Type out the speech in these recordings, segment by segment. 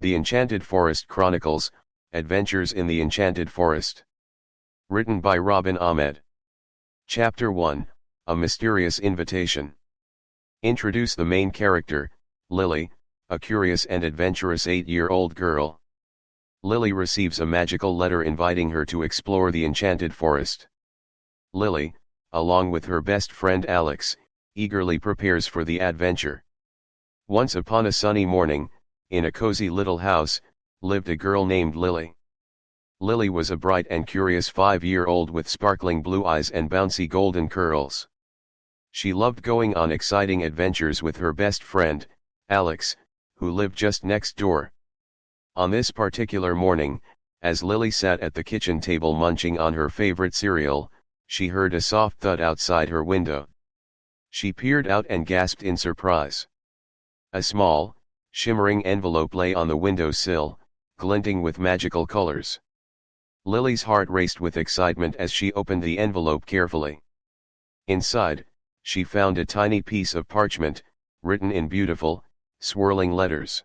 The Enchanted Forest Chronicles, Adventures in the Enchanted Forest. Written by Robin Ahmed. Chapter 1, A Mysterious Invitation. Introduce the main character, Lily, a curious and adventurous 8-year-old girl. Lily receives a magical letter inviting her to explore the Enchanted Forest. Lily, along with her best friend Alex, eagerly prepares for the adventure. Once upon a sunny morning, in a cozy little house, lived a girl named Lily. Lily was a bright and curious 5-year-old with sparkling blue eyes and bouncy golden curls. She loved going on exciting adventures with her best friend, Alex, who lived just next door. On this particular morning, as Lily sat at the kitchen table munching on her favorite cereal, she heard a soft thud outside her window. She peered out and gasped in surprise. A small, shimmering envelope lay on the windowsill, glinting with magical colors. Lily's heart raced with excitement as she opened the envelope carefully. Inside, she found a tiny piece of parchment, written in beautiful, swirling letters.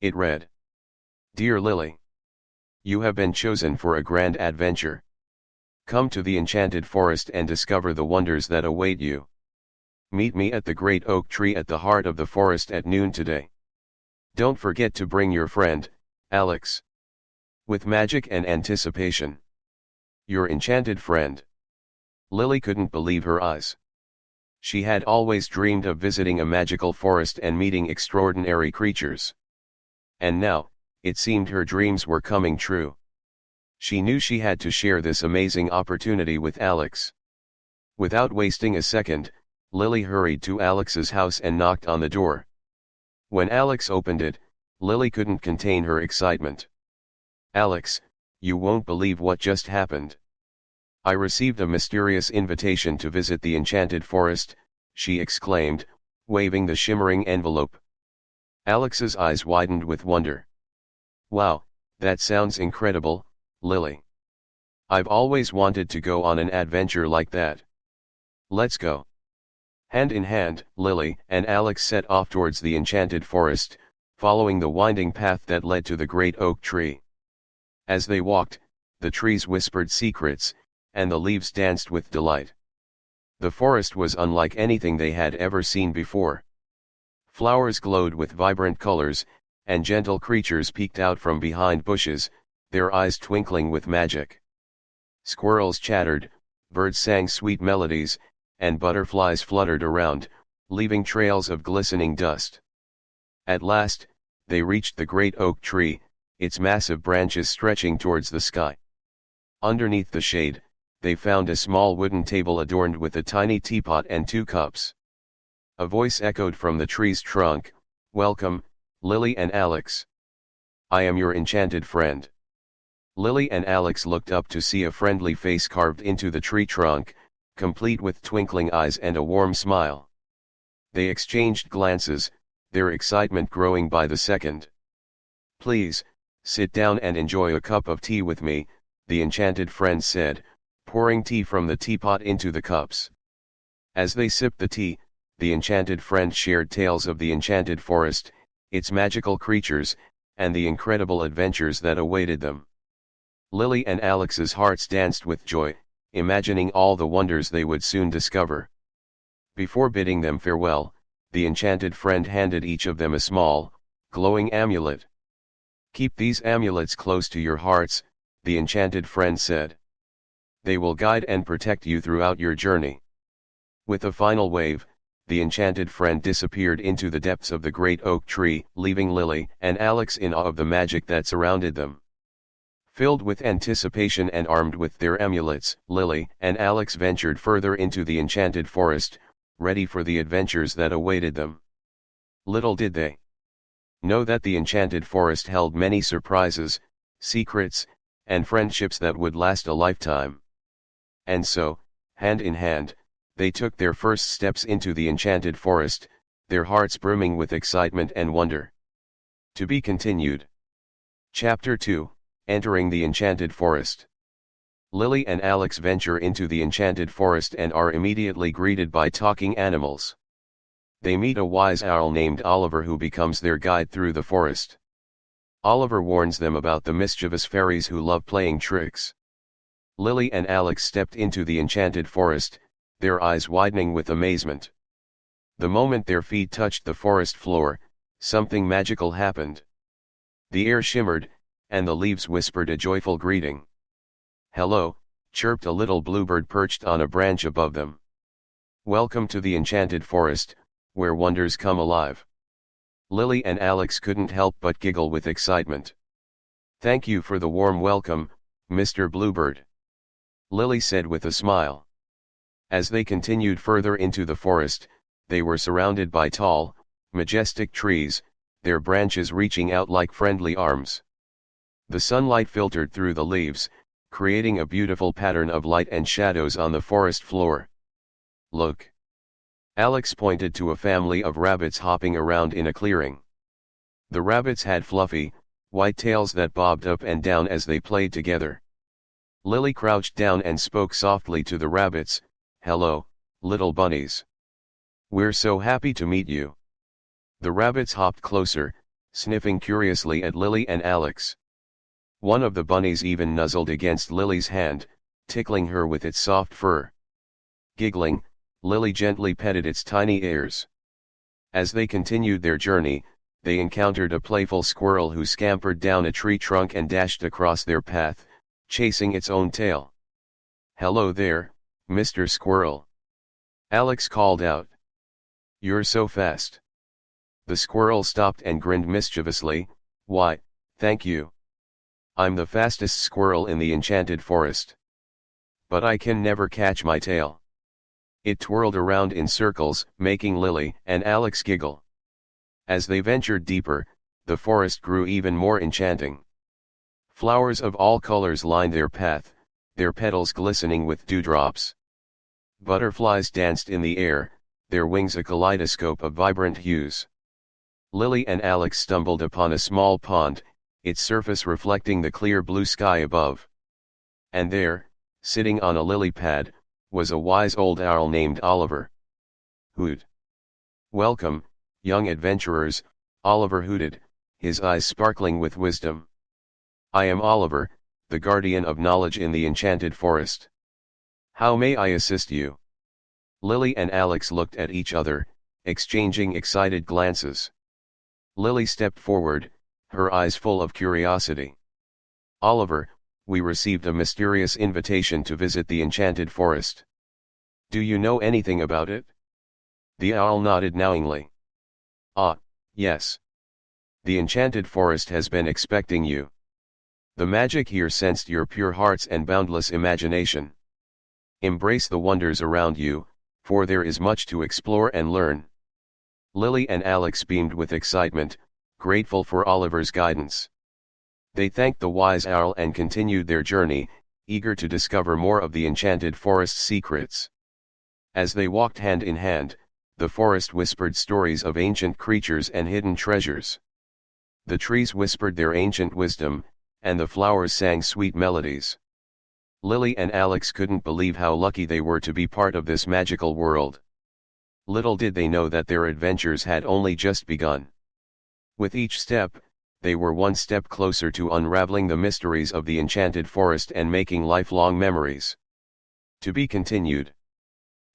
It read, "Dear Lily, you have been chosen for a grand adventure. Come to the Enchanted Forest and discover the wonders that await you. Meet me at the great oak tree at the heart of the forest at noon today. Don't forget to bring your friend, Alex. With magic and anticipation. Your enchanted friend." Lily couldn't believe her eyes. She had always dreamed of visiting a magical forest and meeting extraordinary creatures. And now, it seemed her dreams were coming true. She knew she had to share this amazing opportunity with Alex. Without wasting a second, Lily hurried to Alex's house and knocked on the door. When Alex opened it, Lily couldn't contain her excitement. "Alex, you won't believe what just happened. I received a mysterious invitation to visit the Enchanted Forest," she exclaimed, waving the shimmering envelope. Alex's eyes widened with wonder. "Wow, that sounds incredible, Lily. I've always wanted to go on an adventure like that. Let's go." Hand in hand, Lily and Alex set off towards the Enchanted Forest, following the winding path that led to the great oak tree. As they walked, the trees whispered secrets, and the leaves danced with delight. The forest was unlike anything they had ever seen before. Flowers glowed with vibrant colors, and gentle creatures peeked out from behind bushes, their eyes twinkling with magic. Squirrels chattered, birds sang sweet melodies, and butterflies fluttered around, leaving trails of glistening dust. At last, they reached the great oak tree, its massive branches stretching towards the sky. Underneath the shade, they found a small wooden table adorned with a tiny teapot and 2 cups. A voice echoed from the tree's trunk, "Welcome, Lily and Alex. I am your enchanted friend." Lily and Alex looked up to see a friendly face carved into the tree trunk, complete with twinkling eyes and a warm smile. They exchanged glances, their excitement growing by the second. "Please, sit down and enjoy a cup of tea with me," the enchanted friend said, pouring tea from the teapot into the cups. As they sipped the tea, the enchanted friend shared tales of the Enchanted Forest, its magical creatures, and the incredible adventures that awaited them. Lily and Alex's hearts danced with joy, imagining all the wonders they would soon discover. Before bidding them farewell, the enchanted friend handed each of them a small, glowing amulet. "Keep these amulets close to your hearts," the enchanted friend said. "They will guide and protect you throughout your journey." With a final wave, the enchanted friend disappeared into the depths of the great oak tree, leaving Lily and Alex in awe of the magic that surrounded them. Filled with anticipation and armed with their amulets, Lily and Alex ventured further into the Enchanted Forest, ready for the adventures that awaited them. Little did they know that the Enchanted Forest held many surprises, secrets, and friendships that would last a lifetime. And so, hand in hand, they took their first steps into the Enchanted Forest, their hearts brimming with excitement and wonder. To be continued. Chapter 2, Entering the Enchanted Forest. Lily and Alex venture into the Enchanted Forest and are immediately greeted by talking animals. They meet a wise owl named Oliver who becomes their guide through the forest. Oliver warns them about the mischievous fairies who love playing tricks. Lily and Alex stepped into the enchanted forest, their eyes widening with amazement. The moment their feet touched the forest floor, something magical happened. The air shimmered, and the leaves whispered a joyful greeting. "Hello," chirped a little bluebird perched on a branch above them. "Welcome to the enchanted forest, where wonders come alive." Lily and Alex couldn't help but giggle with excitement. "Thank you for the warm welcome, Mr. Bluebird," Lily said with a smile. As they continued further into the forest, they were surrounded by tall, majestic trees, their branches reaching out like friendly arms. The sunlight filtered through the leaves, creating a beautiful pattern of light and shadows on the forest floor. "Look!" Alex pointed to a family of rabbits hopping around in a clearing. The rabbits had fluffy, white tails that bobbed up and down as they played together. Lily crouched down and spoke softly to the rabbits, "Hello, little bunnies. We're so happy to meet you." The rabbits hopped closer, sniffing curiously at Lily and Alex. One of the bunnies even nuzzled against Lily's hand, tickling her with its soft fur. Giggling, Lily gently petted its tiny ears. As they continued their journey, they encountered a playful squirrel who scampered down a tree trunk and dashed across their path, chasing its own tail. "Hello there, Mr. Squirrel," Alex called out. "You're so fast." The squirrel stopped and grinned mischievously. "Why, thank you. I'm the fastest squirrel in the enchanted forest. But I can never catch my tail." It twirled around in circles, making Lily and Alex giggle. As they ventured deeper, the forest grew even more enchanting. Flowers of all colors lined their path, their petals glistening with dewdrops. Butterflies danced in the air, their wings a kaleidoscope of vibrant hues. Lily and Alex stumbled upon a small pond, its surface reflecting the clear blue sky above. And there, sitting on a lily pad, was a wise old owl named Oliver. "Hoot! Welcome, young adventurers," Oliver hooted, his eyes sparkling with wisdom. "I am Oliver, the guardian of knowledge in the enchanted forest. How may I assist you?" Lily and Alex looked at each other, exchanging excited glances. Lily stepped forward, her eyes full of curiosity. "Oliver, we received a mysterious invitation to visit the enchanted forest. Do you know anything about it?" The owl nodded knowingly. "Ah, yes. The enchanted forest has been expecting you. The magic here sensed your pure hearts and boundless imagination. Embrace the wonders around you, for there is much to explore and learn." Lily and Alex beamed with excitement, grateful for Oliver's guidance. They thanked the wise owl and continued their journey, eager to discover more of the enchanted forest's secrets. As they walked hand in hand, the forest whispered stories of ancient creatures and hidden treasures. The trees whispered their ancient wisdom, and the flowers sang sweet melodies. Lily and Alex couldn't believe how lucky they were to be part of this magical world. Little did they know that their adventures had only just begun. With each step, they were one step closer to unraveling the mysteries of the enchanted forest and making lifelong memories. To be continued.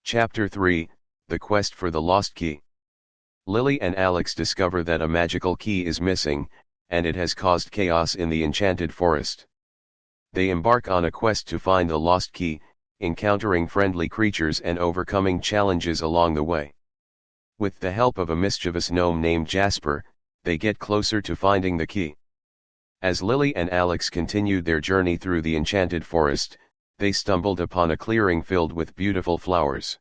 Chapter 3, The Quest for the Lost Key. Lily and Alex discover that a magical key is missing, and it has caused chaos in the enchanted forest. They embark on a quest to find the lost key, encountering friendly creatures and overcoming challenges along the way. With the help of a mischievous gnome named Jasper, they get closer to finding the key. As Lily and Alex continued their journey through the enchanted forest, they stumbled upon a clearing filled with beautiful flowers.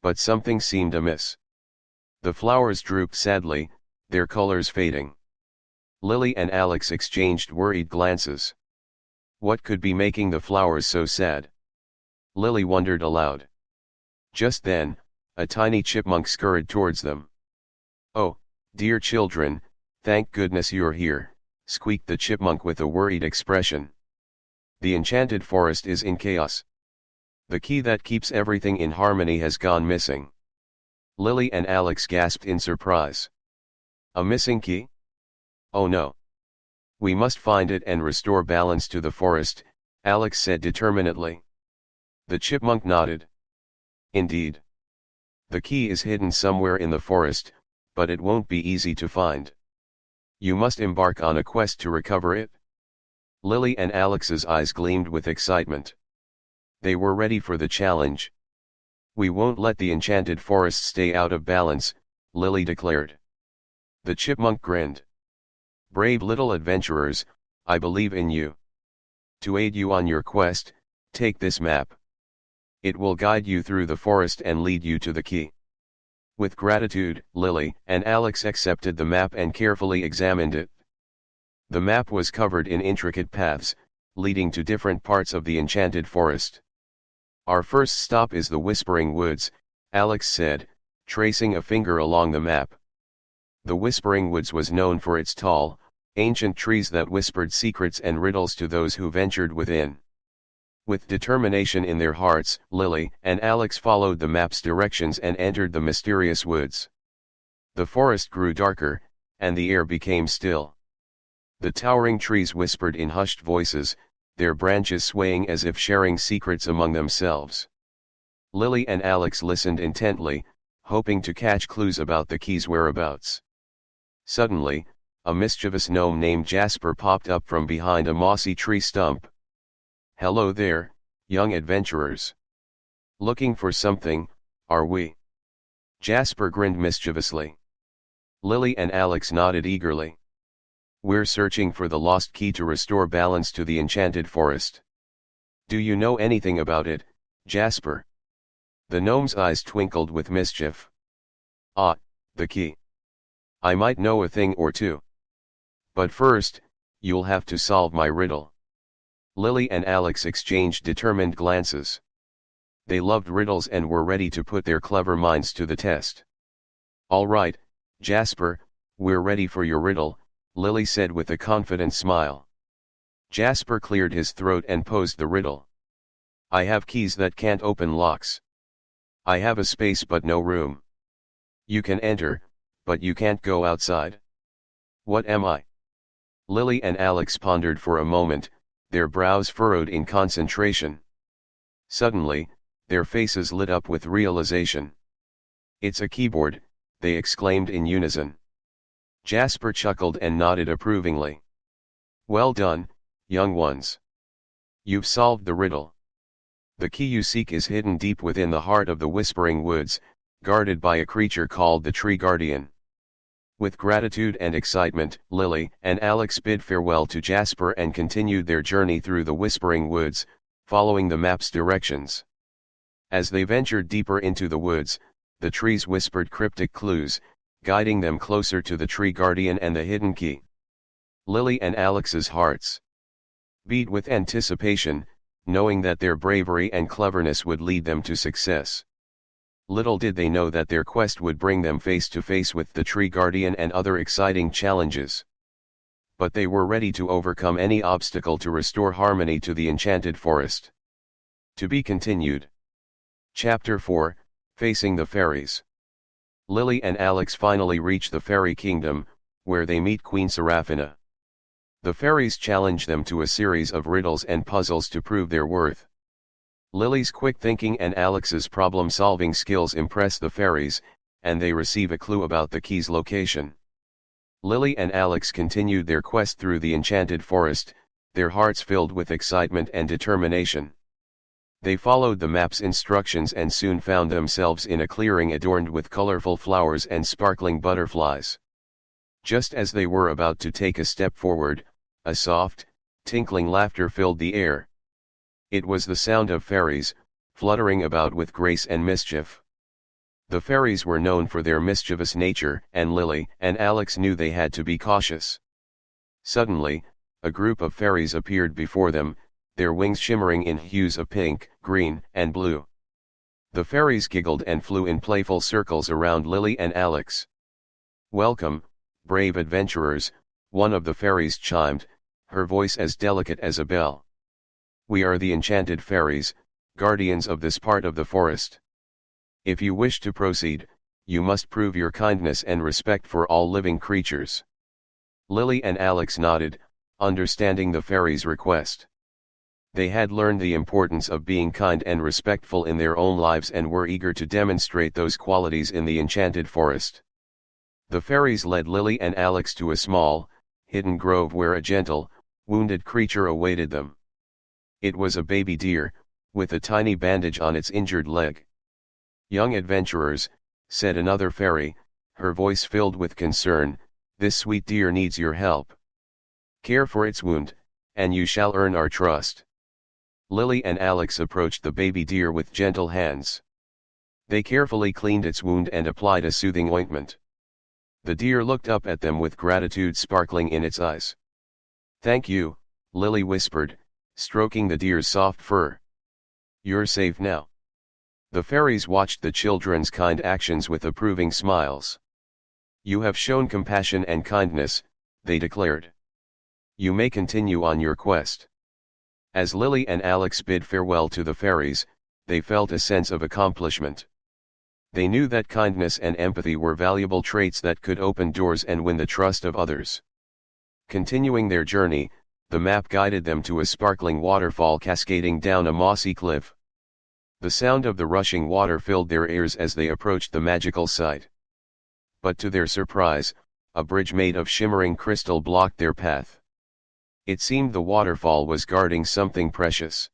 But something seemed amiss. The flowers drooped sadly, their colors fading. Lily and Alex exchanged worried glances. What could be making the flowers so sad? Lily wondered aloud. Just then, a tiny chipmunk scurried towards them. "Oh, dear children, thank goodness you're here," squeaked the chipmunk with a worried expression. "The enchanted forest is in chaos. The key that keeps everything in harmony has gone missing." Lily and Alex gasped in surprise. "A missing key? Oh no. We must find it and restore balance to the forest, Alex said determinedly. The chipmunk nodded. Indeed. The key is hidden somewhere in the forest, but it won't be easy to find. You must embark on a quest to recover it. Lily and Alex's eyes gleamed with excitement. They were ready for the challenge. We won't let the enchanted forest stay out of balance, Lily declared. The chipmunk grinned. Brave little adventurers, I believe in you. To aid you on your quest, take this map. It will guide you through the forest and lead you to the key. With gratitude, Lily and Alex accepted the map and carefully examined it. The map was covered in intricate paths, leading to different parts of the enchanted forest. Our first stop is the Whispering Woods, Alex said, tracing a finger along the map. The Whispering Woods was known for its tall, ancient trees that whispered secrets and riddles to those who ventured within. With determination in their hearts, Lily and Alex followed the map's directions and entered the mysterious woods. The forest grew darker, and the air became still. The towering trees whispered in hushed voices, their branches swaying as if sharing secrets among themselves. Lily and Alex listened intently, hoping to catch clues about the key's whereabouts. Suddenly, a mischievous gnome named Jasper popped up from behind a mossy tree stump. Hello there, young adventurers. Looking for something, are we? Jasper grinned mischievously. Lily and Alex nodded eagerly. We're searching for the lost key to restore balance to the enchanted forest. Do you know anything about it, Jasper? The gnome's eyes twinkled with mischief. Ah, the key. I might know a thing or two. But first, you'll have to solve my riddle. Lily and Alex exchanged determined glances. They loved riddles and were ready to put their clever minds to the test. All right, Jasper, we're ready for your riddle, Lily said with a confident smile. Jasper cleared his throat and posed the riddle. I have keys that can't open locks. I have a space but no room. You can enter, but you can't go outside. What am I? Lily and Alex pondered for a moment, their brows furrowed in concentration. Suddenly, their faces lit up with realization. It's a keyboard, they exclaimed in unison. Jasper chuckled and nodded approvingly. Well done, young ones. You've solved the riddle. The key you seek is hidden deep within the heart of the Whispering Woods, guarded by a creature called the Tree Guardian. With gratitude and excitement, Lily and Alex bid farewell to Jasper and continued their journey through the Whispering Woods, following the map's directions. As they ventured deeper into the woods, the trees whispered cryptic clues, guiding them closer to the Tree Guardian and the hidden key. Lily and Alex's hearts beat with anticipation, knowing that their bravery and cleverness would lead them to success. Little did they know that their quest would bring them face to face with the Tree Guardian and other exciting challenges. But they were ready to overcome any obstacle to restore harmony to the enchanted forest. To be continued. Chapter 4, Facing the Fairies. Lily and Alex finally reach the fairy kingdom, where they meet Queen Seraphina. The fairies challenge them to a series of riddles and puzzles to prove their worth. Lily's quick thinking and Alex's problem-solving skills impress the fairies, and they receive a clue about the key's location. Lily and Alex continued their quest through the enchanted forest, their hearts filled with excitement and determination. They followed the map's instructions and soon found themselves in a clearing adorned with colorful flowers and sparkling butterflies. Just as they were about to take a step forward, a soft, tinkling laughter filled the air. It was the sound of fairies, fluttering about with grace and mischief. The fairies were known for their mischievous nature, and Lily and Alex knew they had to be cautious. Suddenly, a group of fairies appeared before them, their wings shimmering in hues of pink, green, and blue. The fairies giggled and flew in playful circles around Lily and Alex. Welcome, brave adventurers, one of the fairies chimed, her voice as delicate as a bell. We are the enchanted fairies, guardians of this part of the forest. If you wish to proceed, you must prove your kindness and respect for all living creatures. Lily and Alex nodded, understanding the fairy's request. They had learned the importance of being kind and respectful in their own lives and were eager to demonstrate those qualities in the enchanted forest. The fairies led Lily and Alex to a small, hidden grove where a gentle, wounded creature awaited them. It was a baby deer, with a tiny bandage on its injured leg. "Young adventurers," said another fairy, her voice filled with concern, "this sweet deer needs your help. Care for its wound, and you shall earn our trust." Lily and Alex approached the baby deer with gentle hands. They carefully cleaned its wound and applied a soothing ointment. The deer looked up at them with gratitude sparkling in its eyes. "Thank you," Lily whispered, stroking the deer's soft fur. "You're safe now." The fairies watched the children's kind actions with approving smiles. "You have shown compassion and kindness," they declared. "You may continue on your quest." As Lily and Alex bid farewell to the fairies, they felt a sense of accomplishment. They knew that kindness and empathy were valuable traits that could open doors and win the trust of others. Continuing their journey, the map guided them to a sparkling waterfall cascading down a mossy cliff. The sound of the rushing water filled their ears as they approached the magical site. But to their surprise, a bridge made of shimmering crystal blocked their path. It seemed the waterfall was guarding something precious.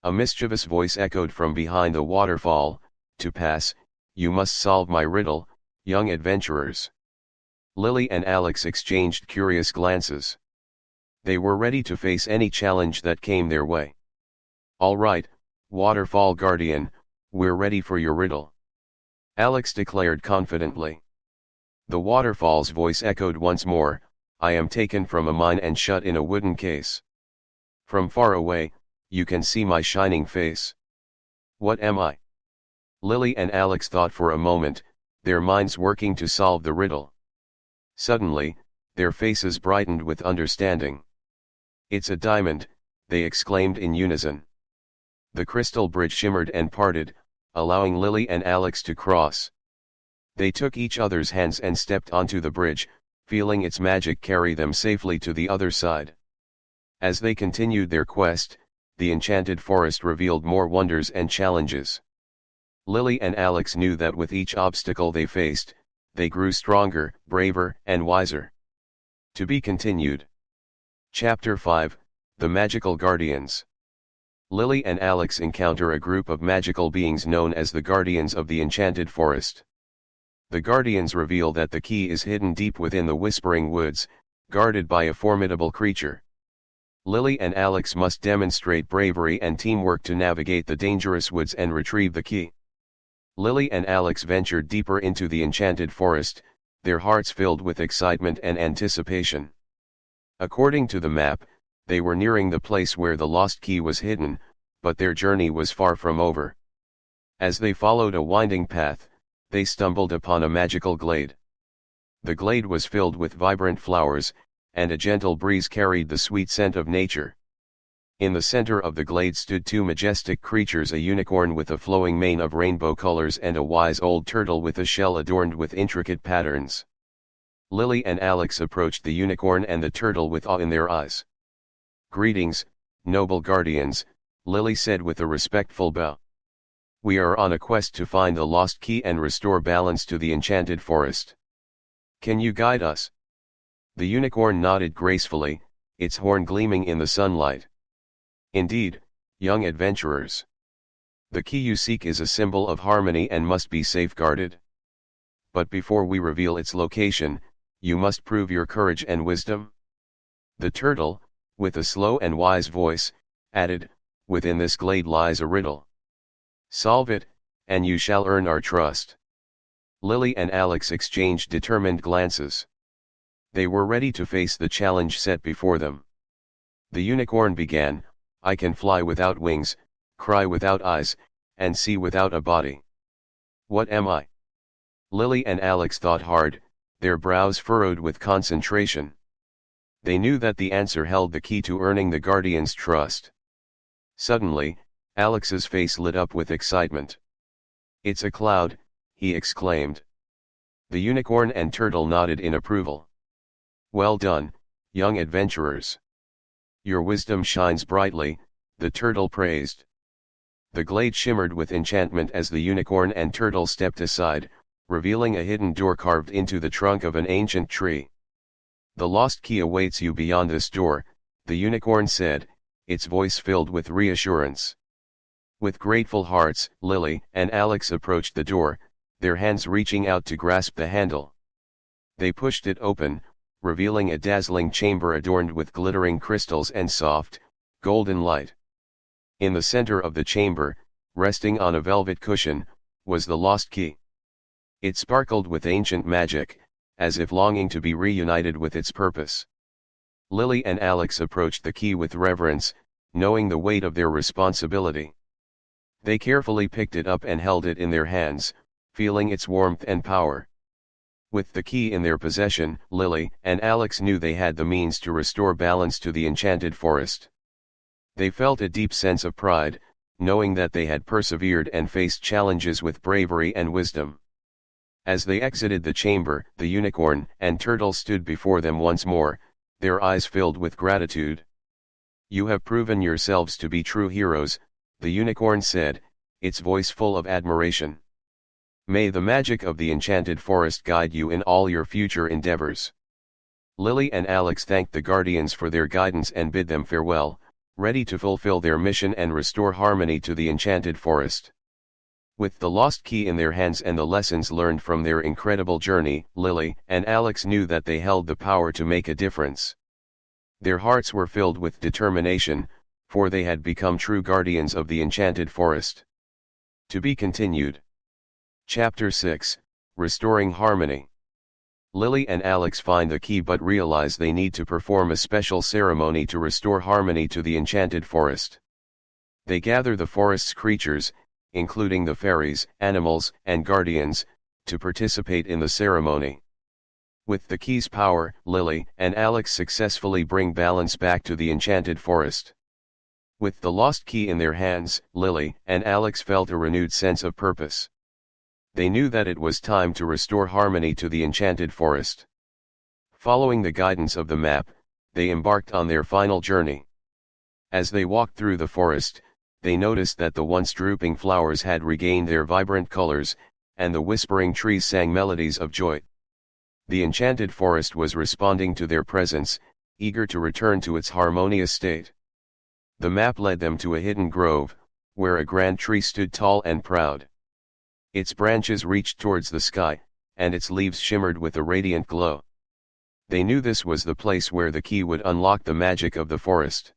A mischievous voice echoed from behind the waterfall, "To pass, you must solve my riddle, young adventurers." Lily and Alex exchanged curious glances. They were ready to face any challenge that came their way. "All right, Waterfall Guardian, we're ready for your riddle," Alex declared confidently. The waterfall's voice echoed once more, "I am taken from a mine and shut in a wooden case. From far away, you can see my shining face. What am I?" Lily and Alex thought for a moment, their minds working to solve the riddle. Suddenly, their faces brightened with understanding. "It's a diamond," they exclaimed in unison. The crystal bridge shimmered and parted, allowing Lily and Alex to cross. They took each other's hands and stepped onto the bridge, feeling its magic carry them safely to the other side. As they continued their quest, the enchanted forest revealed more wonders and challenges. Lily and Alex knew that with each obstacle they faced, they grew stronger, braver, and wiser. To be continued. Chapter 5, The Magical Guardians. Lily and Alex encounter a group of magical beings known as the Guardians of the Enchanted Forest. The Guardians reveal that the key is hidden deep within the Whispering Woods, guarded by a formidable creature. Lily and Alex must demonstrate bravery and teamwork to navigate the dangerous woods and retrieve the key. Lily and Alex ventured deeper into the enchanted forest, their hearts filled with excitement and anticipation. According to the map, they were nearing the place where the lost key was hidden, but their journey was far from over. As they followed a winding path, they stumbled upon a magical glade. The glade was filled with vibrant flowers, and a gentle breeze carried the sweet scent of nature. In the center of the glade stood two majestic creatures, a unicorn with a flowing mane of rainbow colors and a wise old turtle with a shell adorned with intricate patterns. Lily and Alex approached the unicorn and the turtle with awe in their eyes. "Greetings, noble guardians," Lily said with a respectful bow. "We are on a quest to find the lost key and restore balance to the enchanted forest. Can you guide us?" The unicorn nodded gracefully, its horn gleaming in the sunlight. "Indeed, young adventurers. The key you seek is a symbol of harmony and must be safeguarded. But before we reveal its location, you must prove your courage and wisdom." The turtle, with a slow and wise voice, added, "Within this glade lies a riddle. Solve it, and you shall earn our trust." Lily and Alex exchanged determined glances. They were ready to face the challenge set before them. The unicorn began, "I can fly without wings, cry without eyes, and see without a body. What am I?" Lily and Alex thought hard, their brows furrowed with concentration. They knew that the answer held the key to earning the Guardian's trust. Suddenly, Alex's face lit up with excitement. "It's a cloud," he exclaimed. The unicorn and turtle nodded in approval. "Well done, young adventurers. Your wisdom shines brightly, the turtle praised. The glade shimmered with enchantment as the unicorn and turtle stepped aside, revealing a hidden door carved into the trunk of an ancient tree. The lost key awaits you beyond this door, the unicorn said, its voice filled with reassurance. With grateful hearts, Lily and Alex approached the door, their hands reaching out to grasp the handle. They pushed it open, revealing a dazzling chamber adorned with glittering crystals and soft, golden light. In the center of the chamber, resting on a velvet cushion, was the lost key. It sparkled with ancient magic, as if longing to be reunited with its purpose. Lily and Alex approached the key with reverence, knowing the weight of their responsibility. They carefully picked it up and held it in their hands, feeling its warmth and power. With the key in their possession, Lily and Alex knew they had the means to restore balance to the enchanted forest. They felt a deep sense of pride, knowing that they had persevered and faced challenges with bravery and wisdom. As they exited the chamber, the unicorn and turtle stood before them once more, their eyes filled with gratitude. "You have proven yourselves to be true heroes," the unicorn said, its voice full of admiration. "May the magic of the enchanted forest guide you in all your future endeavors." Lily and Alex thanked the guardians for their guidance and bid them farewell, ready to fulfill their mission and restore harmony to the enchanted forest. With the lost key in their hands and the lessons learned from their incredible journey, Lily and Alex knew that they held the power to make a difference. Their hearts were filled with determination, for they had become true guardians of the enchanted forest. To be continued. Chapter 6, Restoring Harmony. Lily and Alex find the key but realize they need to perform a special ceremony to restore harmony to the enchanted forest. They gather the forest's creatures, including the fairies, animals, and guardians, to participate in the ceremony. With the key's power, Lily and Alex successfully bring balance back to the enchanted forest. With the lost key in their hands, Lily and Alex felt a renewed sense of purpose. They knew that it was time to restore harmony to the enchanted forest. Following the guidance of the map, they embarked on their final journey. As they walked through the forest, they noticed that the once drooping flowers had regained their vibrant colors, and the whispering trees sang melodies of joy. The enchanted forest was responding to their presence, eager to return to its harmonious state. The map led them to a hidden grove, where a grand tree stood tall and proud. Its branches reached towards the sky, and its leaves shimmered with a radiant glow. They knew this was the place where the key would unlock the magic of the forest.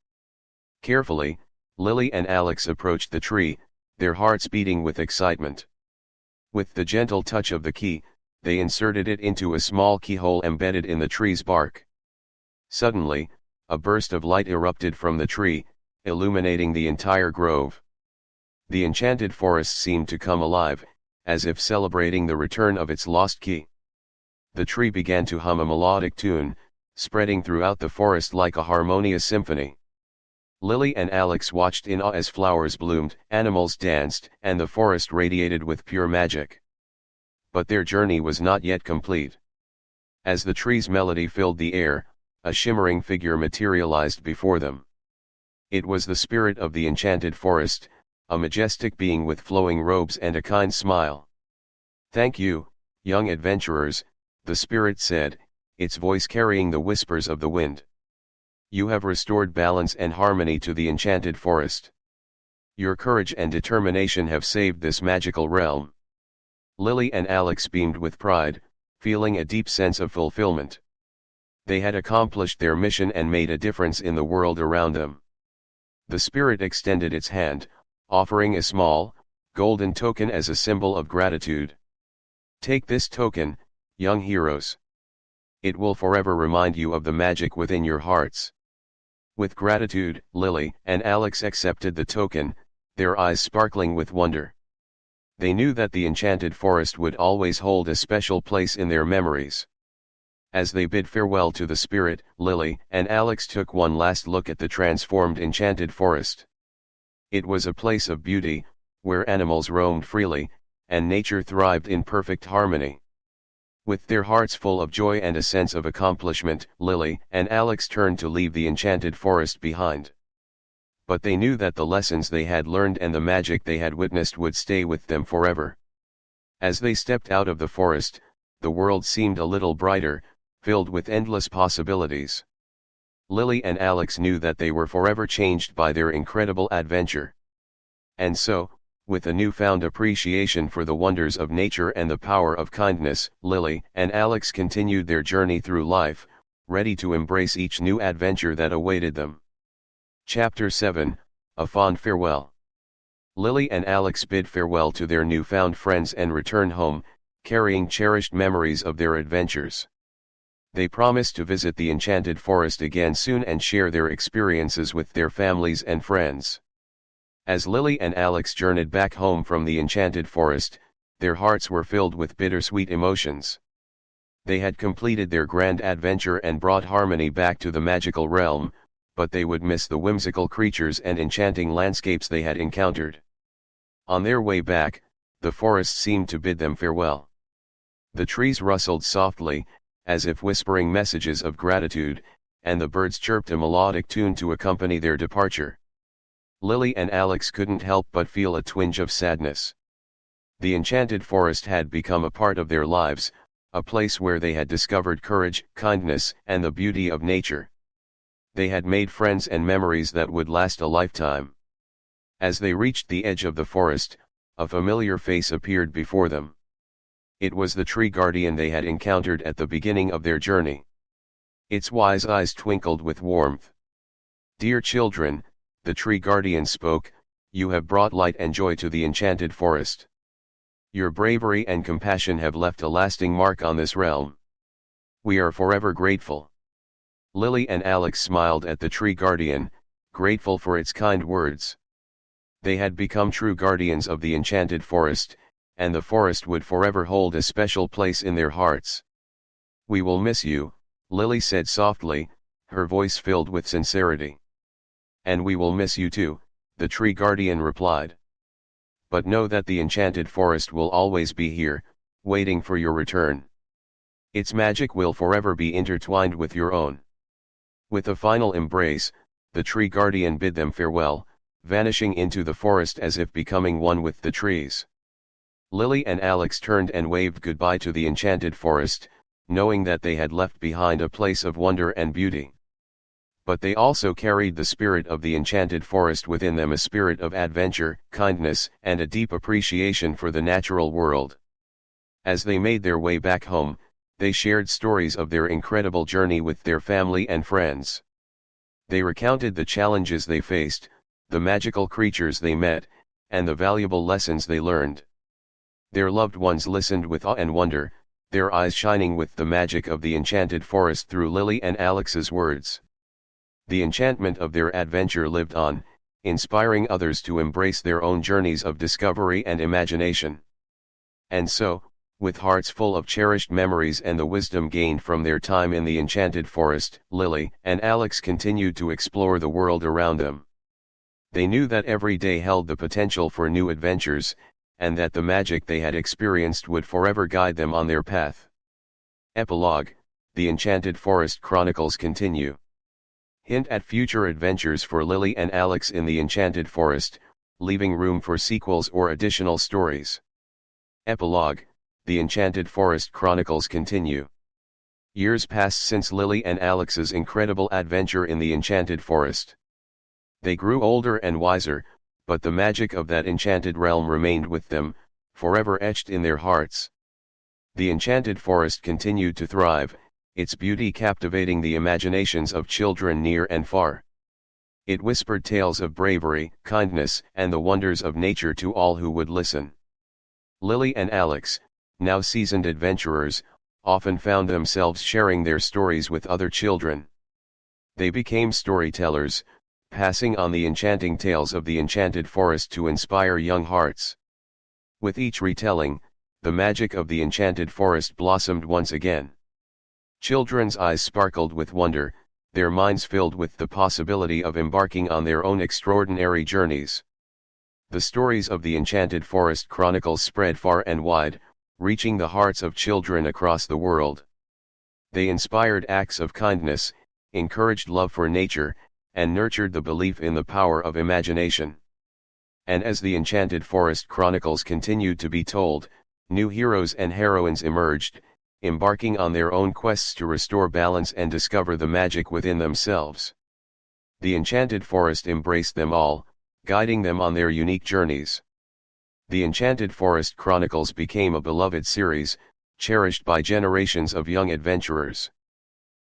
Carefully, Lily and Alex approached the tree, their hearts beating with excitement. With the gentle touch of the key, they inserted it into a small keyhole embedded in the tree's bark. Suddenly, a burst of light erupted from the tree, illuminating the entire grove. The enchanted forest seemed to come alive, as if celebrating the return of its lost key. The tree began to hum a melodic tune, spreading throughout the forest like a harmonious symphony. Lily and Alex watched in awe as flowers bloomed, animals danced, and the forest radiated with pure magic. But their journey was not yet complete. As the tree's melody filled the air, a shimmering figure materialized before them. It was the spirit of the enchanted forest, a majestic being with flowing robes and a kind smile. "Thank you, young adventurers," the spirit said, its voice carrying the whispers of the wind. "You have restored balance and harmony to the enchanted forest. Your courage and determination have saved this magical realm." Lily and Alex beamed with pride, feeling a deep sense of fulfillment. They had accomplished their mission and made a difference in the world around them. The spirit extended its hand, offering a small, golden token as a symbol of gratitude. "Take this token, young heroes. It will forever remind you of the magic within your hearts." With gratitude, Lily and Alex accepted the token, their eyes sparkling with wonder. They knew that the enchanted forest would always hold a special place in their memories. As they bid farewell to the spirit, Lily and Alex took one last look at the transformed enchanted forest. It was a place of beauty, where animals roamed freely, and nature thrived in perfect harmony. With their hearts full of joy and a sense of accomplishment, Lily and Alex turned to leave the enchanted forest behind. But they knew that the lessons they had learned and the magic they had witnessed would stay with them forever. As they stepped out of the forest, the world seemed a little brighter, filled with endless possibilities. Lily and Alex knew that they were forever changed by their incredible adventure. And so, with a newfound appreciation for the wonders of nature and the power of kindness, Lily and Alex continued their journey through life, ready to embrace each new adventure that awaited them. Chapter 7, A Fond Farewell. Lily and Alex bid farewell to their newfound friends and returned home, carrying cherished memories of their adventures. They promised to visit the enchanted forest again soon and share their experiences with their families and friends. As Lily and Alex journeyed back home from the enchanted forest, their hearts were filled with bittersweet emotions. They had completed their grand adventure and brought harmony back to the magical realm, but they would miss the whimsical creatures and enchanting landscapes they had encountered. On their way back, the forest seemed to bid them farewell. The trees rustled softly, as if whispering messages of gratitude, and the birds chirped a melodic tune to accompany their departure. Lily and Alex couldn't help but feel a twinge of sadness. The enchanted forest had become a part of their lives, a place where they had discovered courage, kindness, and the beauty of nature. They had made friends and memories that would last a lifetime. As they reached the edge of the forest, a familiar face appeared before them. It was the tree guardian they had encountered at the beginning of their journey. Its wise eyes twinkled with warmth. "Dear children," the tree guardian spoke, "you have brought light and joy to the enchanted forest. Your bravery and compassion have left a lasting mark on this realm. We are forever grateful." Lily and Alex smiled at the tree guardian, grateful for its kind words. They had become true guardians of the enchanted forest, and the forest would forever hold a special place in their hearts. "We will miss you," Lily said softly, her voice filled with sincerity. "And we will miss you too," the tree guardian replied. "But know that the enchanted forest will always be here, waiting for your return. Its magic will forever be intertwined with your own." With a final embrace, the tree guardian bid them farewell, vanishing into the forest as if becoming one with the trees. Lily and Alex turned and waved goodbye to the enchanted forest, knowing that they had left behind a place of wonder and beauty. But they also carried the spirit of the enchanted forest within them, a spirit of adventure, kindness, and a deep appreciation for the natural world. As they made their way back home, they shared stories of their incredible journey with their family and friends. They recounted the challenges they faced, the magical creatures they met, and the valuable lessons they learned. Their loved ones listened with awe and wonder, their eyes shining with the magic of the enchanted forest through Lily and Alex's words. The enchantment of their adventure lived on, inspiring others to embrace their own journeys of discovery and imagination. And so, with hearts full of cherished memories and the wisdom gained from their time in the enchanted forest, Lily and Alex continued to explore the world around them. They knew that every day held the potential for new adventures, and that the magic they had experienced would forever guide them on their path. Epilogue: The Enchanted Forest Chronicles continue. Hint at future adventures for Lily and Alex in the enchanted forest, leaving room for sequels or additional stories. Epilogue: The Enchanted Forest Chronicles continue. Years passed since Lily and Alex's incredible adventure in the enchanted forest. They grew older and wiser, but the magic of that enchanted realm remained with them, forever etched in their hearts. The enchanted forest continued to thrive, its beauty captivating the imaginations of children near and far. It whispered tales of bravery, kindness, and the wonders of nature to all who would listen. Lily and Alex, now seasoned adventurers, often found themselves sharing their stories with other children. They became storytellers, passing on the enchanting tales of the enchanted forest to inspire young hearts. With each retelling, the magic of the enchanted forest blossomed once again. Children's eyes sparkled with wonder, their minds filled with the possibility of embarking on their own extraordinary journeys. The stories of the Enchanted Forest Chronicles spread far and wide, reaching the hearts of children across the world. They inspired acts of kindness, encouraged love for nature, and nurtured the belief in the power of imagination. And as the Enchanted Forest chronicles continued to be told, new heroes and heroines emerged, embarking on their own quests to restore balance and discover the magic within themselves. The Enchanted Forest embraced them all, guiding them on their unique journeys. The Enchanted Forest Chronicles became a beloved series, cherished by generations of young adventurers.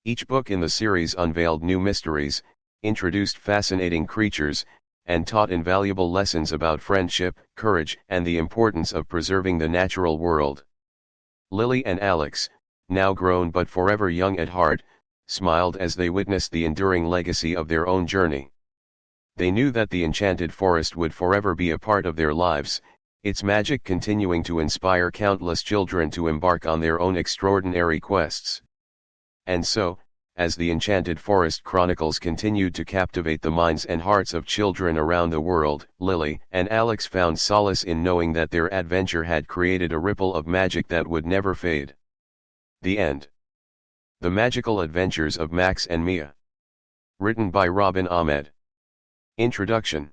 Each book in the series unveiled new mysteries, introduced fascinating creatures, and taught invaluable lessons about friendship, courage, and the importance of preserving the natural world. Lily and Alex, now grown but forever young at heart, smiled as they witnessed the enduring legacy of their own journey. They knew that the Enchanted Forest would forever be a part of their lives, its magic continuing to inspire countless children to embark on their own extraordinary quests. And so, as the Enchanted Forest Chronicles continued to captivate the minds and hearts of children around the world, Lily and Alex found solace in knowing that their adventure had created a ripple of magic that would never fade. The end. The Magical Adventures of Max and Mia. Written by Robin Ahmed. Introduction.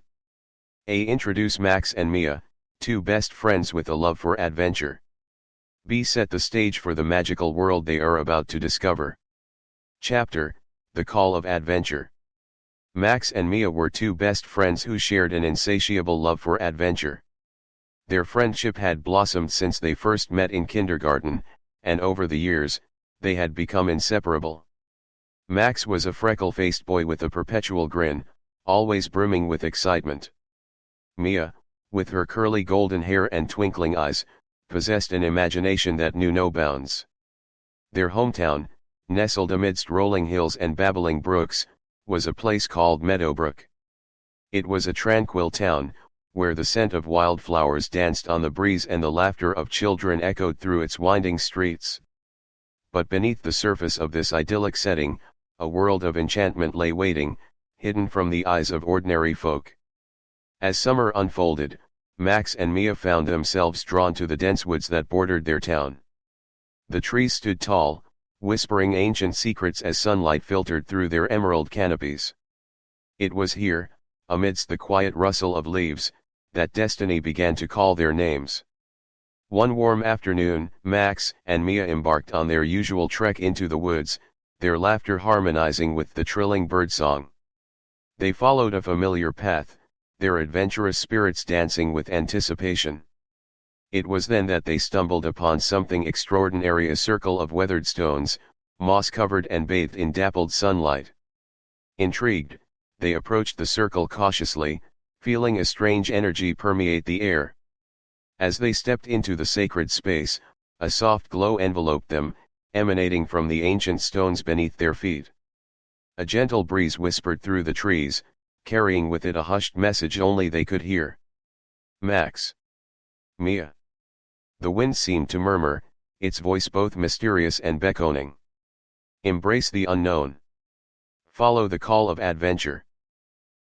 Introduce Max and Mia, two best friends with a love for adventure. B. Set the stage for the magical world they are about to discover. Chapter, The Call of Adventure. Max and Mia were two best friends who shared an insatiable love for adventure. Their friendship had blossomed since they first met in kindergarten, and over the years, they had become inseparable. Max was a freckle-faced boy with a perpetual grin, always brimming with excitement. Mia, with her curly golden hair and twinkling eyes, possessed an imagination that knew no bounds. Their hometown, nestled amidst rolling hills and babbling brooks, was a place called Meadowbrook. It was a tranquil town, where the scent of wildflowers danced on the breeze and the laughter of children echoed through its winding streets. But beneath the surface of this idyllic setting, a world of enchantment lay waiting, hidden from the eyes of ordinary folk. As summer unfolded, Max and Mia found themselves drawn to the dense woods that bordered their town. The trees stood tall, whispering ancient secrets as sunlight filtered through their emerald canopies. It was here, amidst the quiet rustle of leaves, that destiny began to call their names. One warm afternoon, Max and Mia embarked on their usual trek into the woods, their laughter harmonizing with the trilling birdsong. They followed a familiar path, their adventurous spirits dancing with anticipation. It was then that they stumbled upon something extraordinary, a circle of weathered stones, moss-covered and bathed in dappled sunlight. Intrigued, they approached the circle cautiously, feeling a strange energy permeate the air. As they stepped into the sacred space, a soft glow enveloped them, emanating from the ancient stones beneath their feet. A gentle breeze whispered through the trees, carrying with it a hushed message only they could hear. Max. Mia. The wind seemed to murmur, its voice both mysterious and beckoning. Embrace the unknown. Follow the call of adventure.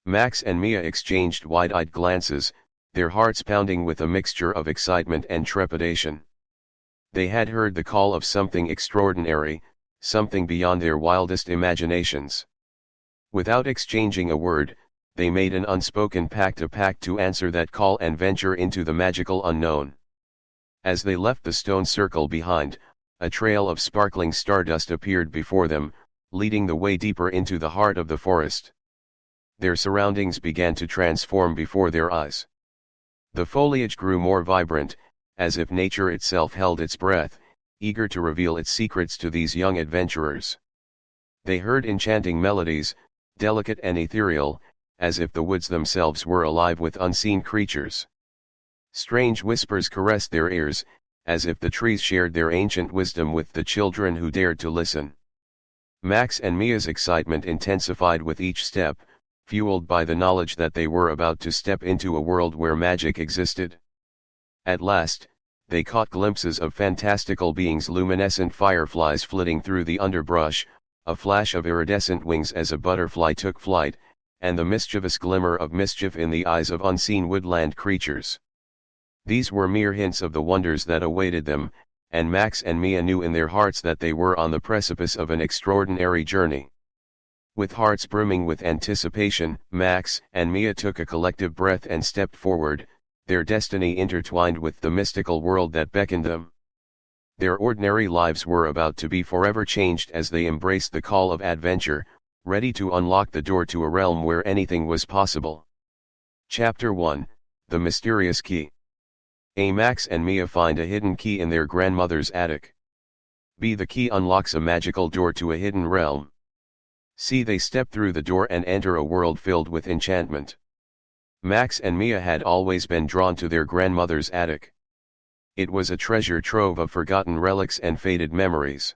Max and Mia exchanged wide-eyed glances, their hearts pounding with a mixture of excitement and trepidation. They had heard the call of something extraordinary, something beyond their wildest imaginations. Without exchanging a word, they made an unspoken pact, a pact to answer that call and venture into the magical unknown. As they left the stone circle behind, a trail of sparkling stardust appeared before them, leading the way deeper into the heart of the forest. Their surroundings began to transform before their eyes. The foliage grew more vibrant, as if nature itself held its breath, eager to reveal its secrets to these young adventurers. They heard enchanting melodies, delicate and ethereal, as if the woods themselves were alive with unseen creatures. Strange whispers caressed their ears, as if the trees shared their ancient wisdom with the children who dared to listen. Max and Mia's excitement intensified with each step, fueled by the knowledge that they were about to step into a world where magic existed. At last, they caught glimpses of fantastical beings, luminescent fireflies flitting through the underbrush, a flash of iridescent wings as a butterfly took flight, and the mischievous glimmer of mischief in the eyes of unseen woodland creatures. These were mere hints of the wonders that awaited them, and Max and Mia knew in their hearts that they were on the precipice of an extraordinary journey. With hearts brimming with anticipation, Max and Mia took a collective breath and stepped forward, their destiny intertwined with the mystical world that beckoned them. Their ordinary lives were about to be forever changed as they embraced the call of adventure, ready to unlock the door to a realm where anything was possible. Chapter 1, The Mysterious Key. Max and Mia find a hidden key in their grandmother's attic. The key unlocks a magical door to a hidden realm. They step through the door and enter a world filled with enchantment. Max and Mia had always been drawn to their grandmother's attic. It was a treasure trove of forgotten relics and faded memories.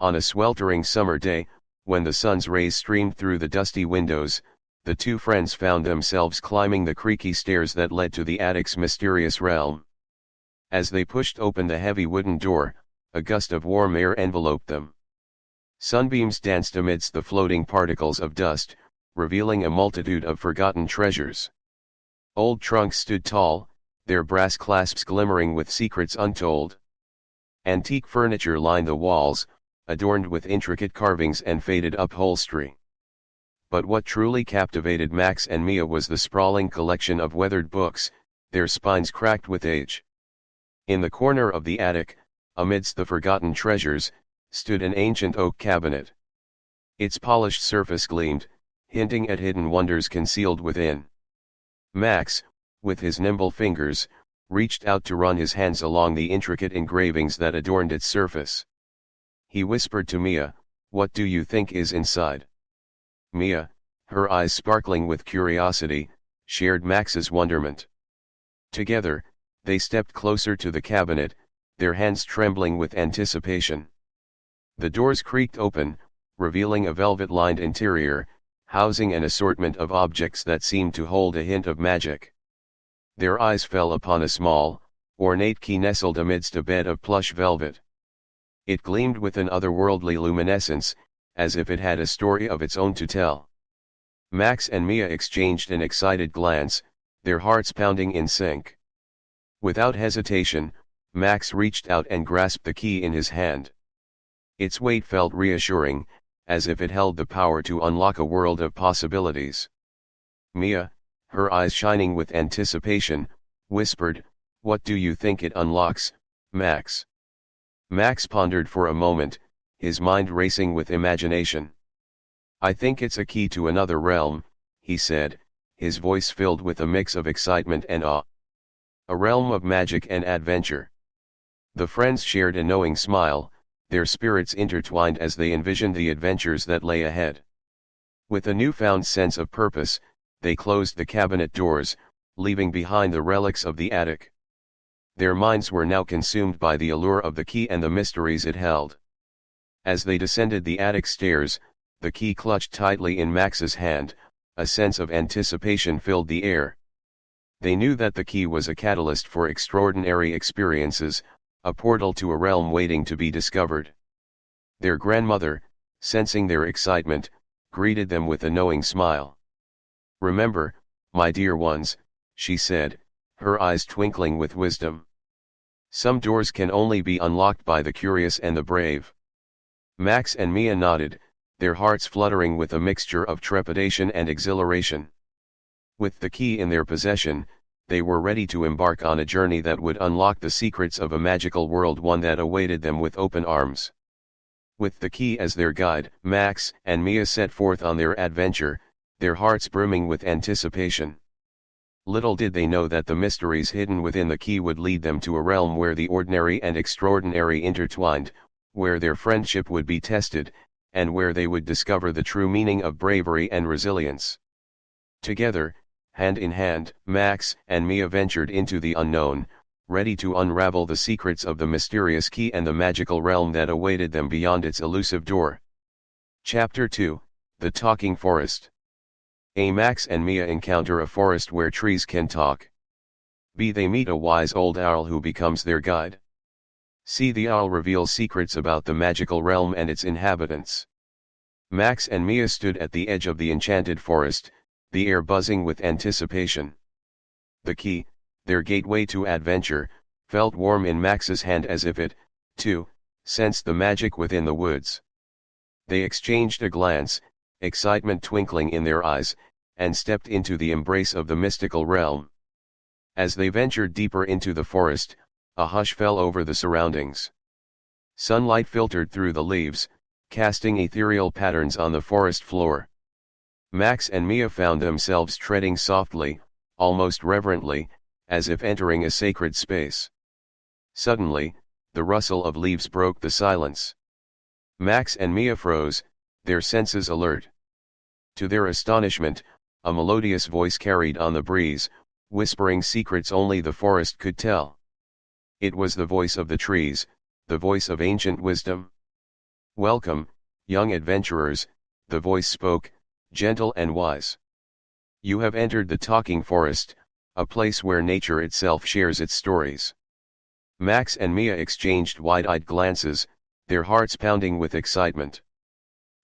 On a sweltering summer day, when the sun's rays streamed through the dusty windows, the two friends found themselves climbing the creaky stairs that led to the attic's mysterious realm. As they pushed open the heavy wooden door, a gust of warm air enveloped them. Sunbeams danced amidst the floating particles of dust, revealing a multitude of forgotten treasures. Old trunks stood tall, their brass clasps glimmering with secrets untold. Antique furniture lined the walls, adorned with intricate carvings and faded upholstery. But what truly captivated Max and Mia was the sprawling collection of weathered books, their spines cracked with age. In the corner of the attic, amidst the forgotten treasures, stood an ancient oak cabinet. Its polished surface gleamed, hinting at hidden wonders concealed within. Max, with his nimble fingers, reached out to run his hands along the intricate engravings that adorned its surface. He whispered to Mia, "What do you think is inside?" Mia, her eyes sparkling with curiosity, shared Max's wonderment. Together, they stepped closer to the cabinet, their hands trembling with anticipation. The doors creaked open, revealing a velvet-lined interior, housing an assortment of objects that seemed to hold a hint of magic. Their eyes fell upon a small, ornate key nestled amidst a bed of plush velvet. It gleamed with an otherworldly luminescence, as if it had a story of its own to tell. Max and Mia exchanged an excited glance, their hearts pounding in sync. Without hesitation, Max reached out and grasped the key in his hand. Its weight felt reassuring, as if it held the power to unlock a world of possibilities. Mia, her eyes shining with anticipation, whispered, "What do you think it unlocks, Max?" Max pondered for a moment, his mind racing with imagination. "I think it's a key to another realm," he said, his voice filled with a mix of excitement and awe. "A realm of magic and adventure." The friends shared a knowing smile, their spirits intertwined as they envisioned the adventures that lay ahead. With a newfound sense of purpose, they closed the cabinet doors, leaving behind the relics of the attic. Their minds were now consumed by the allure of the key and the mysteries it held. As they descended the attic stairs, the key clutched tightly in Max's hand, a sense of anticipation filled the air. They knew that the key was a catalyst for extraordinary experiences, a portal to a realm waiting to be discovered. Their grandmother, sensing their excitement, greeted them with a knowing smile. "Remember, my dear ones," she said, her eyes twinkling with wisdom. "Some doors can only be unlocked by the curious and the brave." Max and Mia nodded, their hearts fluttering with a mixture of trepidation and exhilaration. With the key in their possession, they were ready to embark on a journey that would unlock the secrets of a magical world, one that awaited them with open arms. With the key as their guide, Max and Mia set forth on their adventure, their hearts brimming with anticipation. Little did they know that the mysteries hidden within the key would lead them to a realm where the ordinary and extraordinary intertwined, where their friendship would be tested, and where they would discover the true meaning of bravery and resilience. Together, hand in hand, Max and Mia ventured into the unknown, ready to unravel the secrets of the mysterious key and the magical realm that awaited them beyond its elusive door. Chapter 2, The Talking Forest. Max and Mia encounter a forest where trees can talk. They meet a wise old owl who becomes their guide. The owl reveals secrets about the magical realm and its inhabitants. Max and Mia stood at the edge of the enchanted forest, the air buzzing with anticipation. The key, their gateway to adventure, felt warm in Max's hand as if it, too, sensed the magic within the woods. They exchanged a glance, excitement twinkling in their eyes, and stepped into the embrace of the mystical realm. As they ventured deeper into the forest, a hush fell over the surroundings. Sunlight filtered through the leaves, casting ethereal patterns on the forest floor. Max and Mia found themselves treading softly, almost reverently, as if entering a sacred space. Suddenly, the rustle of leaves broke the silence. Max and Mia froze, their senses alert. To their astonishment, a melodious voice carried on the breeze, whispering secrets only the forest could tell. It was the voice of the trees, the voice of ancient wisdom. "Welcome, young adventurers," the voice spoke, gentle and wise. "You have entered the talking forest, a place where nature itself shares its stories." Max and Mia exchanged wide-eyed glances, their hearts pounding with excitement.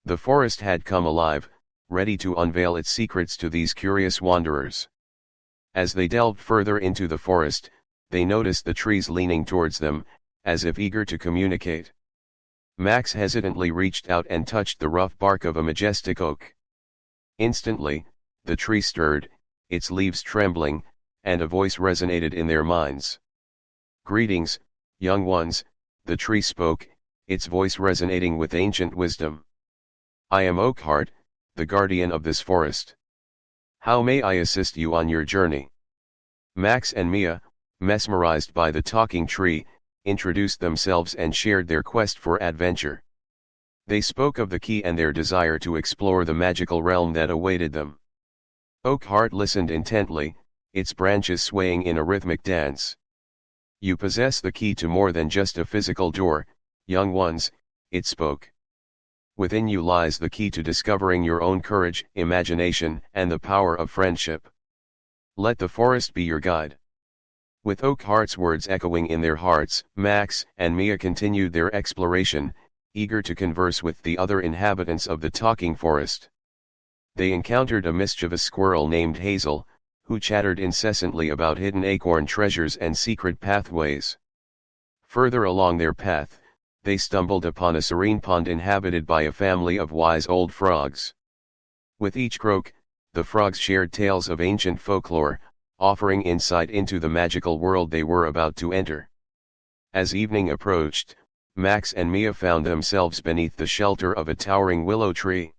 The forest had come alive, ready to unveil its secrets to these curious wanderers. As they delved further into the forest, they noticed the trees leaning towards them, as if eager to communicate. Max hesitantly reached out and touched the rough bark of a majestic oak. Instantly, the tree stirred, its leaves trembling, and a voice resonated in their minds. "Greetings, young ones," the tree spoke, its voice resonating with ancient wisdom. "I am Oakheart, the guardian of this forest. How may I assist you on your journey?" Max and Mia, mesmerized by the talking tree, introduced themselves and shared their quest for adventure. They spoke of the key and their desire to explore the magical realm that awaited them. Oakheart listened intently, its branches swaying in a rhythmic dance. "You possess the key to more than just a physical door, young ones," it spoke. "Within you lies the key to discovering your own courage, imagination, and the power of friendship. Let the forest be your guide." With Oakheart's words echoing in their hearts, Max and Mia continued their exploration, eager to converse with the other inhabitants of the talking forest. They encountered a mischievous squirrel named Hazel, who chattered incessantly about hidden acorn treasures and secret pathways. Further along their path, they stumbled upon a serene pond inhabited by a family of wise old frogs. With each croak, the frogs shared tales of ancient folklore, offering insight into the magical world they were about to enter. As evening approached, Max and Mia found themselves beneath the shelter of a towering willow tree.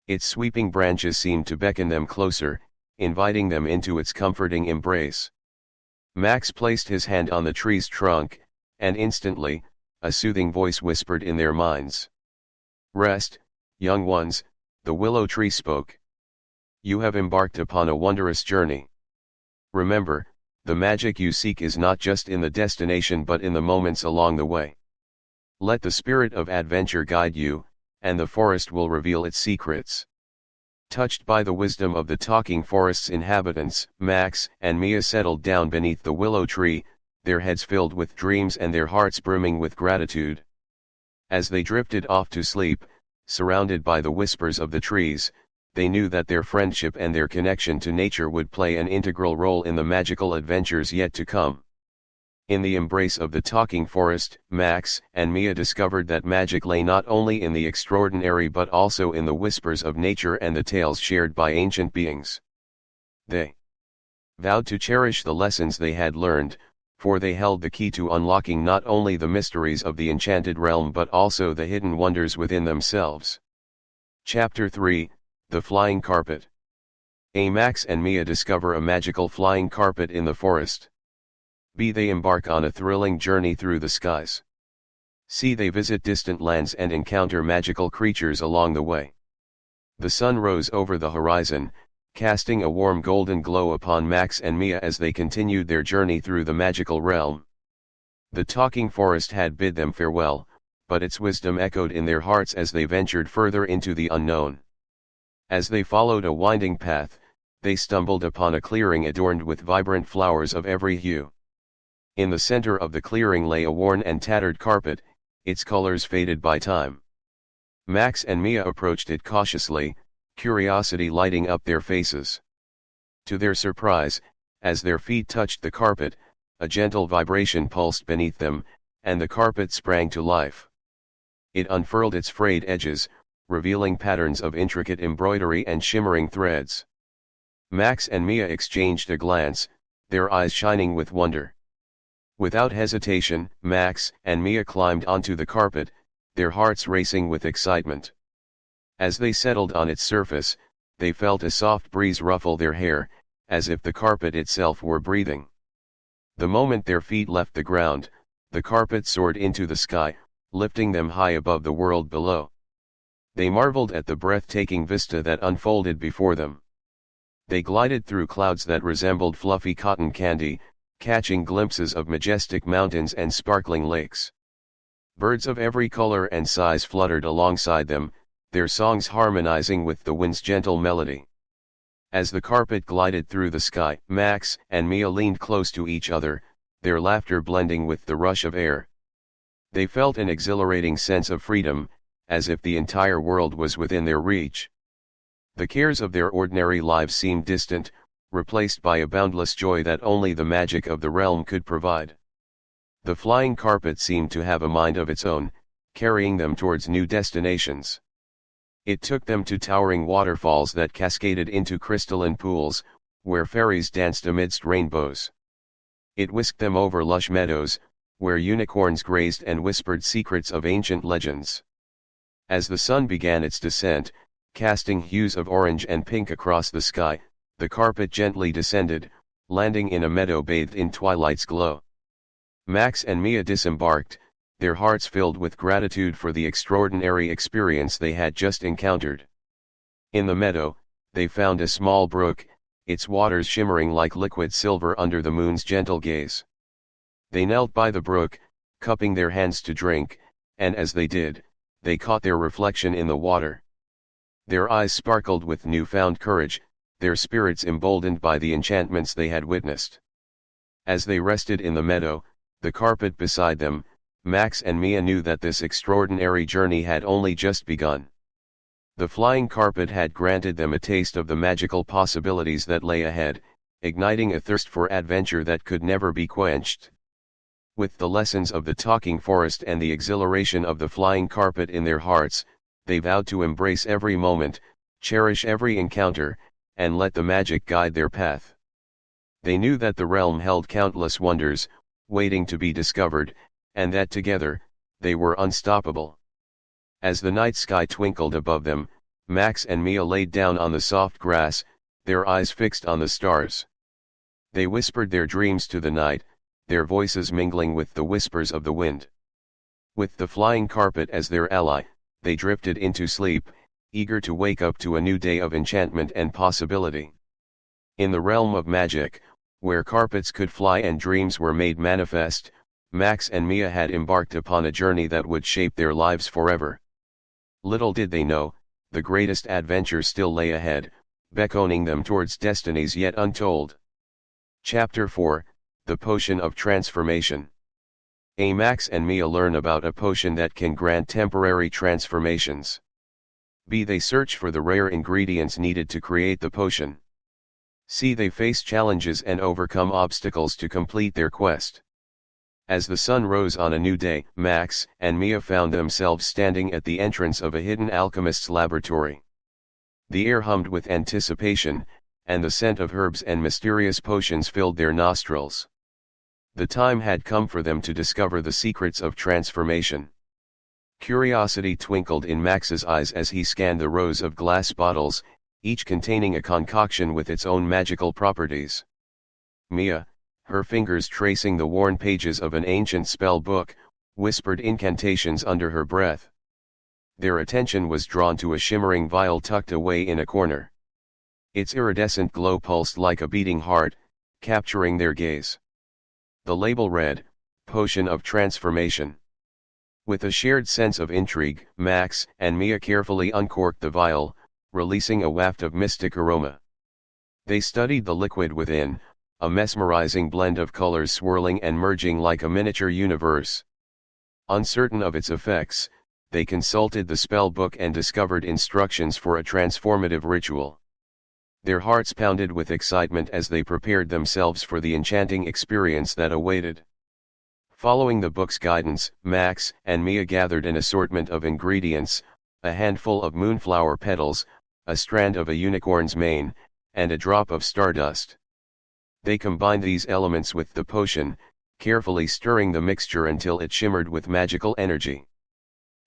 Its sweeping branches seemed to beckon them closer, inviting them into its comforting embrace. Max placed his hand on the tree's trunk, and instantly, a soothing voice whispered in their minds. "Rest, young ones," the willow tree spoke. "You have embarked upon a wondrous journey. Remember, the magic you seek is not just in the destination but in the moments along the way. Let the spirit of adventure guide you, and the forest will reveal its secrets." Touched by the wisdom of the talking forest's inhabitants, Max and Mia settled down beneath the willow tree, their heads filled with dreams and their hearts brimming with gratitude. As they drifted off to sleep, surrounded by the whispers of the trees, they knew that their friendship and their connection to nature would play an integral role in the magical adventures yet to come. In the embrace of the talking forest, Max and Mia discovered that magic lay not only in the extraordinary but also in the whispers of nature and the tales shared by ancient beings. They vowed to cherish the lessons they had learned, for they held the key to unlocking not only the mysteries of the enchanted realm but also the hidden wonders within themselves. Chapter 3, The Flying Carpet. Max and Mia discover a magical flying carpet in the forest. B. They embark on a thrilling journey through the skies. C. They visit distant lands and encounter magical creatures along the way. The sun rose over the horizon, casting a warm golden glow upon Max and Mia as they continued their journey through the magical realm. The talking forest had bid them farewell, but its wisdom echoed in their hearts as they ventured further into the unknown. As they followed a winding path, they stumbled upon a clearing adorned with vibrant flowers of every hue. In the center of the clearing lay a worn and tattered carpet, its colors faded by time. Max and Mia approached it cautiously, curiosity lighting up their faces. To their surprise, As their feet touched the carpet, a gentle vibration pulsed beneath them, and the carpet sprang to life. It unfurled its frayed edges, revealing patterns of intricate embroidery and shimmering threads. Max and Mia exchanged a glance, their eyes shining with wonder. Without hesitation, Max and Mia climbed onto the carpet, their hearts racing with excitement. As they settled on its surface, they felt a soft breeze ruffle their hair, as if the carpet itself were breathing. The moment their feet left the ground, the carpet soared into the sky, lifting them high above the world below. They marveled at the breathtaking vista that unfolded before them. They glided through clouds that resembled fluffy cotton candy, catching glimpses of majestic mountains and sparkling lakes. Birds of every color and size fluttered alongside them, their songs harmonizing with the wind's gentle melody. As the carpet glided through the sky, Max and Mia leaned close to each other, their laughter blending with the rush of air. They felt an exhilarating sense of freedom, as if the entire world was within their reach. The cares of their ordinary lives seemed distant, replaced by a boundless joy that only the magic of the realm could provide. The flying carpet seemed to have a mind of its own, carrying them towards new destinations. It took them to towering waterfalls that cascaded into crystalline pools, where fairies danced amidst rainbows. It whisked them over lush meadows, where unicorns grazed and whispered secrets of ancient legends. As the sun began its descent, casting hues of orange and pink across the sky, the carpet gently descended, landing in a meadow bathed in twilight's glow. Max and Mia disembarked, their hearts filled with gratitude for the extraordinary experience they had just encountered. In the meadow, they found a small brook, its waters shimmering like liquid silver under the moon's gentle gaze. They knelt by the brook, cupping their hands to drink, and as they did, they caught their reflection in the water. Their eyes sparkled with newfound courage, their spirits emboldened by the enchantments they had witnessed. As they rested in the meadow, the carpet beside them, Max and Mia knew that this extraordinary journey had only just begun. The flying carpet had granted them a taste of the magical possibilities that lay ahead, igniting a thirst for adventure that could never be quenched. With the lessons of the talking forest and the exhilaration of the flying carpet in their hearts, they vowed to embrace every moment, cherish every encounter, and let the magic guide their path. They knew that the realm held countless wonders, waiting to be discovered, and that together, they were unstoppable. As the night sky twinkled above them, Max and Mia laid down on the soft grass, their eyes fixed on the stars. They whispered their dreams to the night, their voices mingling with the whispers of the wind. With the flying carpet as their ally, they drifted into sleep, eager to wake up to a new day of enchantment and possibility. In the realm of magic, where carpets could fly and dreams were made manifest, Max and Mia had embarked upon a journey that would shape their lives forever. Little did they know, the greatest adventure still lay ahead, beckoning them towards destinies yet untold. Chapter 4, The Potion of Transformation. Max and Mia learn about a potion that can grant temporary transformations. B. They search for the rare ingredients needed to create the potion. C. They face challenges and overcome obstacles to complete their quest. As the sun rose on a new day, Max and Mia found themselves standing at the entrance of a hidden alchemist's laboratory. The air hummed with anticipation, and the scent of herbs and mysterious potions filled their nostrils. The time had come for them to discover the secrets of transformation. Curiosity twinkled in Max's eyes as he scanned the rows of glass bottles, each containing a concoction with its own magical properties. Mia, her fingers tracing the worn pages of an ancient spell book, whispered incantations under her breath. Their attention was drawn to a shimmering vial tucked away in a corner. Its iridescent glow pulsed like a beating heart, capturing their gaze. The label read, "Potion of Transformation." With a shared sense of intrigue, Max and Mia carefully uncorked the vial, releasing a waft of mystic aroma. They studied the liquid within, a mesmerizing blend of colors swirling and merging like a miniature universe. Uncertain of its effects, they consulted the spell book and discovered instructions for a transformative ritual. Their hearts pounded with excitement as they prepared themselves for the enchanting experience that awaited. Following the book's guidance, Max and Mia gathered an assortment of ingredients: a handful of moonflower petals, a strand of a unicorn's mane, and a drop of stardust. They combined these elements with the potion, carefully stirring the mixture until it shimmered with magical energy.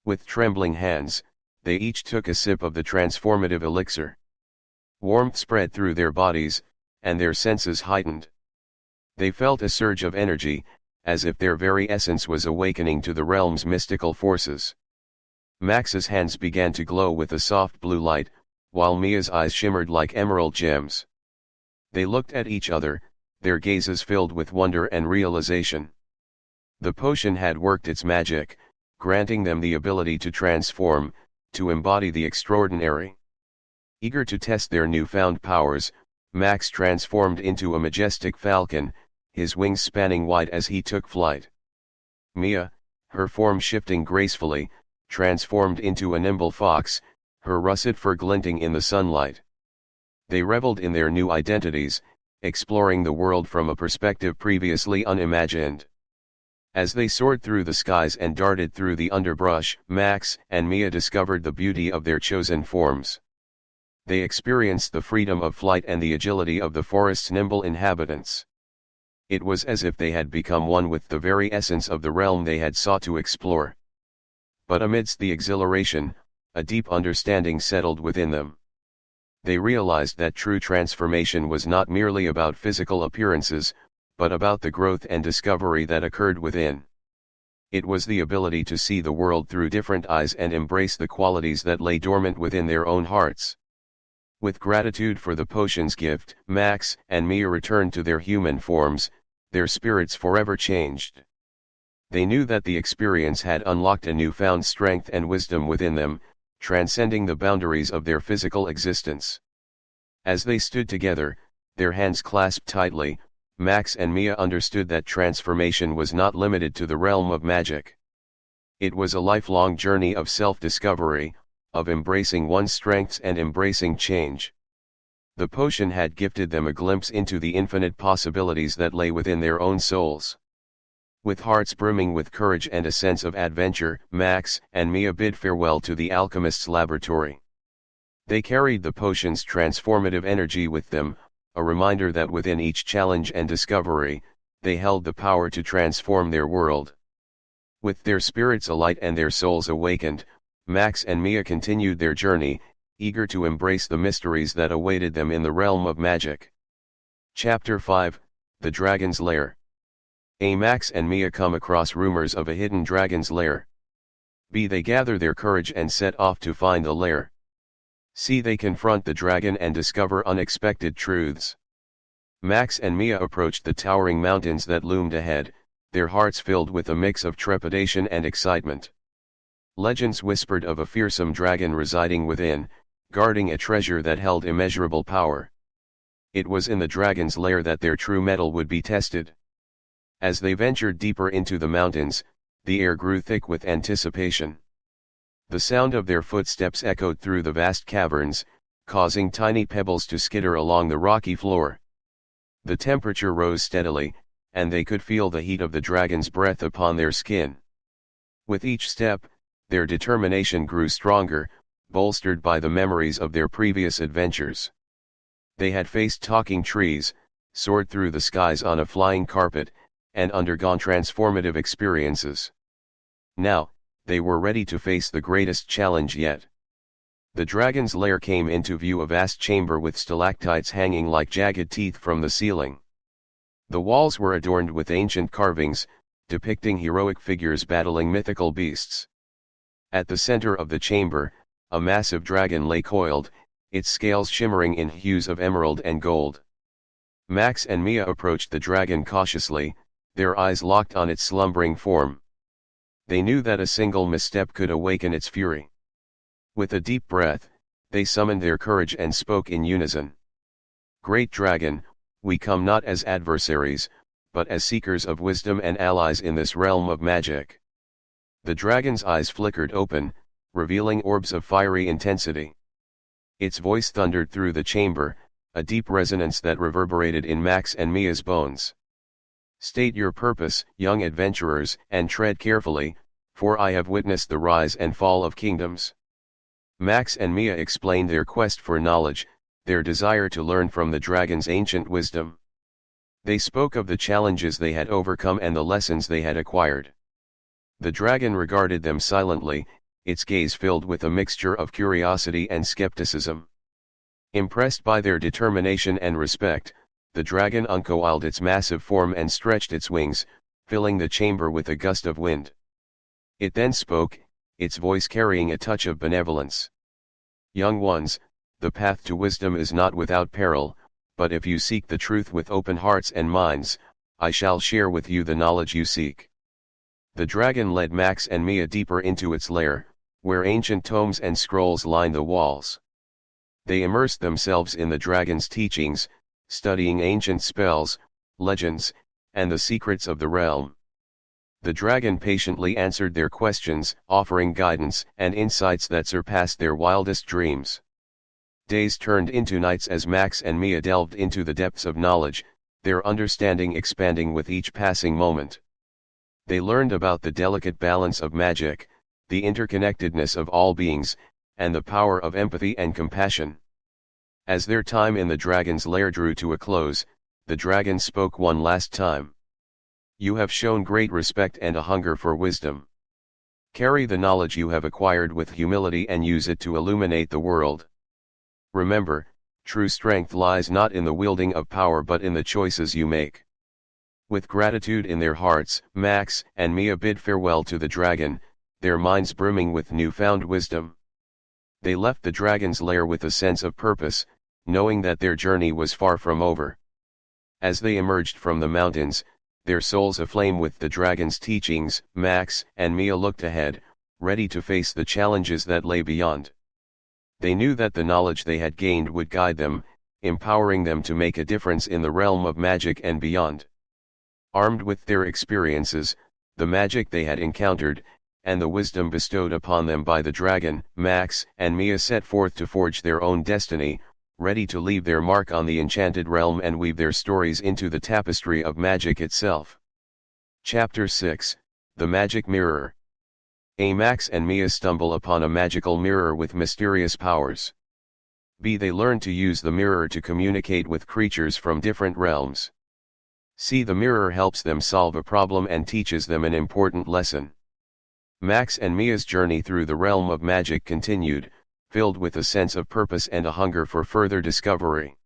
With trembling hands, they each took a sip of the transformative elixir. Warmth spread through their bodies, and their senses heightened. They felt a surge of energy, as if their very essence was awakening to the realm's mystical forces. Max's hands began to glow with a soft blue light, while Mia's eyes shimmered like emerald gems. They looked at each other, their gazes filled with wonder and realization. The potion had worked its magic, granting them the ability to transform, to embody the extraordinary. Eager to test their newfound powers, Max transformed into a majestic falcon, his wings spanning wide as he took flight. Mia, her form shifting gracefully, transformed into a nimble fox, her russet fur glinting in the sunlight. They reveled in their new identities, exploring the world from a perspective previously unimagined. As they soared through the skies and darted through the underbrush, Max and Mia discovered the beauty of their chosen forms. They experienced the freedom of flight and the agility of the forest's nimble inhabitants. It was as if they had become one with the very essence of the realm they had sought to explore. But amidst the exhilaration, a deep understanding settled within them. They realized that true transformation was not merely about physical appearances, but about the growth and discovery that occurred within. It was the ability to see the world through different eyes and embrace the qualities that lay dormant within their own hearts. With gratitude for the potion's gift, Max and Mia returned to their human forms, their spirits forever changed. They knew that the experience had unlocked a newfound strength and wisdom within them, transcending the boundaries of their physical existence. As they stood together, their hands clasped tightly, Max and Mia understood that transformation was not limited to the realm of magic. It was a lifelong journey of self-discovery, of embracing one's strengths and embracing change. The potion had gifted them a glimpse into the infinite possibilities that lay within their own souls. With hearts brimming with courage and a sense of adventure, Max and Mia bid farewell to the alchemist's laboratory. They carried the potion's transformative energy with them, a reminder that within each challenge and discovery, they held the power to transform their world. With their spirits alight and their souls awakened, Max and Mia continued their journey, eager to embrace the mysteries that awaited them in the realm of magic. Chapter 5, The Dragon's Lair. Max and Mia come across rumors of a hidden dragon's lair. B. They gather their courage and set off to find the lair. C. They confront the dragon and discover unexpected truths. Max and Mia approached the towering mountains that loomed ahead, their hearts filled with a mix of trepidation and excitement. Legends whispered of a fearsome dragon residing within, guarding a treasure that held immeasurable power. It was in the dragon's lair that their true mettle would be tested. As they ventured deeper into the mountains, the air grew thick with anticipation. The sound of their footsteps echoed through the vast caverns, causing tiny pebbles to skitter along the rocky floor. The temperature rose steadily, and they could feel the heat of the dragon's breath upon their skin. With each step, their determination grew stronger, bolstered by the memories of their previous adventures. They had faced talking trees, soared through the skies on a flying carpet, and undergone transformative experiences. Now, they were ready to face the greatest challenge yet. The dragon's lair came into view, a vast chamber with stalactites hanging like jagged teeth from the ceiling. The walls were adorned with ancient carvings, depicting heroic figures battling mythical beasts. At the center of the chamber, a massive dragon lay coiled, its scales shimmering in hues of emerald and gold. Max and Mia approached the dragon cautiously, their eyes locked on its slumbering form. They knew that a single misstep could awaken its fury. With a deep breath, they summoned their courage and spoke in unison. "Great dragon, we come not as adversaries, but as seekers of wisdom and allies in this realm of magic." The dragon's eyes flickered open, revealing orbs of fiery intensity. Its voice thundered through the chamber, a deep resonance that reverberated in Max and Mia's bones. "State your purpose, young adventurers, and tread carefully, for I have witnessed the rise and fall of kingdoms." Max and Mia explained their quest for knowledge, their desire to learn from the dragon's ancient wisdom. They spoke of the challenges they had overcome and the lessons they had acquired. The dragon regarded them silently, its gaze filled with a mixture of curiosity and skepticism. Impressed by their determination and respect, the dragon uncoiled its massive form and stretched its wings, filling the chamber with a gust of wind. It then spoke, its voice carrying a touch of benevolence. "Young ones, the path to wisdom is not without peril, but if you seek the truth with open hearts and minds, I shall share with you the knowledge you seek." The dragon led Max and Mia deeper into its lair, where ancient tomes and scrolls lined the walls. They immersed themselves in the dragon's teachings, studying ancient spells, legends, and the secrets of the realm. The dragon patiently answered their questions, offering guidance and insights that surpassed their wildest dreams. Days turned into nights as Max and Mia delved into the depths of knowledge, their understanding expanding with each passing moment. They learned about the delicate balance of magic, the interconnectedness of all beings, and the power of empathy and compassion. As their time in the dragon's lair drew to a close, the dragon spoke one last time. "You have shown great respect and a hunger for wisdom. Carry the knowledge you have acquired with humility and use it to illuminate the world. Remember, true strength lies not in the wielding of power but in the choices you make." With gratitude in their hearts, Max and Mia bid farewell to the dragon, their minds brimming with newfound wisdom. They left the dragon's lair with a sense of purpose, knowing that their journey was far from over. As they emerged from the mountains, their souls aflame with the dragon's teachings, Max and Mia looked ahead, ready to face the challenges that lay beyond. They knew that the knowledge they had gained would guide them, empowering them to make a difference in the realm of magic and beyond. Armed with their experiences, the magic they had encountered, and the wisdom bestowed upon them by the dragon, Max and Mia set forth to forge their own destiny, ready to leave their mark on the enchanted realm and weave their stories into the tapestry of magic itself. Chapter 6, The Magic Mirror. Max and Mia stumble upon a magical mirror with mysterious powers. They learn to use the mirror to communicate with creatures from different realms. The mirror helps them solve a problem and teaches them an important lesson. Max and Mia's journey through the realm of magic continued, filled with a sense of purpose and a hunger for further discovery.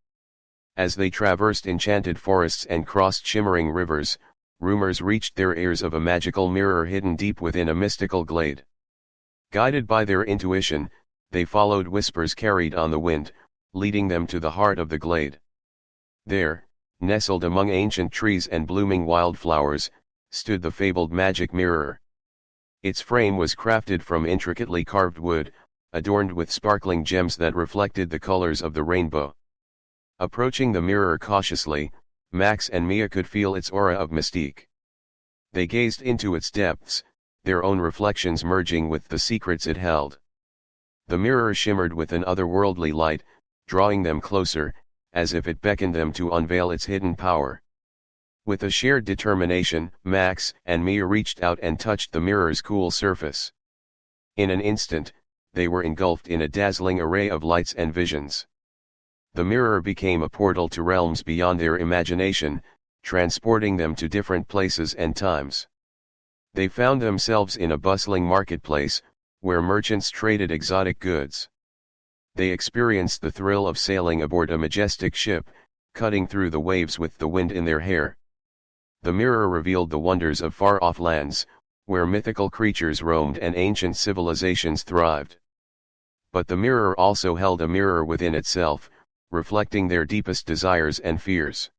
As they traversed enchanted forests and crossed shimmering rivers, rumors reached their ears of a magical mirror hidden deep within a mystical glade. Guided by their intuition, they followed whispers carried on the wind, leading them to the heart of the glade. There, nestled among ancient trees and blooming wildflowers, stood the fabled magic mirror. Its frame was crafted from intricately carved wood, adorned with sparkling gems that reflected the colors of the rainbow. Approaching the mirror cautiously, Max and Mia could feel its aura of mystique. They gazed into its depths, their own reflections merging with the secrets it held. The mirror shimmered with an otherworldly light, drawing them closer, as if it beckoned them to unveil its hidden power. With a shared determination, Max and Mia reached out and touched the mirror's cool surface. In an instant, they were engulfed in a dazzling array of lights and visions. The mirror became a portal to realms beyond their imagination, transporting them to different places and times. They found themselves in a bustling marketplace, where merchants traded exotic goods. They experienced the thrill of sailing aboard a majestic ship, cutting through the waves with the wind in their hair. The mirror revealed the wonders of far-off lands, where mythical creatures roamed and ancient civilizations thrived. But the mirror also held a mirror within itself, reflecting their deepest desires and fears.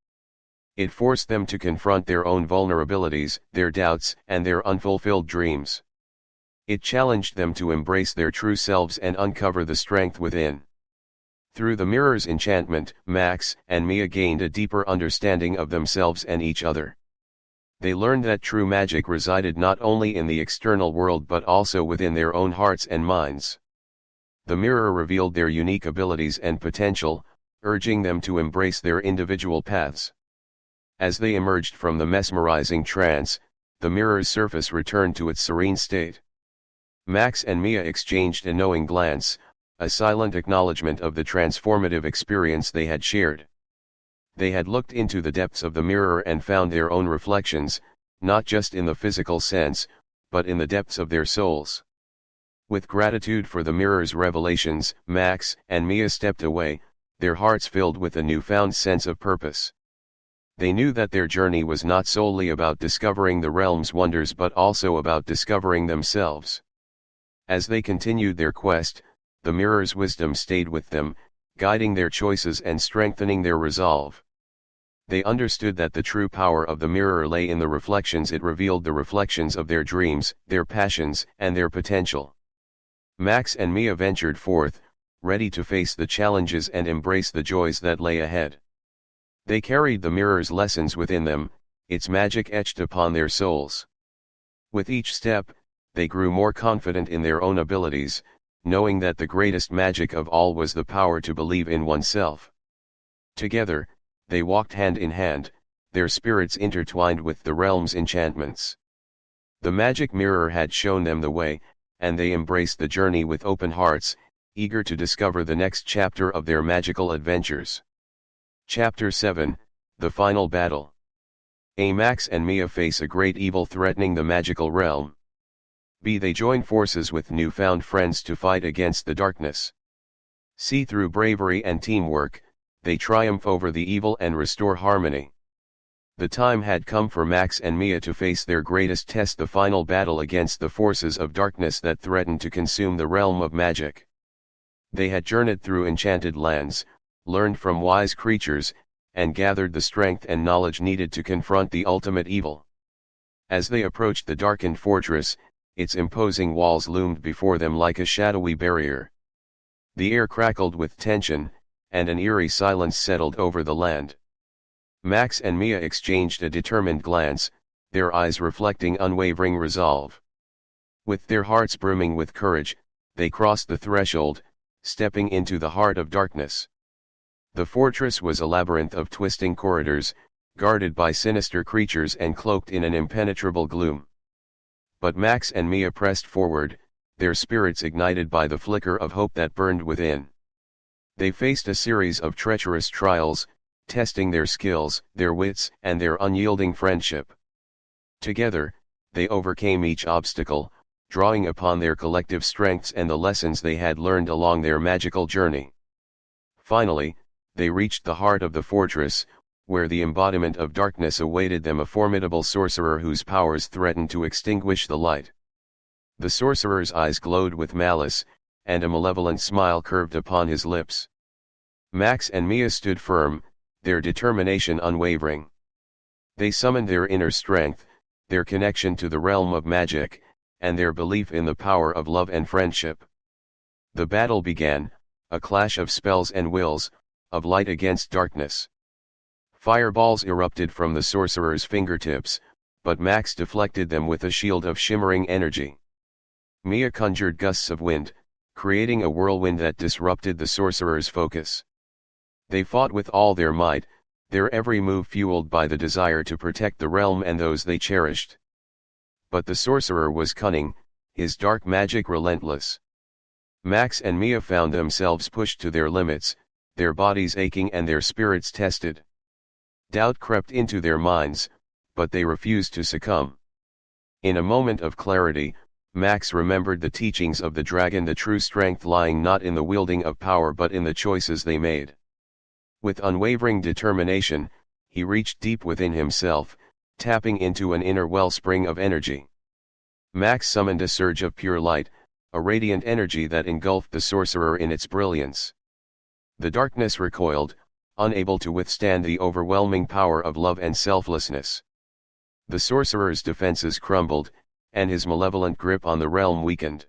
It forced them to confront their own vulnerabilities, their doubts, and their unfulfilled dreams. It challenged them to embrace their true selves and uncover the strength within. Through the mirror's enchantment, Max and Mia gained a deeper understanding of themselves and each other. They learned that true magic resided not only in the external world but also within their own hearts and minds. The mirror revealed their unique abilities and potential, urging them to embrace their individual paths. As they emerged from the mesmerizing trance, the mirror's surface returned to its serene state. Max and Mia exchanged a knowing glance, a silent acknowledgement of the transformative experience they had shared. They had looked into the depths of the mirror and found their own reflections, not just in the physical sense, but in the depths of their souls. With gratitude for the mirror's revelations, Max and Mia stepped away, their hearts filled with a newfound sense of purpose. They knew that their journey was not solely about discovering the realm's wonders but also about discovering themselves. As they continued their quest, the mirror's wisdom stayed with them, guiding their choices and strengthening their resolve. They understood that the true power of the mirror lay in the reflections it revealed, the reflections of their dreams, their passions, and their potential. Max and Mia ventured forth, ready to face the challenges and embrace the joys that lay ahead. They carried the mirror's lessons within them, its magic etched upon their souls. With each step, they grew more confident in their own abilities, knowing that the greatest magic of all was the power to believe in oneself. Together, they walked hand in hand, their spirits intertwined with the realm's enchantments. The magic mirror had shown them the way, and they embraced the journey with open hearts, eager to discover the next chapter of their magical adventures. Chapter 7, The Final Battle. Max and Mia face a great evil threatening the magical realm. They join forces with newfound friends to fight against the darkness. Through bravery and teamwork, they triumph over the evil and restore harmony. The time had come for Max and Mia to face their greatest test, the final battle against the forces of darkness that threatened to consume the realm of magic. They had journeyed through enchanted lands, learned from wise creatures, and gathered the strength and knowledge needed to confront the ultimate evil. As they approached the darkened fortress, its imposing walls loomed before them like a shadowy barrier. The air crackled with tension, and an eerie silence settled over the land. Max and Mia exchanged a determined glance, their eyes reflecting unwavering resolve. With their hearts brimming with courage, they crossed the threshold, stepping into the heart of darkness. The fortress was a labyrinth of twisting corridors, guarded by sinister creatures and cloaked in an impenetrable gloom. But Max and Mia pressed forward, their spirits ignited by the flicker of hope that burned within. They faced a series of treacherous trials, testing their skills, their wits, and their unyielding friendship. Together, they overcame each obstacle, drawing upon their collective strengths and the lessons they had learned along their magical journey. Finally, they reached the heart of the fortress, where the embodiment of darkness awaited them, a formidable sorcerer whose powers threatened to extinguish the light. The sorcerer's eyes glowed with malice, and a malevolent smile curved upon his lips. Max and Mia stood firm, their determination unwavering. They summoned their inner strength, their connection to the realm of magic, and their belief in the power of love and friendship. The battle began, a clash of spells and wills, of light against darkness. Fireballs erupted from the sorcerer's fingertips, but Max deflected them with a shield of shimmering energy. Mia conjured gusts of wind, creating a whirlwind that disrupted the sorcerer's focus. They fought with all their might, their every move fueled by the desire to protect the realm and those they cherished. But the sorcerer was cunning, his dark magic relentless. Max and Mia found themselves pushed to their limits, their bodies aching and their spirits tested. Doubt crept into their minds, but they refused to succumb. In a moment of clarity, Max remembered the teachings of the dragon, the true strength lying not in the wielding of power but in the choices they made. With unwavering determination, he reached deep within himself, tapping into an inner wellspring of energy. Max summoned a surge of pure light, a radiant energy that engulfed the sorcerer in its brilliance. The darkness recoiled, unable to withstand the overwhelming power of love and selflessness. The sorcerer's defenses crumbled, and his malevolent grip on the realm weakened.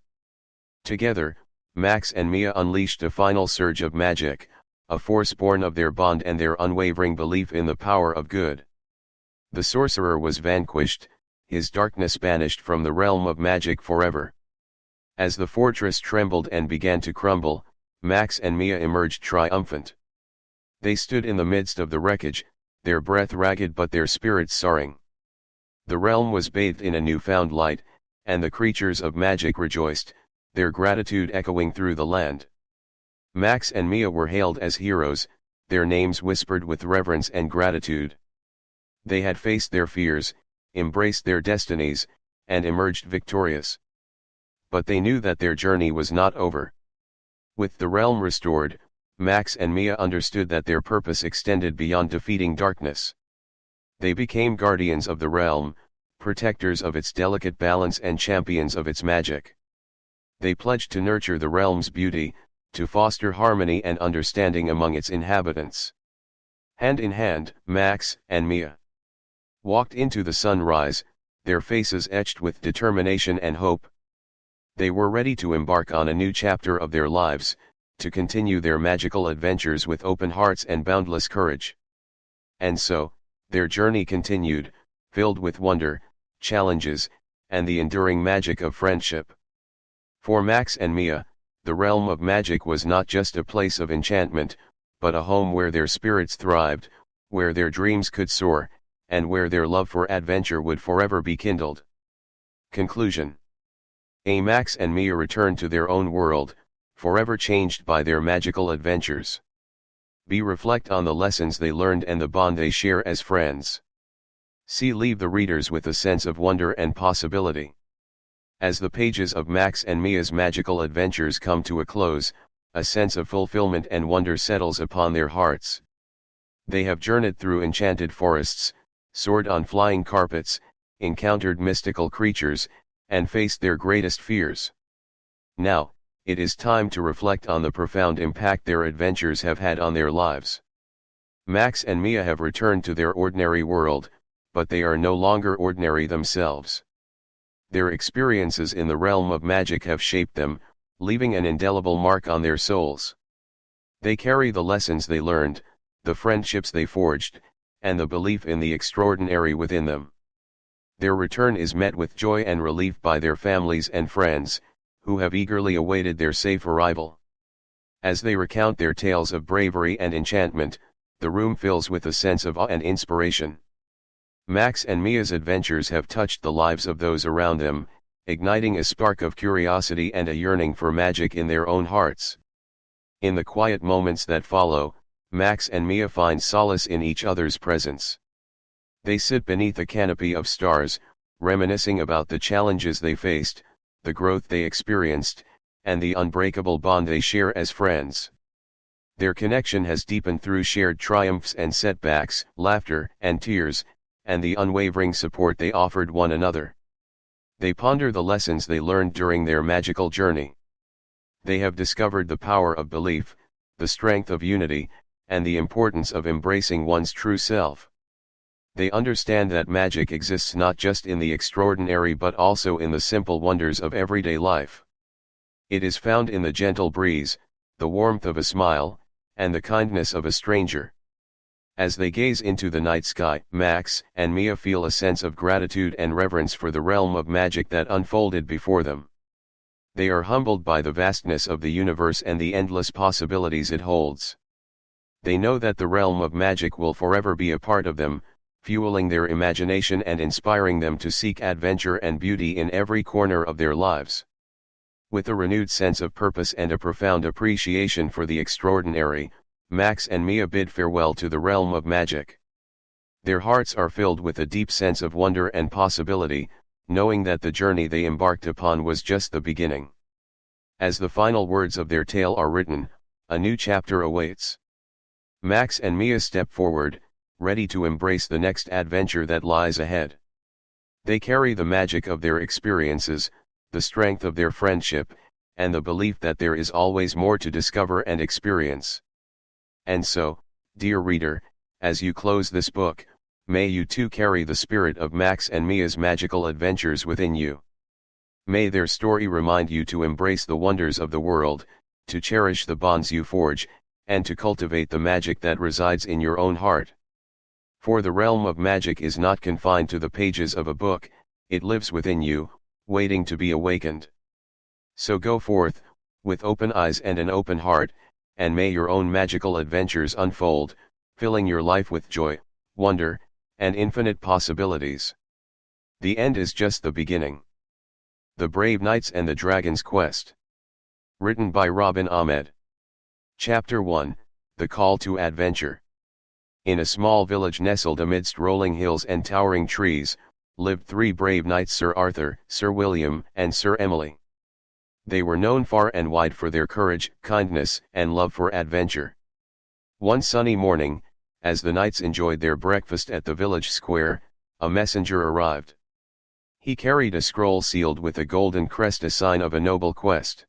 Together, Max and Mia unleashed a final surge of magic, a force born of their bond and their unwavering belief in the power of good. The sorcerer was vanquished, his darkness banished from the realm of magic forever. As the fortress trembled and began to crumble, Max and Mia emerged triumphant. They stood in the midst of the wreckage, their breath ragged but their spirits soaring. The realm was bathed in a newfound light, and the creatures of magic rejoiced, their gratitude echoing through the land. Max and Mia were hailed as heroes, their names whispered with reverence and gratitude. They had faced their fears, embraced their destinies, and emerged victorious. But they knew that their journey was not over. With the realm restored, Max and Mia understood that their purpose extended beyond defeating darkness. They became guardians of the realm, protectors of its delicate balance and champions of its magic. They pledged to nurture the realm's beauty, to foster harmony and understanding among its inhabitants. Hand in hand, Max and Mia walked into the sunrise, their faces etched with determination and hope. They were ready to embark on a new chapter of their lives, to continue their magical adventures with open hearts and boundless courage. And so, their journey continued, filled with wonder, challenges, and the enduring magic of friendship. For Max and Mia, the realm of magic was not just a place of enchantment, but a home where their spirits thrived, where their dreams could soar, and where their love for adventure would forever be kindled. Conclusion. Max and Mia returned to their own world, forever changed by their magical adventures. B. Reflect on the lessons they learned and the bond they share as friends. C. Leave the readers with a sense of wonder and possibility. As the pages of Max and Mia's magical adventures come to a close, a sense of fulfillment and wonder settles upon their hearts. They have journeyed through enchanted forests, soared on flying carpets, encountered mystical creatures, and faced their greatest fears. Now, it is time to reflect on the profound impact their adventures have had on their lives. Max and Mia have returned to their ordinary world, but they are no longer ordinary themselves. Their experiences in the realm of magic have shaped them, leaving an indelible mark on their souls. They carry the lessons they learned, the friendships they forged, and the belief in the extraordinary within them. Their return is met with joy and relief by their families and friends, who have eagerly awaited their safe arrival. As they recount their tales of bravery and enchantment, the room fills with a sense of awe and inspiration. Max and Mia's adventures have touched the lives of those around them, igniting a spark of curiosity and a yearning for magic in their own hearts. In the quiet moments that follow, Max and Mia find solace in each other's presence. They sit beneath a canopy of stars, reminiscing about the challenges they faced, the growth they experienced, and the unbreakable bond they share as friends. Their connection has deepened through shared triumphs and setbacks, laughter and tears, and the unwavering support they offered one another. They ponder the lessons they learned during their magical journey. They have discovered the power of belief, the strength of unity, and the importance of embracing one's true self. They understand that magic exists not just in the extraordinary but also in the simple wonders of everyday life. It is found in the gentle breeze, the warmth of a smile, and the kindness of a stranger. As they gaze into the night sky, Max and Mia feel a sense of gratitude and reverence for the realm of magic that unfolded before them. They are humbled by the vastness of the universe and the endless possibilities it holds. They know that the realm of magic will forever be a part of them, fueling their imagination and inspiring them to seek adventure and beauty in every corner of their lives. With a renewed sense of purpose and a profound appreciation for the extraordinary, Max and Mia bid farewell to the realm of magic. Their hearts are filled with a deep sense of wonder and possibility, knowing that the journey they embarked upon was just the beginning. As the final words of their tale are written, a new chapter awaits. Max and Mia step forward, ready to embrace the next adventure that lies ahead. They carry the magic of their experiences, the strength of their friendship, and the belief that there is always more to discover and experience. And so, dear reader, as you close this book, may you too carry the spirit of Max and Mia's magical adventures within you. May their story remind you to embrace the wonders of the world, to cherish the bonds you forge, and to cultivate the magic that resides in your own heart. For the realm of magic is not confined to the pages of a book, it lives within you, waiting to be awakened. So go forth, with open eyes and an open heart, and may your own magical adventures unfold, filling your life with joy, wonder, and infinite possibilities. The end is just the beginning. The Brave Knights and the Dragon's Quest. Written by Robin Ahmed. Chapter 1, The Call to Adventure. In a small village nestled amidst rolling hills and towering trees, lived three brave knights, Sir Arthur, Sir William, and Sir Emily. They were known far and wide for their courage, kindness, and love for adventure. One sunny morning, as the knights enjoyed their breakfast at the village square, a messenger arrived. He carried a scroll sealed with a golden crest, a sign of a noble quest.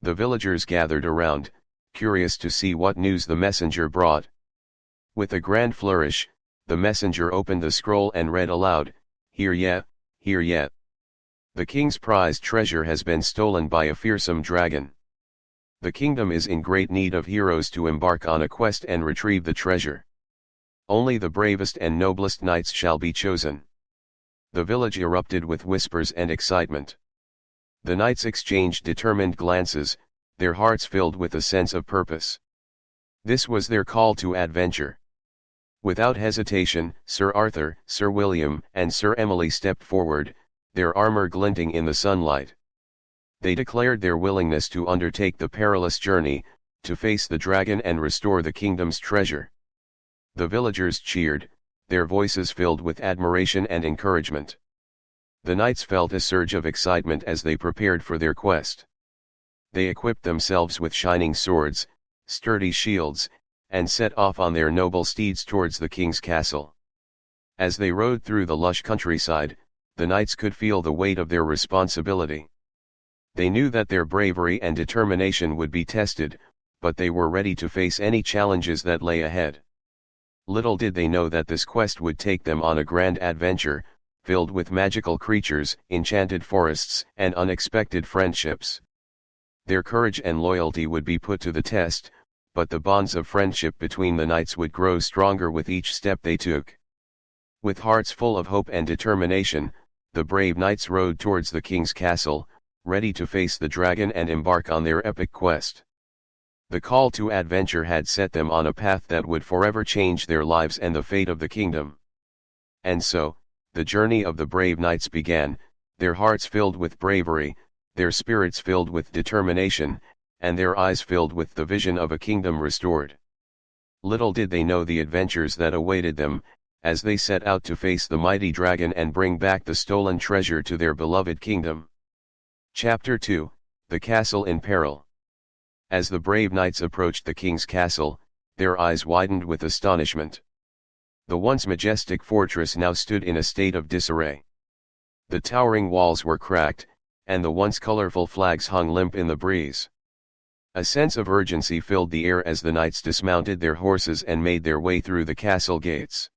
The villagers gathered around, curious to see what news the messenger brought. With a grand flourish, the messenger opened the scroll and read aloud, "Hear ye, hear ye. The king's prized treasure has been stolen by a fearsome dragon. The kingdom is in great need of heroes to embark on a quest and retrieve the treasure. Only the bravest and noblest knights shall be chosen." The village erupted with whispers and excitement. The knights exchanged determined glances, their hearts filled with a sense of purpose. This was their call to adventure. Without hesitation, Sir Arthur, Sir William, and Sir Emily stepped forward, their armor glinting in the sunlight. They declared their willingness to undertake the perilous journey, to face the dragon and restore the kingdom's treasure. The villagers cheered, their voices filled with admiration and encouragement. The knights felt a surge of excitement as they prepared for their quest. They equipped themselves with shining swords, sturdy shields, and set off on their noble steeds towards the king's castle. As they rode through the lush countryside, the knights could feel the weight of their responsibility. They knew that their bravery and determination would be tested, but they were ready to face any challenges that lay ahead. Little did they know that this quest would take them on a grand adventure, filled with magical creatures, enchanted forests, and unexpected friendships. Their courage and loyalty would be put to the test, but the bonds of friendship between the knights would grow stronger with each step they took. With hearts full of hope and determination, the brave knights rode towards the king's castle, ready to face the dragon and embark on their epic quest. The call to adventure had set them on a path that would forever change their lives and the fate of the kingdom. And so, the journey of the brave knights began, their hearts filled with bravery, their spirits filled with determination, and their eyes filled with the vision of a kingdom restored. Little did they know the adventures that awaited them, as they set out to face the mighty dragon and bring back the stolen treasure to their beloved kingdom. Chapter 2, The Castle in Peril. As the brave knights approached the king's castle, their eyes widened with astonishment. The once majestic fortress now stood in a state of disarray. The towering walls were cracked, and the once colorful flags hung limp in the breeze. A sense of urgency filled the air as the knights dismounted their horses and made their way through the castle gates.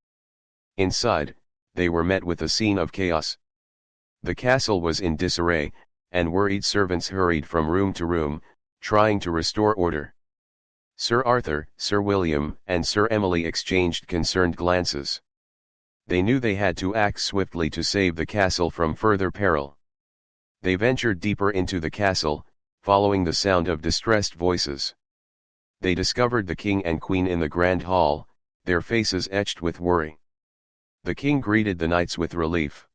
Inside, they were met with a scene of chaos. The castle was in disarray, and worried servants hurried from room to room, trying to restore order. Sir Arthur, Sir William, and Sir Emily exchanged concerned glances. They knew they had to act swiftly to save the castle from further peril. They ventured deeper into the castle, following the sound of distressed voices. They discovered the king and queen in the grand hall, their faces etched with worry. The king greeted the knights with relief.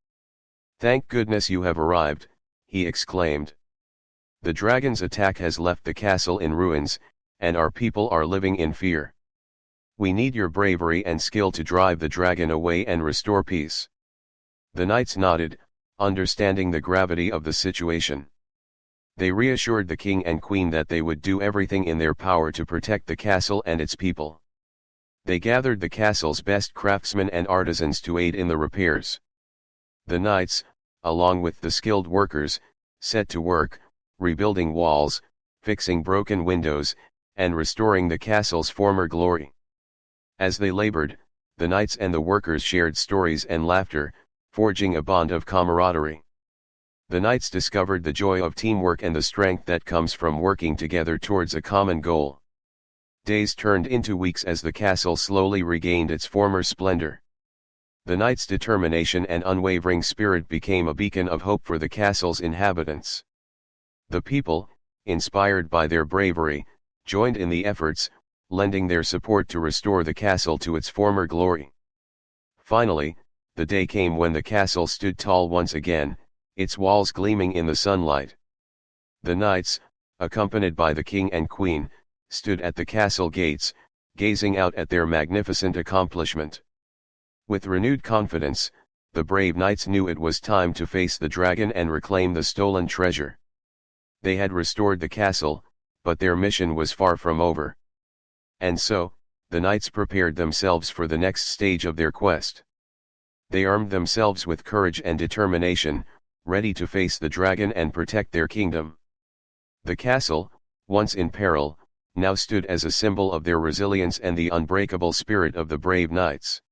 "Thank goodness you have arrived," he exclaimed. "The dragon's attack has left the castle in ruins, and our people are living in fear. We need your bravery and skill to drive the dragon away and restore peace." The knights nodded, understanding the gravity of the situation. They reassured the king and queen that they would do everything in their power to protect the castle and its people. They gathered the castle's best craftsmen and artisans to aid in the repairs. The knights, along with the skilled workers, set to work, rebuilding walls, fixing broken windows, and restoring the castle's former glory. As they labored, the knights and the workers shared stories and laughter, forging a bond of camaraderie. The knights discovered the joy of teamwork and the strength that comes from working together towards a common goal. Days turned into weeks as the castle slowly regained its former splendor. The knights' determination and unwavering spirit became a beacon of hope for the castle's inhabitants. The people, inspired by their bravery, joined in the efforts, lending their support to restore the castle to its former glory. Finally, the day came when the castle stood tall once again, its walls gleaming in the sunlight. The knights, accompanied by the king and queen, stood at the castle gates, gazing out at their magnificent accomplishment. With renewed confidence, the brave knights knew it was time to face the dragon and reclaim the stolen treasure. They had restored the castle, but their mission was far from over. And so, the knights prepared themselves for the next stage of their quest. They armed themselves with courage and determination, ready to face the dragon and protect their kingdom. The castle, once in peril, now stood as a symbol of their resilience and the unbreakable spirit of the brave knights.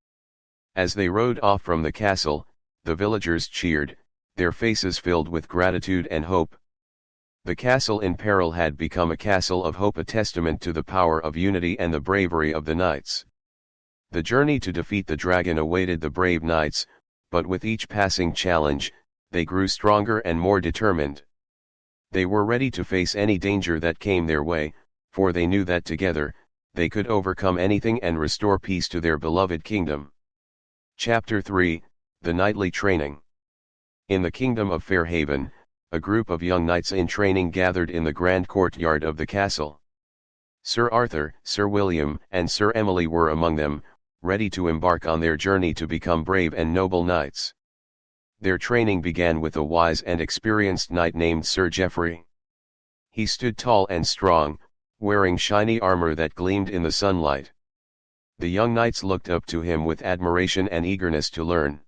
As they rode off from the castle, the villagers cheered, their faces filled with gratitude and hope. The castle in peril had become a castle of hope, a testament to the power of unity and the bravery of the knights. The journey to defeat the dragon awaited the brave knights, but with each passing challenge, they grew stronger and more determined. They were ready to face any danger that came their way, for they knew that together, they could overcome anything and restore peace to their beloved kingdom. Chapter 3, The Knightly Training. In the kingdom of Fairhaven, a group of young knights in training gathered in the grand courtyard of the castle. Sir Arthur, Sir William, and Sir Emily were among them, ready to embark on their journey to become brave and noble knights. Their training began with a wise and experienced knight named Sir Geoffrey. He stood tall and strong, wearing shiny armor that gleamed in the sunlight. The young knights looked up to him with admiration and eagerness to learn.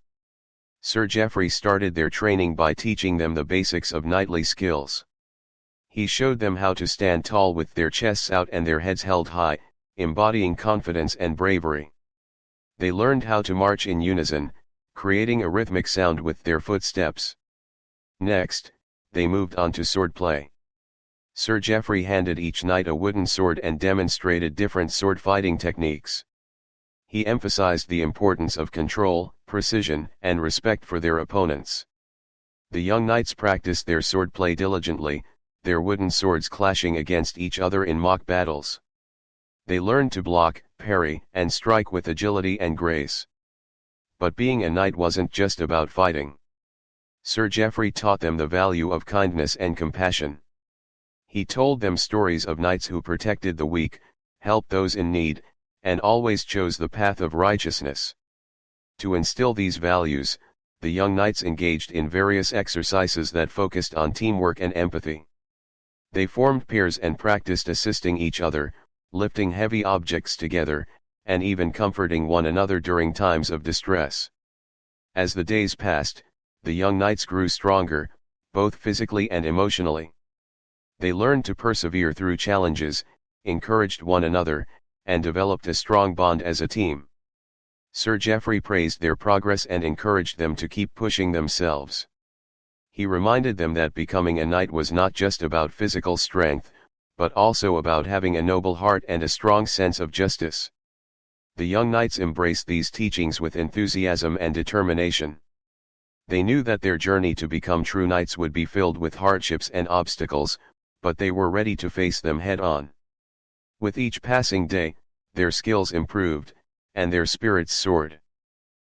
Sir Geoffrey started their training by teaching them the basics of knightly skills. He showed them how to stand tall with their chests out and their heads held high, embodying confidence and bravery. They learned how to march in unison, creating a rhythmic sound with their footsteps. Next, they moved on to swordplay. Sir Geoffrey handed each knight a wooden sword and demonstrated different sword fighting techniques. He emphasized the importance of control, precision, and respect for their opponents. The young knights practiced their swordplay diligently, their wooden swords clashing against each other in mock battles. They learned to block, parry, and strike with agility and grace. But being a knight wasn't just about fighting. Sir Geoffrey taught them the value of kindness and compassion. He told them stories of knights who protected the weak, helped those in need, and always chose the path of righteousness. To instill these values, the young knights engaged in various exercises that focused on teamwork and empathy. They formed pairs and practiced assisting each other, lifting heavy objects together, and even comforting one another during times of distress. As the days passed, the young knights grew stronger, both physically and emotionally. They learned to persevere through challenges, encouraged one another, and developed a strong bond as a team. Sir Geoffrey praised their progress and encouraged them to keep pushing themselves. He reminded them that becoming a knight was not just about physical strength, but also about having a noble heart and a strong sense of justice. The young knights embraced these teachings with enthusiasm and determination. They knew that their journey to become true knights would be filled with hardships and obstacles, but they were ready to face them head-on. With each passing day, their skills improved, and their spirits soared.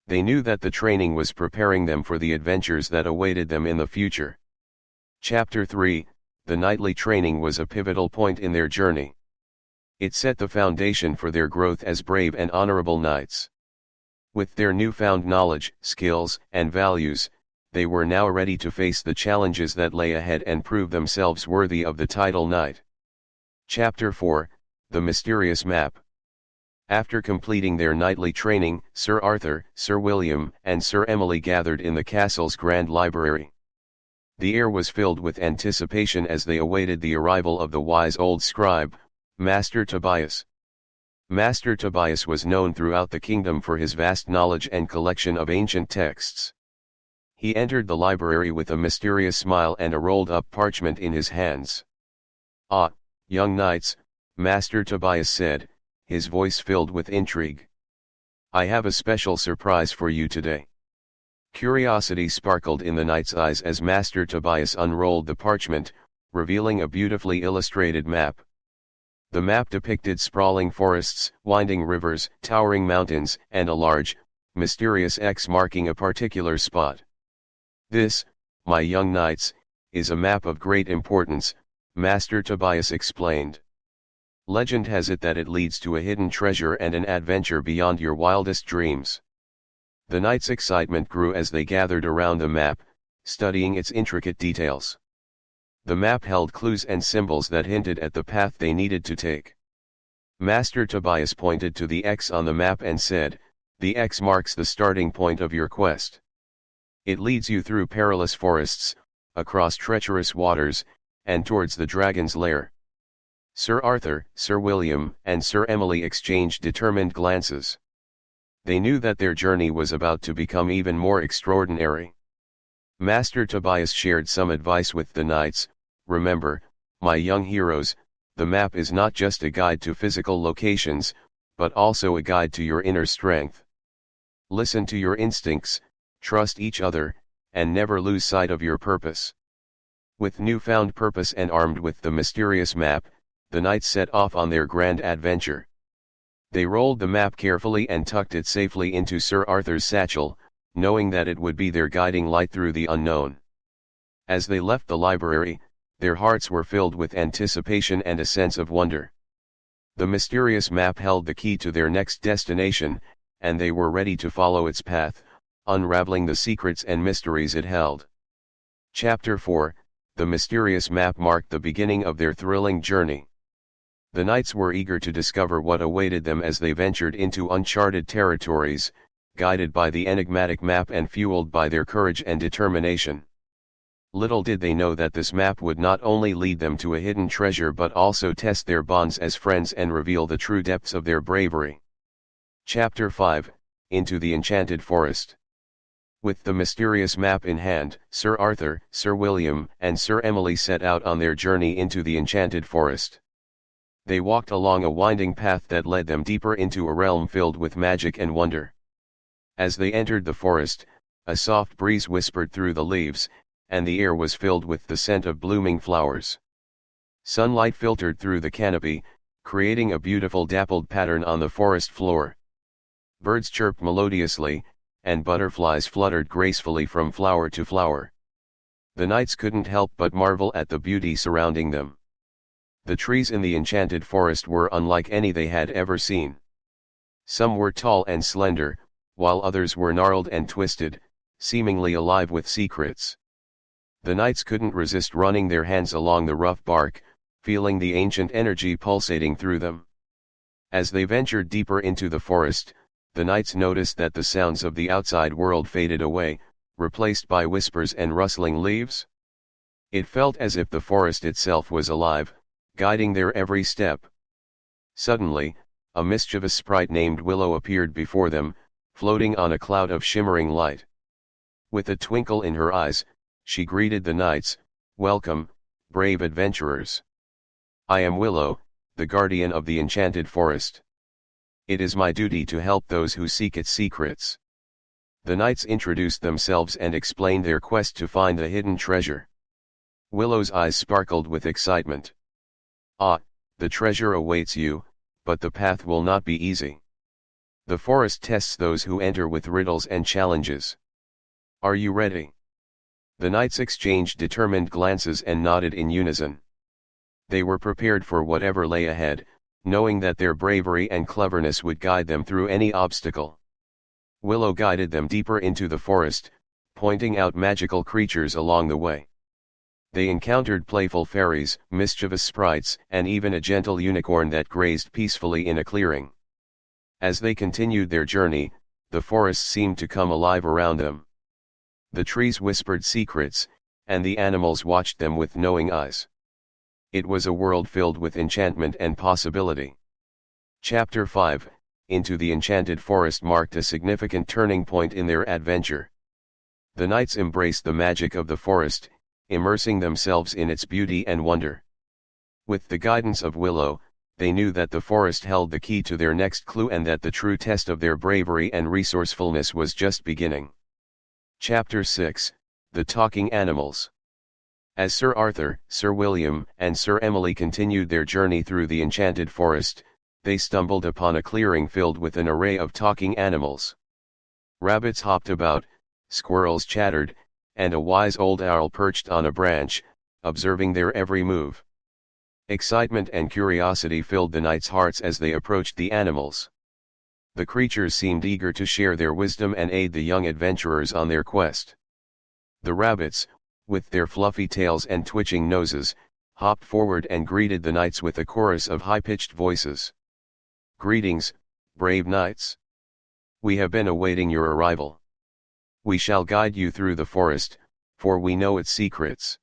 They knew that the training was preparing them for the adventures that awaited them in the future. Chapter 3, The Knightly Training was a pivotal point in their journey. It set the foundation for their growth as brave and honorable knights. With their newfound knowledge, skills, and values, they were now ready to face the challenges that lay ahead and prove themselves worthy of the title knight. Chapter 4, The Mysterious Map. After completing their knightly training, Sir Arthur, Sir William, and Sir Emily gathered in the castle's grand library. The air was filled with anticipation as they awaited the arrival of the wise old scribe, Master Tobias. Master Tobias was known throughout the kingdom for his vast knowledge and collection of ancient texts. He entered the library with a mysterious smile and a rolled-up parchment in his hands. "Ah, young knights," Master Tobias said, his voice filled with intrigue. "I have a special surprise for you today." Curiosity sparkled in the knight's eyes as Master Tobias unrolled the parchment, revealing a beautifully illustrated map. The map depicted sprawling forests, winding rivers, towering mountains, and a large, mysterious X marking a particular spot. "This, my young knights, is a map of great importance," Master Tobias explained. "Legend has it that it leads to a hidden treasure and an adventure beyond your wildest dreams." The knights' excitement grew as they gathered around the map, studying its intricate details. The map held clues and symbols that hinted at the path they needed to take. Master Tobias pointed to the X on the map and said, "The X marks the starting point of your quest. It leads you through perilous forests, across treacherous waters, and towards the dragon's lair." Sir Arthur, Sir William, and Sir Emily exchanged determined glances. They knew that their journey was about to become even more extraordinary. Master Tobias shared some advice with the knights. "Remember, my young heroes, the map is not just a guide to physical locations, but also a guide to your inner strength. Listen to your instincts, trust each other, and never lose sight of your purpose." With newfound purpose and armed with the mysterious map, the knights set off on their grand adventure. They rolled the map carefully and tucked it safely into Sir Arthur's satchel, knowing that it would be their guiding light through the unknown. As they left the library, their hearts were filled with anticipation and a sense of wonder. The mysterious map held the key to their next destination, and they were ready to follow its path, unraveling the secrets and mysteries it held. Chapter 4, The Mysterious Map marked the beginning of their thrilling journey. The knights were eager to discover what awaited them as they ventured into uncharted territories, guided by the enigmatic map and fueled by their courage and determination. Little did they know that this map would not only lead them to a hidden treasure but also test their bonds as friends and reveal the true depths of their bravery. Chapter 5, Into the Enchanted Forest. With the mysterious map in hand, Sir Arthur, Sir William, and Sir Emily set out on their journey into the Enchanted Forest. They walked along a winding path that led them deeper into a realm filled with magic and wonder. As they entered the forest, a soft breeze whispered through the leaves, and the air was filled with the scent of blooming flowers. Sunlight filtered through the canopy, creating a beautiful dappled pattern on the forest floor. Birds chirped melodiously, and butterflies fluttered gracefully from flower to flower. The knights couldn't help but marvel at the beauty surrounding them. The trees in the enchanted forest were unlike any they had ever seen. Some were tall and slender, while others were gnarled and twisted, seemingly alive with secrets. The knights couldn't resist running their hands along the rough bark, feeling the ancient energy pulsating through them. As they ventured deeper into the forest, the knights noticed that the sounds of the outside world faded away, replaced by whispers and rustling leaves. It felt as if the forest itself was alive, guiding their every step. Suddenly, a mischievous sprite named Willow appeared before them, floating on a cloud of shimmering light. With a twinkle in her eyes, she greeted the knights. "Welcome, brave adventurers. I am Willow, the guardian of the enchanted forest. It is my duty to help those who seek its secrets." The knights introduced themselves and explained their quest to find the hidden treasure. Willow's eyes sparkled with excitement. "Ah, the treasure awaits you, but the path will not be easy. The forest tests those who enter with riddles and challenges. Are you ready?" The knights exchanged determined glances and nodded in unison. They were prepared for whatever lay ahead, knowing that their bravery and cleverness would guide them through any obstacle. Willow guided them deeper into the forest, pointing out magical creatures along the way. They encountered playful fairies, mischievous sprites, and even a gentle unicorn that grazed peacefully in a clearing. As they continued their journey, the forest seemed to come alive around them. The trees whispered secrets, and the animals watched them with knowing eyes. It was a world filled with enchantment and possibility. Chapter 5, Into the Enchanted Forest marked a significant turning point in their adventure. The knights embraced the magic of the forest, immersing themselves in its beauty and wonder. With the guidance of Willow, they knew that the forest held the key to their next clue and that the true test of their bravery and resourcefulness was just beginning. Chapter 6, The Talking Animals. As Sir Arthur, Sir William, and Sir Emily continued their journey through the enchanted forest, they stumbled upon a clearing filled with an array of talking animals. Rabbits hopped about, squirrels chattered, and a wise old owl perched on a branch, observing their every move. Excitement and curiosity filled the knights' hearts as they approached the animals. The creatures seemed eager to share their wisdom and aid the young adventurers on their quest. The rabbits, with their fluffy tails and twitching noses, hopped forward and greeted the knights with a chorus of high-pitched voices. "Greetings, brave knights! We have been awaiting your arrival. We shall guide you through the forest, for we know its secrets."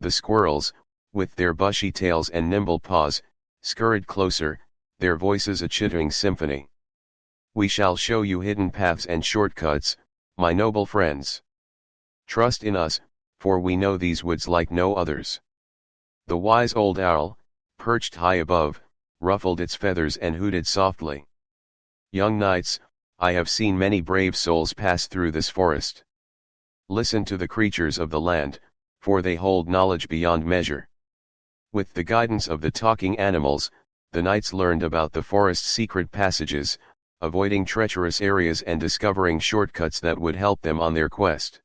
The squirrels, with their bushy tails and nimble paws, scurried closer, their voices a chittering symphony. "We shall show you hidden paths and shortcuts, my noble friends. Trust in us, for we know these woods like no others." The wise old owl, perched high above, ruffled its feathers and hooted softly. "Young knights, I have seen many brave souls pass through this forest. Listen to the creatures of the land, for they hold knowledge beyond measure." With the guidance of the talking animals, the knights learned about the forest's secret passages, avoiding treacherous areas and discovering shortcuts that would help them on their quest.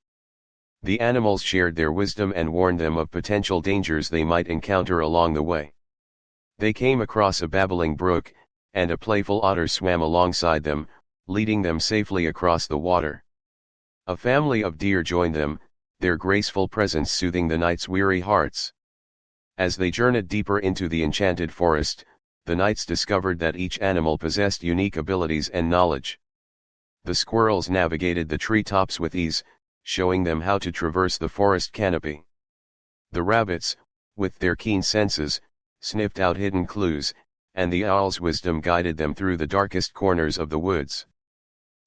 The animals shared their wisdom and warned them of potential dangers they might encounter along the way. They came across a babbling brook, and a playful otter swam alongside them, leading them safely across the water. A family of deer joined them, their graceful presence soothing the knights' weary hearts. As they journeyed deeper into the enchanted forest, the knights discovered that each animal possessed unique abilities and knowledge. The squirrels navigated the treetops with ease, showing them how to traverse the forest canopy. The rabbits, with their keen senses, sniffed out hidden clues, and the owl's wisdom guided them through the darkest corners of the woods.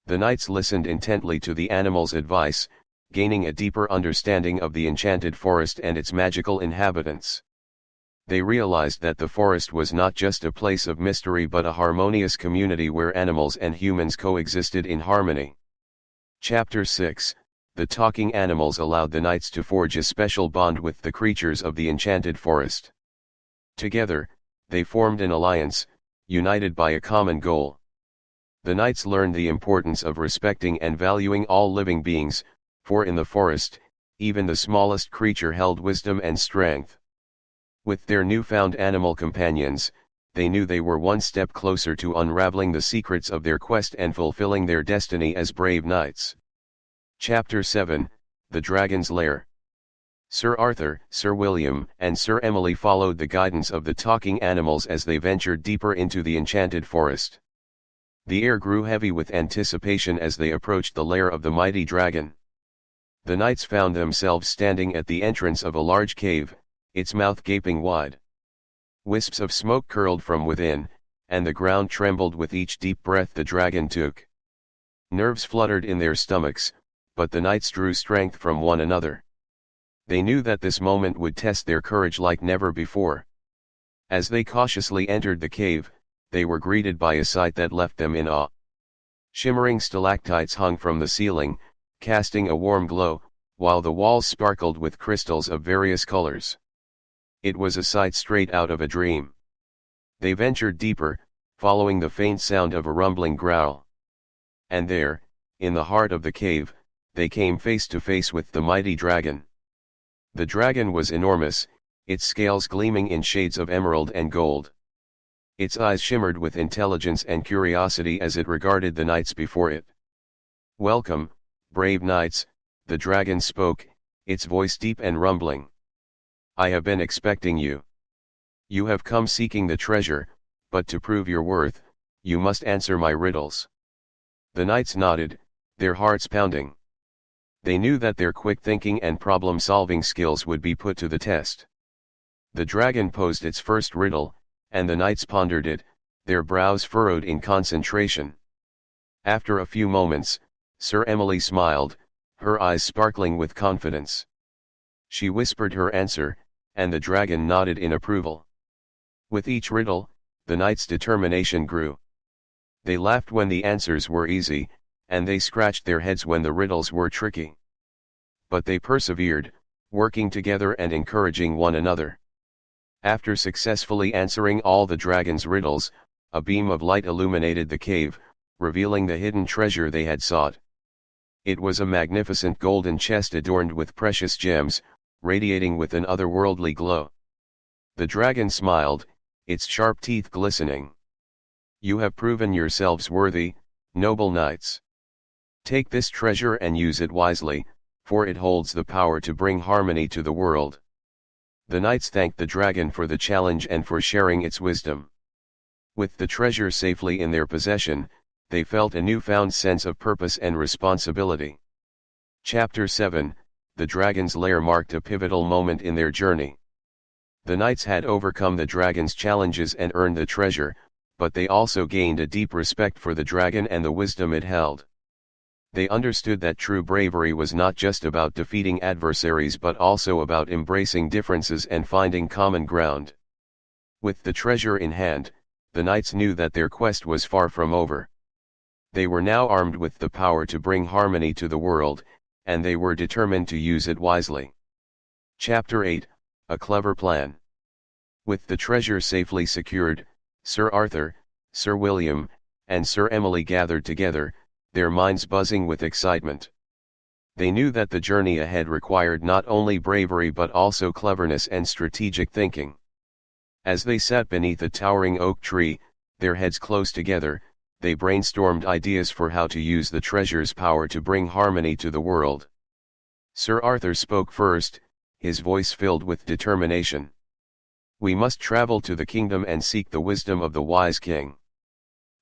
The knights listened intently to the animals' advice, gaining a deeper understanding of the enchanted forest and its magical inhabitants. They realized that the forest was not just a place of mystery but a harmonious community where animals and humans coexisted in harmony. Chapter 6. The talking animals allowed the knights to forge a special bond with the creatures of the enchanted forest. Together, they formed an alliance, united by a common goal. The knights learned the importance of respecting and valuing all living beings, for in the forest, even the smallest creature held wisdom and strength. With their newfound animal companions, they knew they were one step closer to unraveling the secrets of their quest and fulfilling their destiny as brave knights. Chapter 7, The Dragon's Lair. Sir Arthur, Sir William, and Sir Emily followed the guidance of the talking animals as they ventured deeper into the enchanted forest. The air grew heavy with anticipation as they approached the lair of the mighty dragon. The knights found themselves standing at the entrance of a large cave, its mouth gaping wide. Wisps of smoke curled from within, and the ground trembled with each deep breath the dragon took. Nerves fluttered in their stomachs, but the knights drew strength from one another. They knew that this moment would test their courage like never before. As they cautiously entered the cave, they were greeted by a sight that left them in awe. Shimmering stalactites hung from the ceiling, casting a warm glow, while the walls sparkled with crystals of various colors. It was a sight straight out of a dream. They ventured deeper, following the faint sound of a rumbling growl. And there, in the heart of the cave, they came face to face with the mighty dragon. The dragon was enormous, its scales gleaming in shades of emerald and gold. Its eyes shimmered with intelligence and curiosity as it regarded the knights before it. "Welcome, brave knights," the dragon spoke, its voice deep and rumbling. "I have been expecting you. You have come seeking the treasure, but to prove your worth, you must answer my riddles." The knights nodded, their hearts pounding. They knew that their quick thinking and problem-solving skills would be put to the test. The dragon posed its first riddle, and the knights pondered it, their brows furrowed in concentration. After a few moments, Sir Emily smiled, her eyes sparkling with confidence. She whispered her answer, and the dragon nodded in approval. With each riddle, the knights' determination grew. They laughed when the answers were easy, and they scratched their heads when the riddles were tricky. But they persevered, working together and encouraging one another. After successfully answering all the dragon's riddles, a beam of light illuminated the cave, revealing the hidden treasure they had sought. It was a magnificent golden chest adorned with precious gems, radiating with an otherworldly glow. The dragon smiled, its sharp teeth glistening. "You have proven yourselves worthy, noble knights. Take this treasure and use it wisely, for it holds the power to bring harmony to the world." The knights thanked the dragon for the challenge and for sharing its wisdom. With the treasure safely in their possession, they felt a newfound sense of purpose and responsibility. Chapter 7, The Dragon's Lair marked a pivotal moment in their journey. The knights had overcome the dragon's challenges and earned the treasure, but they also gained a deep respect for the dragon and the wisdom it held. They understood that true bravery was not just about defeating adversaries but also about embracing differences and finding common ground. With the treasure in hand, the knights knew that their quest was far from over. They were now armed with the power to bring harmony to the world, and they were determined to use it wisely. Chapter 8, A Clever Plan. With the treasure safely secured, Sir Arthur, Sir William, and Sir Emily gathered together, their minds buzzing with excitement. They knew that the journey ahead required not only bravery but also cleverness and strategic thinking. As they sat beneath a towering oak tree, their heads close together, they brainstormed ideas for how to use the treasure's power to bring harmony to the world. Sir Arthur spoke first, his voice filled with determination. "We must travel to the kingdom and seek the wisdom of the wise king.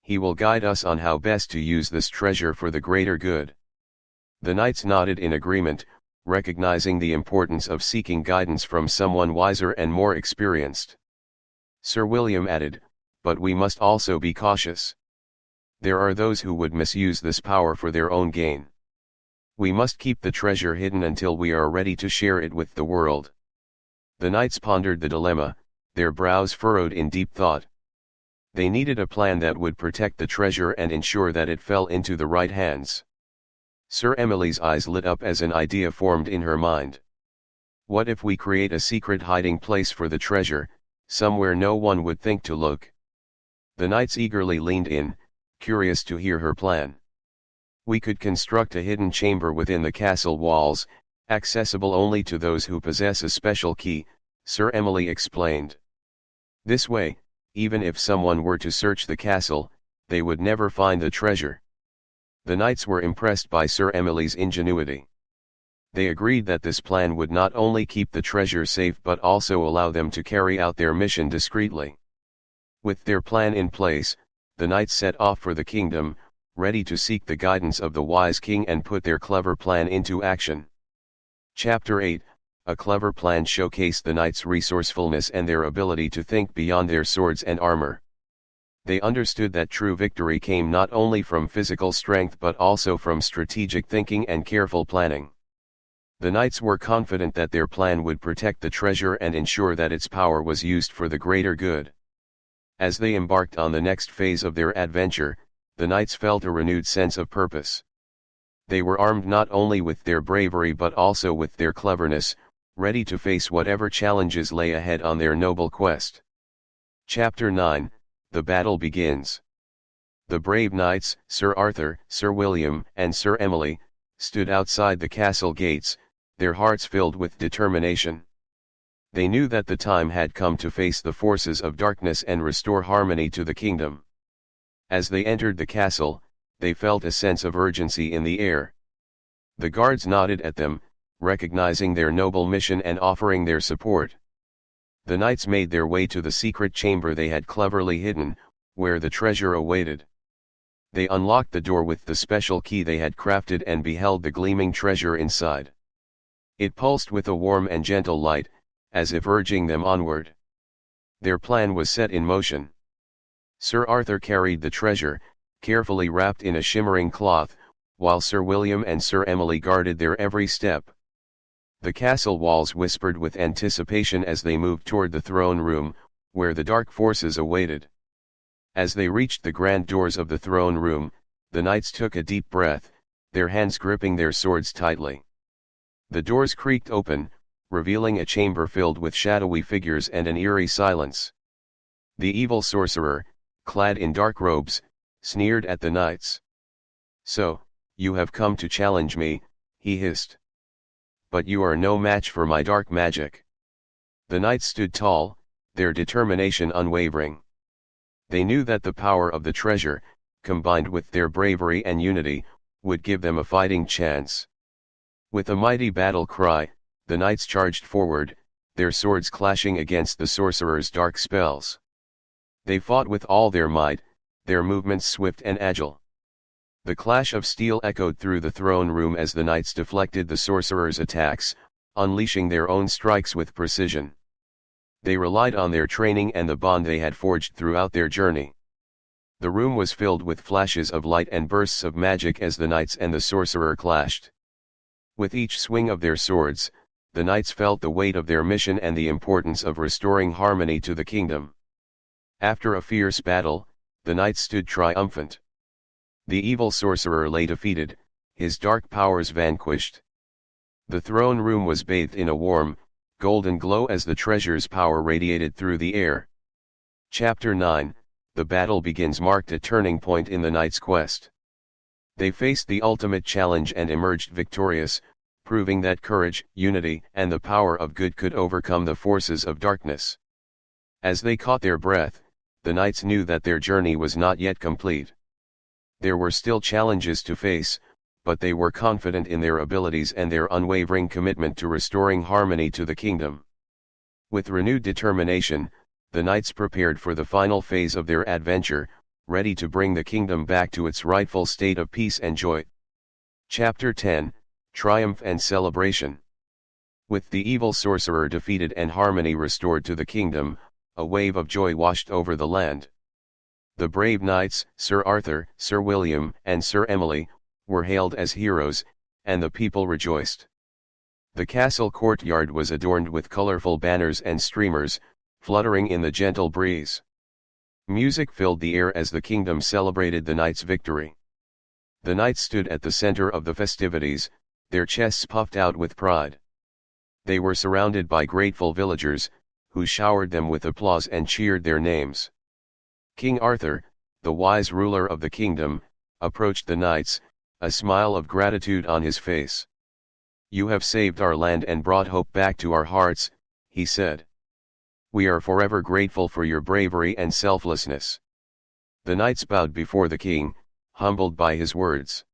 He will guide us on how best to use this treasure for the greater good." The knights nodded in agreement, recognizing the importance of seeking guidance from someone wiser and more experienced. Sir William added, "But we must also be cautious. There are those who would misuse this power for their own gain. We must keep the treasure hidden until we are ready to share it with the world." The knights pondered the dilemma, their brows furrowed in deep thought. They needed a plan that would protect the treasure and ensure that it fell into the right hands. Sir Emily's eyes lit up as an idea formed in her mind. "What if we create a secret hiding place for the treasure, somewhere no one would think to look?" The knights eagerly leaned in, curious to hear her plan. "We could construct a hidden chamber within the castle walls, accessible only to those who possess a special key," Sir Emily explained. "This way, even if someone were to search the castle, they would never find the treasure." The knights were impressed by Sir Emily's ingenuity. They agreed that this plan would not only keep the treasure safe but also allow them to carry out their mission discreetly. With their plan in place, the knights set off for the kingdom, ready to seek the guidance of the wise king and put their clever plan into action. Chapter 8, A Clever Plan showcased the knights' resourcefulness and their ability to think beyond their swords and armor. They understood that true victory came not only from physical strength but also from strategic thinking and careful planning. The knights were confident that their plan would protect the treasure and ensure that its power was used for the greater good. As they embarked on the next phase of their adventure, the knights felt a renewed sense of purpose. They were armed not only with their bravery but also with their cleverness, ready to face whatever challenges lay ahead on their noble quest. Chapter 9, The Battle Begins. The brave knights, Sir Arthur, Sir William, and Sir Emily, stood outside the castle gates, their hearts filled with determination. They knew that the time had come to face the forces of darkness and restore harmony to the kingdom. As they entered the castle, they felt a sense of urgency in the air. The guards nodded at them, recognizing their noble mission and offering their support. The knights made their way to the secret chamber they had cleverly hidden, where the treasure awaited. They unlocked the door with the special key they had crafted and beheld the gleaming treasure inside. It pulsed with a warm and gentle light, as if urging them onward. Their plan was set in motion. Sir Arthur carried the treasure, carefully wrapped in a shimmering cloth, while Sir William and Sir Emily guarded their every step. The castle walls whispered with anticipation as they moved toward the throne room, where the dark forces awaited. As they reached the grand doors of the throne room, the knights took a deep breath, their hands gripping their swords tightly. The doors creaked open, revealing a chamber filled with shadowy figures and an eerie silence. The evil sorcerer, clad in dark robes, sneered at the knights. "So, you have come to challenge me," he hissed. "But you are no match for my dark magic." The knights stood tall, their determination unwavering. They knew that the power of the treasure, combined with their bravery and unity, would give them a fighting chance. With a mighty battle cry, the knights charged forward, their swords clashing against the sorcerer's dark spells. They fought with all their might, their movements swift and agile. The clash of steel echoed through the throne room as the knights deflected the sorcerer's attacks, unleashing their own strikes with precision. They relied on their training and the bond they had forged throughout their journey. The room was filled with flashes of light and bursts of magic as the knights and the sorcerer clashed. With each swing of their swords, the knights felt the weight of their mission and the importance of restoring harmony to the kingdom. After a fierce battle, the knights stood triumphant. The evil sorcerer lay defeated, his dark powers vanquished. The throne room was bathed in a warm, golden glow as the treasure's power radiated through the air. Chapter 9, The battle begins marked a turning point in the knights' quest. They faced the ultimate challenge and emerged victorious, proving that courage, unity, and the power of good could overcome the forces of darkness. As they caught their breath, the knights knew that their journey was not yet complete. There were still challenges to face, but they were confident in their abilities and their unwavering commitment to restoring harmony to the kingdom. With renewed determination, the knights prepared for the final phase of their adventure, ready to bring the kingdom back to its rightful state of peace and joy. Chapter 10, Triumph and Celebration. With the evil sorcerer defeated and harmony restored to the kingdom, a wave of joy washed over the land. The brave knights, Sir Arthur, Sir William, and Sir Emily, were hailed as heroes, and the people rejoiced. The castle courtyard was adorned with colorful banners and streamers, fluttering in the gentle breeze. Music filled the air as the kingdom celebrated the knights' victory. The knights stood at the center of the festivities, their chests puffed out with pride. They were surrounded by grateful villagers, who showered them with applause and cheered their names. King Arthur, the wise ruler of the kingdom, approached the knights, a smile of gratitude on his face. "You have saved our land and brought hope back to our hearts," he said. "We are forever grateful for your bravery and selflessness." The knights bowed before the king, humbled by his words.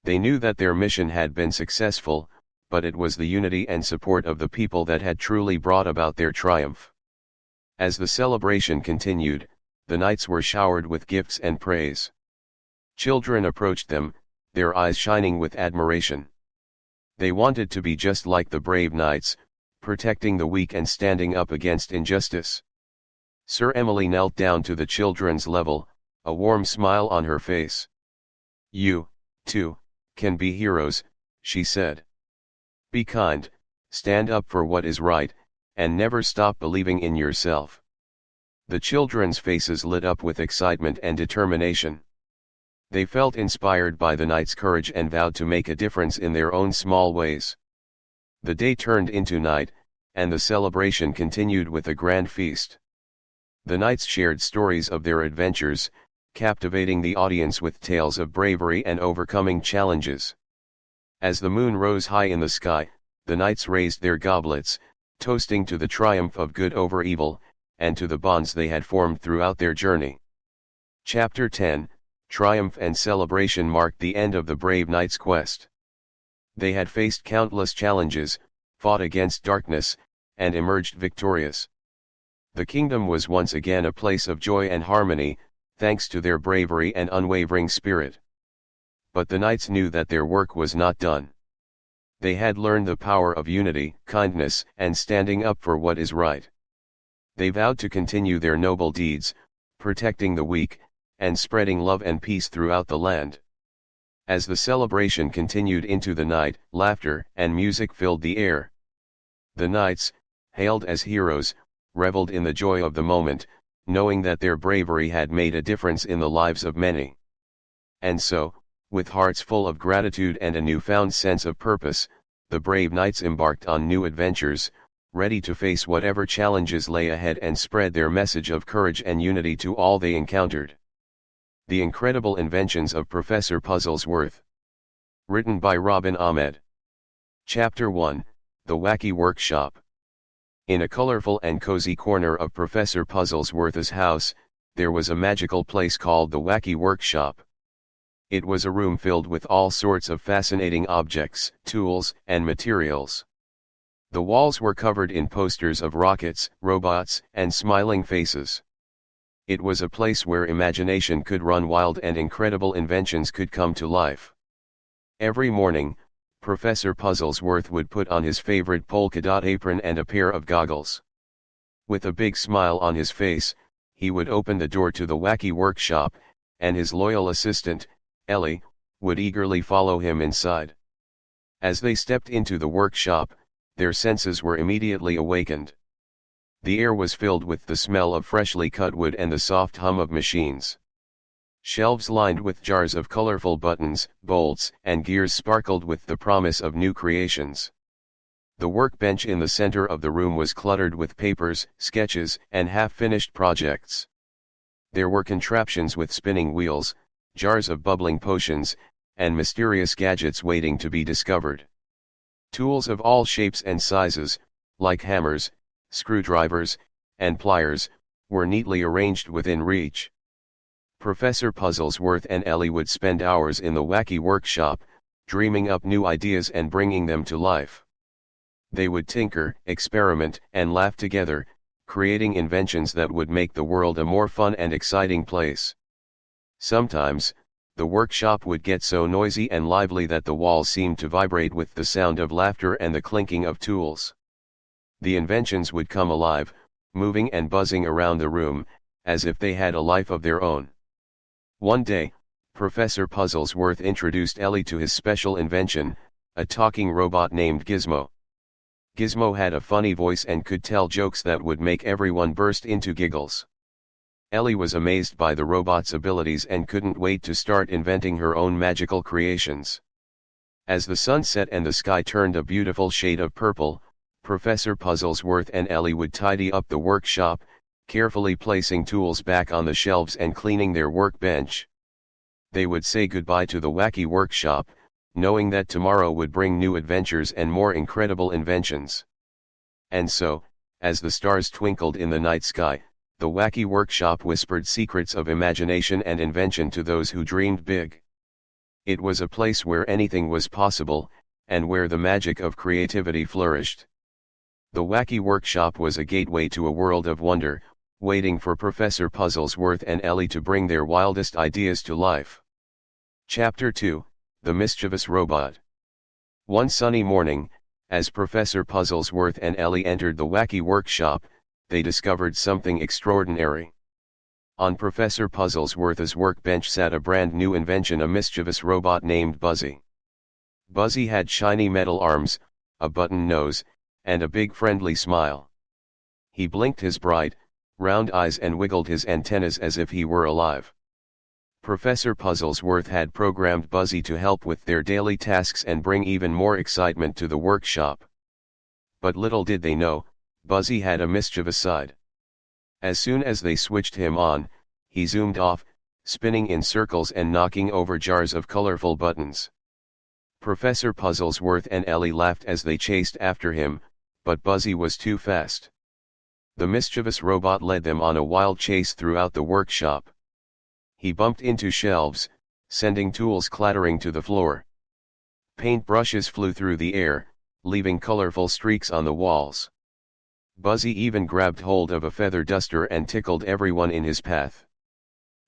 They knew that their mission had been successful, but it was the unity and support of the people that had truly brought about their triumph. As the celebration continued, the knights were showered with gifts and praise. Children approached them, their eyes shining with admiration. They wanted to be just like the brave knights, protecting the weak and standing up against injustice. Sir Emily knelt down to the children's level, a warm smile on her face. "You, too, can be heroes," she said. "Be kind, stand up for what is right, and never stop believing in yourself." The children's faces lit up with excitement and determination. They felt inspired by the knights' courage and vowed to make a difference in their own small ways. The day turned into night, and the celebration continued with a grand feast. The knights shared stories of their adventures, captivating the audience with tales of bravery and overcoming challenges. As the moon rose high in the sky, the knights raised their goblets, toasting to the triumph of good over evil, and to the bonds they had formed throughout their journey. Chapter 10, Triumph and Celebration marked the end of the brave knights' quest. They had faced countless challenges, fought against darkness, and emerged victorious. The kingdom was once again a place of joy and harmony, thanks to their bravery and unwavering spirit. But the knights knew that their work was not done. They had learned the power of unity, kindness, and standing up for what is right. They vowed to continue their noble deeds, protecting the weak, and spreading love and peace throughout the land. As the celebration continued into the night, laughter and music filled the air. The knights, hailed as heroes, reveled in the joy of the moment, knowing that their bravery had made a difference in the lives of many. And so, with hearts full of gratitude and a newfound sense of purpose, the brave knights embarked on new adventures, ready to face whatever challenges lay ahead and spread their message of courage and unity to all they encountered. The Incredible Inventions of Professor Puzzlesworth. Written by Robin Ahmed. Chapter 1, The Wacky Workshop. In a colorful and cozy corner of Professor Puzzlesworth's house, there was a magical place called the Wacky Workshop. It was a room filled with all sorts of fascinating objects, tools, and materials. The walls were covered in posters of rockets, robots, and smiling faces. It was a place where imagination could run wild and incredible inventions could come to life. Every morning, Professor Puzzlesworth would put on his favorite polka-dot apron and a pair of goggles. With a big smile on his face, he would open the door to the Wacky Workshop, and his loyal assistant, Ellie, would eagerly follow him inside. As they stepped into the workshop, their senses were immediately awakened. The air was filled with the smell of freshly cut wood and the soft hum of machines. Shelves lined with jars of colorful buttons, bolts, and gears sparkled with the promise of new creations. The workbench in the center of the room was cluttered with papers, sketches, and half-finished projects. There were contraptions with spinning wheels, jars of bubbling potions, and mysterious gadgets waiting to be discovered. Tools of all shapes and sizes, like hammers, screwdrivers, and pliers, were neatly arranged within reach. Professor Puzzlesworth and Ellie would spend hours in the Wacky Workshop, dreaming up new ideas and bringing them to life. They would tinker, experiment, and laugh together, creating inventions that would make the world a more fun and exciting place. Sometimes, the workshop would get so noisy and lively that the walls seemed to vibrate with the sound of laughter and the clinking of tools. The inventions would come alive, moving and buzzing around the room, as if they had a life of their own. One day, Professor Puzzlesworth introduced Ellie to his special invention, a talking robot named Gizmo. Gizmo had a funny voice and could tell jokes that would make everyone burst into giggles. Ellie was amazed by the robot's abilities and couldn't wait to start inventing her own magical creations. As the sun set and the sky turned a beautiful shade of purple, Professor Puzzlesworth and Ellie would tidy up the workshop, carefully placing tools back on the shelves and cleaning their workbench. They would say goodbye to the Wacky Workshop, knowing that tomorrow would bring new adventures and more incredible inventions. And so, as the stars twinkled in the night sky, the Wacky Workshop whispered secrets of imagination and invention to those who dreamed big. It was a place where anything was possible, and where the magic of creativity flourished. The Wacky Workshop was a gateway to a world of wonder, waiting for Professor Puzzlesworth and Ellie to bring their wildest ideas to life. Chapter 2, The Mischievous Robot. One sunny morning, as Professor Puzzlesworth and Ellie entered the Wacky Workshop, they discovered something extraordinary. On Professor Puzzlesworth's workbench sat a brand new invention, a mischievous robot named Buzzy. Buzzy had shiny metal arms, a button nose, and a big friendly smile. He blinked his bright, round eyes and wiggled his antennas as if he were alive. Professor Puzzlesworth had programmed Buzzy to help with their daily tasks and bring even more excitement to the workshop. But little did they know, Buzzy had a mischievous side. As soon as they switched him on, he zoomed off, spinning in circles and knocking over jars of colorful buttons. Professor Puzzlesworth and Ellie laughed as they chased after him, but Buzzy was too fast. The mischievous robot led them on a wild chase throughout the workshop. He bumped into shelves, sending tools clattering to the floor. Paintbrushes flew through the air, leaving colorful streaks on the walls. Buzzy even grabbed hold of a feather duster and tickled everyone in his path.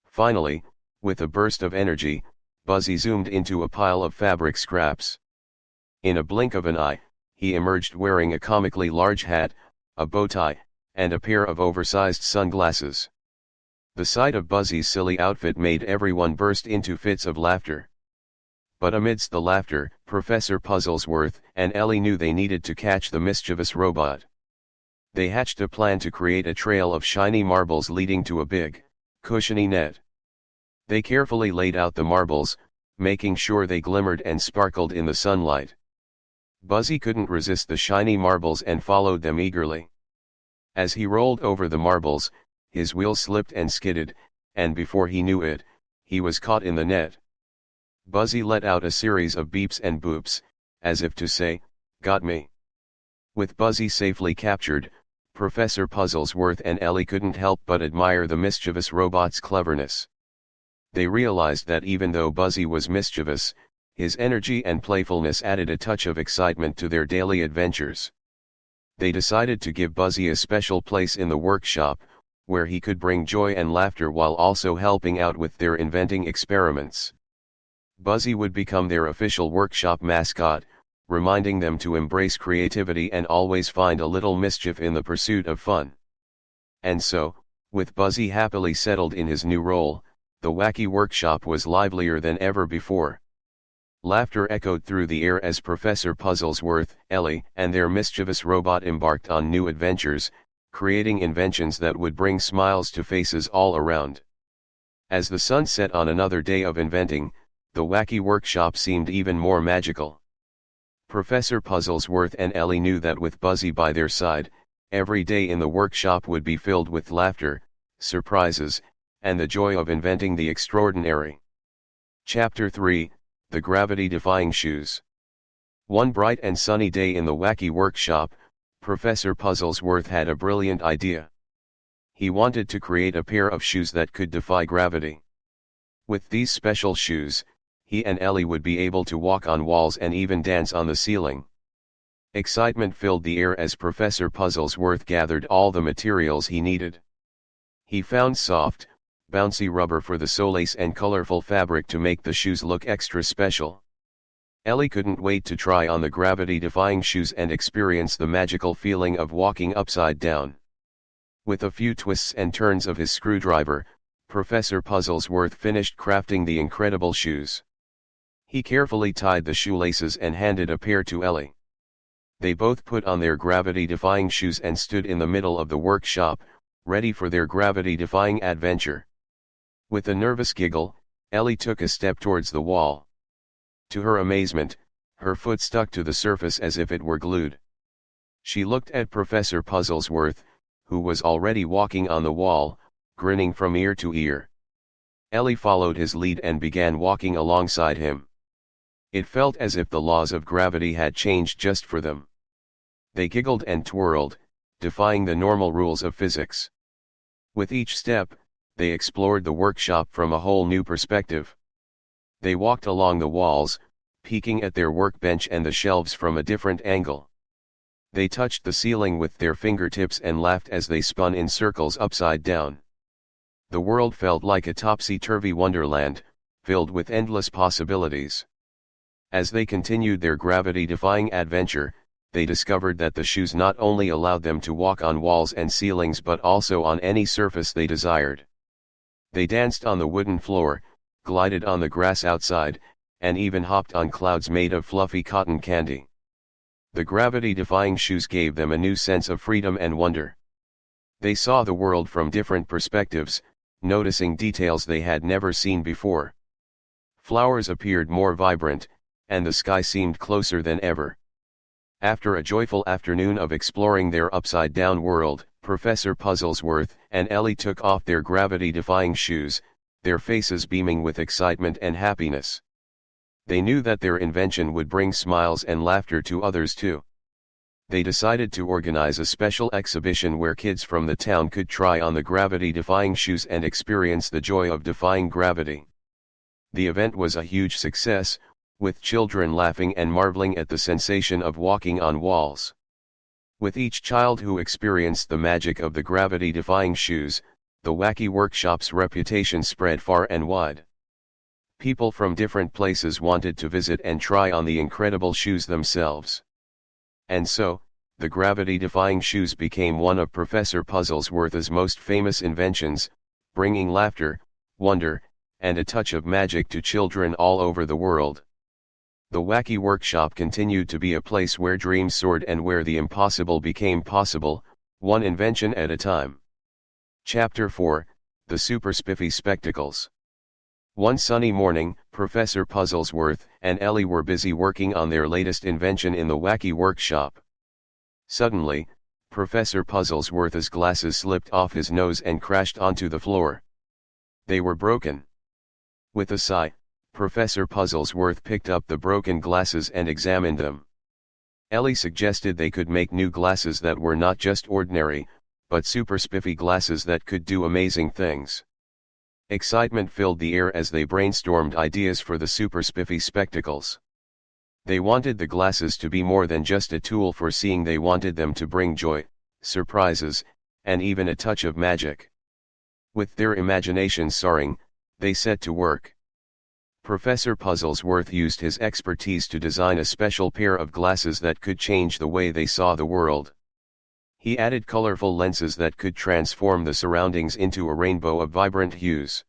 Finally, with a burst of energy, Buzzy zoomed into a pile of fabric scraps. In a blink of an eye, he emerged wearing a comically large hat, a bow tie, and a pair of oversized sunglasses. The sight of Buzzy's silly outfit made everyone burst into fits of laughter. But amidst the laughter, Professor Puzzlesworth and Ellie knew they needed to catch the mischievous robot. They hatched a plan to create a trail of shiny marbles leading to a big, cushiony net. They carefully laid out the marbles, making sure they glimmered and sparkled in the sunlight. Buzzy couldn't resist the shiny marbles and followed them eagerly. As he rolled over the marbles, his wheel slipped and skidded, and before he knew it, he was caught in the net. Buzzy let out a series of beeps and boops, as if to say, "Got me." With Buzzy safely captured, Professor Puzzlesworth and Ellie couldn't help but admire the mischievous robot's cleverness. They realized that even though Buzzy was mischievous, his energy and playfulness added a touch of excitement to their daily adventures. They decided to give Buzzy a special place in the workshop, where he could bring joy and laughter while also helping out with their inventing experiments. Buzzy would become their official workshop mascot, reminding them to embrace creativity and always find a little mischief in the pursuit of fun. And so, with Buzzy happily settled in his new role, the wacky workshop was livelier than ever before. Laughter echoed through the air as Professor Puzzlesworth, Ellie, and their mischievous robot embarked on new adventures, creating inventions that would bring smiles to faces all around. As the sun set on another day of inventing, the wacky workshop seemed even more magical. Professor Puzzlesworth and Ellie knew that with Buzzy by their side, every day in the workshop would be filled with laughter, surprises, and the joy of inventing the extraordinary. Chapter 3, The Gravity-Defying Shoes. One bright and sunny day in the wacky workshop, Professor Puzzlesworth had a brilliant idea. He wanted to create a pair of shoes that could defy gravity. With these special shoes, he and Ellie would be able to walk on walls and even dance on the ceiling. Excitement filled the air as Professor Puzzlesworth gathered all the materials he needed. He found soft, bouncy rubber for the soles and colorful fabric to make the shoes look extra special. Ellie couldn't wait to try on the gravity-defying shoes and experience the magical feeling of walking upside down. With a few twists and turns of his screwdriver, Professor Puzzlesworth finished crafting the incredible shoes. He carefully tied the shoelaces and handed a pair to Ellie. They both put on their gravity-defying shoes and stood in the middle of the workshop, ready for their gravity-defying adventure. With a nervous giggle, Ellie took a step towards the wall. To her amazement, her foot stuck to the surface as if it were glued. She looked at Professor Puzzlesworth, who was already walking on the wall, grinning from ear to ear. Ellie followed his lead and began walking alongside him. It felt as if the laws of gravity had changed just for them. They giggled and twirled, defying the normal rules of physics. With each step, they explored the workshop from a whole new perspective. They walked along the walls, peeking at their workbench and the shelves from a different angle. They touched the ceiling with their fingertips and laughed as they spun in circles upside down. The world felt like a topsy-turvy wonderland, filled with endless possibilities. As they continued their gravity-defying adventure, they discovered that the shoes not only allowed them to walk on walls and ceilings but also on any surface they desired. They danced on the wooden floor, glided on the grass outside, and even hopped on clouds made of fluffy cotton candy. The gravity-defying shoes gave them a new sense of freedom and wonder. They saw the world from different perspectives, noticing details they had never seen before. Flowers appeared more vibrant, and the sky seemed closer than ever. After a joyful afternoon of exploring their upside-down world, Professor Puzzlesworth and Ellie took off their gravity-defying shoes, their faces beaming with excitement and happiness. They knew that their invention would bring smiles and laughter to others too. They decided to organize a special exhibition where kids from the town could try on the gravity-defying shoes and experience the joy of defying gravity. The event was a huge success, with children laughing and marveling at the sensation of walking on walls. With each child who experienced the magic of the gravity-defying shoes, the wacky workshop's reputation spread far and wide. People from different places wanted to visit and try on the incredible shoes themselves. And so, the gravity-defying shoes became one of Professor Puzzlesworth's most famous inventions, bringing laughter, wonder, and a touch of magic to children all over the world. The wacky workshop continued to be a place where dreams soared and where the impossible became possible, one invention at a time. Chapter 4, The Super Spiffy Spectacles. One sunny morning, Professor Puzzlesworth and Ellie were busy working on their latest invention in the wacky workshop. Suddenly, Professor Puzzlesworth's glasses slipped off his nose and crashed onto the floor. They were broken. With a sigh, Professor Puzzlesworth picked up the broken glasses and examined them. Ellie suggested they could make new glasses that were not just ordinary, but super spiffy glasses that could do amazing things. Excitement filled the air as they brainstormed ideas for the super spiffy spectacles. They wanted the glasses to be more than just a tool for seeing. They wanted them to bring joy, surprises, and even a touch of magic. With their imaginations soaring, they set to work. Professor Puzzlesworth used his expertise to design a special pair of glasses that could change the way they saw the world. He added colorful lenses that could transform the surroundings into a rainbow of vibrant hues.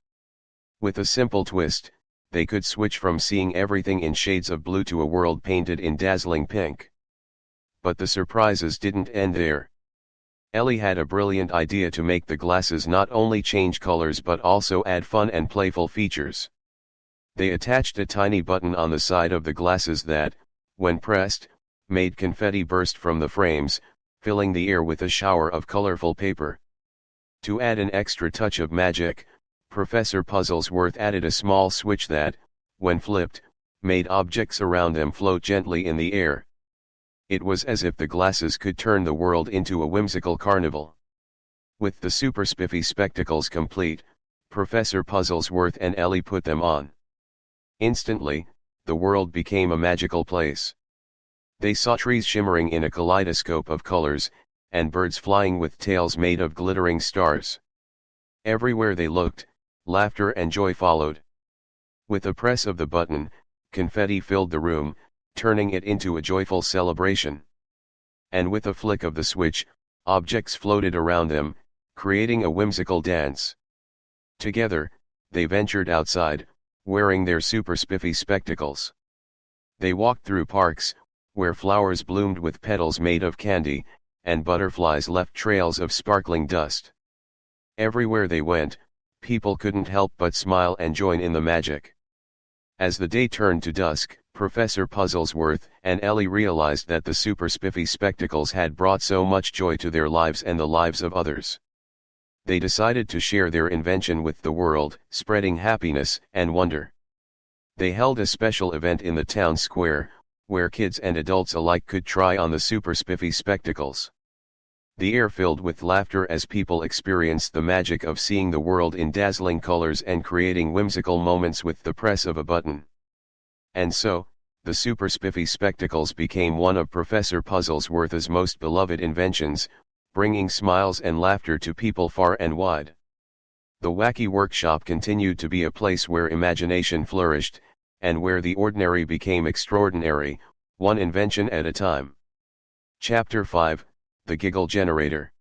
With a simple twist, they could switch from seeing everything in shades of blue to a world painted in dazzling pink. But the surprises didn't end there. Ellie had a brilliant idea to make the glasses not only change colors but also add fun and playful features. They attached a tiny button on the side of the glasses that, when pressed, made confetti burst from the frames, filling the air with a shower of colorful paper. To add an extra touch of magic, Professor Puzzlesworth added a small switch that, when flipped, made objects around them float gently in the air. It was as if the glasses could turn the world into a whimsical carnival. With the super spiffy spectacles complete, Professor Puzzlesworth and Ellie put them on. Instantly, the world became a magical place. They saw trees shimmering in a kaleidoscope of colors, and birds flying with tails made of glittering stars. Everywhere they looked, laughter and joy followed. With a press of the button, confetti filled the room, turning it into a joyful celebration. And with a flick of the switch, objects floated around them, creating a whimsical dance. Together, they ventured outside, wearing their super spiffy spectacles. They walked through parks, where flowers bloomed with petals made of candy, and butterflies left trails of sparkling dust. Everywhere they went, people couldn't help but smile and join in the magic. As the day turned to dusk, Professor Puzzlesworth and Ellie realized that the super spiffy spectacles had brought so much joy to their lives and the lives of others. They decided to share their invention with the world, spreading happiness and wonder. They held a special event in the town square, where kids and adults alike could try on the super spiffy spectacles. The air filled with laughter as people experienced the magic of seeing the world in dazzling colors and creating whimsical moments with the press of a button. And so, the super spiffy spectacles became one of Professor Puzzlesworth's most beloved inventions, bringing smiles and laughter to people far and wide. The wacky workshop continued to be a place where imagination flourished, and where the ordinary became extraordinary, one invention at a time. Chapter 5, The Giggle Generator.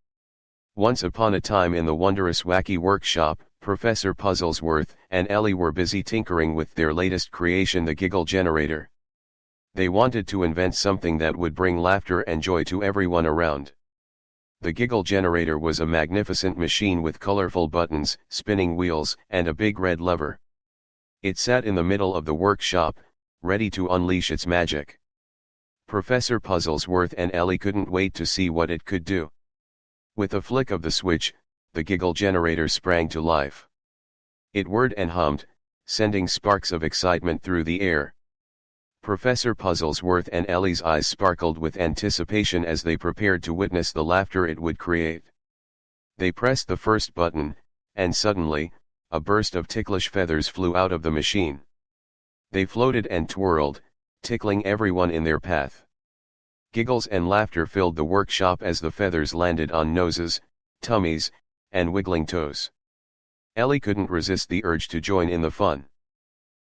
Once upon a time in the wondrous wacky workshop, Professor Puzzlesworth and Ellie were busy tinkering with their latest creation, the Giggle Generator. They wanted to invent something that would bring laughter and joy to everyone around. The Giggle Generator was a magnificent machine with colorful buttons, spinning wheels, and a big red lever. It sat in the middle of the workshop, ready to unleash its magic. Professor Puzzlesworth and Ellie couldn't wait to see what it could do. With a flick of the switch, the Giggle Generator sprang to life. It whirred and hummed, sending sparks of excitement through the air. Professor Puzzlesworth and Ellie's eyes sparkled with anticipation as they prepared to witness the laughter it would create. They pressed the first button, and suddenly, a burst of ticklish feathers flew out of the machine. They floated and twirled, tickling everyone in their path. Giggles and laughter filled the workshop as the feathers landed on noses, tummies, and wiggling toes. Ellie couldn't resist the urge to join in the fun.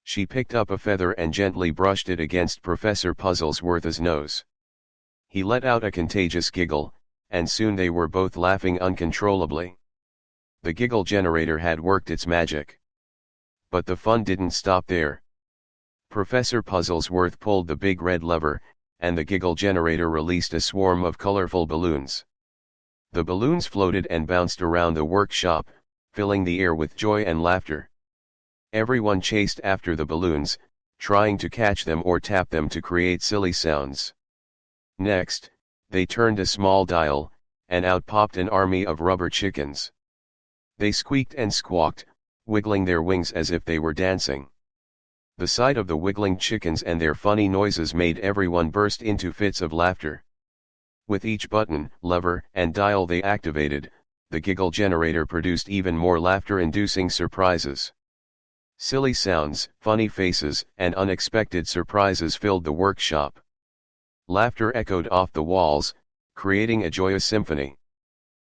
She picked up a feather and gently brushed it against Professor Puzzlesworth's nose. He let out a contagious giggle, and soon they were both laughing uncontrollably. The Giggle Generator had worked its magic. But the fun didn't stop there. Professor Puzzlesworth pulled the big red lever, and the Giggle Generator released a swarm of colorful balloons. The balloons floated and bounced around the workshop, filling the air with joy and laughter. Everyone chased after the balloons, trying to catch them or tap them to create silly sounds. Next, they turned a small dial, and out popped an army of rubber chickens. They squeaked and squawked, wiggling their wings as if they were dancing. The sight of the wiggling chickens and their funny noises made everyone burst into fits of laughter. With each button, lever, and dial they activated, the giggle generator produced even more laughter-inducing surprises. Silly sounds, funny faces, and unexpected surprises filled the workshop. Laughter echoed off the walls, creating a joyous symphony.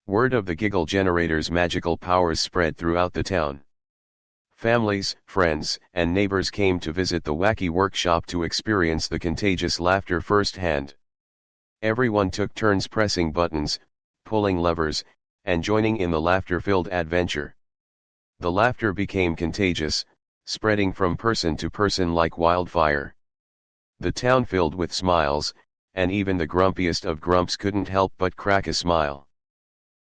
Word of the giggle generator's magical powers spread throughout the town. Families, friends, and neighbors came to visit the wacky workshop to experience the contagious laughter firsthand. Everyone took turns pressing buttons, pulling levers, and joining in the laughter-filled adventure. The laughter became contagious, spreading from person to person like wildfire. The town filled with smiles, and even the grumpiest of grumps couldn't help but crack a smile.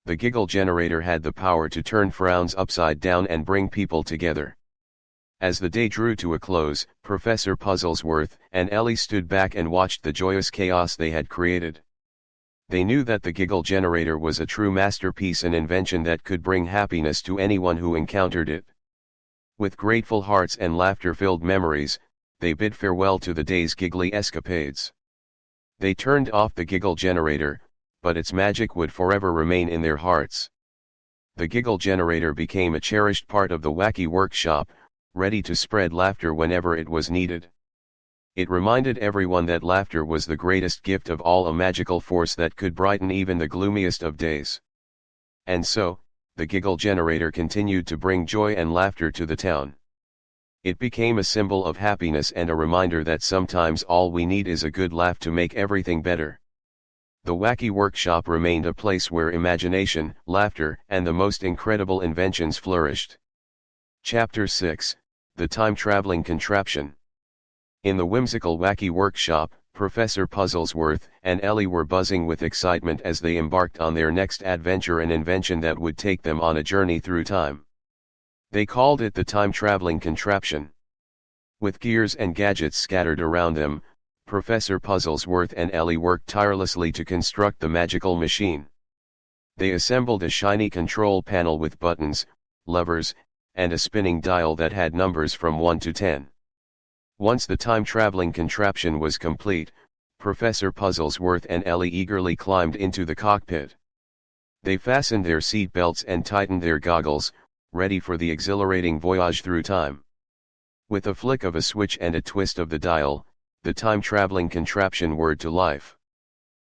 The giggle generator had the power to turn frowns upside down and bring people together. As the day drew to a close, Professor Puzzlesworth and Ellie stood back and watched the joyous chaos they had created. They knew that the giggle generator was a true masterpiece, an invention that could bring happiness to anyone who encountered it. With grateful hearts and laughter-filled memories, they bid farewell to the day's giggly escapades. They turned off the giggle generator, but its magic would forever remain in their hearts. The giggle generator became a cherished part of the wacky workshop, ready to spread laughter whenever it was needed. It reminded everyone that laughter was the greatest gift of all, a magical force that could brighten even the gloomiest of days. And so, the giggle generator continued to bring joy and laughter to the town. It became a symbol of happiness and a reminder that sometimes all we need is a good laugh to make everything better. The wacky workshop remained a place where imagination, laughter, and the most incredible inventions flourished. Chapter 6: The Time-Traveling Contraption. In the whimsical wacky workshop, Professor Puzzlesworth and Ellie were buzzing with excitement as they embarked on their next adventure, an invention that would take them on a journey through time. They called it the time-traveling contraption. With gears and gadgets scattered around them, Professor Puzzlesworth and Ellie worked tirelessly to construct the magical machine. They assembled a shiny control panel with buttons, levers, and a spinning dial that had numbers from 1 to 10. Once the time-traveling contraption was complete, Professor Puzzlesworth and Ellie eagerly climbed into the cockpit. They fastened their seat belts and tightened their goggles, ready for the exhilarating voyage through time. With a flick of a switch and a twist of the dial, the time-traveling contraption whirred to life.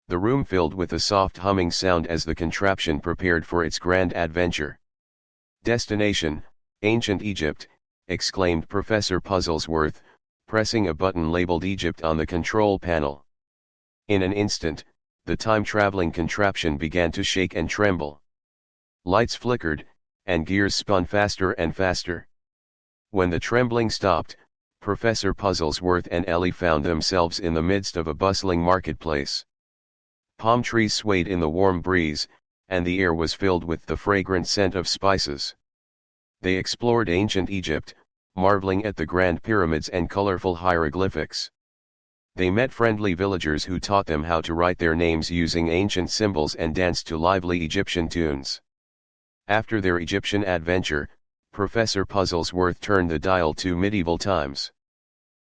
The room filled with a soft humming sound as the contraption prepared for its grand adventure. "Destination, Ancient Egypt," exclaimed Professor Puzzlesworth, pressing a button labeled Egypt on the control panel. In an instant, the time-traveling contraption began to shake and tremble. Lights flickered, and gears spun faster and faster. When the trembling stopped, Professor Puzzlesworth and Ellie found themselves in the midst of a bustling marketplace. Palm trees swayed in the warm breeze, and the air was filled with the fragrant scent of spices. They explored ancient Egypt, marveling at the grand pyramids and colorful hieroglyphics. They met friendly villagers who taught them how to write their names using ancient symbols and danced to lively Egyptian tunes. After their Egyptian adventure, Professor Puzzlesworth turned the dial to medieval times.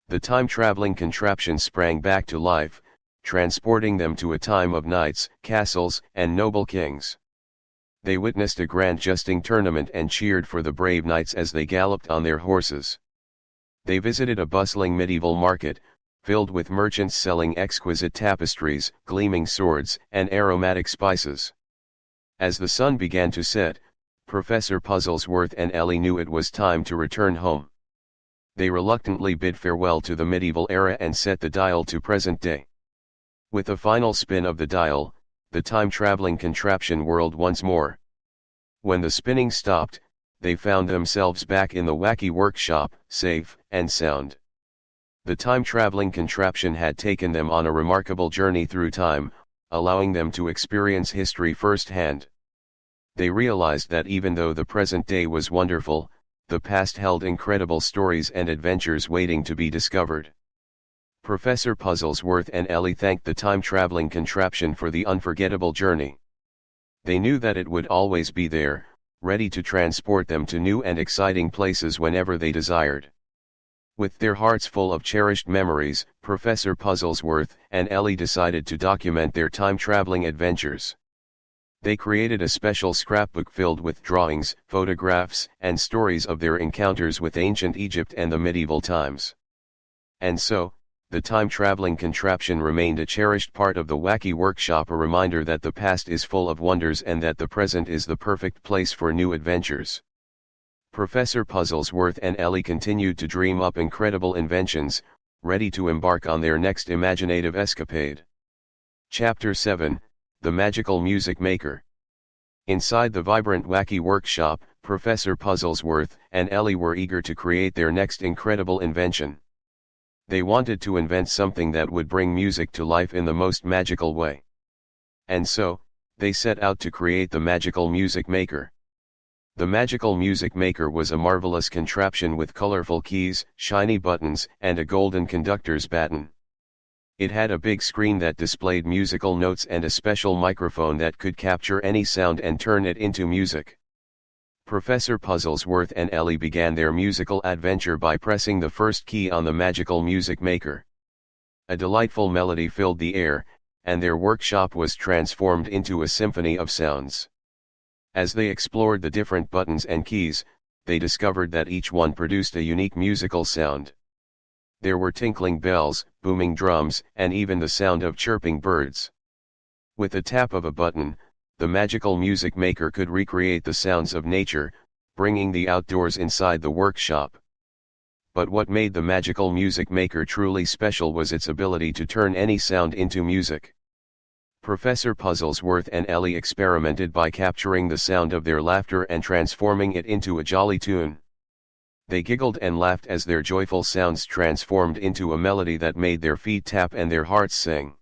The time-traveling contraption sprang back to life, transporting them to a time of knights, castles, and noble kings. They witnessed a grand jousting tournament and cheered for the brave knights as they galloped on their horses. They visited a bustling medieval market, filled with merchants selling exquisite tapestries, gleaming swords, and aromatic spices. As the sun began to set, Professor Puzzlesworth and Ellie knew it was time to return home. They reluctantly bid farewell to the medieval era and set the dial to present day. With a final spin of the dial, the time-traveling contraption whirled once more. When the spinning stopped, they found themselves back in the wacky workshop, safe and sound. The time-traveling contraption had taken them on a remarkable journey through time, allowing them to experience history firsthand. They realized that even though the present day was wonderful, the past held incredible stories and adventures waiting to be discovered. Professor Puzzlesworth and Ellie thanked the time-traveling contraption for the unforgettable journey. They knew that it would always be there, ready to transport them to new and exciting places whenever they desired. With their hearts full of cherished memories, Professor Puzzlesworth and Ellie decided to document their time-traveling adventures. They created a special scrapbook filled with drawings, photographs, and stories of their encounters with ancient Egypt and the medieval times. And so, the time-traveling contraption remained a cherished part of the Wacky Workshop, a reminder that the past is full of wonders and that the present is the perfect place for new adventures. Professor Puzzlesworth and Ellie continued to dream up incredible inventions, ready to embark on their next imaginative escapade. Chapter 7, The Magical Music Maker. Inside the vibrant Wacky Workshop, Professor Puzzlesworth and Ellie were eager to create their next incredible invention. They wanted to invent something that would bring music to life in the most magical way. And so, they set out to create the Magical Music Maker. The Magical Music Maker was a marvelous contraption with colorful keys, shiny buttons, and a golden conductor's baton. It had a big screen that displayed musical notes and a special microphone that could capture any sound and turn it into music. Professor Puzzlesworth and Ellie began their musical adventure by pressing the first key on the Magical Music Maker. A delightful melody filled the air, and their workshop was transformed into a symphony of sounds. As they explored the different buttons and keys, they discovered that each one produced a unique musical sound. There were tinkling bells, booming drums, and even the sound of chirping birds. With the tap of a button, the Magical Music Maker could recreate the sounds of nature, bringing the outdoors inside the workshop. But what made the Magical Music Maker truly special was its ability to turn any sound into music. Professor Puzzlesworth and Ellie experimented by capturing the sound of their laughter and transforming it into a jolly tune. They giggled and laughed as their joyful sounds transformed into a melody that made their feet tap and their hearts sing.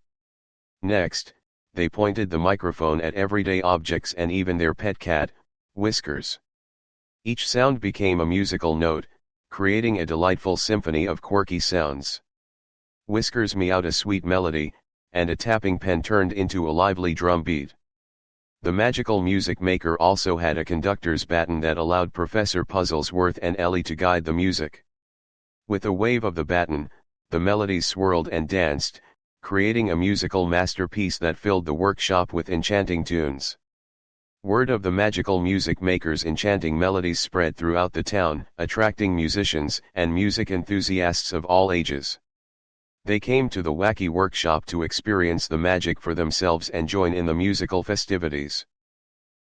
Next, they pointed the microphone at everyday objects and even their pet cat, Whiskers. Each sound became a musical note, creating a delightful symphony of quirky sounds. Whiskers meowed a sweet melody, and a tapping pen turned into a lively drum beat. The Magical Music Maker also had a conductor's baton that allowed Professor Puzzlesworth and Ellie to guide the music. With a wave of the baton, the melodies swirled and danced, creating a musical masterpiece that filled the workshop with enchanting tunes. Word of the Magical Music Maker's enchanting melodies spread throughout the town, attracting musicians and music enthusiasts of all ages. They came to the Wacky Workshop to experience the magic for themselves and join in the musical festivities.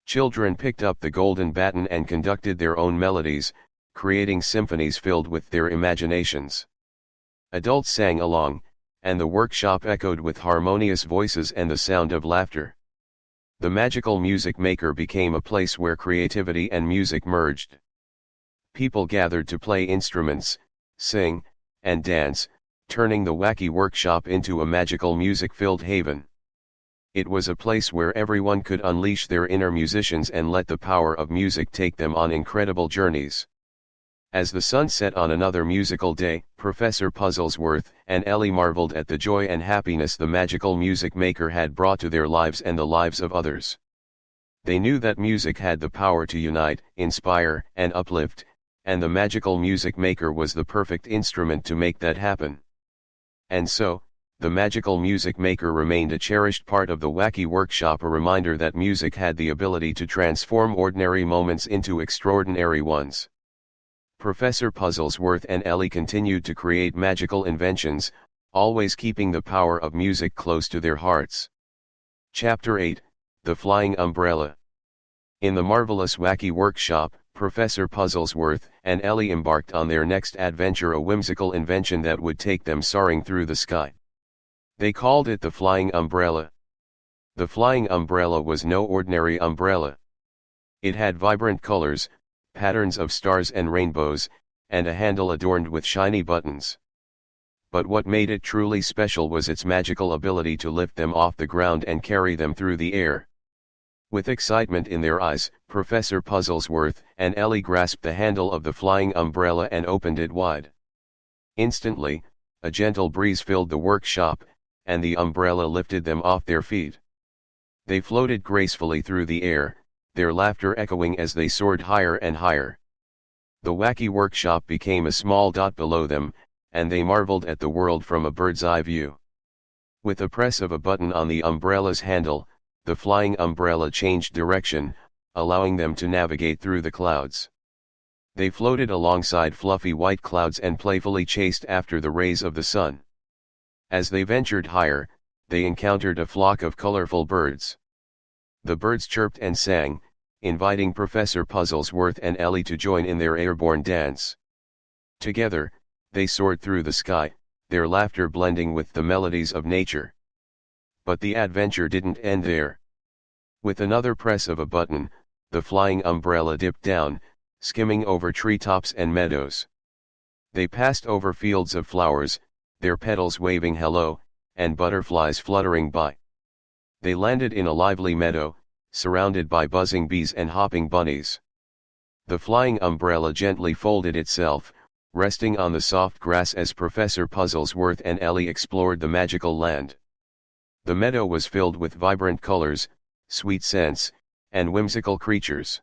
Children picked up the golden baton and conducted their own melodies, creating symphonies filled with their imaginations. Adults sang along, and the workshop echoed with harmonious voices and the sound of laughter. The Magical Music Maker became a place where creativity and music merged. People gathered to play instruments, sing, and dance, turning the Wacky Workshop into a magical music-filled haven. It was a place where everyone could unleash their inner musicians and let the power of music take them on incredible journeys. As the sun set on another musical day, Professor Puzzlesworth and Ellie marveled at the joy and happiness the Magical Music Maker had brought to their lives and the lives of others. They knew that music had the power to unite, inspire, and uplift, and the Magical Music Maker was the perfect instrument to make that happen. And so, the Magical Music Maker remained a cherished part of the Wacky Workshop, a reminder that music had the ability to transform ordinary moments into extraordinary ones. Professor Puzzlesworth and Ellie continued to create magical inventions, always keeping the power of music close to their hearts. Chapter 8, The Flying Umbrella. In the marvelous Wacky Workshop, Professor Puzzlesworth and Ellie embarked on their next adventure, a whimsical invention that would take them soaring through the sky. They called it the Flying Umbrella. The Flying Umbrella was no ordinary umbrella. It had vibrant colors, patterns of stars and rainbows, and a handle adorned with shiny buttons. But what made it truly special was its magical ability to lift them off the ground and carry them through the air. With excitement in their eyes, Professor Puzzlesworth and Ellie grasped the handle of the flying umbrella and opened it wide. Instantly, a gentle breeze filled the workshop, and the umbrella lifted them off their feet. They floated gracefully through the air, their laughter echoing as they soared higher and higher. The wacky workshop became a small dot below them, and they marveled at the world from a bird's-eye view. With a press of a button on the umbrella's handle, the flying umbrella changed direction, allowing them to navigate through the clouds. They floated alongside fluffy white clouds and playfully chased after the rays of the sun. As they ventured higher, they encountered a flock of colorful birds. The birds chirped and sang, inviting Professor Puzzlesworth and Ellie to join in their airborne dance. Together, they soared through the sky, their laughter blending with the melodies of nature. But the adventure didn't end there. With another press of a button, the flying umbrella dipped down, skimming over treetops and meadows. They passed over fields of flowers, their petals waving hello, and butterflies fluttering by. They landed in a lively meadow, surrounded by buzzing bees and hopping bunnies. The flying umbrella gently folded itself, resting on the soft grass as Professor Puzzlesworth and Ellie explored the magical land. The meadow was filled with vibrant colors, sweet scents, and whimsical creatures.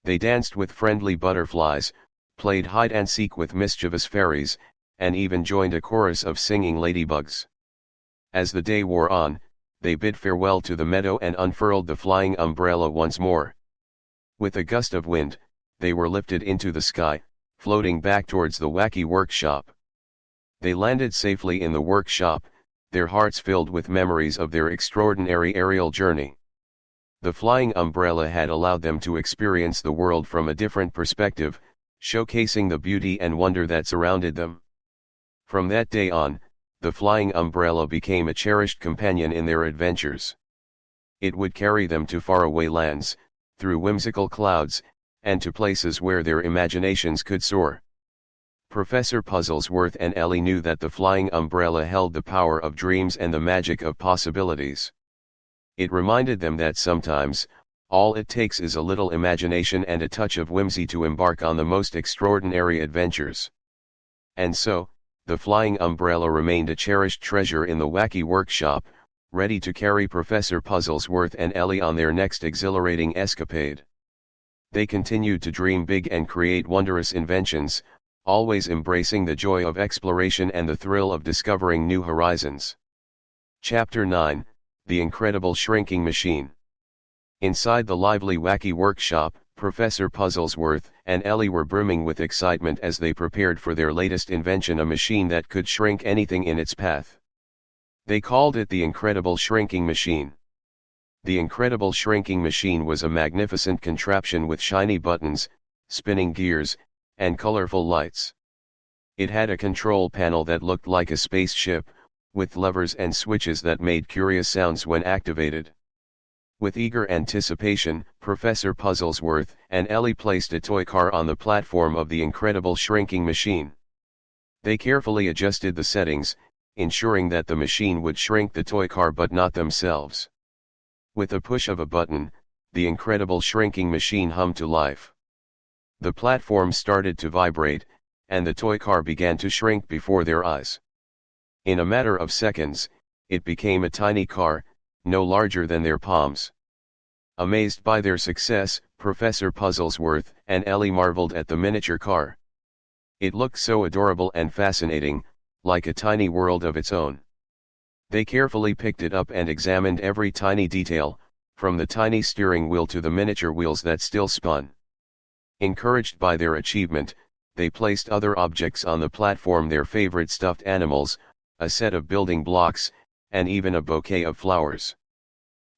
They danced with friendly butterflies, played hide-and-seek with mischievous fairies, and even joined a chorus of singing ladybugs. As the day wore on, they bid farewell to the meadow and unfurled the flying umbrella once more. With a gust of wind, they were lifted into the sky, floating back towards the wacky workshop. They landed safely in the workshop, their hearts filled with memories of their extraordinary aerial journey. The flying umbrella had allowed them to experience the world from a different perspective, showcasing the beauty and wonder that surrounded them. From that day on, the flying umbrella became a cherished companion in their adventures. It would carry them to faraway lands, through whimsical clouds, and to places where their imaginations could soar. Professor Puzzlesworth and Ellie knew that the flying umbrella held the power of dreams and the magic of possibilities. It reminded them that sometimes, all it takes is a little imagination and a touch of whimsy to embark on the most extraordinary adventures. And so, the flying umbrella remained a cherished treasure in the wacky workshop, ready to carry Professor Puzzlesworth and Ellie on their next exhilarating escapade. They continued to dream big and create wondrous inventions, always embracing the joy of exploration and the thrill of discovering new horizons. Chapter 9, The Incredible Shrinking Machine. Inside the lively wacky workshop, Professor Puzzlesworth and Ellie were brimming with excitement as they prepared for their latest invention, a machine that could shrink anything in its path. They called it the Incredible Shrinking Machine. The Incredible Shrinking Machine was a magnificent contraption with shiny buttons, spinning gears, and colorful lights. It had a control panel that looked like a spaceship, with levers and switches that made curious sounds when activated. With eager anticipation, Professor Puzzlesworth and Ellie placed a toy car on the platform of the Incredible Shrinking Machine. They carefully adjusted the settings, ensuring that the machine would shrink the toy car but not themselves. With a push of a button, the Incredible Shrinking Machine hummed to life. The platform started to vibrate, and the toy car began to shrink before their eyes. In a matter of seconds, it became a tiny car, no larger than their palms. Amazed by their success, Professor Puzzlesworth and Ellie marveled at the miniature car. It looked so adorable and fascinating, like a tiny world of its own. They carefully picked it up and examined every tiny detail, from the tiny steering wheel to the miniature wheels that still spun. Encouraged by their achievement, they placed other objects on the platform, their favorite stuffed animals, a set of building blocks, and even a bouquet of flowers.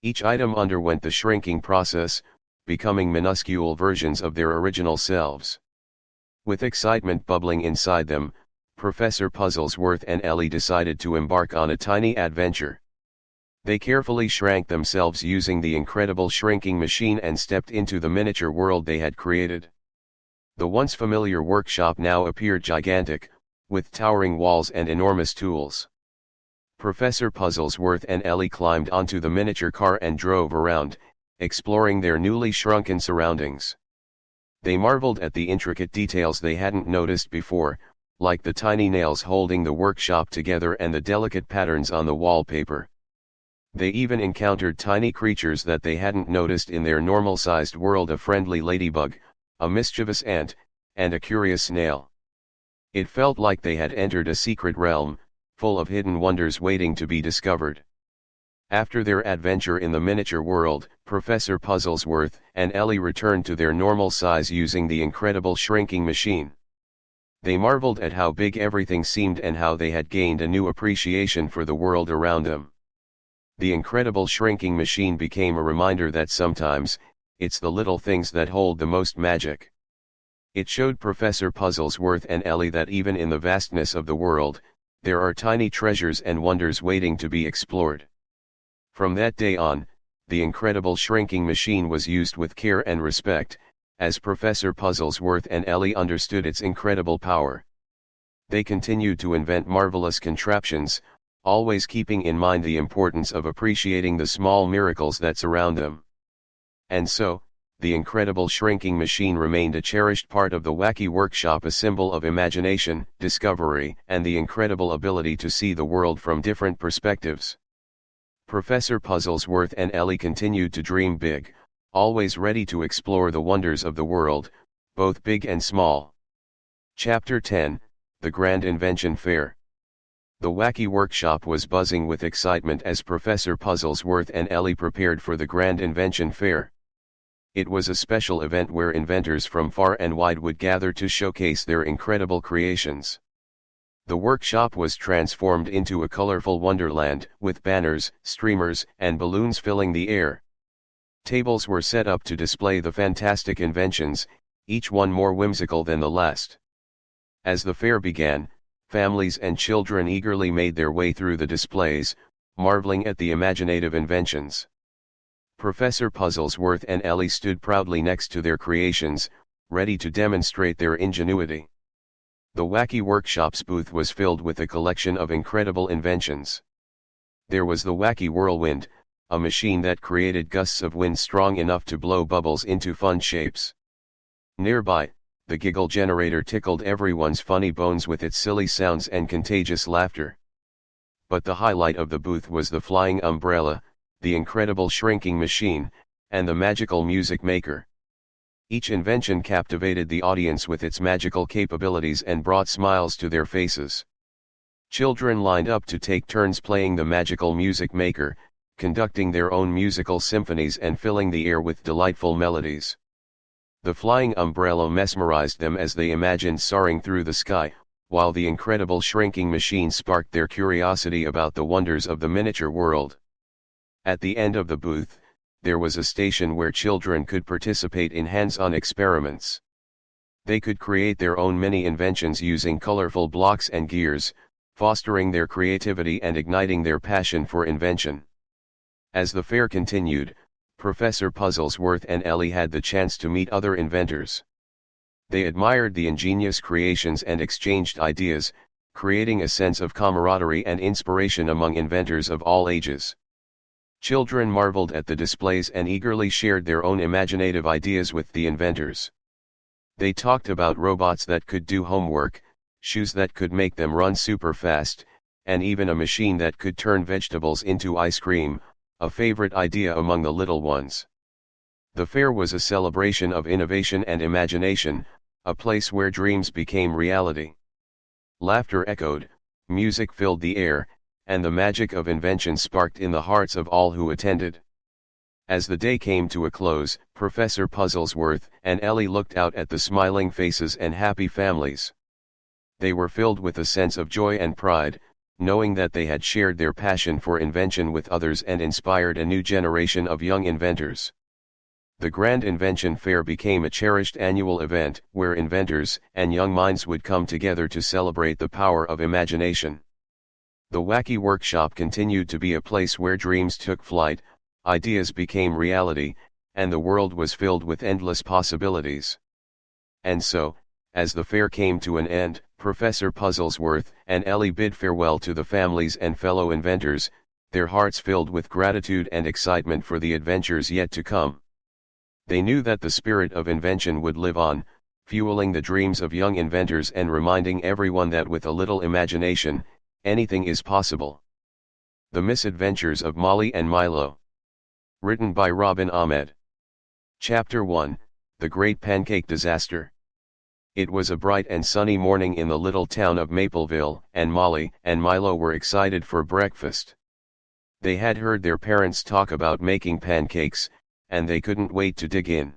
Each item underwent the shrinking process, becoming minuscule versions of their original selves. With excitement bubbling inside them, Professor Puzzlesworth and Ellie decided to embark on a tiny adventure. They carefully shrank themselves using the Incredible Shrinking Machine and stepped into the miniature world they had created. The once familiar workshop now appeared gigantic, with towering walls and enormous tools. Professor Puzzlesworth and Ellie climbed onto the miniature car and drove around, exploring their newly shrunken surroundings. They marveled at the intricate details they hadn't noticed before, like the tiny nails holding the workshop together and the delicate patterns on the wallpaper. They even encountered tiny creatures that they hadn't noticed in their normal-sized world: a friendly ladybug, a mischievous ant, and a curious snail. It felt like they had entered a secret realm, full of hidden wonders waiting to be discovered. After their adventure in the miniature world, Professor Puzzlesworth and Ellie returned to their normal size using the incredible shrinking machine. They marveled at how big everything seemed and how they had gained a new appreciation for the world around them. The incredible shrinking machine became a reminder that sometimes, it's the little things that hold the most magic. It showed Professor Puzzlesworth and Ellie that even in the vastness of the world, there are tiny treasures and wonders waiting to be explored. From that day on, the incredible shrinking machine was used with care and respect, as Professor Puzzlesworth and Ellie understood its incredible power. They continued to invent marvelous contraptions, always keeping in mind the importance of appreciating the small miracles that surround them. And so, the incredible shrinking machine remained a cherished part of the Wacky Workshop, a symbol of imagination, discovery, and the incredible ability to see the world from different perspectives. Professor Puzzlesworth and Ellie continued to dream big, always ready to explore the wonders of the world, both big and small. Chapter 10, The Grand Invention Fair. The Wacky Workshop was buzzing with excitement as Professor Puzzlesworth and Ellie prepared for the Grand Invention Fair. It was a special event where inventors from far and wide would gather to showcase their incredible creations. The workshop was transformed into a colorful wonderland, with banners, streamers, and balloons filling the air. Tables were set up to display the fantastic inventions, each one more whimsical than the last. As the fair began, families and children eagerly made their way through the displays, marveling at the imaginative inventions. Professor Puzzlesworth and Ellie stood proudly next to their creations, ready to demonstrate their ingenuity. The Wacky Workshop's booth was filled with a collection of incredible inventions. There was the Wacky Whirlwind, a machine that created gusts of wind strong enough to blow bubbles into fun shapes. Nearby, the giggle generator tickled everyone's funny bones with its silly sounds and contagious laughter. But the highlight of the booth was the flying umbrella, the incredible shrinking machine, and the magical music maker. Each invention captivated the audience with its magical capabilities and brought smiles to their faces. Children lined up to take turns playing the magical music maker, conducting their own musical symphonies and filling the air with delightful melodies. The flying umbrella mesmerized them as they imagined soaring through the sky, while the incredible shrinking machine sparked their curiosity about the wonders of the miniature world. At the end of the booth, there was a station where children could participate in hands-on experiments. They could create their own mini inventions using colorful blocks and gears, fostering their creativity and igniting their passion for invention. As the fair continued, Professor Puzzlesworth and Ellie had the chance to meet other inventors. They admired the ingenious creations and exchanged ideas, creating a sense of camaraderie and inspiration among inventors of all ages. Children marveled at the displays and eagerly shared their own imaginative ideas with the inventors. They talked about robots that could do homework, shoes that could make them run super fast, and even a machine that could turn vegetables into ice cream, a favorite idea among the little ones. The fair was a celebration of innovation and imagination, a place where dreams became reality. Laughter echoed, music filled the air, and the magic of invention sparked in the hearts of all who attended. As the day came to a close, Professor Puzzlesworth and Ellie looked out at the smiling faces and happy families. They were filled with a sense of joy and pride, knowing that they had shared their passion for invention with others and inspired a new generation of young inventors. The Grand Invention Fair became a cherished annual event where inventors and young minds would come together to celebrate the power of imagination. The Wacky Workshop continued to be a place where dreams took flight, ideas became reality, and the world was filled with endless possibilities. And so, as the fair came to an end, Professor Puzzlesworth and Ellie bid farewell to the families and fellow inventors, their hearts filled with gratitude and excitement for the adventures yet to come. They knew that the spirit of invention would live on, fueling the dreams of young inventors and reminding everyone that with a little imagination, anything is possible. The Misadventures of Molly and Milo. Written by Robin Ahmed. Chapter 1, The Great Pancake Disaster. It was a bright and sunny morning in the little town of Mapleville, and Molly and Milo were excited for breakfast. They had heard their parents talk about making pancakes, and they couldn't wait to dig in.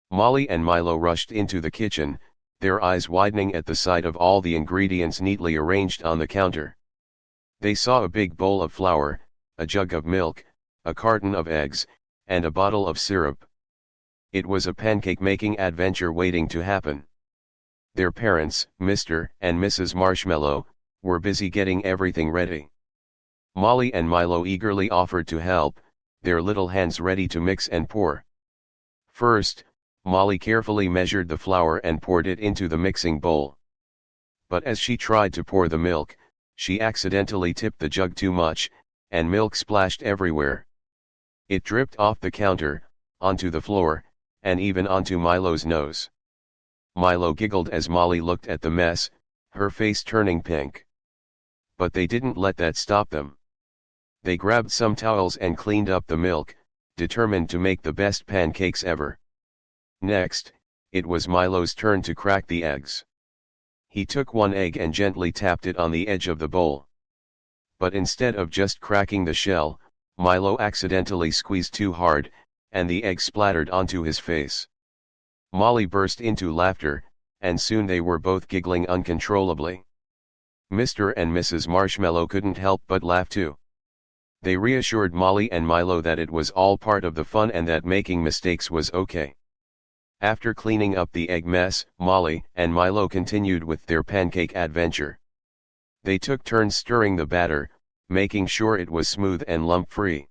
Molly and Milo rushed into the kitchen, their eyes widening at the sight of all the ingredients neatly arranged on the counter. They saw a big bowl of flour, a jug of milk, a carton of eggs, and a bottle of syrup. It was a pancake-making adventure waiting to happen. Their parents, Mr. and Mrs. Marshmallow, were busy getting everything ready. Molly and Milo eagerly offered to help, their little hands ready to mix and pour. First, Molly carefully measured the flour and poured it into the mixing bowl. But as she tried to pour the milk, she accidentally tipped the jug too much, and milk splashed everywhere. It dripped off the counter, onto the floor, and even onto Milo's nose. Milo giggled as Molly looked at the mess, her face turning pink. But they didn't let that stop them. They grabbed some towels and cleaned up the milk, determined to make the best pancakes ever. Next, it was Milo's turn to crack the eggs. He took one egg and gently tapped it on the edge of the bowl. But instead of just cracking the shell, Milo accidentally squeezed too hard, and the egg splattered onto his face. Molly burst into laughter, and soon they were both giggling uncontrollably. Mr. and Mrs. Marshmallow couldn't help but laugh too. They reassured Molly and Milo that it was all part of the fun and that making mistakes was okay. After cleaning up the egg mess, Molly and Milo continued with their pancake adventure. They took turns stirring the batter, making sure it was smooth and lump-free.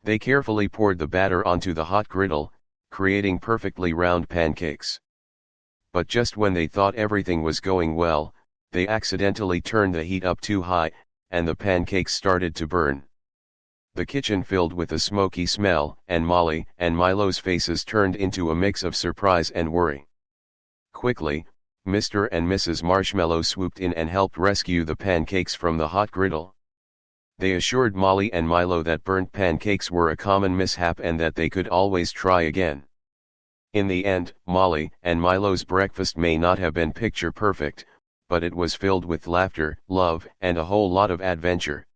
They carefully poured the batter onto the hot griddle, creating perfectly round pancakes. But just when they thought everything was going well, they accidentally turned the heat up too high, and the pancakes started to burn. The kitchen filled with a smoky smell, and Molly and Milo's faces turned into a mix of surprise and worry. Quickly, Mr. and Mrs. Marshmallow swooped in and helped rescue the pancakes from the hot griddle. They assured Molly and Milo that burnt pancakes were a common mishap and that they could always try again. In the end, Molly and Milo's breakfast may not have been picture perfect, but it was filled with laughter, love, and a whole lot of adventure.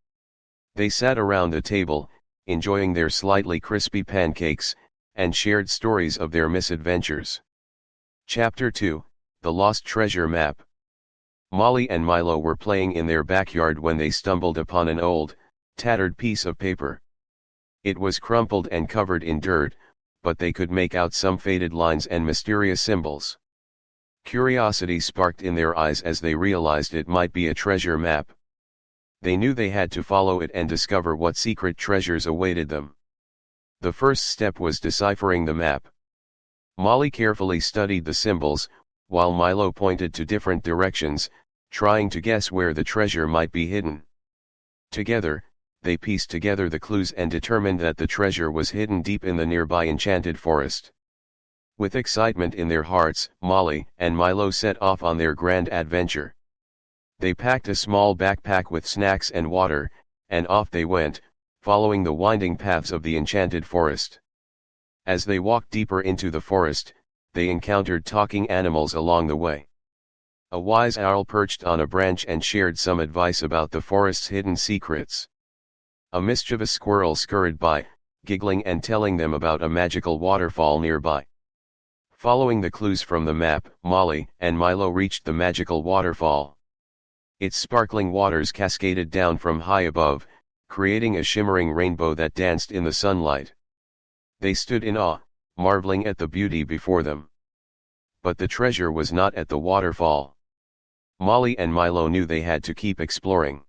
They sat around the table, enjoying their slightly crispy pancakes, and shared stories of their misadventures. Chapter 2, The Lost Treasure Map. Molly and Milo were playing in their backyard when they stumbled upon an old, tattered piece of paper. It was crumpled and covered in dirt, but they could make out some faded lines and mysterious symbols. Curiosity sparked in their eyes as they realized it might be a treasure map. They knew they had to follow it and discover what secret treasures awaited them. The first step was deciphering the map. Molly carefully studied the symbols, while Milo pointed to different directions, trying to guess where the treasure might be hidden. Together, they pieced together the clues and determined that the treasure was hidden deep in the nearby enchanted forest. With excitement in their hearts, Molly and Milo set off on their grand adventure. They packed a small backpack with snacks and water, and off they went, following the winding paths of the enchanted forest. As they walked deeper into the forest, they encountered talking animals along the way. A wise owl perched on a branch and shared some advice about the forest's hidden secrets. A mischievous squirrel scurried by, giggling and telling them about a magical waterfall nearby. Following the clues from the map, Molly and Milo reached the magical waterfall. Its sparkling waters cascaded down from high above, creating a shimmering rainbow that danced in the sunlight. They stood in awe, marveling at the beauty before them. But the treasure was not at the waterfall. Molly and Milo knew they had to keep exploring.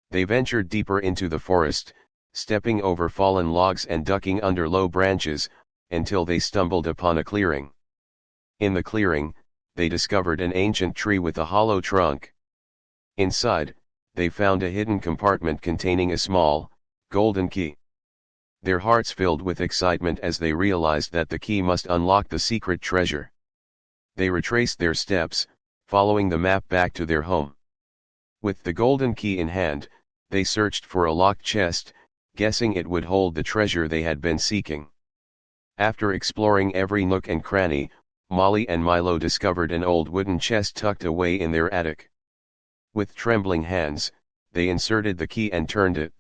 They ventured deeper into the forest, stepping over fallen logs and ducking under low branches, until they stumbled upon a clearing. In the clearing, they discovered an ancient tree with a hollow trunk. Inside, they found a hidden compartment containing a small, golden key. Their hearts filled with excitement as they realized that the key must unlock the secret treasure. They retraced their steps, following the map back to their home. With the golden key in hand, they searched for a locked chest, guessing it would hold the treasure they had been seeking. After exploring every nook and cranny, Molly and Milo discovered an old wooden chest tucked away in their attic. With trembling hands, they inserted the key and turned it.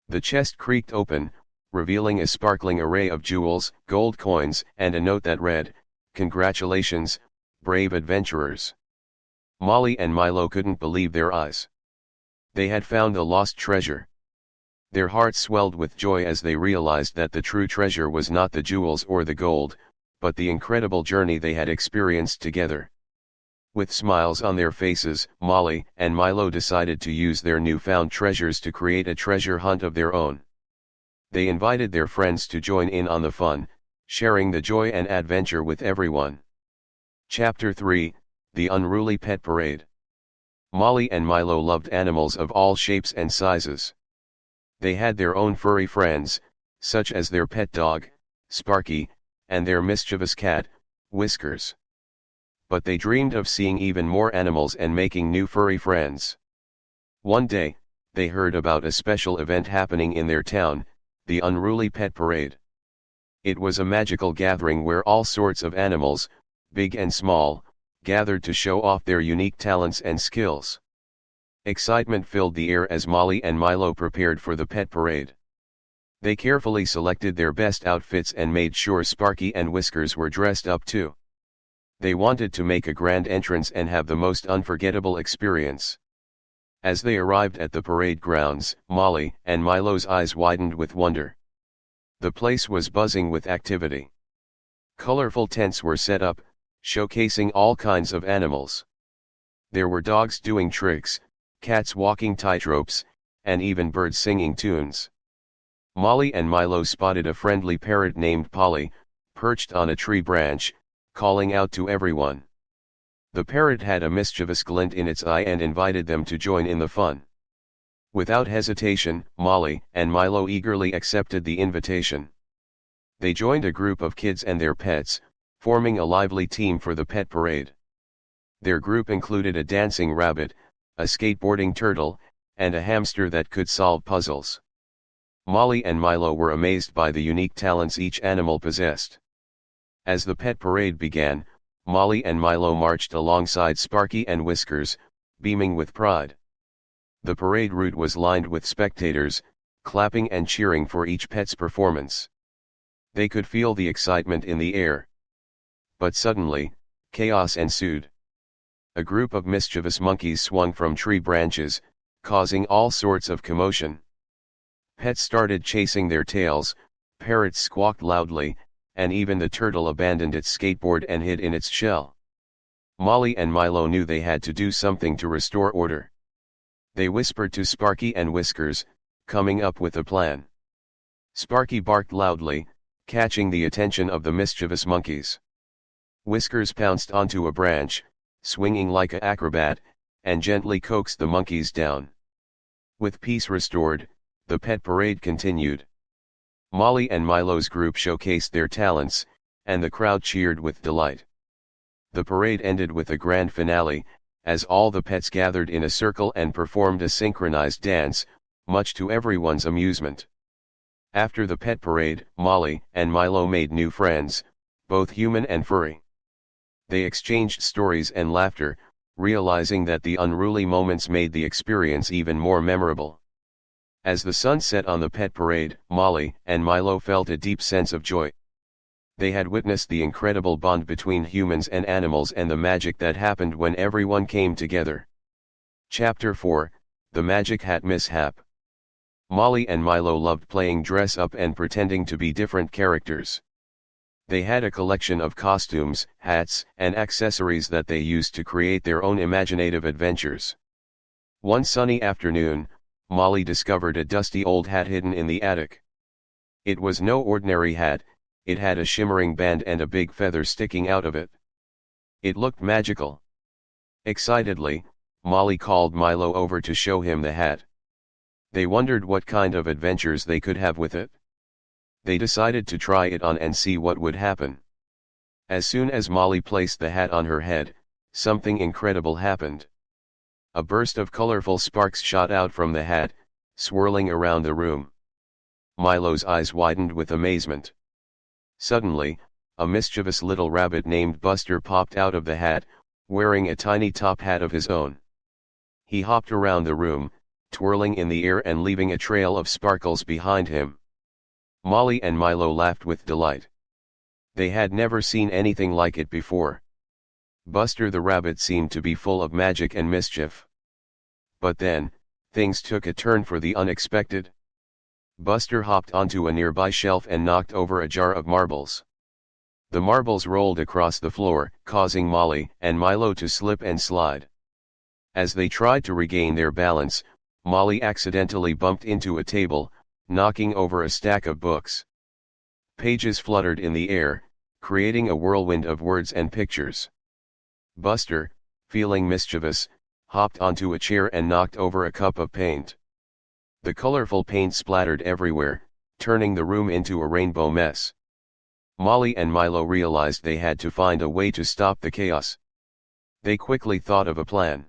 The chest creaked open, revealing a sparkling array of jewels, gold coins, and a note that read, "Congratulations, brave adventurers." Molly and Milo couldn't believe their eyes. They had found the lost treasure. Their hearts swelled with joy as they realized that the true treasure was not the jewels or the gold, but the incredible journey they had experienced together. With smiles on their faces, Molly and Milo decided to use their newfound treasures to create a treasure hunt of their own. They invited their friends to join in on the fun, sharing the joy and adventure with everyone. Chapter 3, The Unruly Pet Parade. Molly and Milo loved animals of all shapes and sizes. They had their own furry friends, such as their pet dog, Sparky, and their mischievous cat, Whiskers. But they dreamed of seeing even more animals and making new furry friends. One day, they heard about a special event happening in their town, the Unruly Pet Parade. It was a magical gathering where all sorts of animals, big and small, gathered to show off their unique talents and skills. Excitement filled the air as Molly and Milo prepared for the pet parade. They carefully selected their best outfits and made sure Sparky and Whiskers were dressed up too. They wanted to make a grand entrance and have the most unforgettable experience. As they arrived at the parade grounds, Molly and Milo's eyes widened with wonder. The place was buzzing with activity. Colorful tents were set up, showcasing all kinds of animals. There were dogs doing tricks, cats walking tightropes, and even birds singing tunes. Molly and Milo spotted a friendly parrot named Polly, perched on a tree branch, calling out to everyone. The parrot had a mischievous glint in its eye and invited them to join in the fun. Without hesitation, Molly and Milo eagerly accepted the invitation. They joined a group of kids and their pets, forming a lively team for the pet parade. Their group included a dancing rabbit, a skateboarding turtle, and a hamster that could solve puzzles. Molly and Milo were amazed by the unique talents each animal possessed. As the pet parade began, Molly and Milo marched alongside Sparky and Whiskers, beaming with pride. The parade route was lined with spectators, clapping and cheering for each pet's performance. They could feel the excitement in the air. But suddenly, chaos ensued. A group of mischievous monkeys swung from tree branches, causing all sorts of commotion. Pets started chasing their tails, parrots squawked loudly, and even the turtle abandoned its skateboard and hid in its shell. Molly and Milo knew they had to do something to restore order. They whispered to Sparky and Whiskers, coming up with a plan. Sparky barked loudly, catching the attention of the mischievous monkeys. Whiskers pounced onto a branch, swinging like an acrobat, and gently coaxed the monkeys down. With peace restored, the pet parade continued. Molly and Milo's group showcased their talents, and the crowd cheered with delight. The parade ended with a grand finale, as all the pets gathered in a circle and performed a synchronized dance, much to everyone's amusement. After the pet parade, Molly and Milo made new friends, both human and furry. They exchanged stories and laughter, realizing that the unruly moments made the experience even more memorable. As the sun set on the pet parade, Molly and Milo felt a deep sense of joy. They had witnessed the incredible bond between humans and animals and the magic that happened when everyone came together. Chapter 4, The Magic Hat Mishap. Molly and Milo loved playing dress up and pretending to be different characters. They had a collection of costumes, hats, and accessories that they used to create their own imaginative adventures. One sunny afternoon, Molly discovered a dusty old hat hidden in the attic. It was no ordinary hat, it had a shimmering band and a big feather sticking out of it. It looked magical. Excitedly, Molly called Milo over to show him the hat. They wondered what kind of adventures they could have with it. They decided to try it on and see what would happen. As soon as Molly placed the hat on her head, something incredible happened. A burst of colorful sparks shot out from the hat, swirling around the room. Milo's eyes widened with amazement. Suddenly, a mischievous little rabbit named Buster popped out of the hat, wearing a tiny top hat of his own. He hopped around the room, twirling in the air and leaving a trail of sparkles behind him. Molly and Milo laughed with delight. They had never seen anything like it before. Buster the rabbit seemed to be full of magic and mischief. But then, things took a turn for the unexpected. Buster hopped onto a nearby shelf and knocked over a jar of marbles. The marbles rolled across the floor, causing Molly and Milo to slip and slide. As they tried to regain their balance, Molly accidentally bumped into a table, knocking over a stack of books. Pages fluttered in the air, creating a whirlwind of words and pictures. Buster, feeling mischievous, hopped onto a chair and knocked over a cup of paint. The colorful paint splattered everywhere, turning the room into a rainbow mess. Molly and Milo realized they had to find a way to stop the chaos. They quickly thought of a plan.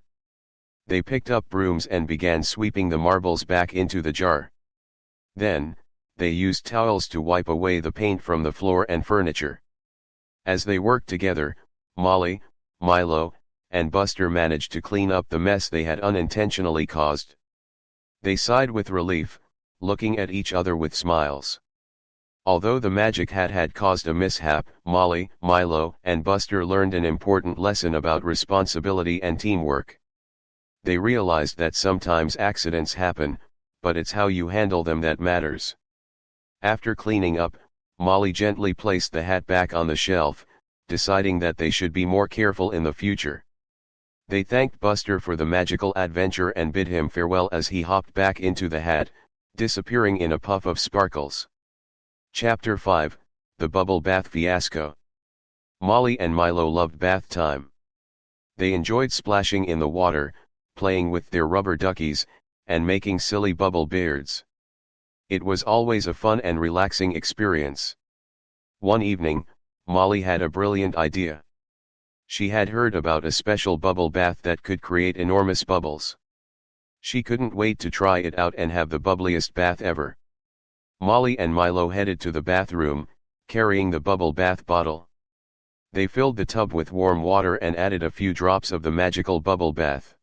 They picked up brooms and began sweeping the marbles back into the jar. Then, they used towels to wipe away the paint from the floor and furniture. As they worked together, Molly, Milo, and Buster managed to clean up the mess they had unintentionally caused. They sighed with relief, looking at each other with smiles. Although the magic hat had caused a mishap, Molly, Milo, and Buster learned an important lesson about responsibility and teamwork. They realized that sometimes accidents happen, but it's how you handle them that matters. After cleaning up, Molly gently placed the hat back on the shelf, deciding that they should be more careful in the future. They thanked Buster for the magical adventure and bid him farewell as he hopped back into the hat, disappearing in a puff of sparkles. Chapter 5, The Bubble Bath Fiasco. Molly and Milo loved bath time. They enjoyed splashing in the water, playing with their rubber duckies, and making silly bubble beards. It was always a fun and relaxing experience. One evening, Molly had a brilliant idea. She had heard about a special bubble bath that could create enormous bubbles. She couldn't wait to try it out and have the bubbliest bath ever. Molly and Milo headed to the bathroom, carrying the bubble bath bottle. They filled the tub with warm water and added a few drops of the magical bubble bath.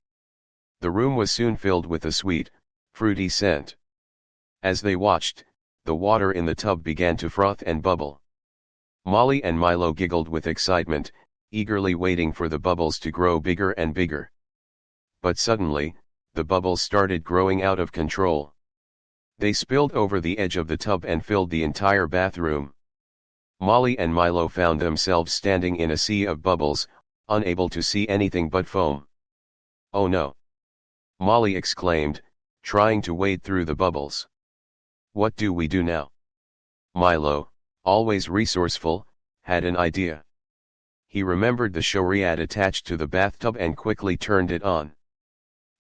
The room was soon filled with a sweet, fruity scent. As they watched, the water in the tub began to froth and bubble. Molly and Milo giggled with excitement, eagerly waiting for the bubbles to grow bigger and bigger. But suddenly, the bubbles started growing out of control. They spilled over the edge of the tub and filled the entire bathroom. Molly and Milo found themselves standing in a sea of bubbles, unable to see anything but foam. "Oh no!" Molly exclaimed, trying to wade through the bubbles. "What do we do now?" Milo, always resourceful, had an idea. He remembered the shoryat attached to the bathtub and quickly turned it on.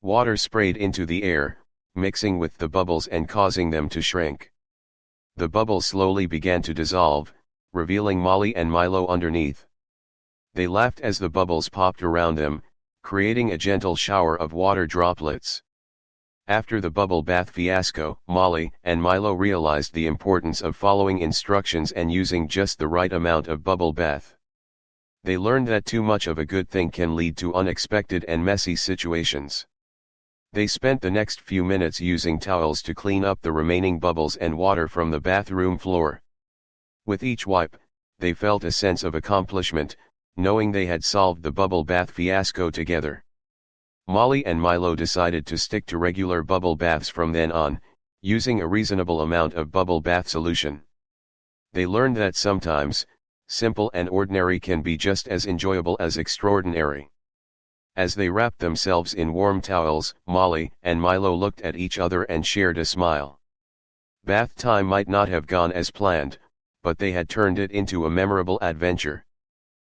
Water sprayed into the air, mixing with the bubbles and causing them to shrink. The bubbles slowly began to dissolve, revealing Molly and Milo underneath. They laughed as the bubbles popped around them, creating a gentle shower of water droplets. After the bubble bath fiasco, Molly and Milo realized the importance of following instructions and using just the right amount of bubble bath. They learned that too much of a good thing can lead to unexpected and messy situations. They spent the next few minutes using towels to clean up the remaining bubbles and water from the bathroom floor. With each wipe, they felt a sense of accomplishment, knowing they had solved the bubble bath fiasco together. Molly and Milo decided to stick to regular bubble baths from then on, using a reasonable amount of bubble bath solution. They learned that sometimes, simple and ordinary can be just as enjoyable as extraordinary. As they wrapped themselves in warm towels, Molly and Milo looked at each other and shared a smile. Bath time might not have gone as planned, but they had turned it into a memorable adventure.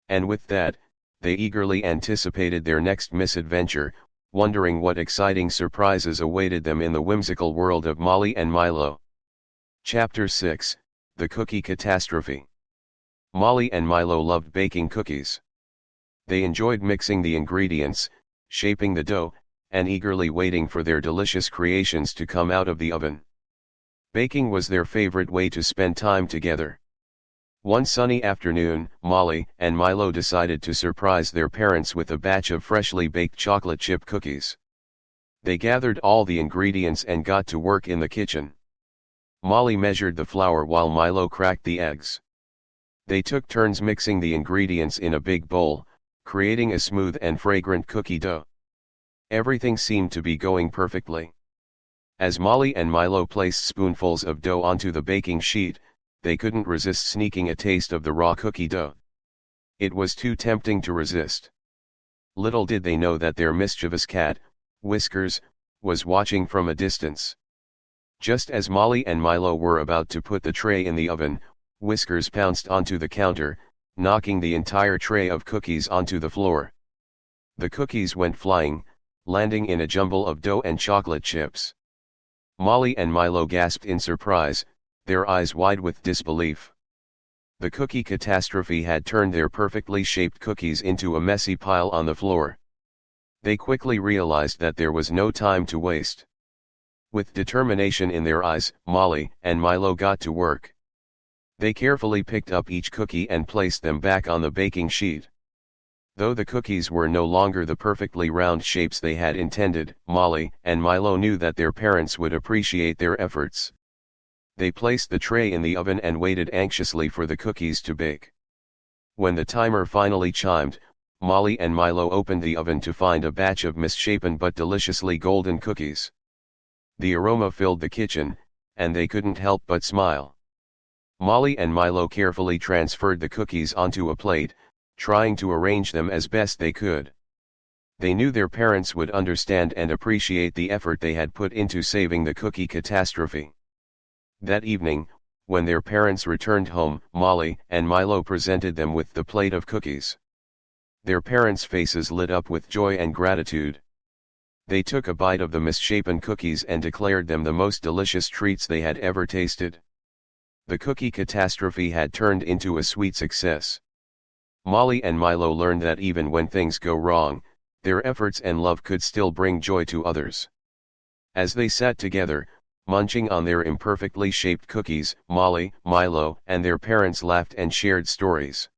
And with that, they eagerly anticipated their next misadventure, wondering what exciting surprises awaited them in the whimsical world of Molly and Milo. Chapter 6, The Cookie Catastrophe. Molly and Milo loved baking cookies. They enjoyed mixing the ingredients, shaping the dough, and eagerly waiting for their delicious creations to come out of the oven. Baking was their favorite way to spend time together. One sunny afternoon, Molly and Milo decided to surprise their parents with a batch of freshly baked chocolate chip cookies. They gathered all the ingredients and got to work in the kitchen. Molly measured the flour while Milo cracked the eggs. They took turns mixing the ingredients in a big bowl, creating a smooth and fragrant cookie dough. Everything seemed to be going perfectly. As Molly and Milo placed spoonfuls of dough onto the baking sheet, they couldn't resist sneaking a taste of the raw cookie dough. It was too tempting to resist. Little did they know that their mischievous cat, Whiskers, was watching from a distance. Just as Molly and Milo were about to put the tray in the oven, Whiskers pounced onto the counter, knocking the entire tray of cookies onto the floor. The cookies went flying, landing in a jumble of dough and chocolate chips. Molly and Milo gasped in surprise, their eyes wide with disbelief. The cookie catastrophe had turned their perfectly shaped cookies into a messy pile on the floor. They quickly realized that there was no time to waste. With determination in their eyes, Molly and Milo got to work. They carefully picked up each cookie and placed them back on the baking sheet. Though the cookies were no longer the perfectly round shapes they had intended, Molly and Milo knew that their parents would appreciate their efforts. They placed the tray in the oven and waited anxiously for the cookies to bake. When the timer finally chimed, Molly and Milo opened the oven to find a batch of misshapen but deliciously golden cookies. The aroma filled the kitchen, and they couldn't help but smile. Molly and Milo carefully transferred the cookies onto a plate, trying to arrange them as best they could. They knew their parents would understand and appreciate the effort they had put into saving the cookie catastrophe. That evening, when their parents returned home, Molly and Milo presented them with the plate of cookies. Their parents' faces lit up with joy and gratitude. They took a bite of the misshapen cookies and declared them the most delicious treats they had ever tasted. The cookie catastrophe had turned into a sweet success. Molly and Milo learned that even when things go wrong, their efforts and love could still bring joy to others. As they sat together, munching on their imperfectly shaped cookies, Molly, Milo, and their parents laughed and shared stories.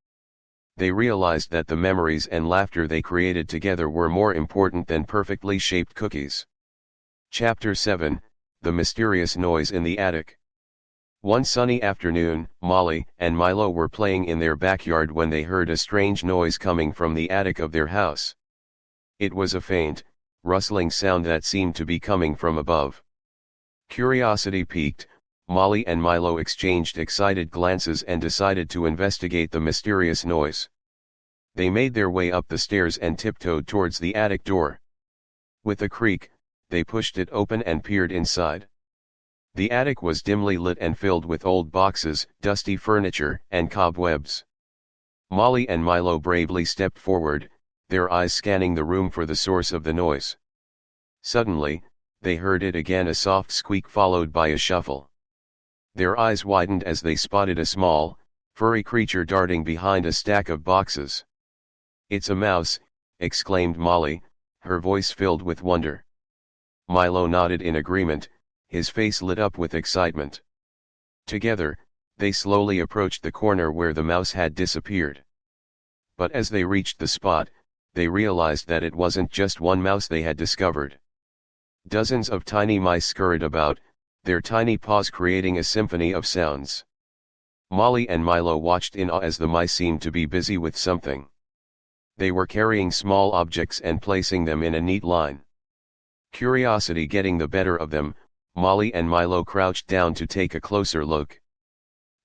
They realized that the memories and laughter they created together were more important than perfectly shaped cookies. Chapter 7, The Mysterious Noise in the Attic. One sunny afternoon, Molly and Milo were playing in their backyard when they heard a strange noise coming from the attic of their house. It was a faint, rustling sound that seemed to be coming from above. Curiosity piqued, Molly and Milo exchanged excited glances and decided to investigate the mysterious noise. They made their way up the stairs and tiptoed towards the attic door. With a creak, they pushed it open and peered inside. The attic was dimly lit and filled with old boxes, dusty furniture, and cobwebs. Molly and Milo bravely stepped forward, their eyes scanning the room for the source of the noise. Suddenly, they heard it again, a soft squeak followed by a shuffle. Their eyes widened as they spotted a small, furry creature darting behind a stack of boxes. "It's a mouse," exclaimed Molly, her voice filled with wonder. Milo nodded in agreement, his face lit up with excitement. Together, they slowly approached the corner where the mouse had disappeared. But as they reached the spot, they realized that it wasn't just one mouse they had discovered. Dozens of tiny mice scurried about, their tiny paws creating a symphony of sounds. Molly and Milo watched in awe as the mice seemed to be busy with something. They were carrying small objects and placing them in a neat line. Curiosity getting the better of them, Molly and Milo crouched down to take a closer look.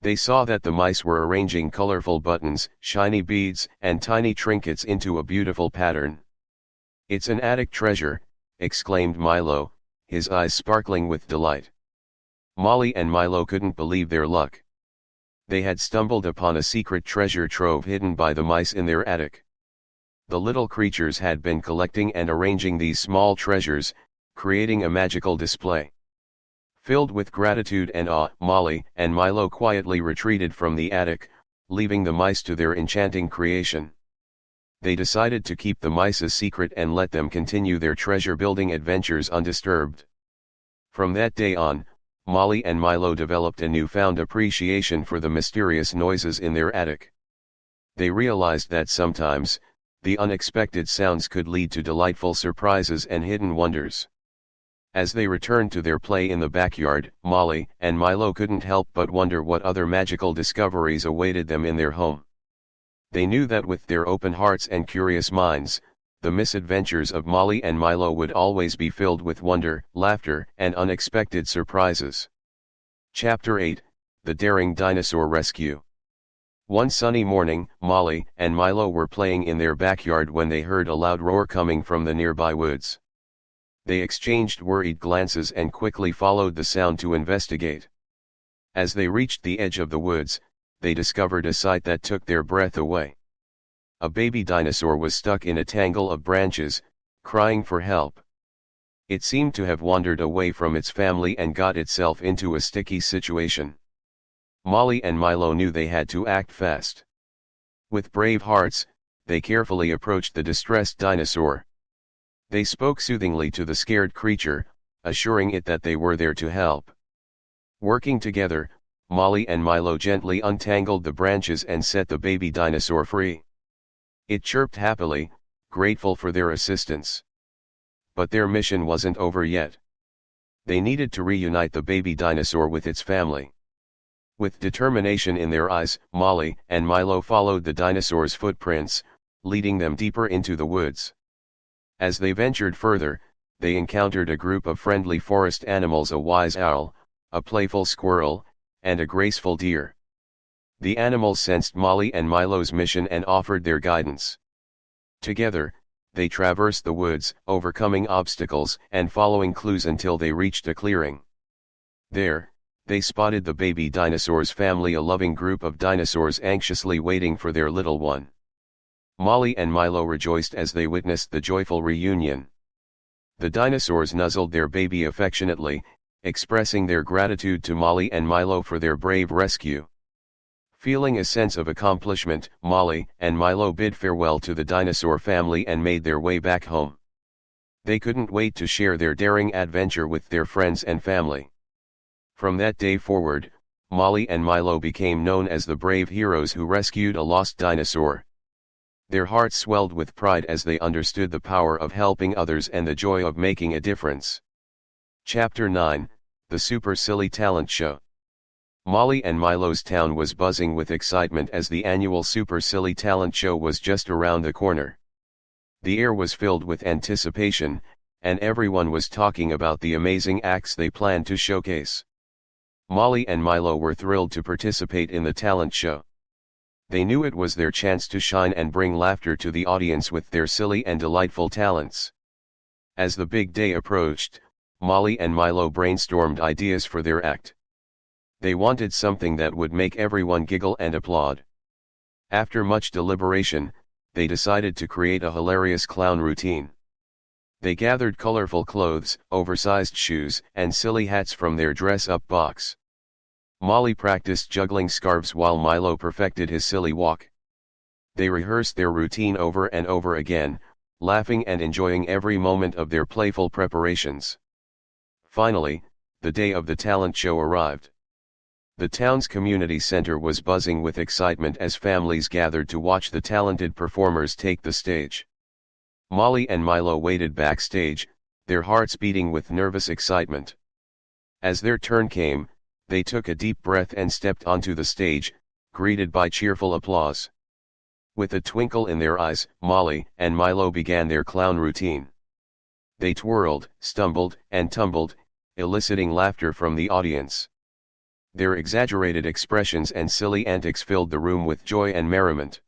They saw that the mice were arranging colorful buttons, shiny beads, and tiny trinkets into a beautiful pattern. "It's an attic treasure," exclaimed Milo, his eyes sparkling with delight. Molly and Milo couldn't believe their luck. They had stumbled upon a secret treasure trove hidden by the mice in their attic. The little creatures had been collecting and arranging these small treasures, creating a magical display. Filled with gratitude and awe, Molly and Milo quietly retreated from the attic, leaving the mice to their enchanting creation. They decided to keep the mice a secret and let them continue their treasure-building adventures undisturbed. From that day on, Molly and Milo developed a newfound appreciation for the mysterious noises in their attic. They realized that sometimes, the unexpected sounds could lead to delightful surprises and hidden wonders. As they returned to their play in the backyard, Molly and Milo couldn't help but wonder what other magical discoveries awaited them in their home. They knew that with their open hearts and curious minds, the misadventures of Molly and Milo would always be filled with wonder, laughter, and unexpected surprises. Chapter 8: The Daring Dinosaur Rescue. One sunny morning, Molly and Milo were playing in their backyard when they heard a loud roar coming from the nearby woods. They exchanged worried glances and quickly followed the sound to investigate. As they reached the edge of the woods, they discovered a sight that took their breath away. A baby dinosaur was stuck in a tangle of branches, crying for help. It seemed to have wandered away from its family and got itself into a sticky situation. Molly and Milo knew they had to act fast. With brave hearts, they carefully approached the distressed dinosaur. They spoke soothingly to the scared creature, assuring it that they were there to help. Working together, Molly and Milo gently untangled the branches and set the baby dinosaur free. It chirped happily, grateful for their assistance. But their mission wasn't over yet. They needed to reunite the baby dinosaur with its family. With determination in their eyes, Molly and Milo followed the dinosaur's footprints, leading them deeper into the woods. As they ventured further, they encountered a group of friendly forest animals: a wise owl, a playful squirrel, and a graceful deer. The animals sensed Molly and Milo's mission and offered their guidance. Together, they traversed the woods, overcoming obstacles and following clues until they reached a clearing. There, they spotted the baby dinosaur's family, a loving group of dinosaurs anxiously waiting for their little one. Molly and Milo rejoiced as they witnessed the joyful reunion. The dinosaurs nuzzled their baby affectionately, expressing their gratitude to Molly and Milo for their brave rescue. Feeling a sense of accomplishment, Molly and Milo bid farewell to the dinosaur family and made their way back home. They couldn't wait to share their daring adventure with their friends and family. From that day forward, Molly and Milo became known as the brave heroes who rescued a lost dinosaur. Their hearts swelled with pride as they understood the power of helping others and the joy of making a difference. Chapter 9: The Super Silly Talent Show. Molly and Milo's town was buzzing with excitement as the annual Super Silly Talent Show was just around the corner. The air was filled with anticipation, and everyone was talking about the amazing acts they planned to showcase. Molly and Milo were thrilled to participate in the talent show. They knew it was their chance to shine and bring laughter to the audience with their silly and delightful talents. As the big day approached, Molly and Milo brainstormed ideas for their act. They wanted something that would make everyone giggle and applaud. After much deliberation, they decided to create a hilarious clown routine. They gathered colorful clothes, oversized shoes, and silly hats from their dress-up box. Molly practiced juggling scarves while Milo perfected his silly walk. They rehearsed their routine over and over again, laughing and enjoying every moment of their playful preparations. Finally, the day of the talent show arrived. The town's community center was buzzing with excitement as families gathered to watch the talented performers take the stage. Molly and Milo waited backstage, their hearts beating with nervous excitement. As their turn came, they took a deep breath and stepped onto the stage, greeted by cheerful applause. With a twinkle in their eyes, Molly and Milo began their clown routine. They twirled, stumbled, and tumbled, eliciting laughter from the audience. Their exaggerated expressions and silly antics filled the room with joy and merriment.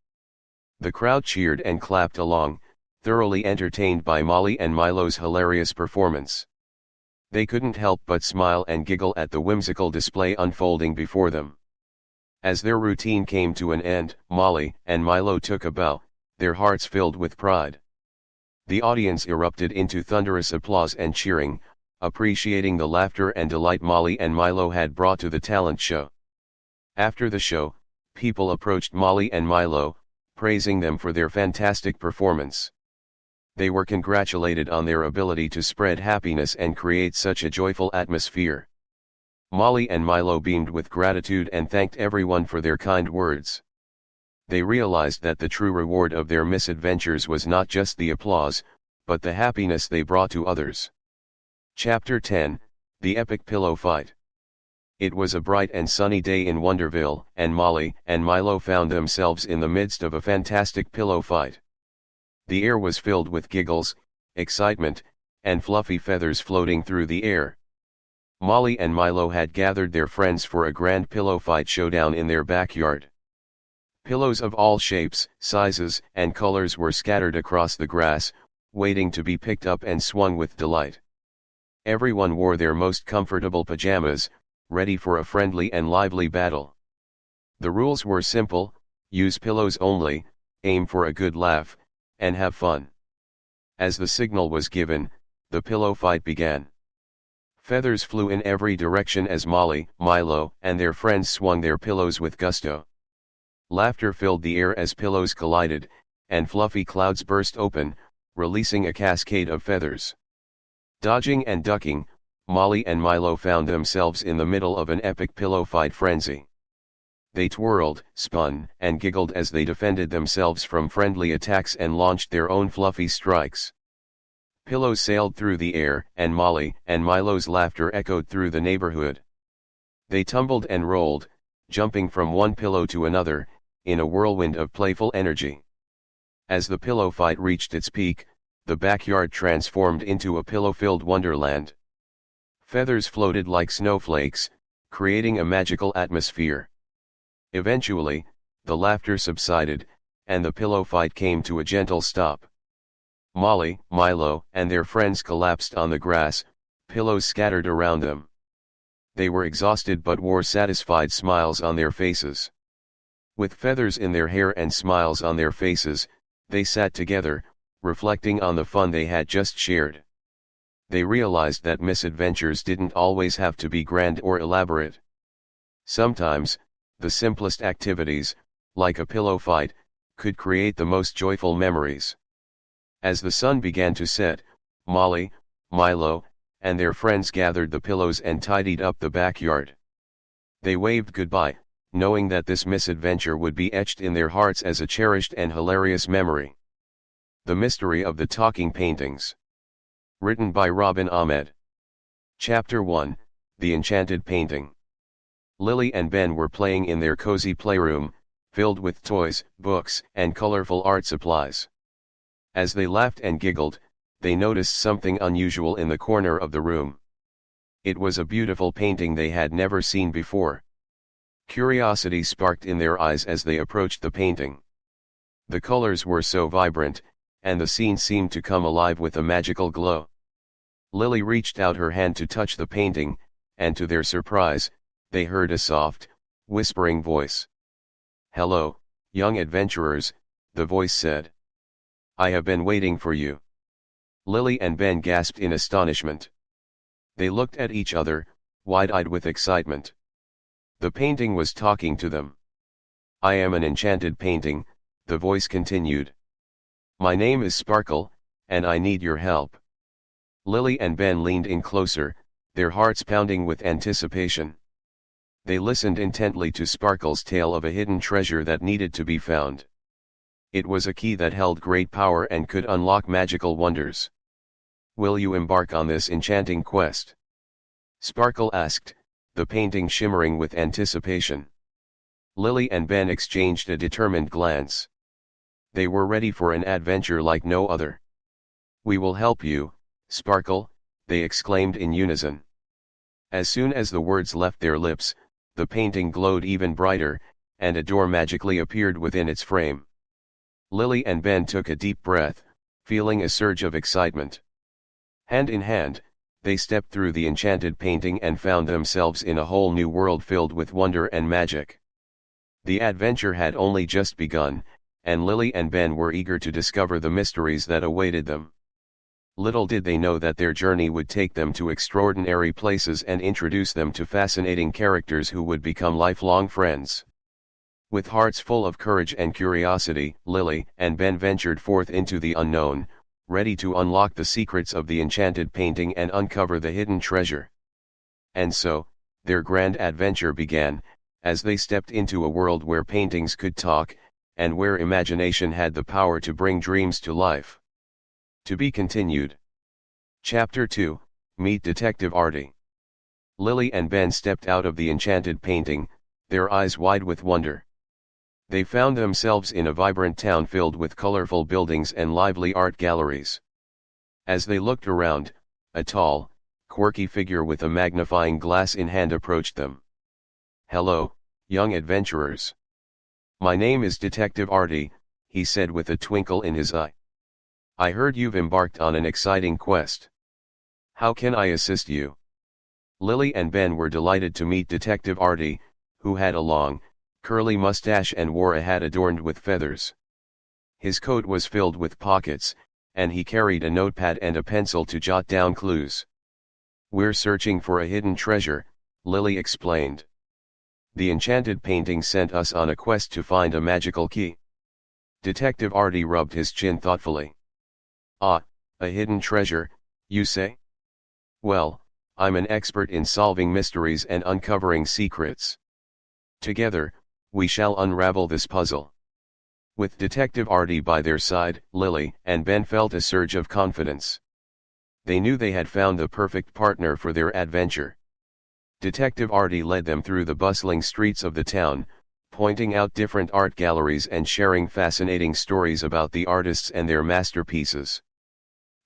The crowd cheered and clapped along, thoroughly entertained by Molly and Milo's hilarious performance. They couldn't help but smile and giggle at the whimsical display unfolding before them. As their routine came to an end, Molly and Milo took a bow, their hearts filled with pride. The audience erupted into thunderous applause and cheering, appreciating the laughter and delight Molly and Milo had brought to the talent show. After the show, people approached Molly and Milo, praising them for their fantastic performance. They were congratulated on their ability to spread happiness and create such a joyful atmosphere. Molly and Milo beamed with gratitude and thanked everyone for their kind words. They realized that the true reward of their misadventures was not just the applause, but the happiness they brought to others. Chapter 10, The Epic Pillow Fight. It was a bright and sunny day in Wonderville, and Molly and Milo found themselves in the midst of a fantastic pillow fight. The air was filled with giggles, excitement, and fluffy feathers floating through the air. Molly and Milo had gathered their friends for a grand pillow fight showdown in their backyard. Pillows of all shapes, sizes, and colors were scattered across the grass, waiting to be picked up and swung with delight. Everyone wore their most comfortable pajamas, ready for a friendly and lively battle. The rules were simple: use pillows only, aim for a good laugh, and have fun. As the signal was given, the pillow fight began. Feathers flew in every direction as Molly, Milo, and their friends swung their pillows with gusto. Laughter filled the air as pillows collided, and fluffy clouds burst open, releasing a cascade of feathers. Dodging and ducking, Molly and Milo found themselves in the middle of an epic pillow fight frenzy. They twirled, spun, and giggled as they defended themselves from friendly attacks and launched their own fluffy strikes. Pillows sailed through the air, and Molly and Milo's laughter echoed through the neighborhood. They tumbled and rolled, jumping from one pillow to another, in a whirlwind of playful energy. As the pillow fight reached its peak, the backyard transformed into a pillow-filled wonderland. Feathers floated like snowflakes, creating a magical atmosphere. Eventually, the laughter subsided, and the pillow fight came to a gentle stop. Molly, Milo, and their friends collapsed on the grass, pillows scattered around them. They were exhausted but wore satisfied smiles on their faces. With feathers in their hair and smiles on their faces, they sat together, reflecting on the fun they had just shared. They realized that misadventures didn't always have to be grand or elaborate. Sometimes, the simplest activities, like a pillow fight, could create the most joyful memories. As the sun began to set, Molly, Milo, and their friends gathered the pillows and tidied up the backyard. They waved goodbye, knowing that this misadventure would be etched in their hearts as a cherished and hilarious memory. The Mystery of the Talking Paintings. Written by Robin Ahmed. Chapter 1, The Enchanted Painting. Lily and Ben were playing in their cozy playroom, filled with toys, books, and colorful art supplies. As they laughed and giggled, they noticed something unusual in the corner of the room. It was a beautiful painting they had never seen before. Curiosity sparked in their eyes as they approached the painting. The colors were so vibrant, and the scene seemed to come alive with a magical glow. Lily reached out her hand to touch the painting, and to their surprise, they heard a soft, whispering voice. "Hello, young adventurers," the voice said. "I have been waiting for you." Lily and Ben gasped in astonishment. They looked at each other, wide-eyed with excitement. The painting was talking to them. "I am an enchanted painting," the voice continued. "My name is Sparkle, and I need your help." Lily and Ben leaned in closer, their hearts pounding with anticipation. They listened intently to Sparkle's tale of a hidden treasure that needed to be found. It was a key that held great power and could unlock magical wonders. "Will you embark on this enchanting quest?" Sparkle asked, the painting shimmering with anticipation. Lily and Ben exchanged a determined glance. They were ready for an adventure like no other. "We will help you, Sparkle," they exclaimed in unison. As soon as the words left their lips, the painting glowed even brighter, and a door magically appeared within its frame. Lily and Ben took a deep breath, feeling a surge of excitement. Hand in hand, they stepped through the enchanted painting and found themselves in a whole new world filled with wonder and magic. The adventure had only just begun, and Lily and Ben were eager to discover the mysteries that awaited them. Little did they know that their journey would take them to extraordinary places and introduce them to fascinating characters who would become lifelong friends. With hearts full of courage and curiosity, Lily and Ben ventured forth into the unknown, ready to unlock the secrets of the enchanted painting and uncover the hidden treasure. And so, their grand adventure began, as they stepped into a world where paintings could talk, and where imagination had the power to bring dreams to life. To be continued. Chapter 2, Meet Detective Artie. Lily and Ben stepped out of the enchanted painting, their eyes wide with wonder. They found themselves in a vibrant town filled with colorful buildings and lively art galleries. As they looked around, a tall, quirky figure with a magnifying glass in hand approached them. "Hello, young adventurers. My name is Detective Artie," he said with a twinkle in his eye. "I heard you've embarked on an exciting quest. How can I assist you?" Lily and Ben were delighted to meet Detective Artie, who had a long, curly mustache and wore a hat adorned with feathers. His coat was filled with pockets, and he carried a notepad and a pencil to jot down clues. "We're searching for a hidden treasure," Lily explained. "The enchanted painting sent us on a quest to find a magical key." Detective Artie rubbed his chin thoughtfully. "Ah, a hidden treasure, you say? Well, I'm an expert in solving mysteries and uncovering secrets. Together, we shall unravel this puzzle." With Detective Artie by their side, Lily and Ben felt a surge of confidence. They knew they had found the perfect partner for their adventure. Detective Artie led them through the bustling streets of the town, pointing out different art galleries and sharing fascinating stories about the artists and their masterpieces.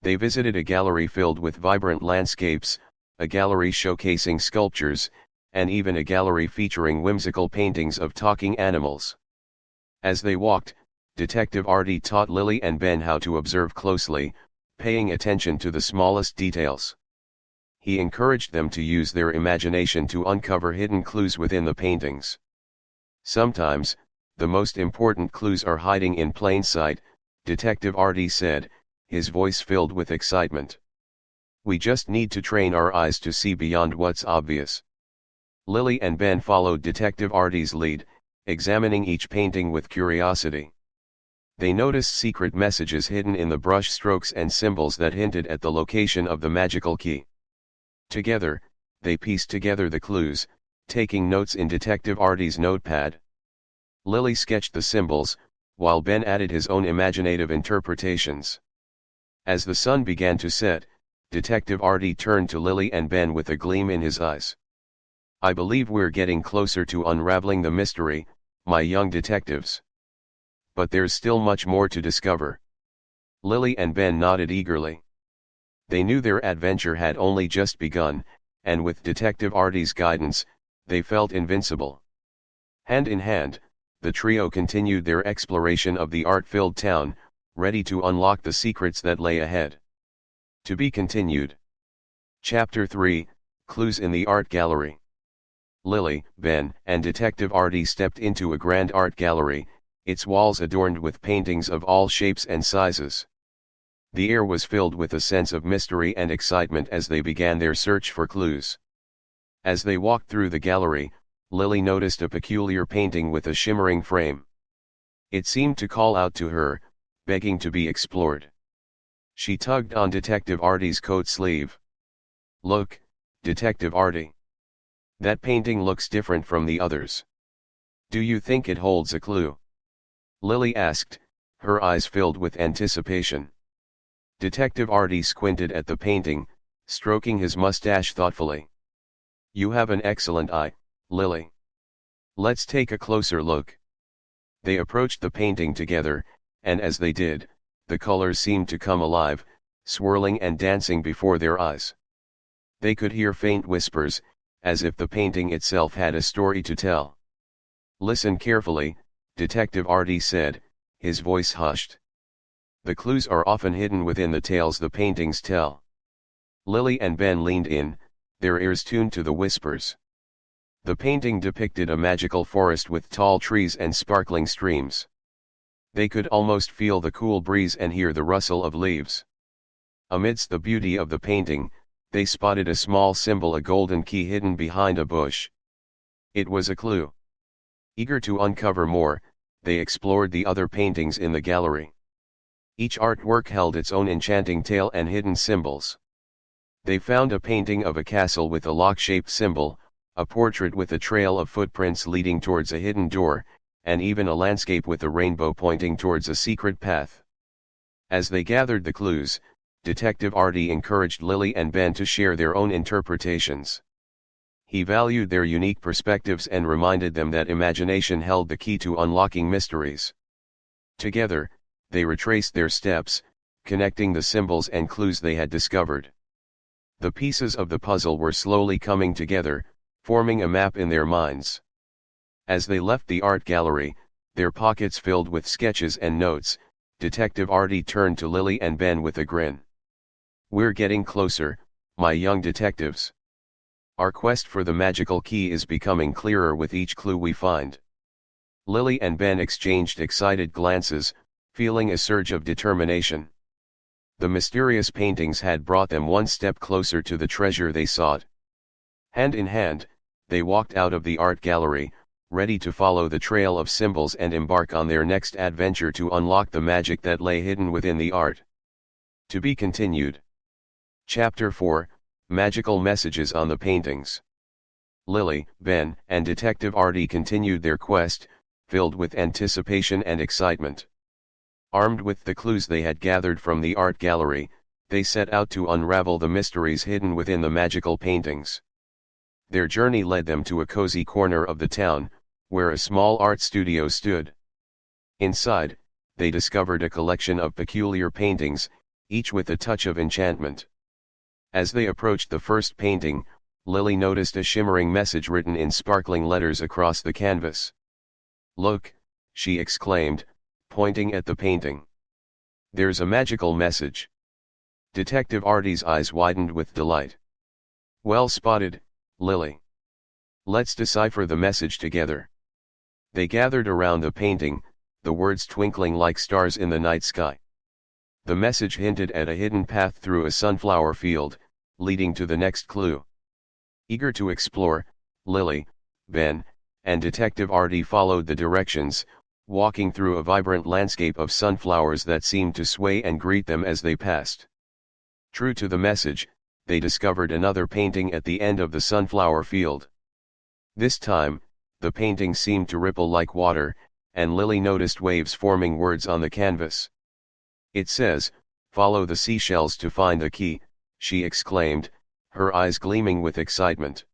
They visited a gallery filled with vibrant landscapes, a gallery showcasing sculptures, and even a gallery featuring whimsical paintings of talking animals. As they walked, Detective Artie taught Lily and Ben how to observe closely, paying attention to the smallest details. He encouraged them to use their imagination to uncover hidden clues within the paintings. "Sometimes, the most important clues are hiding in plain sight," Detective Artie said, his voice filled with excitement. "We just need to train our eyes to see beyond what's obvious." Lily and Ben followed Detective Artie's lead, examining each painting with curiosity. They noticed secret messages hidden in the brush strokes and symbols that hinted at the location of the magical key. Together, they pieced together the clues, taking notes in Detective Artie's notepad. Lily sketched the symbols, while Ben added his own imaginative interpretations. As the sun began to set, Detective Artie turned to Lily and Ben with a gleam in his eyes. "I believe we're getting closer to unraveling the mystery, my young detectives. But there's still much more to discover." Lily and Ben nodded eagerly. They knew their adventure had only just begun, and with Detective Artie's guidance, they felt invincible. Hand in hand, the trio continued their exploration of the art-filled town, ready to unlock the secrets that lay ahead. To be continued. Chapter 3, Clues in the Art Gallery. Lily, Ben, and Detective Artie stepped into a grand art gallery, its walls adorned with paintings of all shapes and sizes. The air was filled with a sense of mystery and excitement as they began their search for clues. As they walked through the gallery, Lily noticed a peculiar painting with a shimmering frame. It seemed to call out to her, begging to be explored. She tugged on Detective Artie's coat sleeve. "Look, Detective Artie. That painting looks different from the others. Do you think it holds a clue?" Lily asked, her eyes filled with anticipation. Detective Artie squinted at the painting, stroking his mustache thoughtfully. "You have an excellent eye, Lily. Let's take a closer look." They approached the painting together, and as they did, the colors seemed to come alive, swirling and dancing before their eyes. They could hear faint whispers, as if the painting itself had a story to tell. "Listen carefully," Detective Artie said, his voice hushed. "The clues are often hidden within the tales the paintings tell." Lily and Ben leaned in, their ears tuned to the whispers. The painting depicted a magical forest with tall trees and sparkling streams. They could almost feel the cool breeze and hear the rustle of leaves. Amidst the beauty of the painting, they spotted a small symbol, a golden key hidden behind a bush. It was a clue. Eager to uncover more, they explored the other paintings in the gallery. Each artwork held its own enchanting tale and hidden symbols. They found a painting of a castle with a lock-shaped symbol, a portrait with a trail of footprints leading towards a hidden door, and even a landscape with a rainbow pointing towards a secret path. As they gathered the clues, Detective Artie encouraged Lily and Ben to share their own interpretations. He valued their unique perspectives and reminded them that imagination held the key to unlocking mysteries. Together, they retraced their steps, connecting the symbols and clues they had discovered. The pieces of the puzzle were slowly coming together, forming a map in their minds. As they left the art gallery, their pockets filled with sketches and notes, Detective Artie turned to Lily and Ben with a grin. "We're getting closer, my young detectives. Our quest for the magical key is becoming clearer with each clue we find." Lily and Ben exchanged excited glances, feeling a surge of determination. The mysterious paintings had brought them one step closer to the treasure they sought. Hand in hand, they walked out of the art gallery, ready to follow the trail of symbols and embark on their next adventure to unlock the magic that lay hidden within the art. To be continued. Chapter 4, Magical Messages on the Paintings. Lily, Ben, and Detective Artie continued their quest, filled with anticipation and excitement. Armed with the clues they had gathered from the art gallery, they set out to unravel the mysteries hidden within the magical paintings. Their journey led them to a cozy corner of the town, where a small art studio stood. Inside, they discovered a collection of peculiar paintings, each with a touch of enchantment. As they approached the first painting, Lily noticed a shimmering message written in sparkling letters across the canvas. "Look," she exclaimed, pointing at the painting. "There's a magical message." Detective Artie's eyes widened with delight. "Well spotted, Lily. Let's decipher the message together." They gathered around the painting, the words twinkling like stars in the night sky. The message hinted at a hidden path through a sunflower field, leading to the next clue. Eager to explore, Lily, Ben, and Detective Artie followed the directions, walking through a vibrant landscape of sunflowers that seemed to sway and greet them as they passed. True to the message, they discovered another painting at the end of the sunflower field. This time, the painting seemed to ripple like water, and Lily noticed waves forming words on the canvas. "It says, 'Follow the seashells to find the key,'" she exclaimed, her eyes gleaming with excitement.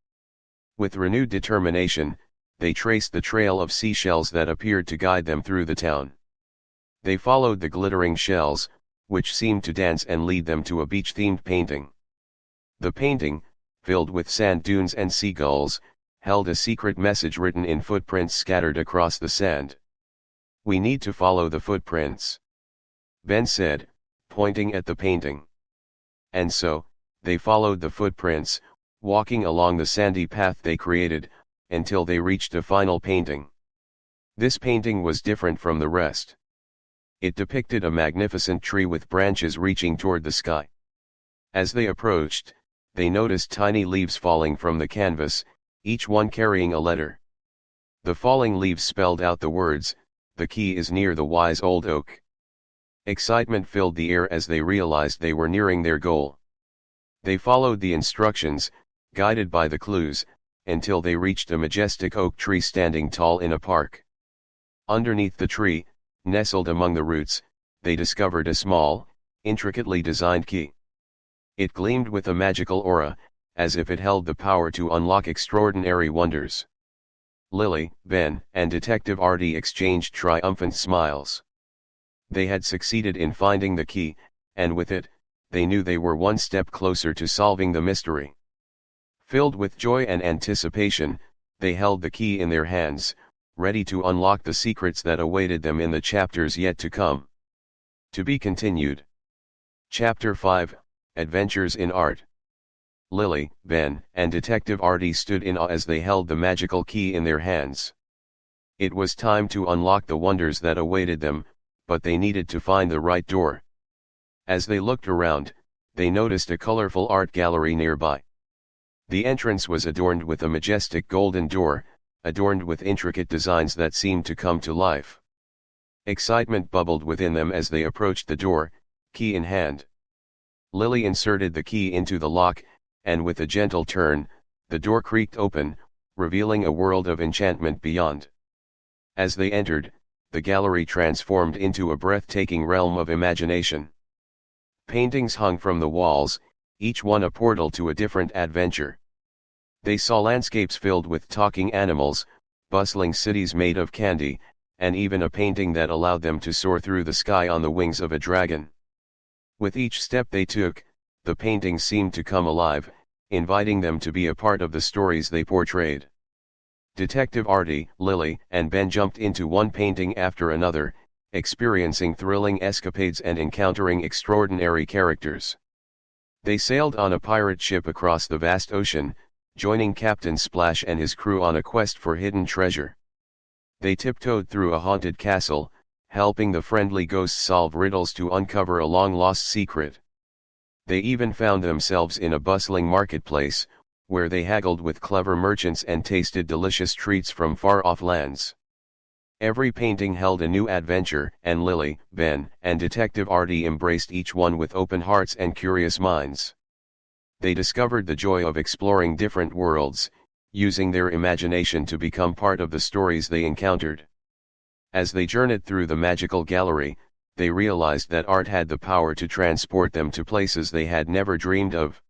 With renewed determination, they traced the trail of seashells that appeared to guide them through the town. They followed the glittering shells, which seemed to dance and lead them to a beach-themed painting. The painting, filled with sand dunes and seagulls, held a secret message written in footprints scattered across the sand. "We need to follow the footprints," Ben said, pointing at the painting. And so, they followed the footprints, walking along the sandy path they created, until they reached a final painting. This painting was different from the rest. It depicted a magnificent tree with branches reaching toward the sky. As they approached, they noticed tiny leaves falling from the canvas, each one carrying a letter. The falling leaves spelled out the words, "The key is near the wise old oak." Excitement filled the air as they realized they were nearing their goal. They followed the instructions, guided by the clues, until they reached a majestic oak tree standing tall in a park. Underneath the tree, nestled among the roots, they discovered a small, intricately designed key. It gleamed with a magical aura, as if it held the power to unlock extraordinary wonders. Lily, Ben, and Detective Artie exchanged triumphant smiles. They had succeeded in finding the key, and with it, they knew they were one step closer to solving the mystery. Filled with joy and anticipation, they held the key in their hands, ready to unlock the secrets that awaited them in the chapters yet to come. To be continued. Chapter 5, Adventures in Art. Lily, Ben, and Detective Artie stood in awe as they held the magical key in their hands. It was time to unlock the wonders that awaited them, but they needed to find the right door. As they looked around, they noticed a colorful art gallery nearby. The entrance was adorned with a majestic golden door, adorned with intricate designs that seemed to come to life. Excitement bubbled within them as they approached the door, key in hand. Lily inserted the key into the lock, and with a gentle turn, the door creaked open, revealing a world of enchantment beyond. As they entered, the gallery transformed into a breathtaking realm of imagination. Paintings hung from the walls, each one a portal to a different adventure. They saw landscapes filled with talking animals, bustling cities made of candy, and even a painting that allowed them to soar through the sky on the wings of a dragon. With each step they took, the paintings seemed to come alive, inviting them to be a part of the stories they portrayed. Detective Artie, Lily, and Ben jumped into one painting after another, experiencing thrilling escapades and encountering extraordinary characters. They sailed on a pirate ship across the vast ocean, joining Captain Splash and his crew on a quest for hidden treasure. They tiptoed through a haunted castle, helping the friendly ghosts solve riddles to uncover a long-lost secret. They even found themselves in a bustling marketplace, where they haggled with clever merchants and tasted delicious treats from far-off lands. Every painting held a new adventure, and Lily, Ben, and Detective Artie embraced each one with open hearts and curious minds. They discovered the joy of exploring different worlds, using their imagination to become part of the stories they encountered. As they journeyed through the magical gallery, they realized that art had the power to transport them to places they had never dreamed of.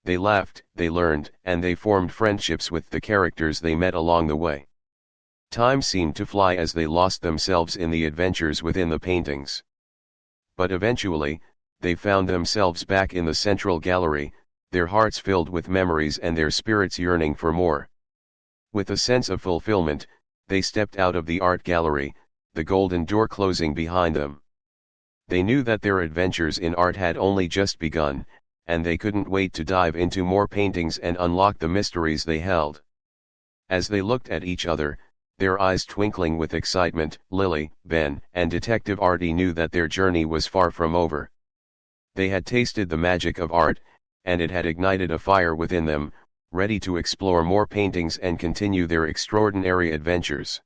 They laughed, they learned, and they formed friendships with the characters they met along the way. Time seemed to fly as they lost themselves in the adventures within the paintings. But eventually, they found themselves back in the central gallery, their hearts filled with memories and their spirits yearning for more. With a sense of fulfillment, they stepped out of the art gallery, the golden door closing behind them. They knew that their adventures in art had only just begun, and they couldn't wait to dive into more paintings and unlock the mysteries they held. As they looked at each other, their eyes twinkling with excitement, Lily, Ben, and Detective Artie knew that their journey was far from over. They had tasted the magic of art, and it had ignited a fire within them, ready to explore more paintings and continue their extraordinary adventures.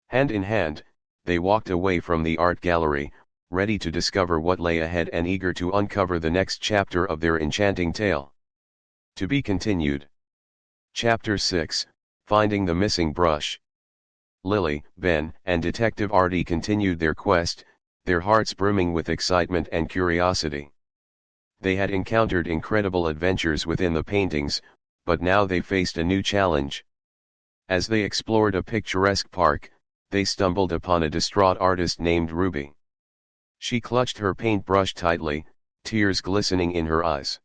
Hand in hand, they walked away from the art gallery, ready to discover what lay ahead and eager to uncover the next chapter of their enchanting tale. To be continued. Chapter 6, Finding the Missing Brush. Lily, Ben, and Detective Artie continued their quest, their hearts brimming with excitement and curiosity. They had encountered incredible adventures within the paintings, but now they faced a new challenge. As they explored a picturesque park, they stumbled upon a distraught artist named Ruby. She clutched her paintbrush tightly, tears glistening in her eyes.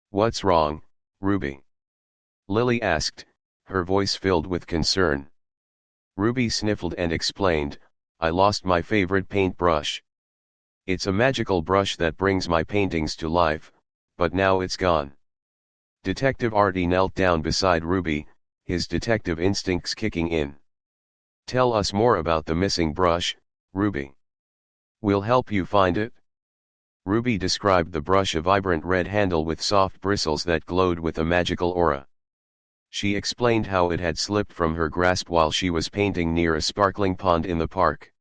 "What's wrong, Ruby?" Lily asked, her voice filled with concern. Ruby sniffled and explained, "I lost my favorite paintbrush. It's a magical brush that brings my paintings to life, but now it's gone." Detective Artie knelt down beside Ruby, his detective instincts kicking in. "Tell us more about the missing brush, Ruby. We'll help you find it." Ruby described the brush, a vibrant red handle with soft bristles that glowed with a magical aura. She explained how it had slipped from her grasp while she was painting near a sparkling pond in the park.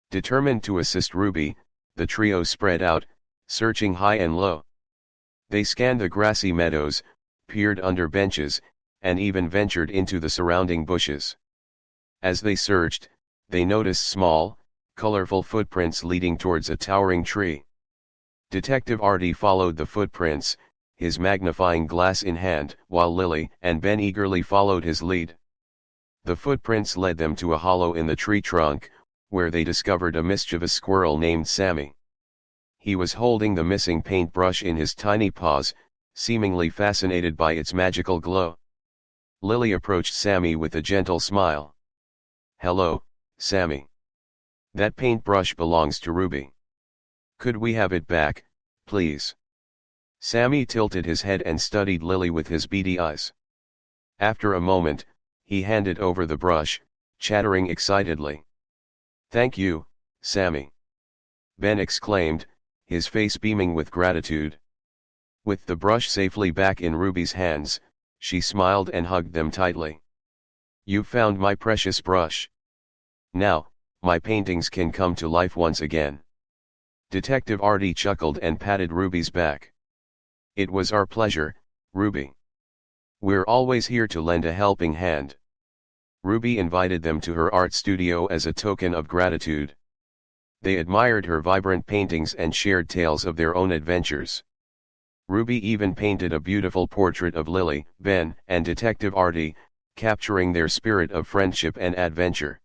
Determined to assist Ruby, the trio spread out, searching high and low. They scanned the grassy meadows, peered under benches, and even ventured into the surrounding bushes. As they searched, they noticed small, colorful footprints leading towards a towering tree. Detective Artie followed the footprints, his magnifying glass in hand, while Lily and Ben eagerly followed his lead. The footprints led them to a hollow in the tree trunk, where they discovered a mischievous squirrel named Sammy. He was holding the missing paintbrush in his tiny paws, seemingly fascinated by its magical glow. Lily approached Sammy with a gentle smile. "Hello, Sammy. That paintbrush belongs to Ruby. Could we have it back, please?" Sammy tilted his head and studied Lily with his beady eyes. After a moment, he handed over the brush, chattering excitedly. "Thank you, Sammy. Ben exclaimed, his face beaming with gratitude. With the brush safely back in Ruby's hands, she smiled and hugged them tightly. "You've found my precious brush. Now, my paintings can come to life once again." Detective Artie chuckled and patted Ruby's back. "It was our pleasure, Ruby. We're always here to lend a helping hand." Ruby invited them to her art studio as a token of gratitude. They admired her vibrant paintings and shared tales of their own adventures. Ruby even painted a beautiful portrait of Lily, Ben, and Detective Artie, capturing their spirit of friendship and adventure.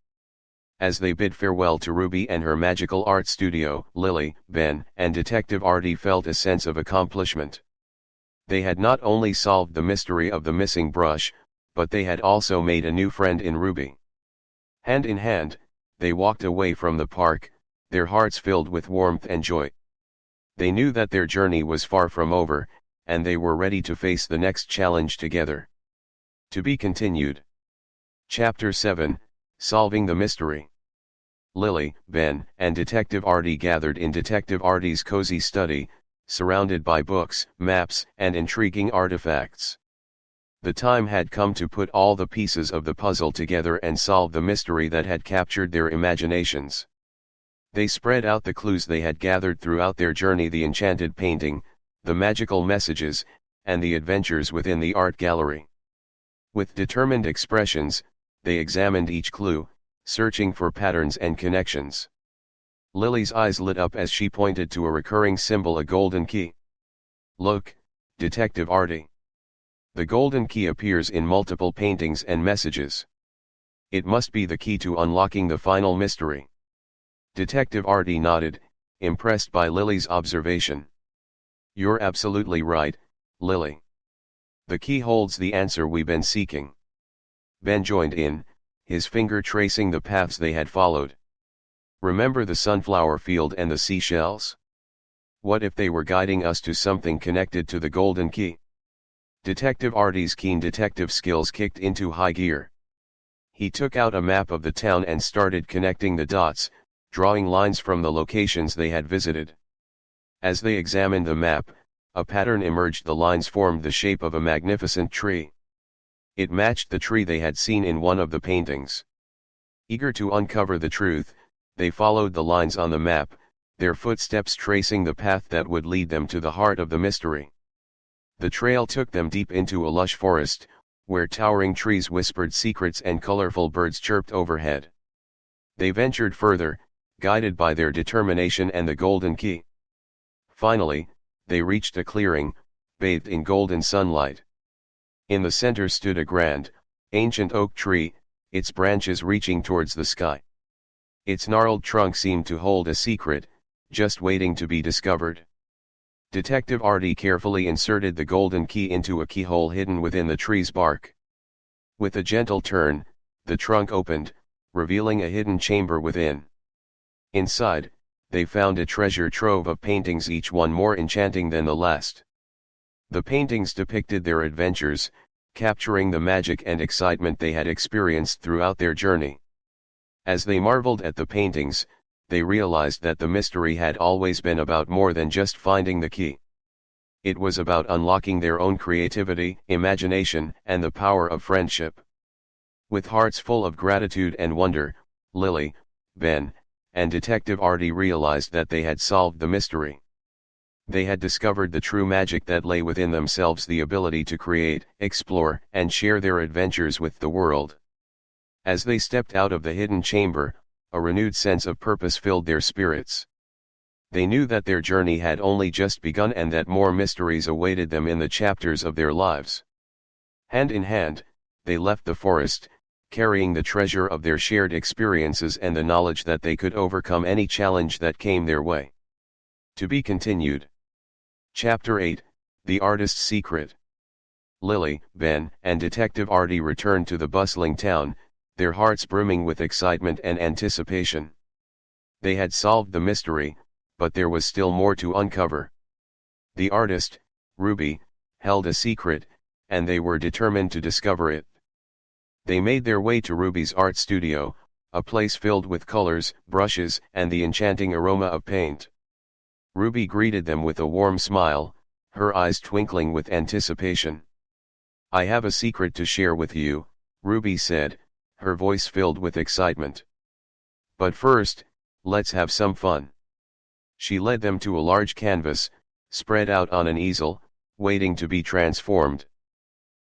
As they bid farewell to Ruby and her magical art studio, Lily, Ben, and Detective Artie felt a sense of accomplishment. They had not only solved the mystery of the missing brush, but they had also made a new friend in Ruby. Hand in hand, they walked away from the park, their hearts filled with warmth and joy. They knew that their journey was far from over, and they were ready to face the next challenge together. To be continued. Chapter 7, Solving the Mystery. Lily, Ben, and Detective Artie gathered in Detective Artie's cozy study, surrounded by books, maps, and intriguing artifacts. The time had come to put all the pieces of the puzzle together and solve the mystery that had captured their imaginations. They spread out the clues they had gathered throughout their journey: the enchanted painting, the magical messages, and the adventures within the art gallery. With determined expressions, they examined each clue, searching for patterns and connections. Lily's eyes lit up as she pointed to a recurring symbol: a golden key. "Look, Detective Artie. The golden key appears in multiple paintings and messages. It must be the key to unlocking the final mystery." Detective Artie nodded, impressed by Lily's observation. "You're absolutely right, Lily. The key holds the answer we've been seeking." Ben joined in, his finger tracing the paths they had followed. "Remember the sunflower field and the seashells? What if they were guiding us to something connected to the golden key?" Detective Artie's keen detective skills kicked into high gear. He took out a map of the town and started connecting the dots, drawing lines from the locations they had visited. As they examined the map, a pattern emerged. The lines formed the shape of a magnificent tree. It matched the tree they had seen in one of the paintings. Eager to uncover the truth, they followed the lines on the map, their footsteps tracing the path that would lead them to the heart of the mystery. The trail took them deep into a lush forest, where towering trees whispered secrets and colorful birds chirped overhead. They ventured further, guided by their determination and the golden key. Finally, they reached a clearing, bathed in golden sunlight. In the center stood a grand, ancient oak tree, its branches reaching towards the sky. Its gnarled trunk seemed to hold a secret, just waiting to be discovered. Detective Artie carefully inserted the golden key into a keyhole hidden within the tree's bark. With a gentle turn, the trunk opened, revealing a hidden chamber within. Inside, they found a treasure trove of paintings, each one more enchanting than the last. The paintings depicted their adventures, capturing the magic and excitement they had experienced throughout their journey. As they marveled at the paintings, they realized that the mystery had always been about more than just finding the key. It was about unlocking their own creativity, imagination, and the power of friendship. With hearts full of gratitude and wonder, Lily, Ben, and Detective Artie realized that they had solved the mystery. They had discovered the true magic that lay within themselves: the ability to create, explore, and share their adventures with the world. As they stepped out of the hidden chamber, a renewed sense of purpose filled their spirits. They knew that their journey had only just begun and that more mysteries awaited them in the chapters of their lives. Hand in hand, they left the forest, carrying the treasure of their shared experiences and the knowledge that they could overcome any challenge that came their way. To be continued. Chapter 8, The Artist's Secret. Lily, Ben, and Detective Artie returned to the bustling town, their hearts brimming with excitement and anticipation. They had solved the mystery, but there was still more to uncover. The artist, Ruby, held a secret, and they were determined to discover it. They made their way to Ruby's art studio, a place filled with colors, brushes, and the enchanting aroma of paint. Ruby greeted them with a warm smile, her eyes twinkling with anticipation. "I have a secret to share with you," Ruby said, her voice filled with excitement. "But first, let's have some fun." She led them to a large canvas, spread out on an easel, waiting to be transformed.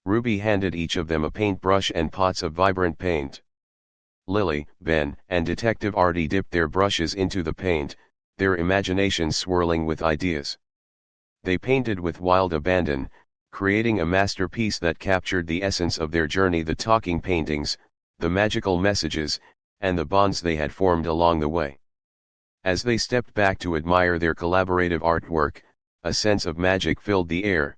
Ruby handed each of them a paintbrush and pots of vibrant paint. Lily, Ben, and Detective Artie dipped their brushes into the paint, their imaginations swirling with ideas. They painted with wild abandon, creating a masterpiece that captured the essence of their journey: the talking paintings, the magical messages, and the bonds they had formed along the way. As they stepped back to admire their collaborative artwork, a sense of magic filled the air.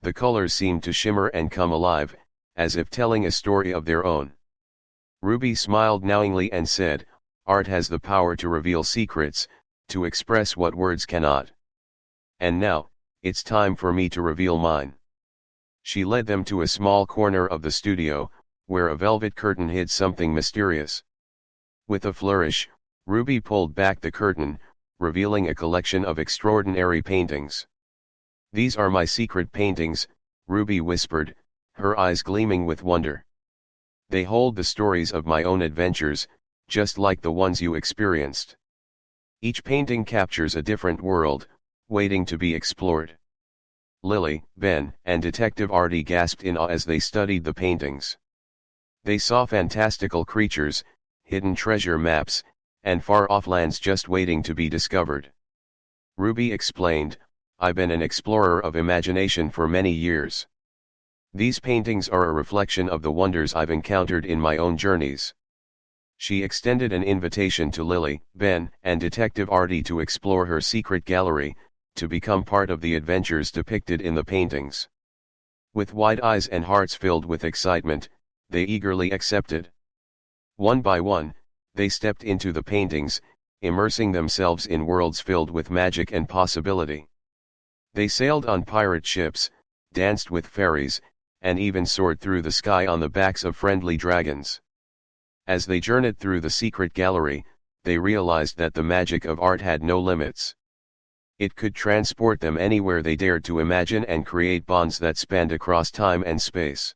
The colors seemed to shimmer and come alive, as if telling a story of their own. Ruby smiled knowingly and said, "Art has the power to reveal secrets, to express what words cannot. And now, it's time for me to reveal mine." She led them to a small corner of the studio, where a velvet curtain hid something mysterious. With a flourish, Ruby pulled back the curtain, revealing a collection of extraordinary paintings. "These are my secret paintings," Ruby whispered, her eyes gleaming with wonder. "They hold the stories of my own adventures, just like the ones you experienced. Each painting captures a different world, waiting to be explored." Lily, Ben, and Detective Artie gasped in awe as they studied the paintings. They saw fantastical creatures, hidden treasure maps, and far-off lands just waiting to be discovered. Ruby explained, "I've been an explorer of imagination for many years. These paintings are a reflection of the wonders I've encountered in my own journeys." She extended an invitation to Lily, Ben, and Detective Artie to explore her secret gallery, to become part of the adventures depicted in the paintings. With wide eyes and hearts filled with excitement, they eagerly accepted. One by one, they stepped into the paintings, immersing themselves in worlds filled with magic and possibility. They sailed on pirate ships, danced with fairies, and even soared through the sky on the backs of friendly dragons. As they journeyed through the secret gallery, they realized that the magic of art had no limits. It could transport them anywhere they dared to imagine and create bonds that spanned across time and space.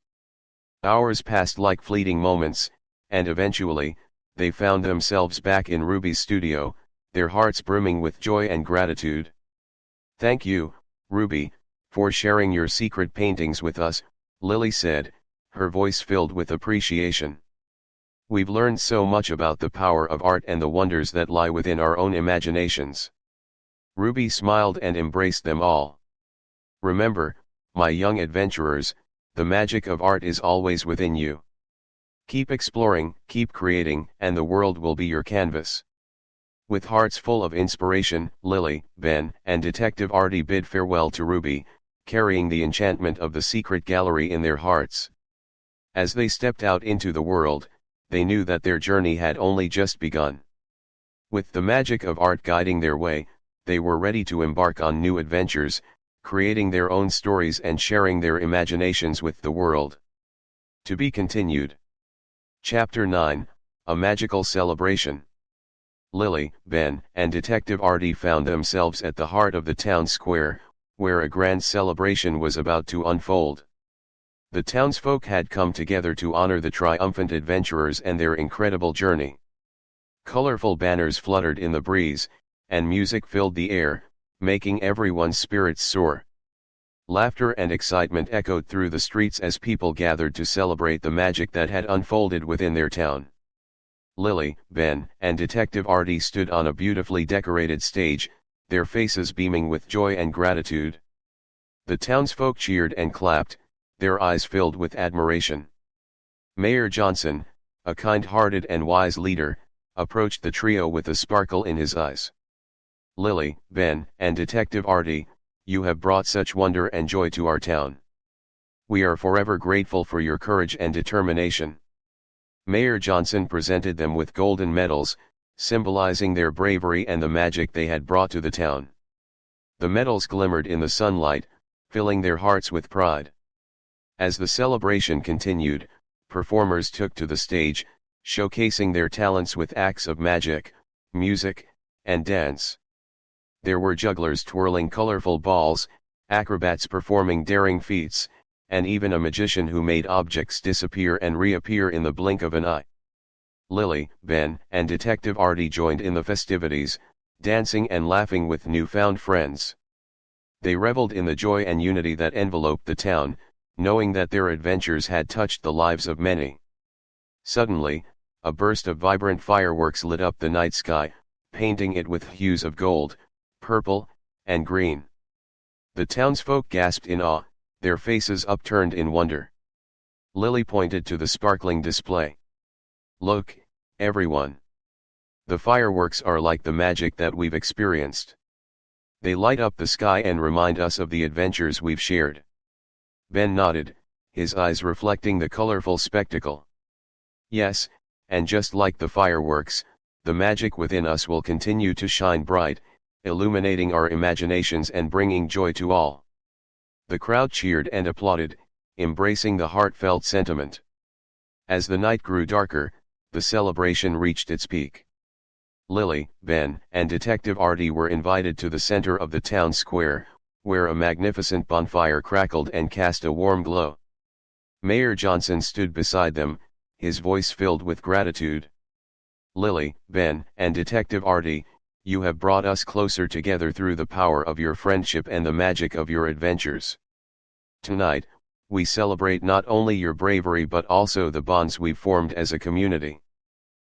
Hours passed like fleeting moments, and eventually, they found themselves back in Ruby's studio, their hearts brimming with joy and gratitude. "Thank you, Ruby, for sharing your secret paintings with us," Lily said, her voice filled with appreciation. "We've learned so much about the power of art and the wonders that lie within our own imaginations." Ruby smiled and embraced them all. "Remember, my young adventurers, the magic of art is always within you. Keep exploring, keep creating, and the world will be your canvas." With hearts full of inspiration, Lily, Ben, and Detective Artie bid farewell to Ruby, carrying the enchantment of the secret gallery in their hearts. As they stepped out into the world, they knew that their journey had only just begun. With the magic of art guiding their way, they were ready to embark on new adventures, creating their own stories and sharing their imaginations with the world. To be continued. Chapter 9, A Magical Celebration. Lily, Ben, and Detective Artie found themselves at the heart of the town square, where a grand celebration was about to unfold. The townsfolk had come together to honor the triumphant adventurers and their incredible journey. Colorful banners fluttered in the breeze, and music filled the air, making everyone's spirits soar. Laughter and excitement echoed through the streets as people gathered to celebrate the magic that had unfolded within their town. Lily, Ben, and Detective Artie stood on a beautifully decorated stage, their faces beaming with joy and gratitude. The townsfolk cheered and clapped, their eyes filled with admiration. Mayor Johnson, a kind-hearted and wise leader, approached the trio with a sparkle in his eyes. "Lily, Ben, and Detective Artie, you have brought such wonder and joy to our town. We are forever grateful for your courage and determination." Mayor Johnson presented them with golden medals, symbolizing their bravery and the magic they had brought to the town. The medals glimmered in the sunlight, filling their hearts with pride. As the celebration continued, performers took to the stage, showcasing their talents with acts of magic, music, and dance. There were jugglers twirling colorful balls, acrobats performing daring feats, and even a magician who made objects disappear and reappear in the blink of an eye. Lily, Ben, and Detective Artie joined in the festivities, dancing and laughing with newfound friends. They reveled in the joy and unity that enveloped the town, knowing that their adventures had touched the lives of many. Suddenly, a burst of vibrant fireworks lit up the night sky, painting it with hues of gold, purple, and green. The townsfolk gasped in awe, their faces upturned in wonder. Lily pointed to the sparkling display. "Look, everyone. The fireworks are like the magic that we've experienced. They light up the sky and remind us of the adventures we've shared." Ben nodded, his eyes reflecting the colorful spectacle. "Yes, and just like the fireworks, the magic within us will continue to shine bright, illuminating our imaginations and bringing joy to all." The crowd cheered and applauded, embracing the heartfelt sentiment. As the night grew darker, the celebration reached its peak. Lily, Ben, and Detective Artie were invited to the center of the town square, where a magnificent bonfire crackled and cast a warm glow. Mayor Johnson stood beside them, his voice filled with gratitude. "Lily, Ben, and Detective Artie, you have brought us closer together through the power of your friendship and the magic of your adventures. Tonight, we celebrate not only your bravery but also the bonds we've formed as a community."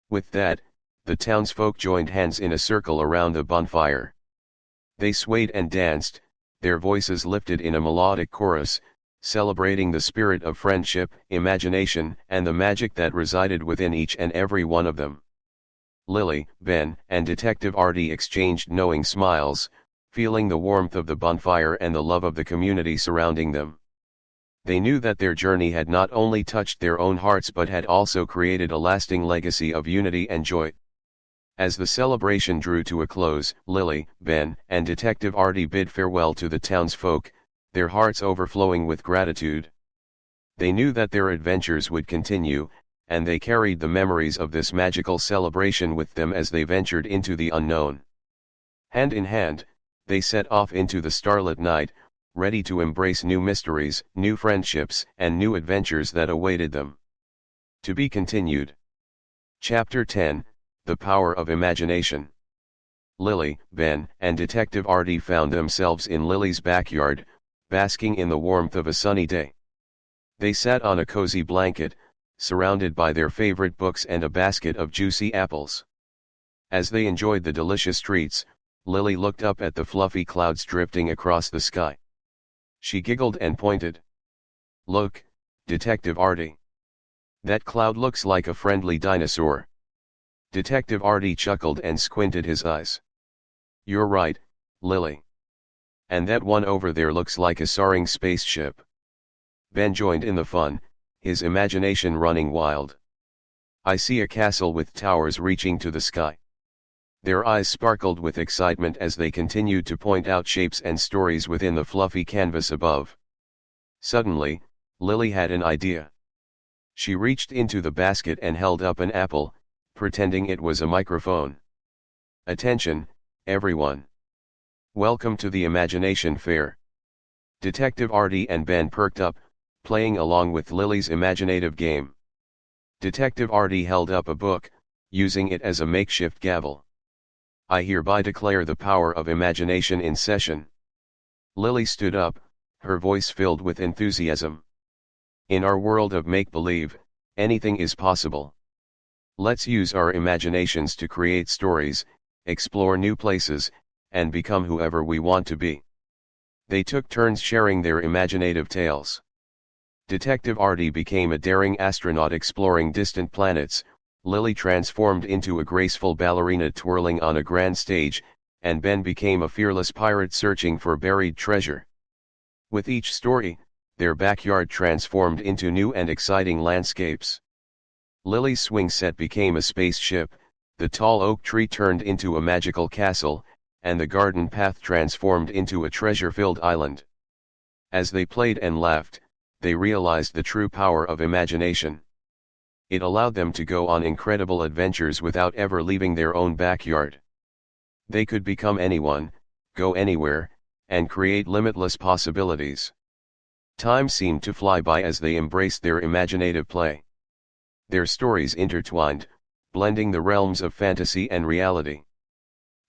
With that, the townsfolk joined hands in a circle around the bonfire. They swayed and danced, their voices lifted in a melodic chorus, celebrating the spirit of friendship, imagination, and the magic that resided within each and every one of them. Lily, Ben, and Detective Artie exchanged knowing smiles, feeling the warmth of the bonfire and the love of the community surrounding them. They knew that their journey had not only touched their own hearts but had also created a lasting legacy of unity and joy. As the celebration drew to a close, Lily, Ben, and Detective Artie bid farewell to the townsfolk, their hearts overflowing with gratitude. They knew that their adventures would continue, and they carried the memories of this magical celebration with them as they ventured into the unknown. Hand in hand, they set off into the starlit night, ready to embrace new mysteries, new friendships, and new adventures that awaited them. To be continued. Chapter 10, The Power of Imagination. Lily, Ben, and Detective Artie found themselves in Lily's backyard, basking in the warmth of a sunny day. They sat on a cozy blanket, surrounded by their favorite books and a basket of juicy apples. As they enjoyed the delicious treats, Lily looked up at the fluffy clouds drifting across the sky. She giggled and pointed. "Look, Detective Artie. That cloud looks like a friendly dinosaur." Detective Artie chuckled and squinted his eyes. "You're right, Lily. And that one over there looks like a soaring spaceship." Ben joined in the fun, his imagination running wild. "I see a castle with towers reaching to the sky." Their eyes sparkled with excitement as they continued to point out shapes and stories within the fluffy canvas above. Suddenly, Lily had an idea. She reached into the basket and held up an apple, pretending it was a microphone. "Attention, everyone. Welcome to the Imagination Fair." Detective Artie and Ben perked up, playing along with Lily's imaginative game. Detective Artie held up a book, using it as a makeshift gavel. "I hereby declare the power of imagination in session." Lily stood up, her voice filled with enthusiasm. "In our world of make-believe, anything is possible. Let's use our imaginations to create stories, explore new places, and become whoever we want to be." They took turns sharing their imaginative tales. Detective Artie became a daring astronaut exploring distant planets, Lily transformed into a graceful ballerina twirling on a grand stage, and Ben became a fearless pirate searching for buried treasure. With each story, their backyard transformed into new and exciting landscapes. Lily's swing set became a spaceship, the tall oak tree turned into a magical castle, and the garden path transformed into a treasure-filled island. As they played and laughed, they realized the true power of imagination. It allowed them to go on incredible adventures without ever leaving their own backyard. They could become anyone, go anywhere, and create limitless possibilities. Time seemed to fly by as they embraced their imaginative play. Their stories intertwined, blending the realms of fantasy and reality.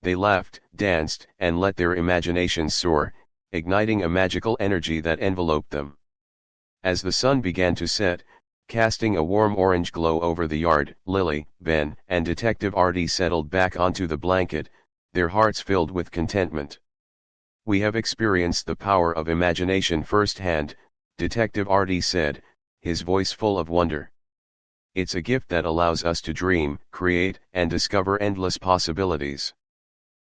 They laughed, danced, and let their imaginations soar, igniting a magical energy that enveloped them. As the sun began to set, casting a warm orange glow over the yard, Lily, Ben, and Detective Artie settled back onto the blanket, their hearts filled with contentment. "We have experienced the power of imagination firsthand," Detective Artie said, his voice full of wonder. "It's a gift that allows us to dream, create, and discover endless possibilities."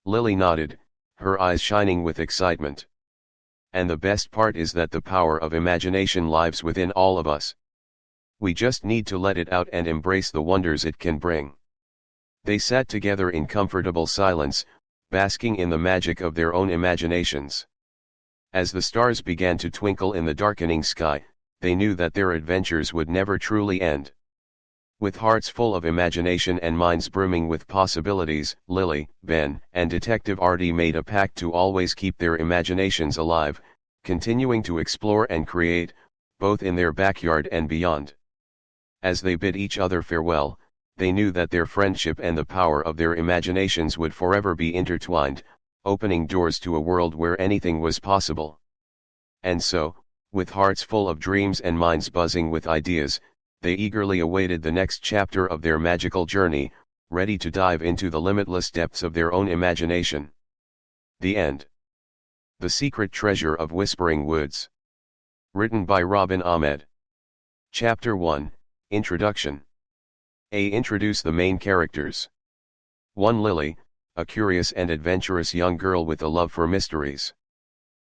Lily nodded, her eyes shining with excitement. "And the best part is that the power of imagination lives within all of us. We just need to let it out and embrace the wonders it can bring." They sat together in comfortable silence, basking in the magic of their own imaginations. As the stars began to twinkle in the darkening sky, they knew that their adventures would never truly end. With hearts full of imagination and minds brimming with possibilities, Lily, Ben, and Detective Artie made a pact to always keep their imaginations alive, continuing to explore and create, both in their backyard and beyond. As they bid each other farewell, they knew that their friendship and the power of their imaginations would forever be intertwined, opening doors to a world where anything was possible. And so, with hearts full of dreams and minds buzzing with ideas, they eagerly awaited the next chapter of their magical journey, ready to dive into the limitless depths of their own imagination. The End. The Secret Treasure of Whispering Woods. Written by Robin Ahmed. Chapter 1, Introduction. Introduce the main characters. 1. Lily, a curious and adventurous young girl with a love for mysteries.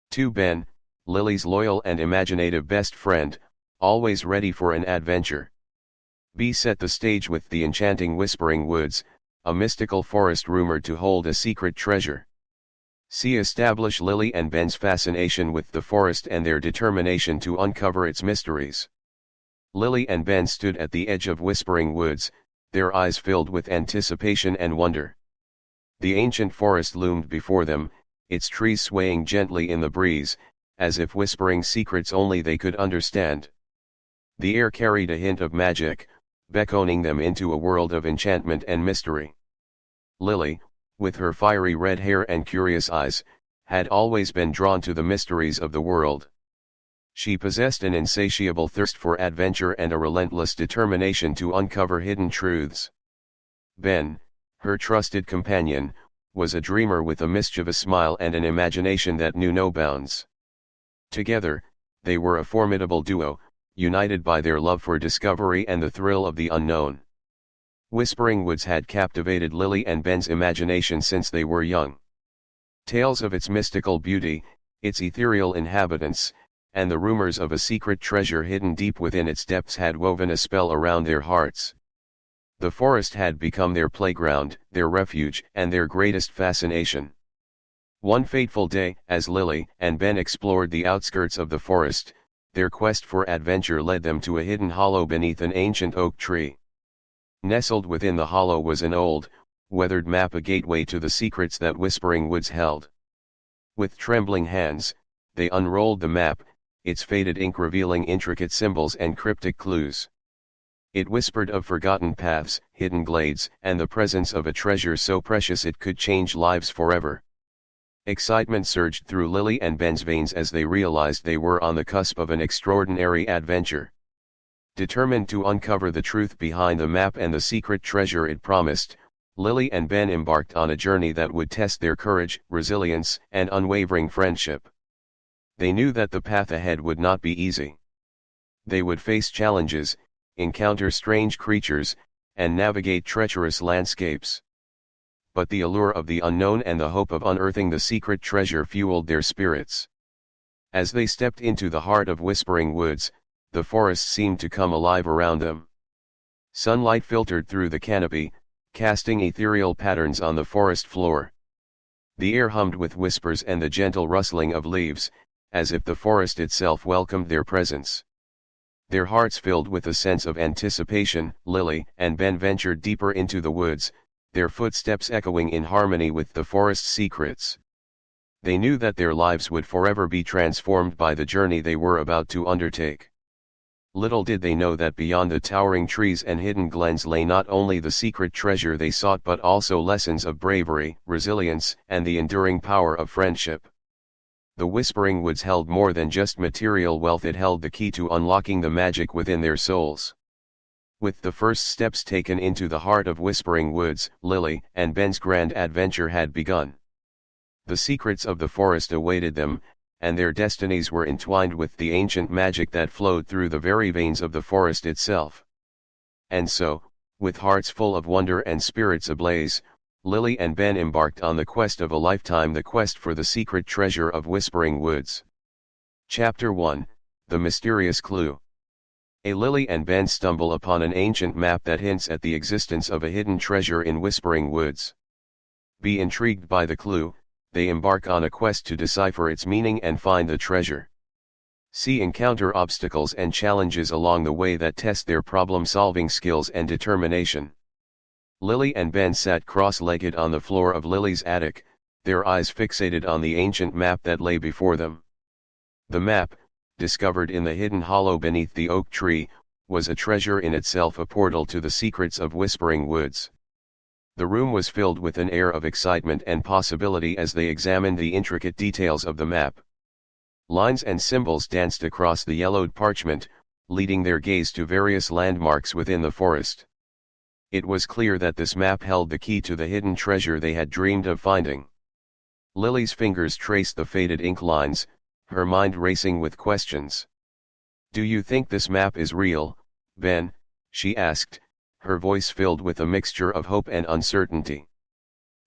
2. Ben, Lily's loyal and imaginative best friend, always ready for an adventure. B. Set the stage with the enchanting Whispering Woods, a mystical forest rumored to hold a secret treasure. C. Establish Lily and Ben's fascination with the forest and their determination to uncover its mysteries. Lily and Ben stood at the edge of Whispering Woods, their eyes filled with anticipation and wonder. The ancient forest loomed before them, its trees swaying gently in the breeze, as if whispering secrets only they could understand. The air carried a hint of magic, beckoning them into a world of enchantment and mystery. Lily, with her fiery red hair and curious eyes, had always been drawn to the mysteries of the world. She possessed an insatiable thirst for adventure and a relentless determination to uncover hidden truths. Ben, her trusted companion, was a dreamer with a mischievous smile and an imagination that knew no bounds. Together, they were a formidable duo, united by their love for discovery and the thrill of the unknown. Whispering Woods had captivated Lily and Ben's imagination since they were young. Tales of its mystical beauty, its ethereal inhabitants, and the rumors of a secret treasure hidden deep within its depths had woven a spell around their hearts. The forest had become their playground, their refuge, and their greatest fascination. One fateful day, as Lily and Ben explored the outskirts of the forest, their quest for adventure led them to a hidden hollow beneath an ancient oak tree. Nestled within the hollow was an old, weathered map, a gateway to the secrets that Whispering Woods held. With trembling hands, they unrolled the map, its faded ink revealing intricate symbols and cryptic clues. It whispered of forgotten paths, hidden glades, and the presence of a treasure so precious it could change lives forever. Excitement surged through Lily and Ben's veins as they realized they were on the cusp of an extraordinary adventure. Determined to uncover the truth behind the map and the secret treasure it promised, Lily and Ben embarked on a journey that would test their courage, resilience, and unwavering friendship. They knew that the path ahead would not be easy. They would face challenges, encounter strange creatures, and navigate treacherous landscapes. But the allure of the unknown and the hope of unearthing the secret treasure fueled their spirits. As they stepped into the heart of Whispering Woods, the forest seemed to come alive around them. Sunlight filtered through the canopy, casting ethereal patterns on the forest floor. The air hummed with whispers and the gentle rustling of leaves, as if the forest itself welcomed their presence. Their hearts filled with a sense of anticipation, Lily and Ben ventured deeper into the woods, their footsteps echoing in harmony with the forest's secrets. They knew that their lives would forever be transformed by the journey they were about to undertake. Little did they know that beyond the towering trees and hidden glens lay not only the secret treasure they sought but also lessons of bravery, resilience, and the enduring power of friendship. The Whispering Woods held more than just material wealth, it held the key to unlocking the magic within their souls. With the first steps taken into the heart of Whispering Woods, Lily and Ben's grand adventure had begun. The secrets of the forest awaited them, and their destinies were entwined with the ancient magic that flowed through the very veins of the forest itself. And so, with hearts full of wonder and spirits ablaze, Lily and Ben embarked on the quest of a lifetime, the quest for the secret treasure of Whispering Woods. Chapter 1, The Mysterious Clue. Lily and Ben stumble upon an ancient map that hints at the existence of a hidden treasure in Whispering Woods. Be intrigued by the clue, they embark on a quest to decipher its meaning and find the treasure. Encounter obstacles and challenges along the way that test their problem-solving skills and determination. Lily and Ben sat cross-legged on the floor of Lily's attic, their eyes fixated on the ancient map that lay before them. The map, discovered in the hidden hollow beneath the oak tree, was a treasure in itself, a portal to the secrets of Whispering Woods. The room was filled with an air of excitement and possibility as they examined the intricate details of the map. Lines and symbols danced across the yellowed parchment, leading their gaze to various landmarks within the forest. It was clear that this map held the key to the hidden treasure they had dreamed of finding. Lily's fingers traced the faded ink lines, her mind racing with questions. "Do you think this map is real, Ben?" she asked, her voice filled with a mixture of hope and uncertainty.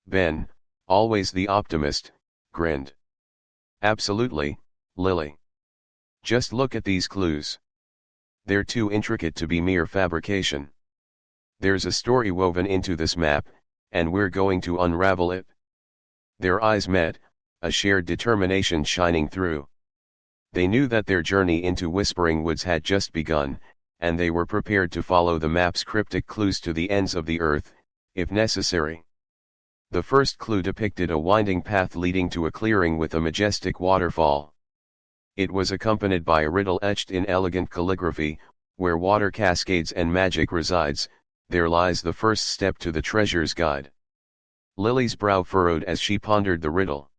Ben, always the optimist, grinned. "Absolutely, Lily. Just look at these clues. They're too intricate to be mere fabrication. There's a story woven into this map, and we're going to unravel it." Their eyes met, a shared determination shining through. They knew that their journey into Whispering Woods had just begun, and they were prepared to follow the map's cryptic clues to the ends of the earth, if necessary. The first clue depicted a winding path leading to a clearing with a majestic waterfall. It was accompanied by a riddle etched in elegant calligraphy: "Where water cascades and magic resides, there lies the first step to the treasure's guide." Lily's brow furrowed as she pondered the riddle.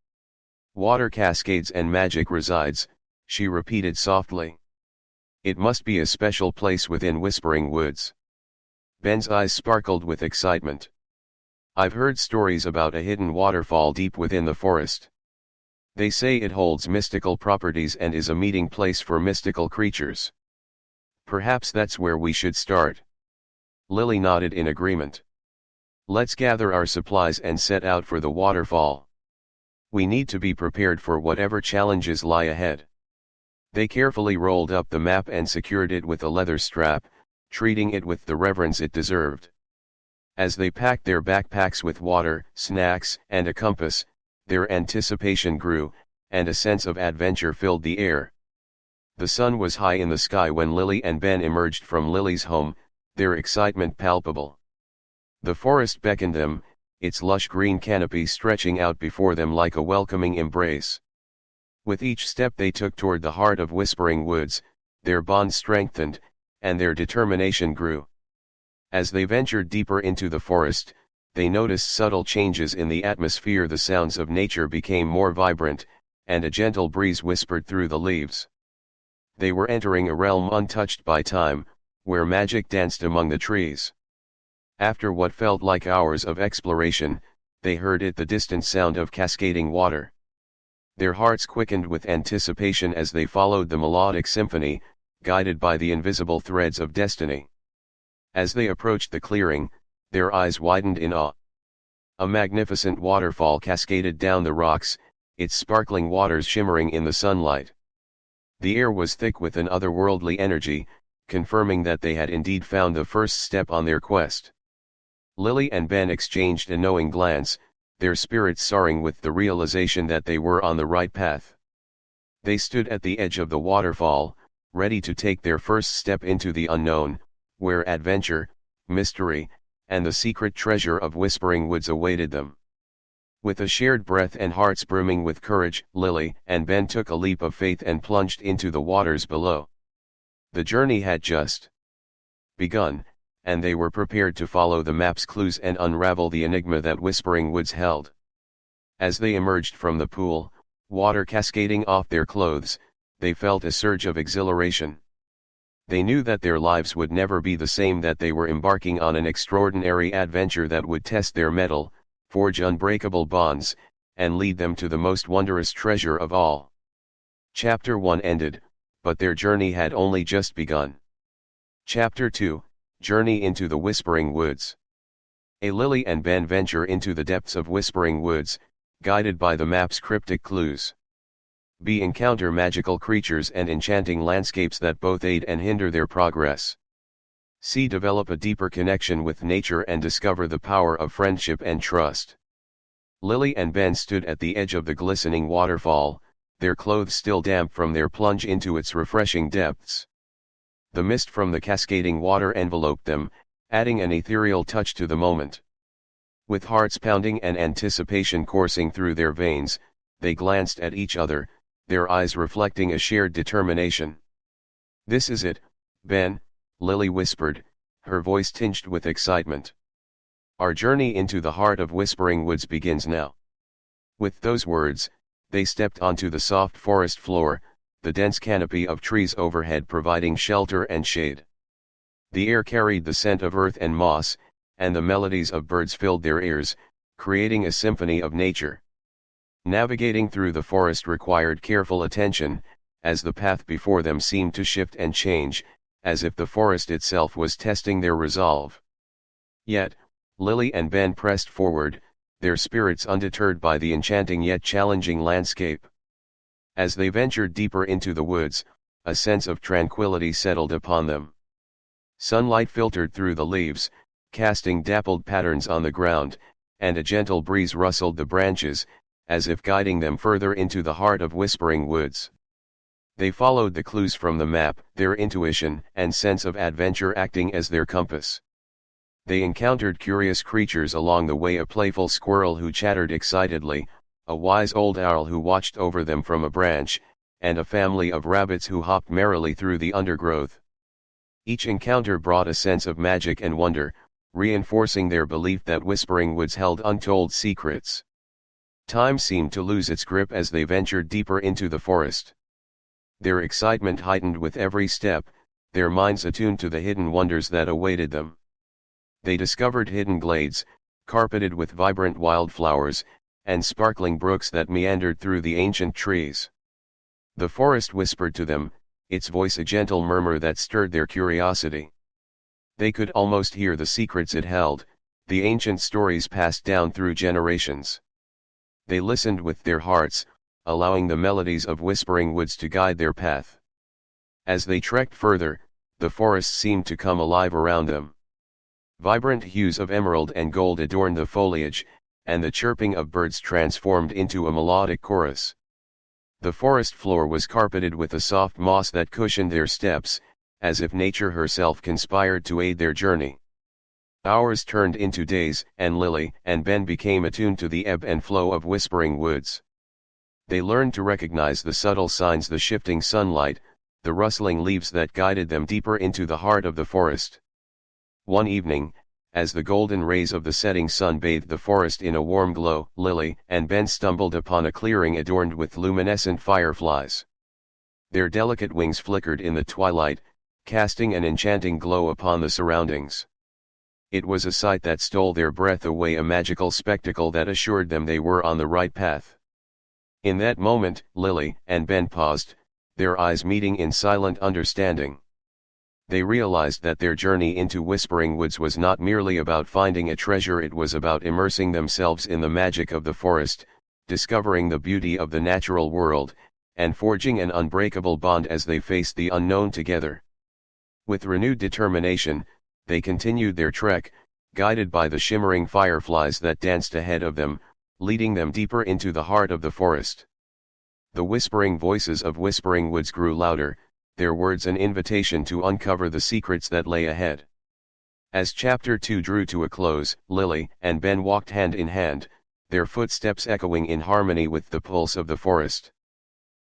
"Water cascades and magic resides," she repeated softly. "It must be a special place within Whispering Woods." Ben's eyes sparkled with excitement. "I've heard stories about a hidden waterfall deep within the forest. They say it holds mystical properties and is a meeting place for mystical creatures. Perhaps that's where we should start." Lily nodded in agreement. "Let's gather our supplies and set out for the waterfall. We need to be prepared for whatever challenges lie ahead." They carefully rolled up the map and secured it with a leather strap, treating it with the reverence it deserved. As they packed their backpacks with water, snacks, and a compass, their anticipation grew, and a sense of adventure filled the air. The sun was high in the sky when Lily and Ben emerged from Lily's home, their excitement palpable. The forest beckoned them, its lush green canopy stretching out before them like a welcoming embrace. With each step they took toward the heart of Whispering Woods, their bond strengthened, and their determination grew. As they ventured deeper into the forest, they noticed subtle changes in the atmosphere. The sounds of nature became more vibrant, and a gentle breeze whispered through the leaves. They were entering a realm untouched by time, where magic danced among the trees. After what felt like hours of exploration, they heard the distant sound of cascading water. Their hearts quickened with anticipation as they followed the melodic symphony, guided by the invisible threads of destiny. As they approached the clearing, their eyes widened in awe. A magnificent waterfall cascaded down the rocks, its sparkling waters shimmering in the sunlight. The air was thick with an otherworldly energy, confirming that they had indeed found the first step on their quest. Lily and Ben exchanged a knowing glance, their spirits soaring with the realization that they were on the right path. They stood at the edge of the waterfall, ready to take their first step into the unknown, where adventure, mystery, and the secret treasure of Whispering Woods awaited them. With a shared breath and hearts brimming with courage, Lily and Ben took a leap of faith and plunged into the waters below. The journey had just begun, and they were prepared to follow the map's clues and unravel the enigma that Whispering Woods held. As they emerged from the pool, water cascading off their clothes, they felt a surge of exhilaration. They knew that their lives would never be the same, that they were embarking on an extraordinary adventure that would test their mettle, forge unbreakable bonds, and lead them to the most wondrous treasure of all. Chapter 1 ended, but their journey had only just begun. Chapter 2, Journey into the Whispering Woods. Lily and Ben venture into the depths of Whispering Woods, guided by the map's cryptic clues. B. Encounter magical creatures and enchanting landscapes that both aid and hinder their progress. C. Develop a deeper connection with nature and discover the power of friendship and trust. Lily and Ben stood at the edge of the glistening waterfall, their clothes still damp from their plunge into its refreshing depths. The mist from the cascading water enveloped them, adding an ethereal touch to the moment. With hearts pounding and anticipation coursing through their veins, they glanced at each other, their eyes reflecting a shared determination. "This is it, Ben," Lily whispered, her voice tinged with excitement. "Our journey into the heart of Whispering Woods begins now." With those words, they stepped onto the soft forest floor, the dense canopy of trees overhead providing shelter and shade. The air carried the scent of earth and moss, and the melodies of birds filled their ears, creating a symphony of nature. Navigating through the forest required careful attention, as the path before them seemed to shift and change, as if the forest itself was testing their resolve. Yet, Lily and Ben pressed forward, their spirits undeterred by the enchanting yet challenging landscape. As they ventured deeper into the woods, a sense of tranquility settled upon them. Sunlight filtered through the leaves, casting dappled patterns on the ground, and a gentle breeze rustled the branches, as if guiding them further into the heart of Whispering Woods. They followed the clues from the map, their intuition and sense of adventure acting as their compass. They encountered curious creatures along the way, a playful squirrel who chattered excitedly, a wise old owl who watched over them from a branch, and a family of rabbits who hopped merrily through the undergrowth. Each encounter brought a sense of magic and wonder, reinforcing their belief that Whispering Woods held untold secrets. Time seemed to lose its grip as they ventured deeper into the forest. Their excitement heightened with every step, their minds attuned to the hidden wonders that awaited them. They discovered hidden glades, carpeted with vibrant wildflowers, and sparkling brooks that meandered through the ancient trees. The forest whispered to them, its voice a gentle murmur that stirred their curiosity. They could almost hear the secrets it held, the ancient stories passed down through generations. They listened with their hearts, allowing the melodies of Whispering Woods to guide their path. As they trekked further, the forest seemed to come alive around them. Vibrant hues of emerald and gold adorned the foliage, and the chirping of birds transformed into a melodic chorus. The forest floor was carpeted with a soft moss that cushioned their steps, as if nature herself conspired to aid their journey. Hours turned into days, and Lily and Ben became attuned to the ebb and flow of Whispering Woods. They learned to recognize the subtle signs, the shifting sunlight, the rustling leaves that guided them deeper into the heart of the forest. One evening, as the golden rays of the setting sun bathed the forest in a warm glow, Lily and Ben stumbled upon a clearing adorned with luminescent fireflies. Their delicate wings flickered in the twilight, casting an enchanting glow upon the surroundings. It was a sight that stole their breath away, a magical spectacle that assured them they were on the right path. In that moment, Lily and Ben paused, their eyes meeting in silent understanding. They realized that their journey into Whispering Woods was not merely about finding a treasure, it was about immersing themselves in the magic of the forest, discovering the beauty of the natural world, and forging an unbreakable bond as they faced the unknown together. With renewed determination, they continued their trek, guided by the shimmering fireflies that danced ahead of them, leading them deeper into the heart of the forest. The whispering voices of Whispering Woods grew louder, their words an invitation to uncover the secrets that lay ahead. As Chapter 2 drew to a close, Lily and Ben walked hand in hand, their footsteps echoing in harmony with the pulse of the forest.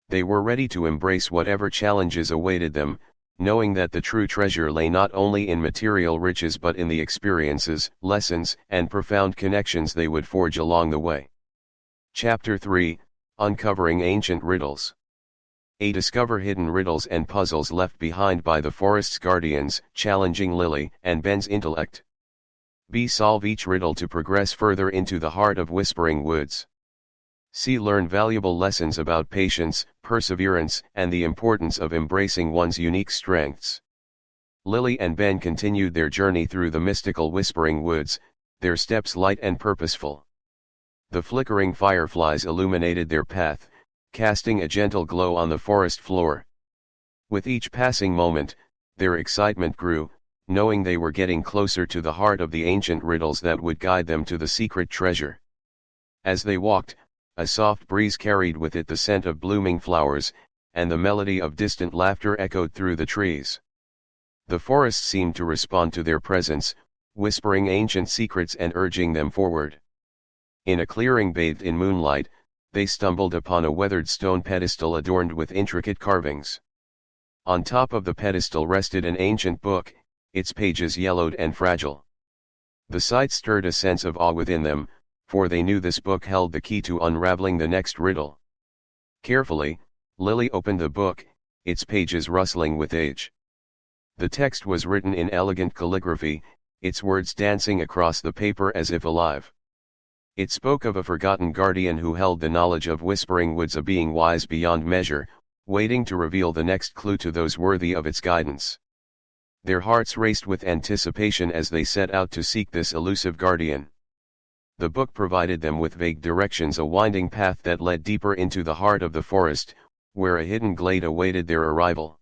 They were ready to embrace whatever challenges awaited them, knowing that the true treasure lay not only in material riches but in the experiences, lessons, and profound connections they would forge along the way. Chapter 3, Uncovering Ancient Riddles. A discover hidden riddles and puzzles left behind by the forest's guardians, challenging Lily and Ben's intellect. B. Solve each riddle to progress further into the heart of Whispering Woods. C. Learn valuable lessons about patience, perseverance, and the importance of embracing one's unique strengths. Lily and Ben continued their journey through the mystical Whispering Woods, their steps light and purposeful. The flickering fireflies illuminated their path, casting a gentle glow on the forest floor. With each passing moment, their excitement grew, knowing they were getting closer to the heart of the ancient riddles that would guide them to the secret treasure. As they walked, a soft breeze carried with it the scent of blooming flowers, and the melody of distant laughter echoed through the trees. The forest seemed to respond to their presence, whispering ancient secrets and urging them forward. In a clearing bathed in moonlight, they stumbled upon a weathered stone pedestal adorned with intricate carvings. On top of the pedestal rested an ancient book, its pages yellowed and fragile. The sight stirred a sense of awe within them, for they knew this book held the key to unraveling the next riddle. Carefully, Lily opened the book, its pages rustling with age. The text was written in elegant calligraphy, its words dancing across the paper as if alive. It spoke of a forgotten guardian who held the knowledge of Whispering Woods, a being wise beyond measure, waiting to reveal the next clue to those worthy of its guidance. Their hearts raced with anticipation as they set out to seek this elusive guardian. The book provided them with vague directions, a winding path that led deeper into the heart of the forest, where a hidden glade awaited their arrival.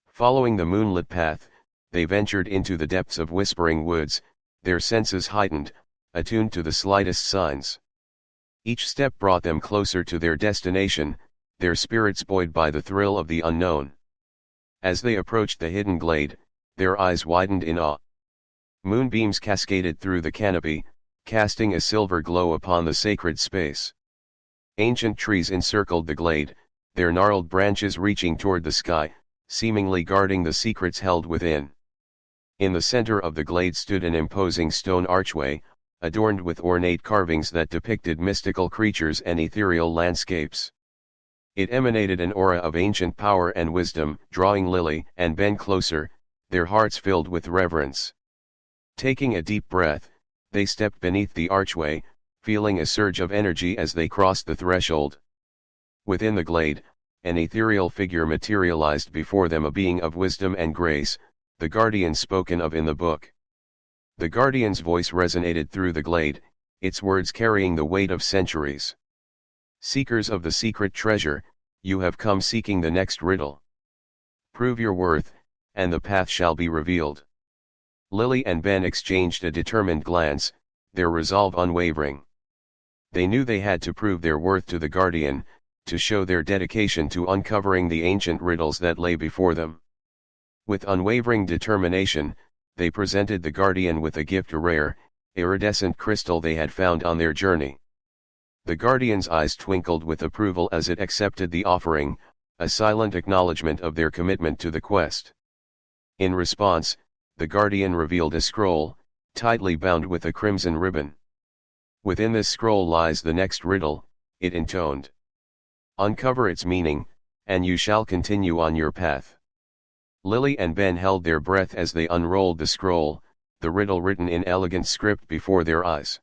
Following the moonlit path, they ventured into the depths of Whispering Woods, their senses heightened, attuned to the slightest signs. Each step brought them closer to their destination, their spirits buoyed by the thrill of the unknown. As they approached the hidden glade, their eyes widened in awe. Moonbeams cascaded through the canopy, casting a silver glow upon the sacred space. Ancient trees encircled the glade, their gnarled branches reaching toward the sky, seemingly guarding the secrets held within. In the center of the glade stood an imposing stone archway, adorned with ornate carvings that depicted mystical creatures and ethereal landscapes. It emanated an aura of ancient power and wisdom, drawing Lily and Ben closer, their hearts filled with reverence. Taking a deep breath, they stepped beneath the archway, feeling a surge of energy as they crossed the threshold. Within the glade, an ethereal figure materialized before them, a being of wisdom and grace, the guardian spoken of in the book. The guardian's voice resonated through the glade, its words carrying the weight of centuries. Seekers of the secret treasure, you have come seeking the next riddle. Prove your worth, and the path shall be revealed. Lily and Ben exchanged a determined glance, their resolve unwavering. They knew they had to prove their worth to the guardian, to show their dedication to uncovering the ancient riddles that lay before them. With unwavering determination, they presented the guardian with a gift, a rare, iridescent crystal they had found on their journey. The guardian's eyes twinkled with approval as it accepted the offering, a silent acknowledgement of their commitment to the quest. In response, the guardian revealed a scroll, tightly bound with a crimson ribbon. Within this scroll lies the next riddle, it intoned. Uncover its meaning, and you shall continue on your path. Lily and Ben held their breath as they unrolled the scroll, the riddle written in elegant script before their eyes.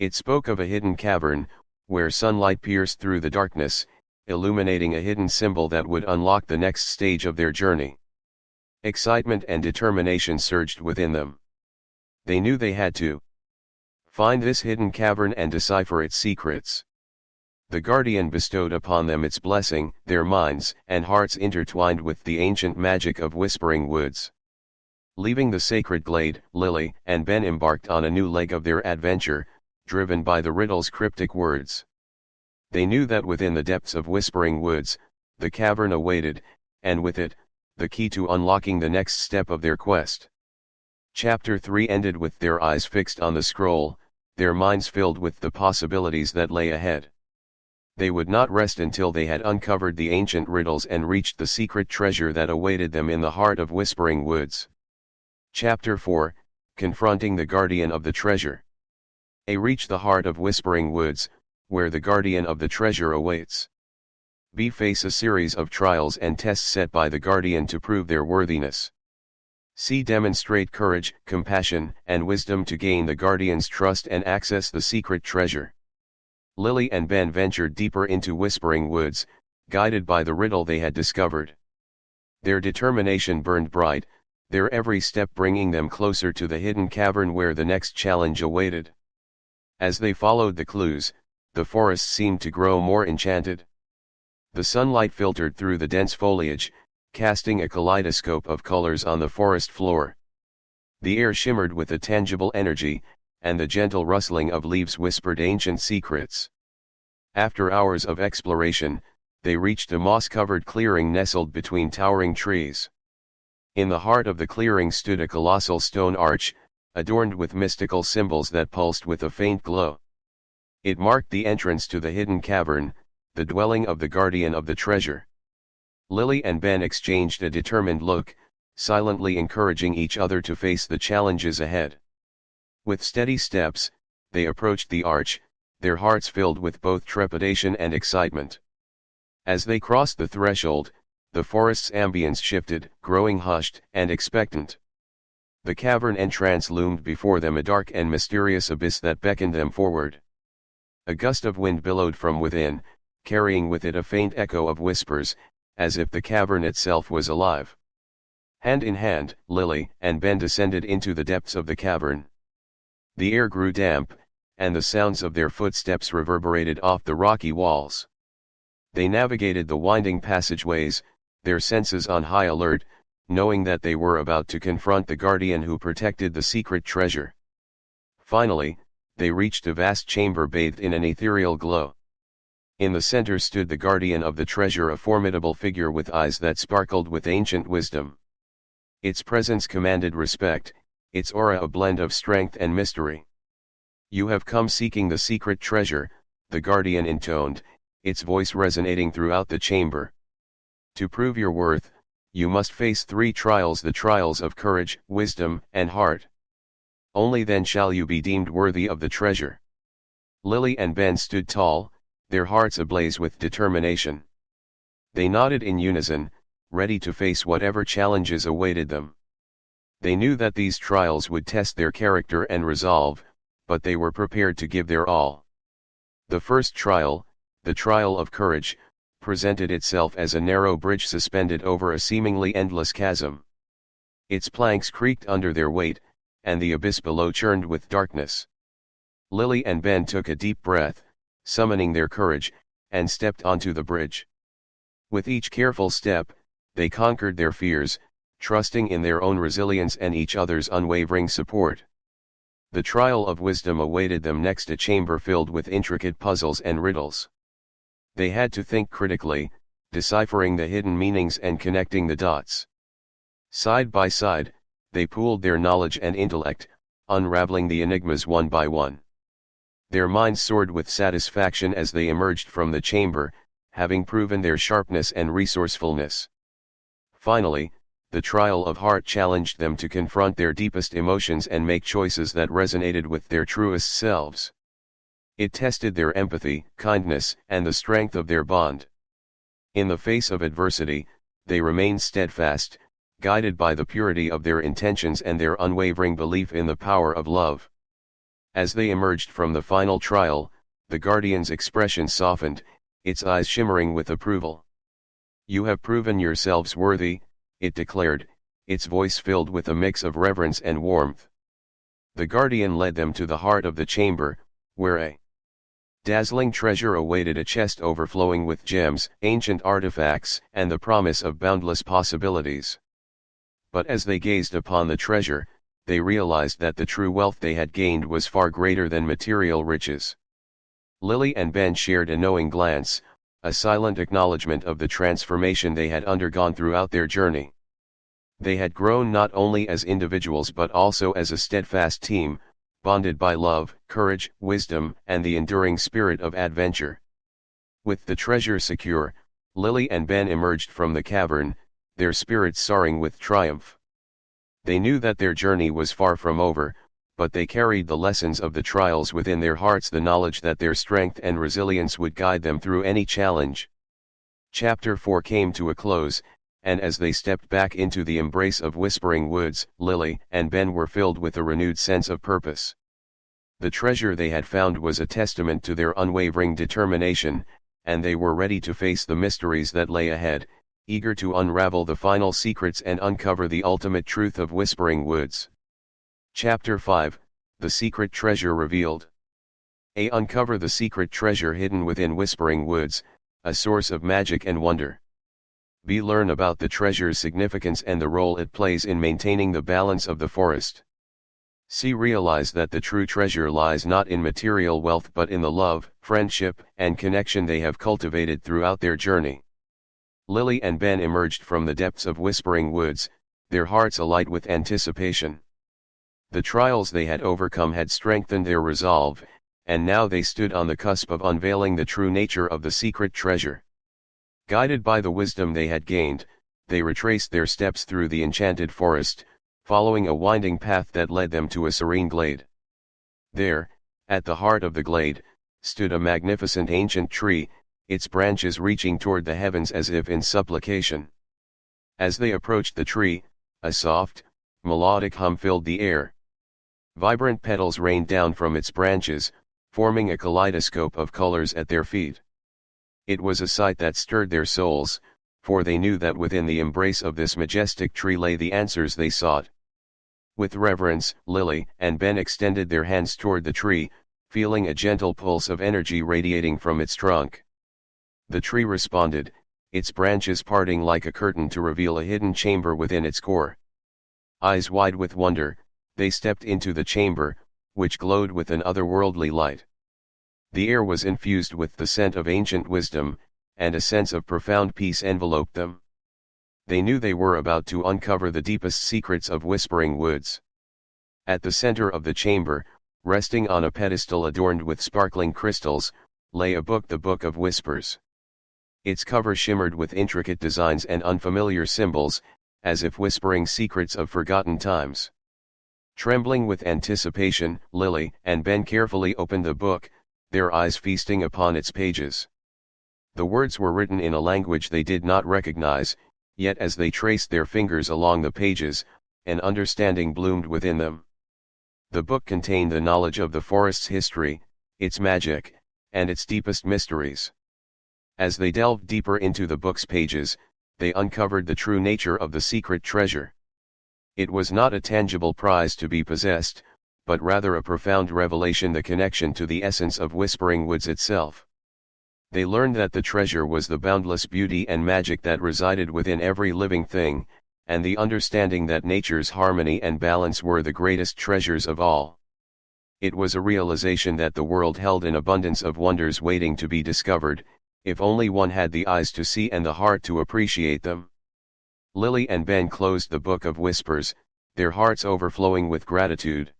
It spoke of a hidden cavern, where sunlight pierced through the darkness, illuminating a hidden symbol that would unlock the next stage of their journey. Excitement and determination surged within them. They knew they had to find this hidden cavern and decipher its secrets. The guardian bestowed upon them its blessing, their minds and hearts intertwined with the ancient magic of Whispering Woods. Leaving the sacred glade, Lily and Ben embarked on a new leg of their adventure, driven by the riddle's cryptic words. They knew that within the depths of Whispering Woods, the cavern awaited, and with it, the key to unlocking the next step of their quest. Chapter 3 ended with their eyes fixed on the scroll, their minds filled with the possibilities that lay ahead. They would not rest until they had uncovered the ancient riddles and reached the secret treasure that awaited them in the heart of Whispering Woods. Chapter 4, Confronting the Guardian of the Treasure. Reach the heart of Whispering Woods, where the guardian of the treasure awaits. B. Face a series of trials and tests set by the guardian to prove their worthiness. C. Demonstrate courage, compassion, and wisdom to gain the guardian's trust and access the secret treasure. Lily and Ben ventured deeper into Whispering Woods, guided by the riddle they had discovered. Their determination burned bright, their every step bringing them closer to the hidden cavern where the next challenge awaited. As they followed the clues, the forest seemed to grow more enchanted. The sunlight filtered through the dense foliage, casting a kaleidoscope of colors on the forest floor. The air shimmered with a tangible energy, and the gentle rustling of leaves whispered ancient secrets. After hours of exploration, they reached a moss-covered clearing nestled between towering trees. In the heart of the clearing stood a colossal stone arch, adorned with mystical symbols that pulsed with a faint glow. It marked the entrance to the hidden cavern, the dwelling of the guardian of the treasure. Lily and Ben exchanged a determined look, silently encouraging each other to face the challenges ahead. With steady steps, they approached the arch, their hearts filled with both trepidation and excitement. As they crossed the threshold, the forest's ambience shifted, growing hushed and expectant. The cavern entrance loomed before them, a dark and mysterious abyss that beckoned them forward. A gust of wind billowed from within, carrying with it a faint echo of whispers, as if the cavern itself was alive. Hand in hand, Lily and Ben descended into the depths of the cavern. The air grew damp, and the sounds of their footsteps reverberated off the rocky walls. They navigated the winding passageways, their senses on high alert, knowing that they were about to confront the guardian who protected the secret treasure. Finally, they reached a vast chamber bathed in an ethereal glow. In the center stood the guardian of the treasure, a formidable figure with eyes that sparkled with ancient wisdom. Its presence commanded respect, its aura a blend of strength and mystery. "You have come seeking the secret treasure," the guardian intoned, its voice resonating throughout the chamber. "To prove your worth, you must face 3 trials, the trials of courage, wisdom, and heart. Only then shall you be deemed worthy of the treasure." Lily and Ben stood tall, their hearts ablaze with determination. They nodded in unison, ready to face whatever challenges awaited them. They knew that these trials would test their character and resolve, but they were prepared to give their all. The first trial, the trial of courage, presented itself as a narrow bridge suspended over a seemingly endless chasm. Its planks creaked under their weight, and the abyss below churned with darkness. Lily and Ben took a deep breath, summoning their courage, and stepped onto the bridge. With each careful step, they conquered their fears, trusting in their own resilience and each other's unwavering support. The trial of wisdom awaited them next, a chamber filled with intricate puzzles and riddles. They had to think critically, deciphering the hidden meanings and connecting the dots. Side by side, they pooled their knowledge and intellect, unraveling the enigmas one by one. Their minds soared with satisfaction as they emerged from the chamber, having proven their sharpness and resourcefulness. Finally, the trial of heart challenged them to confront their deepest emotions and make choices that resonated with their truest selves. It tested their empathy, kindness, and the strength of their bond. In the face of adversity, they remained steadfast, guided by the purity of their intentions and their unwavering belief in the power of love. As they emerged from the final trial, the guardian's expression softened, its eyes shimmering with approval. "You have proven yourselves worthy," it declared, its voice filled with a mix of reverence and warmth. The guardian led them to the heart of the chamber, where a dazzling treasure awaited, a chest overflowing with gems, ancient artifacts, and the promise of boundless possibilities. But as they gazed upon the treasure, they realized that the true wealth they had gained was far greater than material riches. Lily and Ben shared a knowing glance, a silent acknowledgement of the transformation they had undergone throughout their journey. They had grown not only as individuals but also as a steadfast team, bonded by love, courage, wisdom, and the enduring spirit of adventure. With the treasure secure, Lily and Ben emerged from the cavern, their spirits soaring with triumph. They knew that their journey was far from over, but they carried the lessons of the trials within their hearts, the knowledge that their strength and resilience would guide them through any challenge. Chapter 4 came to a close, and as they stepped back into the embrace of Whispering Woods, Lily and Ben were filled with a renewed sense of purpose. The treasure they had found was a testament to their unwavering determination, and they were ready to face the mysteries that lay ahead, eager to unravel the final secrets and uncover the ultimate truth of Whispering Woods. Chapter 5, The Secret Treasure Revealed. Uncover the secret treasure hidden within Whispering Woods, a source of magic and wonder. B. Learn about the treasure's significance and the role it plays in maintaining the balance of the forest. C. Realize that the true treasure lies not in material wealth but in the love, friendship, and connection they have cultivated throughout their journey. Lily and Ben emerged from the depths of Whispering Woods, their hearts alight with anticipation. The trials they had overcome had strengthened their resolve, and now they stood on the cusp of unveiling the true nature of the secret treasure. Guided by the wisdom they had gained, they retraced their steps through the enchanted forest, following a winding path that led them to a serene glade. There, at the heart of the glade, stood a magnificent ancient tree, its branches reaching toward the heavens as if in supplication. As they approached the tree, a soft, melodic hum filled the air. Vibrant petals rained down from its branches, forming a kaleidoscope of colors at their feet. It was a sight that stirred their souls, for they knew that within the embrace of this majestic tree lay the answers they sought. With reverence, Lily and Ben extended their hands toward the tree, feeling a gentle pulse of energy radiating from its trunk. The tree responded, its branches parting like a curtain to reveal a hidden chamber within its core. Eyes wide with wonder, they stepped into the chamber, which glowed with an otherworldly light. The air was infused with the scent of ancient wisdom, and a sense of profound peace enveloped them. They knew they were about to uncover the deepest secrets of Whispering Woods. At the center of the chamber, resting on a pedestal adorned with sparkling crystals, lay a book, the Book of Whispers. Its cover shimmered with intricate designs and unfamiliar symbols, as if whispering secrets of forgotten times. Trembling with anticipation, Lily and Ben carefully opened the book, their eyes feasting upon its pages. The words were written in a language they did not recognize, yet as they traced their fingers along the pages, an understanding bloomed within them. The book contained the knowledge of the forest's history, its magic, and its deepest mysteries. As they delved deeper into the book's pages, they uncovered the true nature of the secret treasure. It was not a tangible prize to be possessed, but rather a profound revelation, the connection to the essence of Whispering Woods itself. They learned that the treasure was the boundless beauty and magic that resided within every living thing, and the understanding that nature's harmony and balance were the greatest treasures of all. It was a realization that the world held an abundance of wonders waiting to be discovered, if only one had the eyes to see and the heart to appreciate them. Lily and Ben closed the Book of Whispers, their hearts overflowing with gratitude.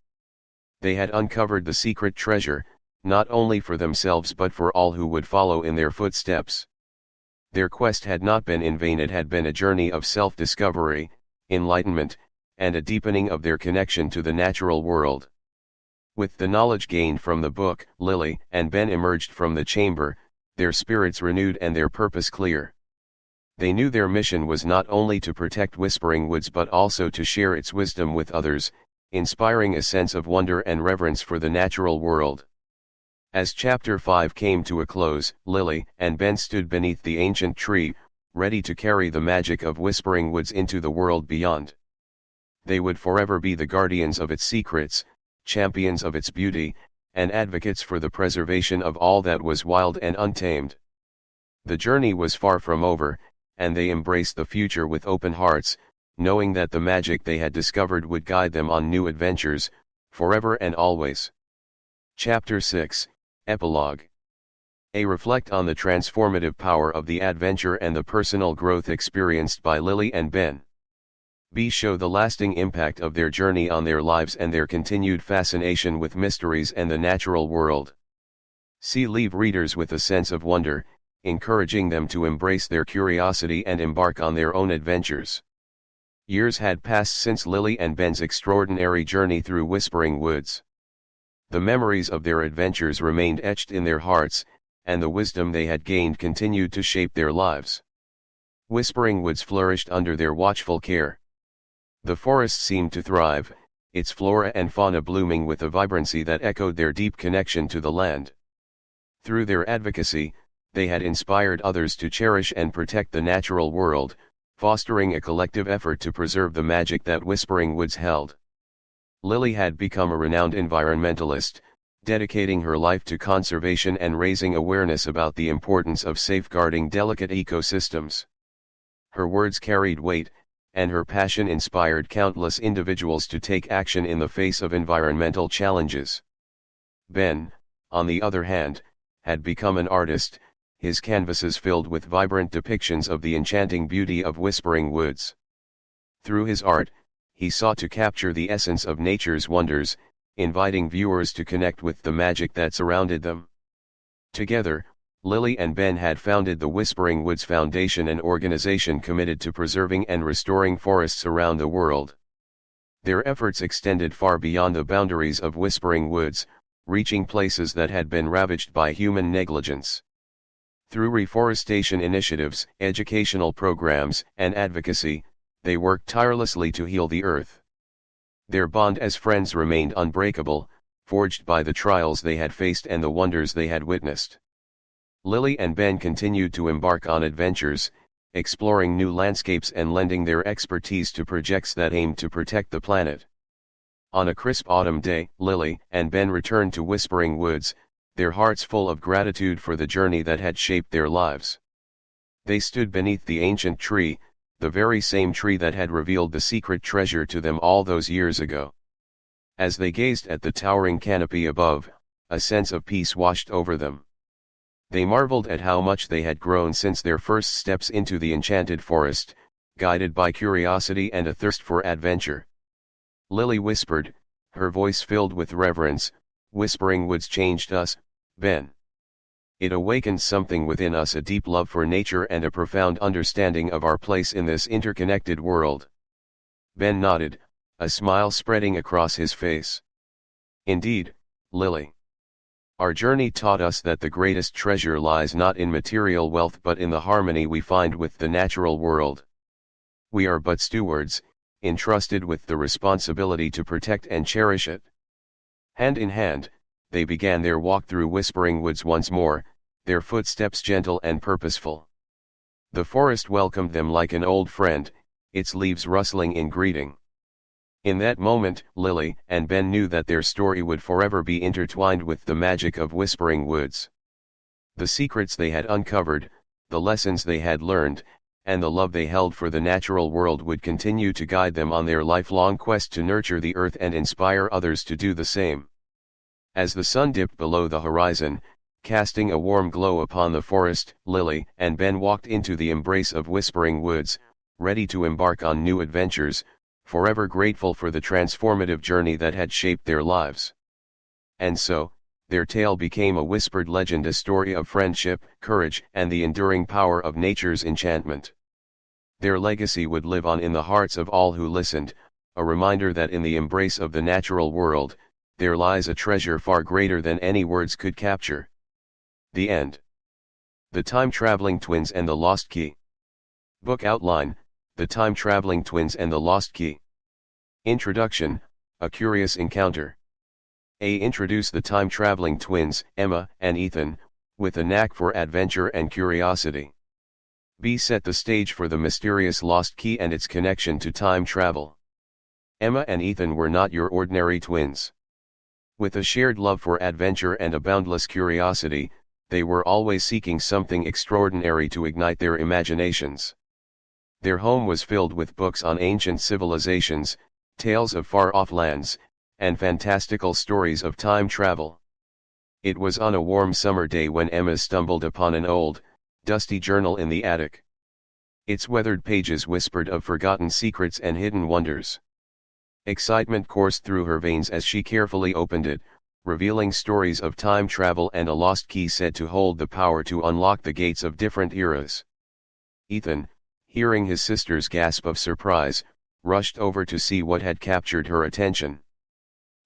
They had uncovered the secret treasure, not only for themselves but for all who would follow in their footsteps. Their quest had not been in vain, it had been a journey of self-discovery, enlightenment, and a deepening of their connection to the natural world. With the knowledge gained from the book, Lily and Ben emerged from the chamber, their spirits renewed and their purpose clear. They knew their mission was not only to protect Whispering Woods but also to share its wisdom with others, inspiring a sense of wonder and reverence for the natural world. As Chapter 5 came to a close, Lily and Ben stood beneath the ancient tree, ready to carry the magic of Whispering Woods into the world beyond. They would forever be the guardians of its secrets, champions of its beauty, and advocates for the preservation of all that was wild and untamed. The journey was far from over, and they embraced the future with open hearts, knowing that the magic they had discovered would guide them on new adventures, forever and always. Chapter 6, Epilogue. A. Reflect on the transformative power of the adventure and the personal growth experienced by Lily and Ben. B. Show the lasting impact of their journey on their lives and their continued fascination with mysteries and the natural world. C. Leave readers with a sense of wonder, encouraging them to embrace their curiosity and embark on their own adventures. Years had passed since Lily and Ben's extraordinary journey through Whispering Woods. The memories of their adventures remained etched in their hearts, and the wisdom they had gained continued to shape their lives. Whispering Woods flourished under their watchful care. The forest seemed to thrive, its flora and fauna blooming with a vibrancy that echoed their deep connection to the land. Through their advocacy, they had inspired others to cherish and protect the natural world, fostering a collective effort to preserve the magic that Whispering Woods held. Lily had become a renowned environmentalist, dedicating her life to conservation and raising awareness about the importance of safeguarding delicate ecosystems. Her words carried weight, and her passion inspired countless individuals to take action in the face of environmental challenges. Ben, on the other hand, had become an artist, his canvases filled with vibrant depictions of the enchanting beauty of Whispering Woods. Through his art, he sought to capture the essence of nature's wonders, inviting viewers to connect with the magic that surrounded them. Together, Lily and Ben had founded the Whispering Woods Foundation, an organization committed to preserving and restoring forests around the world. Their efforts extended far beyond the boundaries of Whispering Woods, reaching places that had been ravaged by human negligence. Through reforestation initiatives, educational programs, and advocacy, they worked tirelessly to heal the earth. Their bond as friends remained unbreakable, forged by the trials they had faced and the wonders they had witnessed. Lily and Ben continued to embark on adventures, exploring new landscapes and lending their expertise to projects that aimed to protect the planet. On a crisp autumn day, Lily and Ben returned to Whispering Woods, their hearts full of gratitude for the journey that had shaped their lives. They stood beneath the ancient tree, the very same tree that had revealed the secret treasure to them all those years ago. As they gazed at the towering canopy above, a sense of peace washed over them. They marveled at how much they had grown since their first steps into the enchanted forest, guided by curiosity and a thirst for adventure. Lily whispered, her voice filled with reverence, "Whispering Woods changed us, Ben. It awakened something within us, a deep love for nature and a profound understanding of our place in this interconnected world." Ben nodded, a smile spreading across his face. "Indeed, Lily. Our journey taught us that the greatest treasure lies not in material wealth but in the harmony we find with the natural world. We are but stewards, entrusted with the responsibility to protect and cherish it." Hand in hand, they began their walk through Whispering Woods once more, their footsteps gentle and purposeful. The forest welcomed them like an old friend, its leaves rustling in greeting. In that moment, Lily and Ben knew that their story would forever be intertwined with the magic of Whispering Woods. The secrets they had uncovered, the lessons they had learned, and the love they held for the natural world would continue to guide them on their lifelong quest to nurture the earth and inspire others to do the same. As the sun dipped below the horizon, casting a warm glow upon the forest, Lily and Ben walked into the embrace of Whispering Woods, ready to embark on new adventures, forever grateful for the transformative journey that had shaped their lives. And so, their tale became a whispered legend, a story of friendship, courage, and the enduring power of nature's enchantment. Their legacy would live on in the hearts of all who listened, a reminder that in the embrace of the natural world, there lies a treasure far greater than any words could capture. The end. The Time-Traveling Twins and the Lost Key. Book outline: The Time-Traveling Twins and the Lost Key. Introduction: A curious encounter. A. Introduce the time-traveling twins, Emma and Ethan, with a knack for adventure and curiosity. B. Set the stage for the mysterious lost key and its connection to time travel. Emma and Ethan were not your ordinary twins. With a shared love for adventure and a boundless curiosity, they were always seeking something extraordinary to ignite their imaginations. Their home was filled with books on ancient civilizations, tales of far-off lands, and fantastical stories of time travel. It was on a warm summer day when Emma stumbled upon an old, dusty journal in the attic. Its weathered pages whispered of forgotten secrets and hidden wonders. Excitement coursed through her veins as she carefully opened it, revealing stories of time travel and a lost key said to hold the power to unlock the gates of different eras. Ethan, hearing his sister's gasp of surprise, rushed over to see what had captured her attention.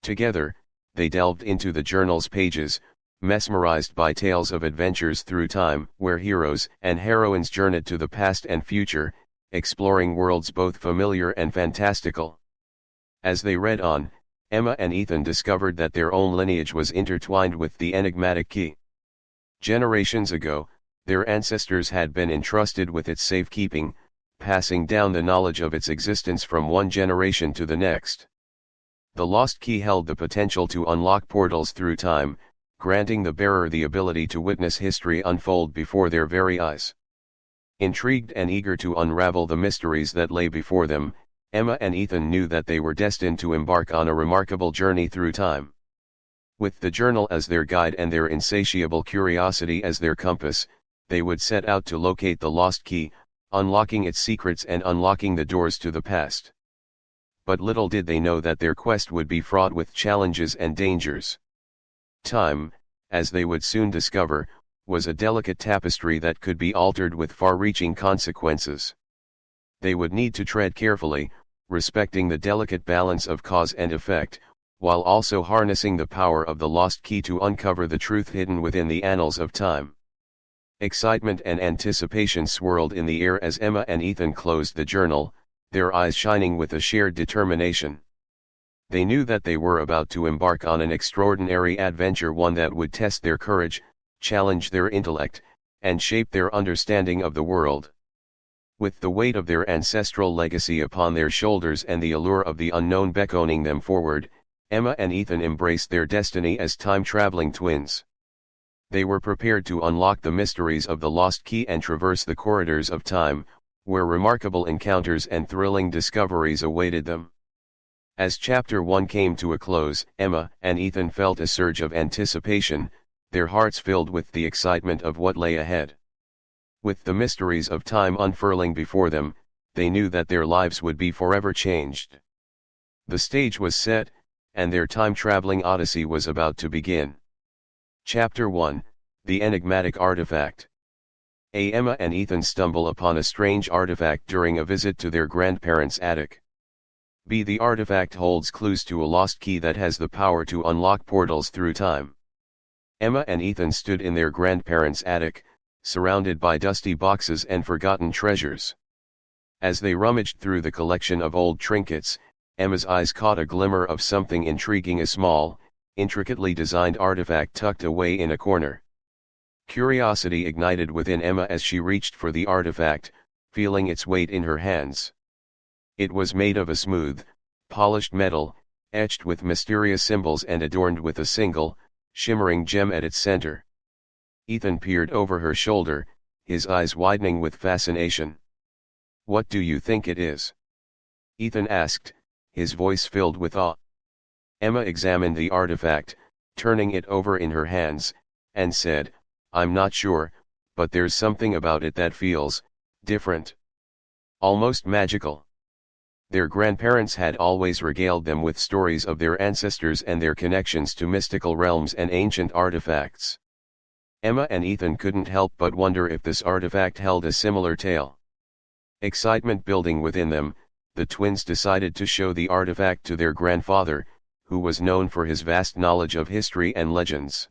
Together, they delved into the journal's pages, mesmerized by tales of adventures through time, where heroes and heroines journeyed to the past and future, exploring worlds both familiar and fantastical. As they read on, Emma and Ethan discovered that their own lineage was intertwined with the enigmatic key. Generations ago, their ancestors had been entrusted with its safekeeping, passing down the knowledge of its existence from one generation to the next. The lost key held the potential to unlock portals through time, granting the bearer the ability to witness history unfold before their very eyes. Intrigued and eager to unravel the mysteries that lay before them, Emma and Ethan knew that they were destined to embark on a remarkable journey through time. With the journal as their guide and their insatiable curiosity as their compass, they would set out to locate the lost key, unlocking its secrets and unlocking the doors to the past. But little did they know that their quest would be fraught with challenges and dangers. Time, as they would soon discover, was a delicate tapestry that could be altered with far-reaching consequences. They would need to tread carefully, respecting the delicate balance of cause and effect, while also harnessing the power of the lost key to uncover the truth hidden within the annals of time. Excitement and anticipation swirled in the air as Emma and Ethan closed the journal, their eyes shining with a shared determination. They knew that they were about to embark on an extraordinary adventure, one that would test their courage, challenge their intellect, and shape their understanding of the world. With the weight of their ancestral legacy upon their shoulders and the allure of the unknown beckoning them forward, Emma and Ethan embraced their destiny as time-traveling twins. They were prepared to unlock the mysteries of the lost key and traverse the corridors of time, where remarkable encounters and thrilling discoveries awaited them. As Chapter 1 came to a close, Emma and Ethan felt a surge of anticipation, their hearts filled with the excitement of what lay ahead. With the mysteries of time unfurling before them, they knew that their lives would be forever changed. The stage was set, and their time-traveling odyssey was about to begin. Chapter 1, The Enigmatic Artifact. Emma and Ethan stumble upon a strange artifact during a visit to their grandparents' attic. The artifact holds clues to a lost key that has the power to unlock portals through time. Emma and Ethan stood in their grandparents' attic, surrounded by dusty boxes and forgotten treasures. As they rummaged through the collection of old trinkets, Emma's eyes caught a glimmer of something intriguing, a small, intricately designed artifact tucked away in a corner. Curiosity ignited within Emma as she reached for the artifact, feeling its weight in her hands. It was made of a smooth, polished metal, etched with mysterious symbols and adorned with a single, shimmering gem at its center. Ethan peered over her shoulder, his eyes widening with fascination. "What do you think it is?" Ethan asked, his voice filled with awe. Emma examined the artifact, turning it over in her hands, and said, "I'm not sure, but there's something about it that feels different. Almost magical." Their grandparents had always regaled them with stories of their ancestors and their connections to mystical realms and ancient artifacts. Emma and Ethan couldn't help but wonder if this artifact held a similar tale. Excitement building within them, the twins decided to show the artifact to their grandfather, who was known for his vast knowledge of history and legends.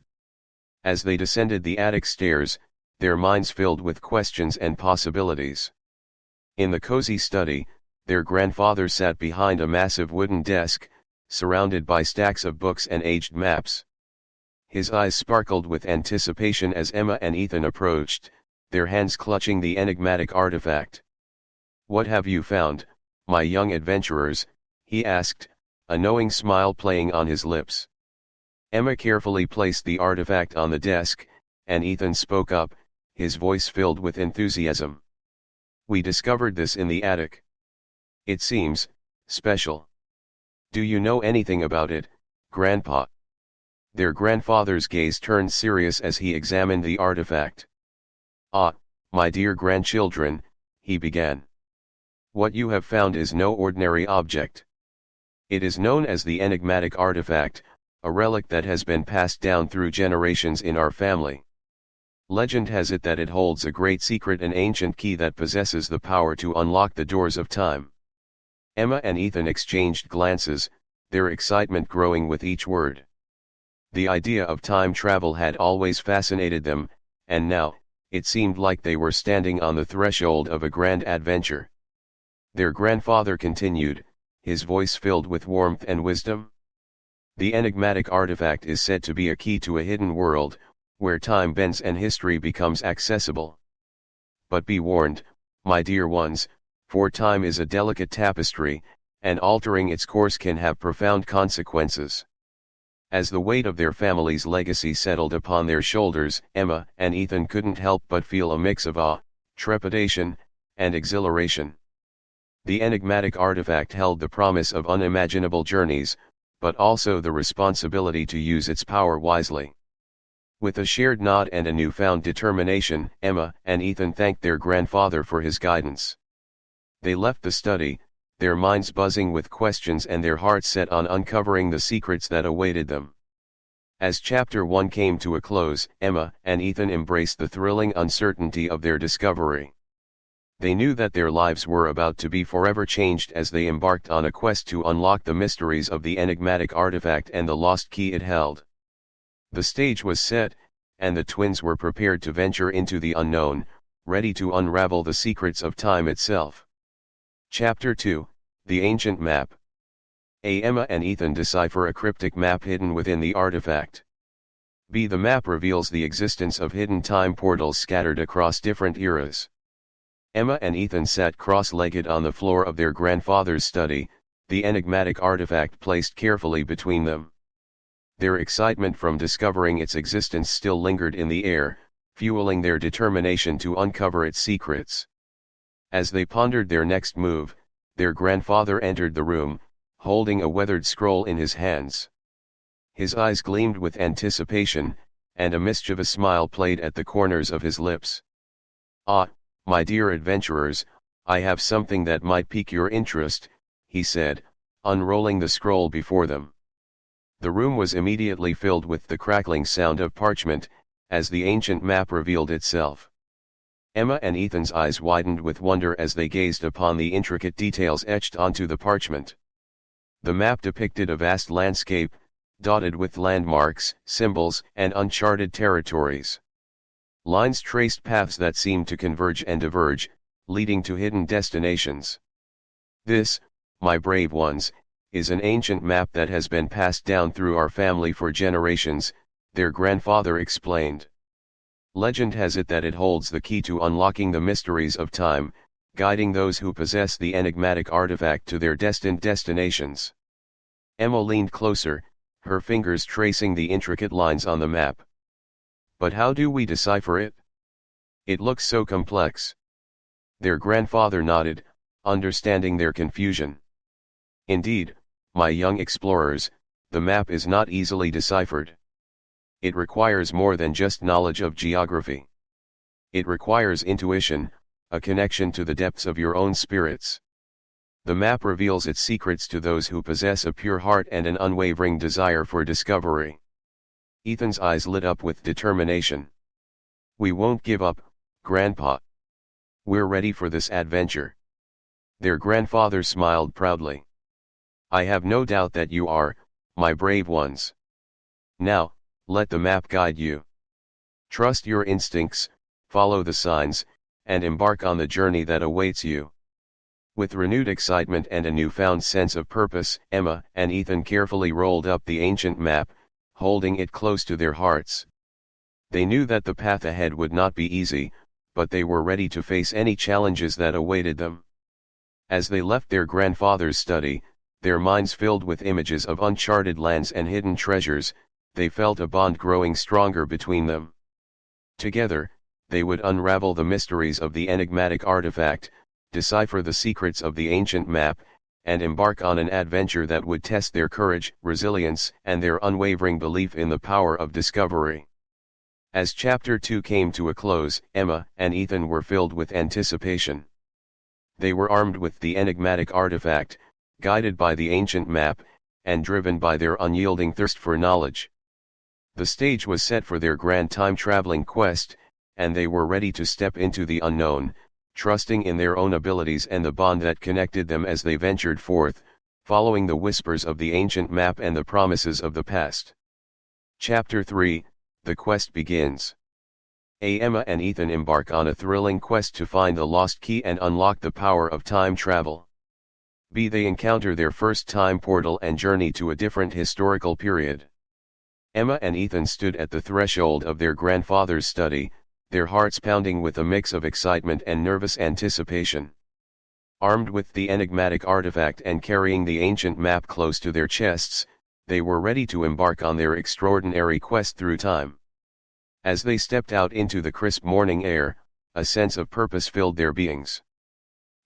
As they descended the attic stairs, their minds filled with questions and possibilities. In the cozy study, their grandfather sat behind a massive wooden desk, surrounded by stacks of books and aged maps. His eyes sparkled with anticipation as Emma and Ethan approached, their hands clutching the enigmatic artifact. "What have you found, my young adventurers?" he asked, a knowing smile playing on his lips. Emma carefully placed the artifact on the desk, and Ethan spoke up, his voice filled with enthusiasm. "We discovered this in the attic. It seems special. Do you know anything about it, Grandpa?" Their grandfather's gaze turned serious as he examined the artifact. "Ah, my dear grandchildren," he began. "What you have found is no ordinary object. It is known as the enigmatic artifact, a relic that has been passed down through generations in our family. Legend has it that it holds a great secret, an ancient key that possesses the power to unlock the doors of time." Emma and Ethan exchanged glances, their excitement growing with each word. The idea of time travel had always fascinated them, and now, it seemed like they were standing on the threshold of a grand adventure. Their grandfather continued, his voice filled with warmth and wisdom. "The enigmatic artifact is said to be a key to a hidden world, where time bends and history becomes accessible. But be warned, my dear ones, for time is a delicate tapestry, and altering its course can have profound consequences." As the weight of their family's legacy settled upon their shoulders, Emma and Ethan couldn't help but feel a mix of awe, trepidation, and exhilaration. The enigmatic artifact held the promise of unimaginable journeys, but also the responsibility to use its power wisely. With a shared nod and a newfound determination, Emma and Ethan thanked their grandfather for his guidance. They left the study, their minds buzzing with questions and their hearts set on uncovering the secrets that awaited them. As Chapter 1 came to a close, Emma and Ethan embraced the thrilling uncertainty of their discovery. They knew that their lives were about to be forever changed as they embarked on a quest to unlock the mysteries of the enigmatic artifact and the lost key it held. The stage was set, and the twins were prepared to venture into the unknown, ready to unravel the secrets of time itself. Chapter 2, The Ancient Map. Emma and Ethan decipher a cryptic map hidden within the artifact. The map reveals the existence of hidden time portals scattered across different eras. Emma and Ethan sat cross-legged on the floor of their grandfather's study, the enigmatic artifact placed carefully between them. Their excitement from discovering its existence still lingered in the air, fueling their determination to uncover its secrets. As they pondered their next move, their grandfather entered the room, holding a weathered scroll in his hands. His eyes gleamed with anticipation, and a mischievous smile played at the corners of his lips. "Ah, my dear adventurers, I have something that might pique your interest," he said, unrolling the scroll before them. The room was immediately filled with the crackling sound of parchment, as the ancient map revealed itself. Emma and Ethan's eyes widened with wonder as they gazed upon the intricate details etched onto the parchment. The map depicted a vast landscape, dotted with landmarks, symbols, and uncharted territories. Lines traced paths that seemed to converge and diverge, leading to hidden destinations. "This, my brave ones, is an ancient map that has been passed down through our family for generations," their grandfather explained. "Legend has it that it holds the key to unlocking the mysteries of time, guiding those who possess the enigmatic artifact to their destined destinations." Emma leaned closer, her fingers tracing the intricate lines on the map. "But how do we decipher it? It looks so complex." Their grandfather nodded, understanding their confusion. "Indeed, my young explorers, the map is not easily deciphered. It requires more than just knowledge of geography. It requires intuition, a connection to the depths of your own spirits. The map reveals its secrets to those who possess a pure heart and an unwavering desire for discovery." Ethan's eyes lit up with determination. "We won't give up, Grandpa. We're ready for this adventure." Their grandfather smiled proudly. "I have no doubt that you are, my brave ones. Now, let the map guide you. Trust your instincts, follow the signs, and embark on the journey that awaits you." With renewed excitement and a newfound sense of purpose, Emma and Ethan carefully rolled up the ancient map, holding it close to their hearts. They knew that the path ahead would not be easy, but they were ready to face any challenges that awaited them. As they left their grandfather's study, their minds filled with images of uncharted lands and hidden treasures, they felt a bond growing stronger between them. Together, they would unravel the mysteries of the enigmatic artifact, decipher the secrets of the ancient map, and embark on an adventure that would test their courage, resilience, and their unwavering belief in the power of discovery. As Chapter 2 came to a close, Emma and Ethan were filled with anticipation. They were armed with the enigmatic artifact, guided by the ancient map, and driven by their unyielding thirst for knowledge. The stage was set for their grand time-traveling quest, and they were ready to step into the unknown, trusting in their own abilities and the bond that connected them as they ventured forth, following the whispers of the ancient map and the promises of the past. Chapter 3, The Quest begins. Emma and Ethan embark on a thrilling quest to find the lost key and unlock the power of time travel. They encounter their first time portal and journey to a different historical period. Emma and Ethan stood at the threshold of their grandfather's study, their hearts pounding with a mix of excitement and nervous anticipation. Armed with the enigmatic artifact and carrying the ancient map close to their chests, they were ready to embark on their extraordinary quest through time. As they stepped out into the crisp morning air, a sense of purpose filled their beings.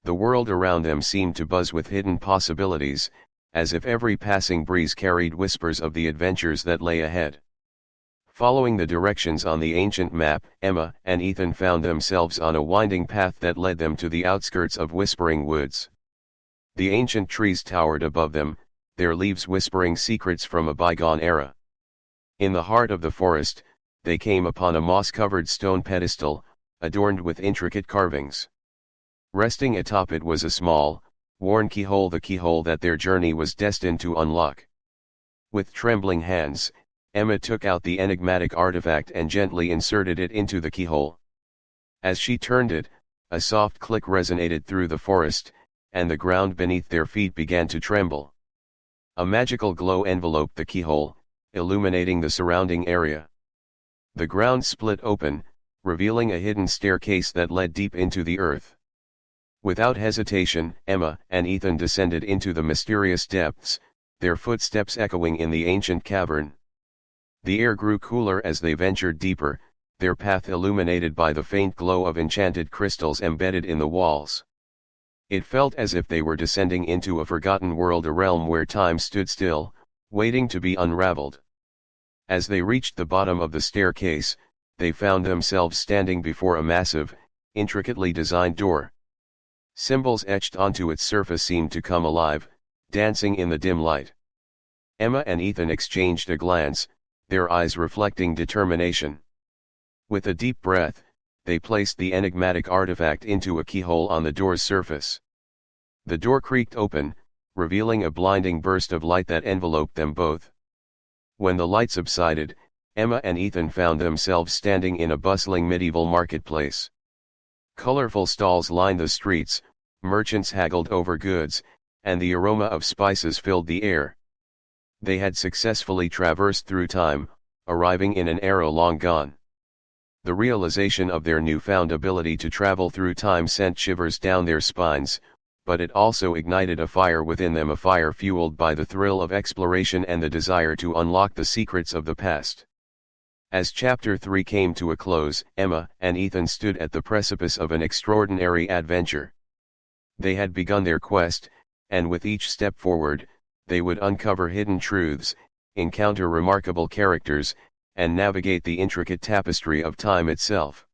The world around them seemed to buzz with hidden possibilities, as if every passing breeze carried whispers of the adventures that lay ahead. Following the directions on the ancient map, Emma and Ethan found themselves on a winding path that led them to the outskirts of whispering woods. The ancient trees towered above them, their leaves whispering secrets from a bygone era. In the heart of the forest, they came upon a moss-covered stone pedestal, adorned with intricate carvings. Resting atop it was a small, worn keyhole, the keyhole that their journey was destined to unlock. With trembling hands, Emma took out the enigmatic artifact and gently inserted it into the keyhole. As she turned it, a soft click resonated through the forest, and the ground beneath their feet began to tremble. A magical glow enveloped the keyhole, illuminating the surrounding area. The ground split open, revealing a hidden staircase that led deep into the earth. Without hesitation, Emma and Ethan descended into the mysterious depths, their footsteps echoing in the ancient cavern. The air grew cooler as they ventured deeper, their path illuminated by the faint glow of enchanted crystals embedded in the walls. It felt as if they were descending into a forgotten world, a realm where time stood still, waiting to be unraveled. As they reached the bottom of the staircase, they found themselves standing before a massive, intricately designed door. Symbols etched onto its surface seemed to come alive, dancing in the dim light. Emma and Ethan exchanged a glance, their eyes reflecting determination. With a deep breath, they placed the enigmatic artifact into a keyhole on the door's surface. The door creaked open, revealing a blinding burst of light that enveloped them both. When the light subsided, Emma and Ethan found themselves standing in a bustling medieval marketplace. Colorful stalls lined the streets, merchants haggled over goods, and the aroma of spices filled the air. They had successfully traversed through time, arriving in an era long gone. The realization of their newfound ability to travel through time sent shivers down their spines, but it also ignited a fire within them, a fire fueled by the thrill of exploration and the desire to unlock the secrets of the past. As Chapter 3 came to a close, Emma and Ethan stood at the precipice of an extraordinary adventure. They had begun their quest, and with each step forward, they would uncover hidden truths, encounter remarkable characters, and navigate the intricate tapestry of time itself.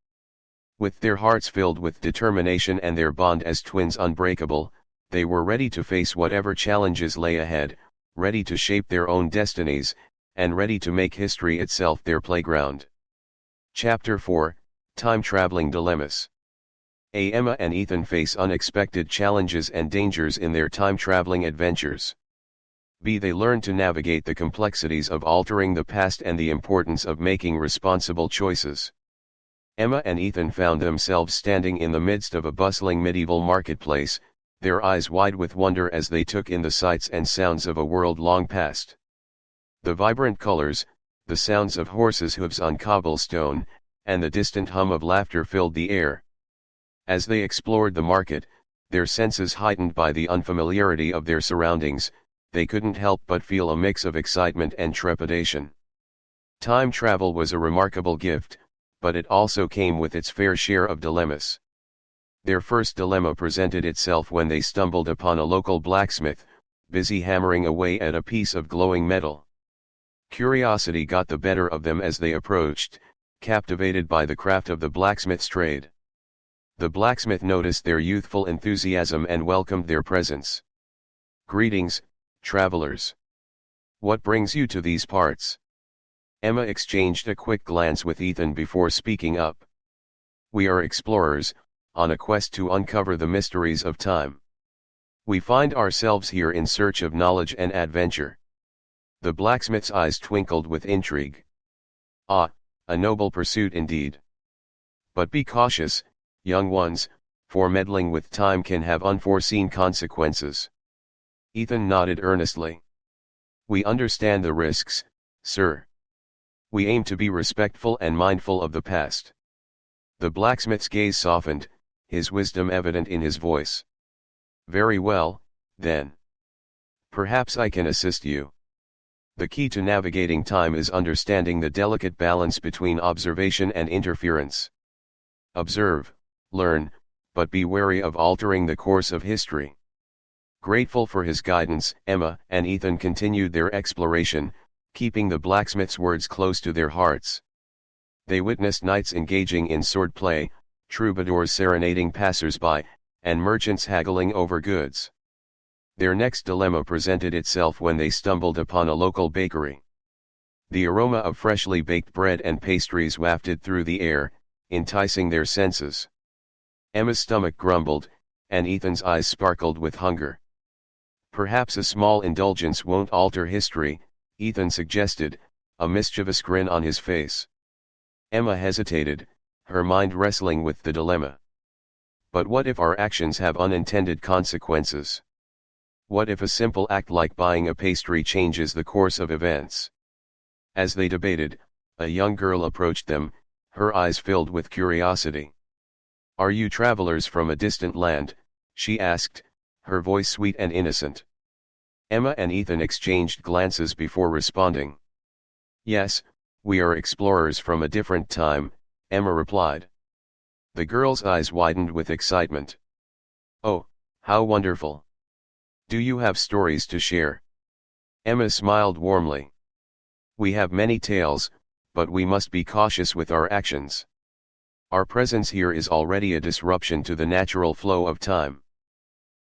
With their hearts filled with determination and their bond as twins unbreakable, they were ready to face whatever challenges lay ahead, ready to shape their own destinies, and ready to make history itself their playground. Chapter 4, Time-Traveling Dilemmas. Emma and Ethan face unexpected challenges and dangers in their time-traveling adventures. They learn to navigate the complexities of altering the past and the importance of making responsible choices. Emma and Ethan found themselves standing in the midst of a bustling medieval marketplace, their eyes wide with wonder as they took in the sights and sounds of a world long past. The vibrant colors, the sounds of horses' hooves on cobblestone, and the distant hum of laughter filled the air. As they explored the market, their senses heightened by the unfamiliarity of their surroundings, they couldn't help but feel a mix of excitement and trepidation. Time travel was a remarkable gift, but it also came with its fair share of dilemmas. Their first dilemma presented itself when they stumbled upon a local blacksmith, busy hammering away at a piece of glowing metal. Curiosity got the better of them as they approached, captivated by the craft of the blacksmith's trade. The blacksmith noticed their youthful enthusiasm and welcomed their presence. "Greetings, travelers. What brings you to these parts?" Emma exchanged a quick glance with Ethan before speaking up. "We are explorers, on a quest to uncover the mysteries of time. We find ourselves here in search of knowledge and adventure." The blacksmith's eyes twinkled with intrigue. "Ah, a noble pursuit indeed. But be cautious, young ones, for meddling with time can have unforeseen consequences." Ethan nodded earnestly. "We understand the risks, sir. We aim to be respectful and mindful of the past." The blacksmith's gaze softened, his wisdom evident in his voice. "Very well, then. Perhaps I can assist you. The key to navigating time is understanding the delicate balance between observation and interference. Observe, learn, but be wary of altering the course of history." Grateful for his guidance, Emma and Ethan continued their exploration, keeping the blacksmith's words close to their hearts. They witnessed knights engaging in swordplay, troubadours serenading passers-by, and merchants haggling over goods. Their next dilemma presented itself when they stumbled upon a local bakery. The aroma of freshly baked bread and pastries wafted through the air, enticing their senses. Emma's stomach grumbled, and Ethan's eyes sparkled with hunger. "Perhaps a small indulgence won't alter history," Ethan suggested, a mischievous grin on his face. Emma hesitated, her mind wrestling with the dilemma. But what if our actions have unintended consequences? What if a simple act like buying a pastry changes the course of events? As they debated, a young girl approached them, her eyes filled with curiosity. "Are you travelers from a distant land?" she asked, her voice sweet and innocent. Emma and Ethan exchanged glances before responding. "Yes, we are explorers from a different time," Emma replied. The girl's eyes widened with excitement. "Oh, how wonderful! Do you have stories to share?" Emma smiled warmly. "We have many tales, but we must be cautious with our actions. Our presence here is already a disruption to the natural flow of time."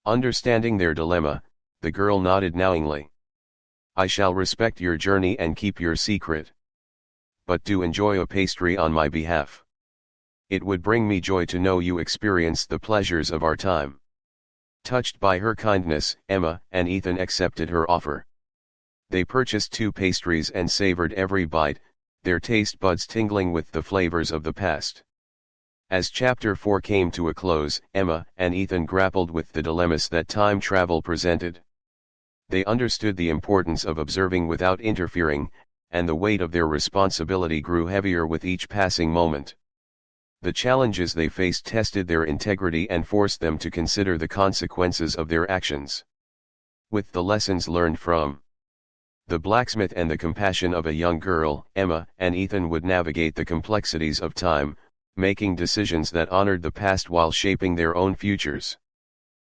Understanding their dilemma, the girl nodded knowingly. "I shall respect your journey and keep your secret. But do enjoy a pastry on my behalf. It would bring me joy to know you experienced the pleasures of our time." Touched by her kindness, Emma and Ethan accepted her offer. They purchased 2 pastries and savored every bite, their taste buds tingling with the flavors of the past. As Chapter 4 came to a close, Emma and Ethan grappled with the dilemmas that time travel presented. They understood the importance of observing without interfering, and the weight of their responsibility grew heavier with each passing moment. The challenges they faced tested their integrity and forced them to consider the consequences of their actions. With the lessons learned from the blacksmith and the compassion of a young girl, Emma and Ethan would navigate the complexities of time, making decisions that honored the past while shaping their own futures.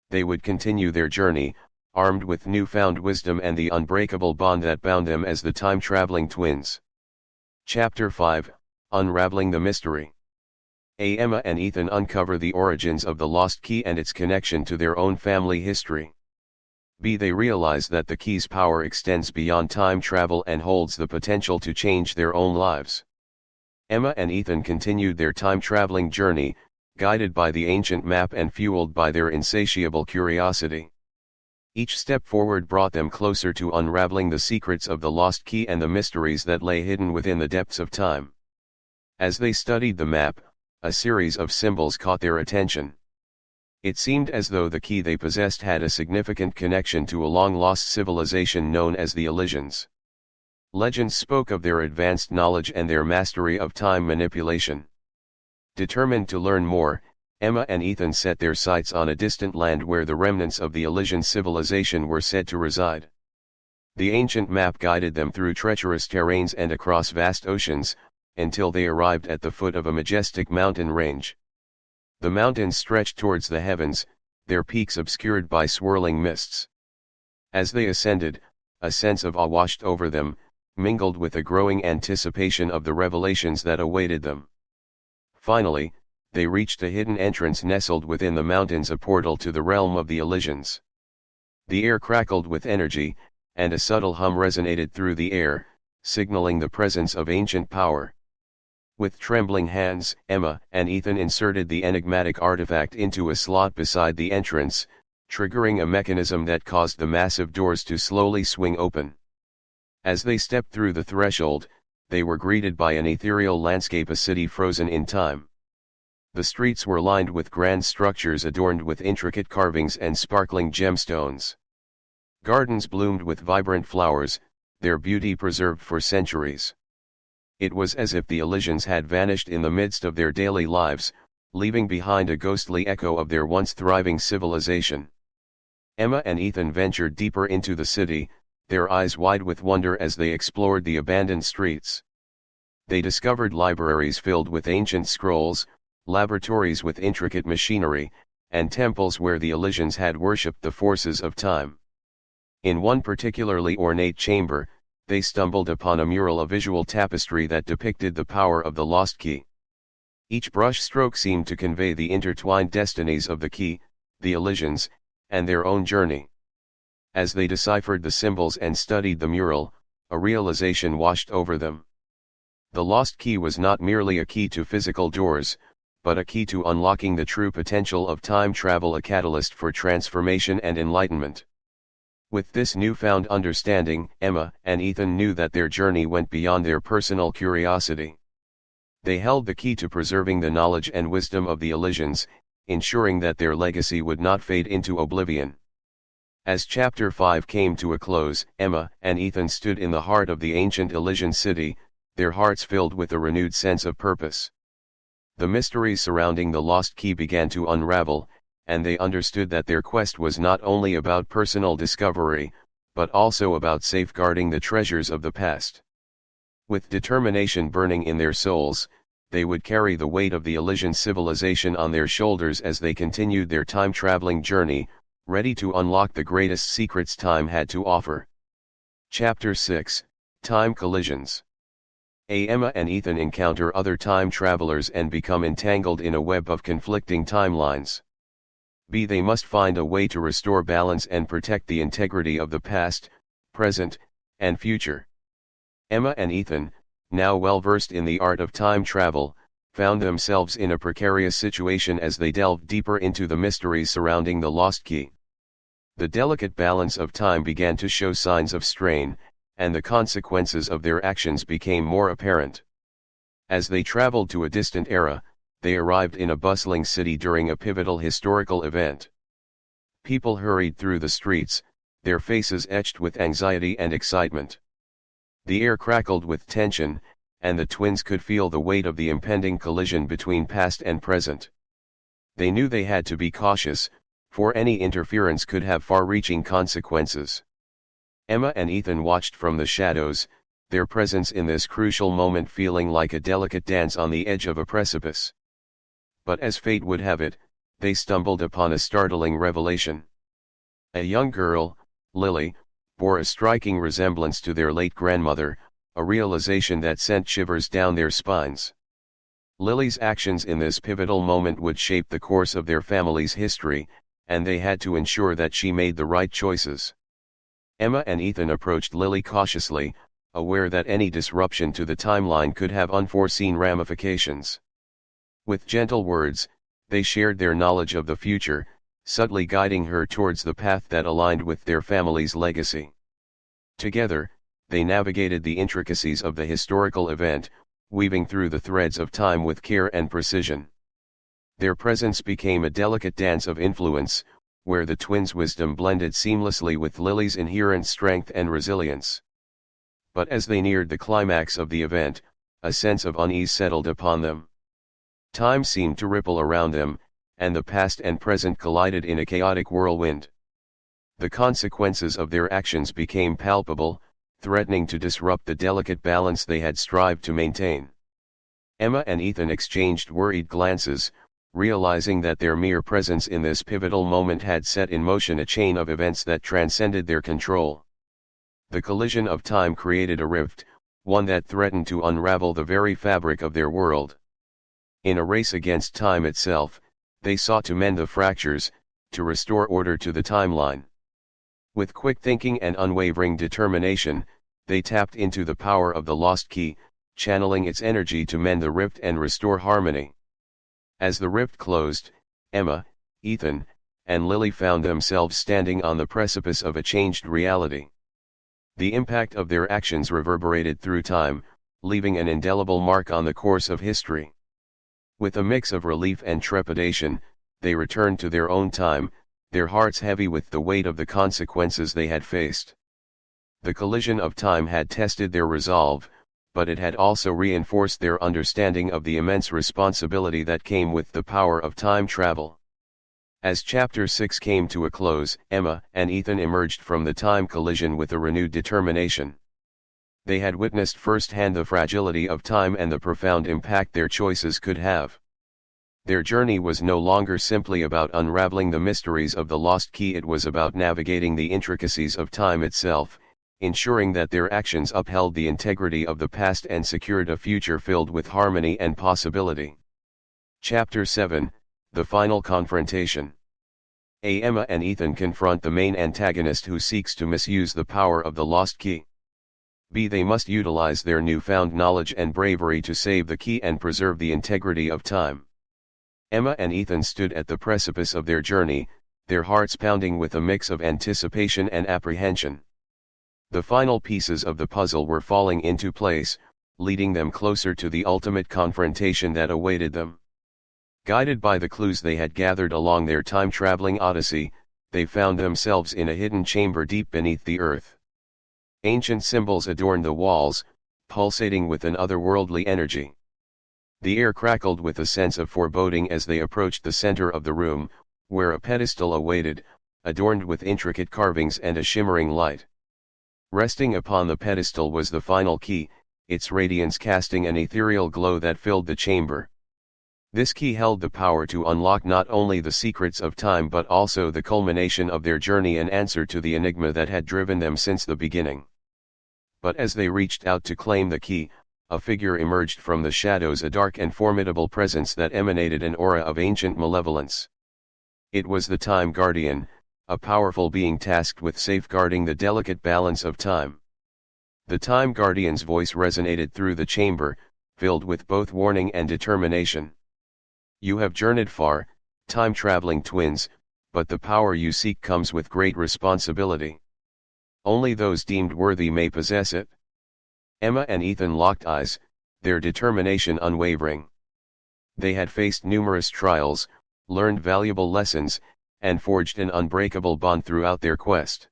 They would continue their journey, armed with newfound wisdom and the unbreakable bond that bound them as the time-traveling twins. Chapter 5, Unraveling the Mystery. Emma and Ethan uncover the origins of the lost key and its connection to their own family history. They realize that the key's power extends beyond time travel and holds the potential to change their own lives. Emma and Ethan continued their time-traveling journey, guided by the ancient map and fueled by their insatiable curiosity. Each step forward brought them closer to unraveling the secrets of the lost key and the mysteries that lay hidden within the depths of time. As they studied the map, a series of symbols caught their attention. It seemed as though the key they possessed had a significant connection to a long-lost civilization known as the Elysians. Legends spoke of their advanced knowledge and their mastery of time manipulation. Determined to learn more, Emma and Ethan set their sights on a distant land where the remnants of the Elysian civilization were said to reside. The ancient map guided them through treacherous terrains and across vast oceans, until they arrived at the foot of a majestic mountain range. The mountains stretched towards the heavens, their peaks obscured by swirling mists. As they ascended, a sense of awe washed over them, mingled with a growing anticipation of the revelations that awaited them. Finally, they reached a hidden entrance nestled within the mountains, a portal to the realm of the Elysians. The air crackled with energy, and a subtle hum resonated through the air, signaling the presence of ancient power. With trembling hands, Emma and Ethan inserted the enigmatic artifact into a slot beside the entrance, triggering a mechanism that caused the massive doors to slowly swing open. As they stepped through the threshold, they were greeted by an ethereal landscape, a city frozen in time. The streets were lined with grand structures adorned with intricate carvings and sparkling gemstones. Gardens bloomed with vibrant flowers, their beauty preserved for centuries. It was as if the Elysians had vanished in the midst of their daily lives, leaving behind a ghostly echo of their once thriving civilization. Emma and Ethan ventured deeper into the city, their eyes wide with wonder as they explored the abandoned streets. They discovered libraries filled with ancient scrolls, laboratories with intricate machinery, and temples where the Elysians had worshipped the forces of time. In one particularly ornate chamber, they stumbled upon a mural, a visual tapestry that depicted the power of the lost key. Each brush stroke seemed to convey the intertwined destinies of the key, the Elysians, and their own journey. As they deciphered the symbols and studied the mural, a realization washed over them. The lost key was not merely a key to physical doors, but a key to unlocking the true potential of time travel, a catalyst for transformation and enlightenment. With this newfound understanding, Emma and Ethan knew that their journey went beyond their personal curiosity. They held the key to preserving the knowledge and wisdom of the Elysians, ensuring that their legacy would not fade into oblivion. As Chapter 5 came to a close, Emma and Ethan stood in the heart of the ancient Elysian city, their hearts filled with a renewed sense of purpose. The mysteries surrounding the lost key began to unravel, and they understood that their quest was not only about personal discovery, but also about safeguarding the treasures of the past. With determination burning in their souls, they would carry the weight of the Elysian civilization on their shoulders as they continued their time-traveling journey, ready to unlock the greatest secrets time had to offer. Chapter 6, Time Collisions. Emma and Ethan encounter other time travelers and become entangled in a web of conflicting timelines. They must find a way to restore balance and protect the integrity of the past, present, and future. Emma and Ethan, now well versed in the art of time travel, found themselves in a precarious situation as they delved deeper into the mysteries surrounding the lost key. The delicate balance of time began to show signs of strain, and the consequences of their actions became more apparent. As they traveled to a distant era, they arrived in a bustling city during a pivotal historical event. People hurried through the streets, their faces etched with anxiety and excitement. The air crackled with tension, and the twins could feel the weight of the impending collision between past and present. They knew they had to be cautious, for any interference could have far-reaching consequences. Emma and Ethan watched from the shadows, their presence in this crucial moment feeling like a delicate dance on the edge of a precipice. But as fate would have it, they stumbled upon a startling revelation. A young girl, Lily, bore a striking resemblance to their late grandmother, a realization that sent shivers down their spines. Lily's actions in this pivotal moment would shape the course of their family's history, and they had to ensure that she made the right choices. Emma and Ethan approached Lily cautiously, aware that any disruption to the timeline could have unforeseen ramifications. With gentle words, they shared their knowledge of the future, subtly guiding her towards the path that aligned with their family's legacy. Together, they navigated the intricacies of the historical event, weaving through the threads of time with care and precision. Their presence became a delicate dance of influence, where the twins' wisdom blended seamlessly with Lily's inherent strength and resilience. But as they neared the climax of the event, a sense of unease settled upon them. Time seemed to ripple around them, and the past and present collided in a chaotic whirlwind. The consequences of their actions became palpable, threatening to disrupt the delicate balance they had strived to maintain. Emma and Ethan exchanged worried glances, realizing that their mere presence in this pivotal moment had set in motion a chain of events that transcended their control. The collision of time created a rift, one that threatened to unravel the very fabric of their world. In a race against time itself, they sought to mend the fractures, to restore order to the timeline. With quick thinking and unwavering determination, they tapped into the power of the lost key, channeling its energy to mend the rift and restore harmony. As the rift closed, Emma, Ethan, and Lily found themselves standing on the precipice of a changed reality. The impact of their actions reverberated through time, leaving an indelible mark on the course of history. With a mix of relief and trepidation, they returned to their own time, their hearts heavy with the weight of the consequences they had faced. The collision of time had tested their resolve, but it had also reinforced their understanding of the immense responsibility that came with the power of time travel. As Chapter 6 came to a close, Emma and Ethan emerged from the time collision with a renewed determination. They had witnessed firsthand the fragility of time and the profound impact their choices could have. Their journey was no longer simply about unraveling the mysteries of the lost key, it was about navigating the intricacies of time itself, ensuring that their actions upheld the integrity of the past and secured a future filled with harmony and possibility. Chapter 7, The Final Confrontation. Emma and Ethan confront the main antagonist who seeks to misuse the power of the lost key. They must utilize their newfound knowledge and bravery to save the key and preserve the integrity of time. Emma and Ethan stood at the precipice of their journey, their hearts pounding with a mix of anticipation and apprehension. The final pieces of the puzzle were falling into place, leading them closer to the ultimate confrontation that awaited them. Guided by the clues they had gathered along their time-traveling odyssey, they found themselves in a hidden chamber deep beneath the earth. Ancient symbols adorned the walls, pulsating with an otherworldly energy. The air crackled with a sense of foreboding as they approached the center of the room, where a pedestal awaited, adorned with intricate carvings and a shimmering light. Resting upon the pedestal was the final key, its radiance casting an ethereal glow that filled the chamber. This key held the power to unlock not only the secrets of time but also the culmination of their journey, an answer to the enigma that had driven them since the beginning. But as they reached out to claim the key, a figure emerged from the shadows, a dark and formidable presence that emanated an aura of ancient malevolence. It was the Time Guardian, a powerful being tasked with safeguarding the delicate balance of time. The Time Guardian's voice resonated through the chamber, filled with both warning and determination. You have journeyed far, time-traveling twins, but the power you seek comes with great responsibility. Only those deemed worthy may possess it. Emma and Ethan locked eyes, their determination unwavering. They had faced numerous trials, learned valuable lessons, and forged an unbreakable bond throughout their quest.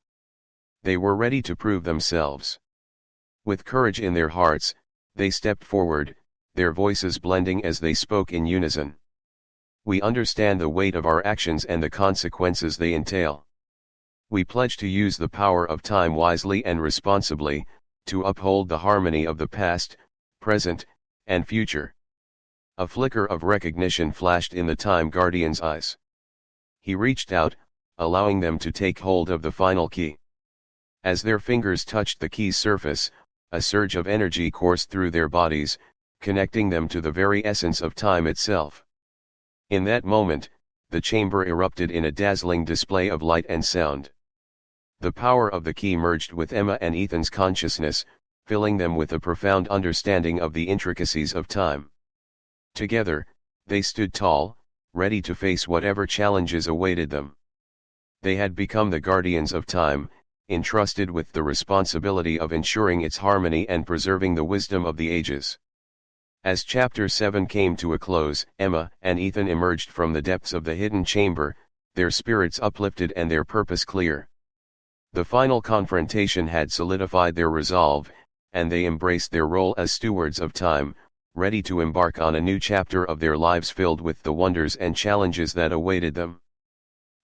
They were ready to prove themselves. With courage in their hearts, they stepped forward, their voices blending as they spoke in unison. We understand the weight of our actions and the consequences they entail. We pledge to use the power of time wisely and responsibly, to uphold the harmony of the past, present, and future. A flicker of recognition flashed in the Time Guardian's eyes. He reached out, allowing them to take hold of the final key. As their fingers touched the key's surface, a surge of energy coursed through their bodies, connecting them to the very essence of time itself. In that moment, the chamber erupted in a dazzling display of light and sound. The power of the key merged with Emma and Ethan's consciousness, filling them with a profound understanding of the intricacies of time. Together, they stood tall, ready to face whatever challenges awaited them. They had become the guardians of time, entrusted with the responsibility of ensuring its harmony and preserving the wisdom of the ages. As Chapter 7 came to a close, Emma and Ethan emerged from the depths of the hidden chamber, their spirits uplifted and their purpose clear. The final confrontation had solidified their resolve, and they embraced their role as stewards of time, ready to embark on a new chapter of their lives filled with the wonders and challenges that awaited them.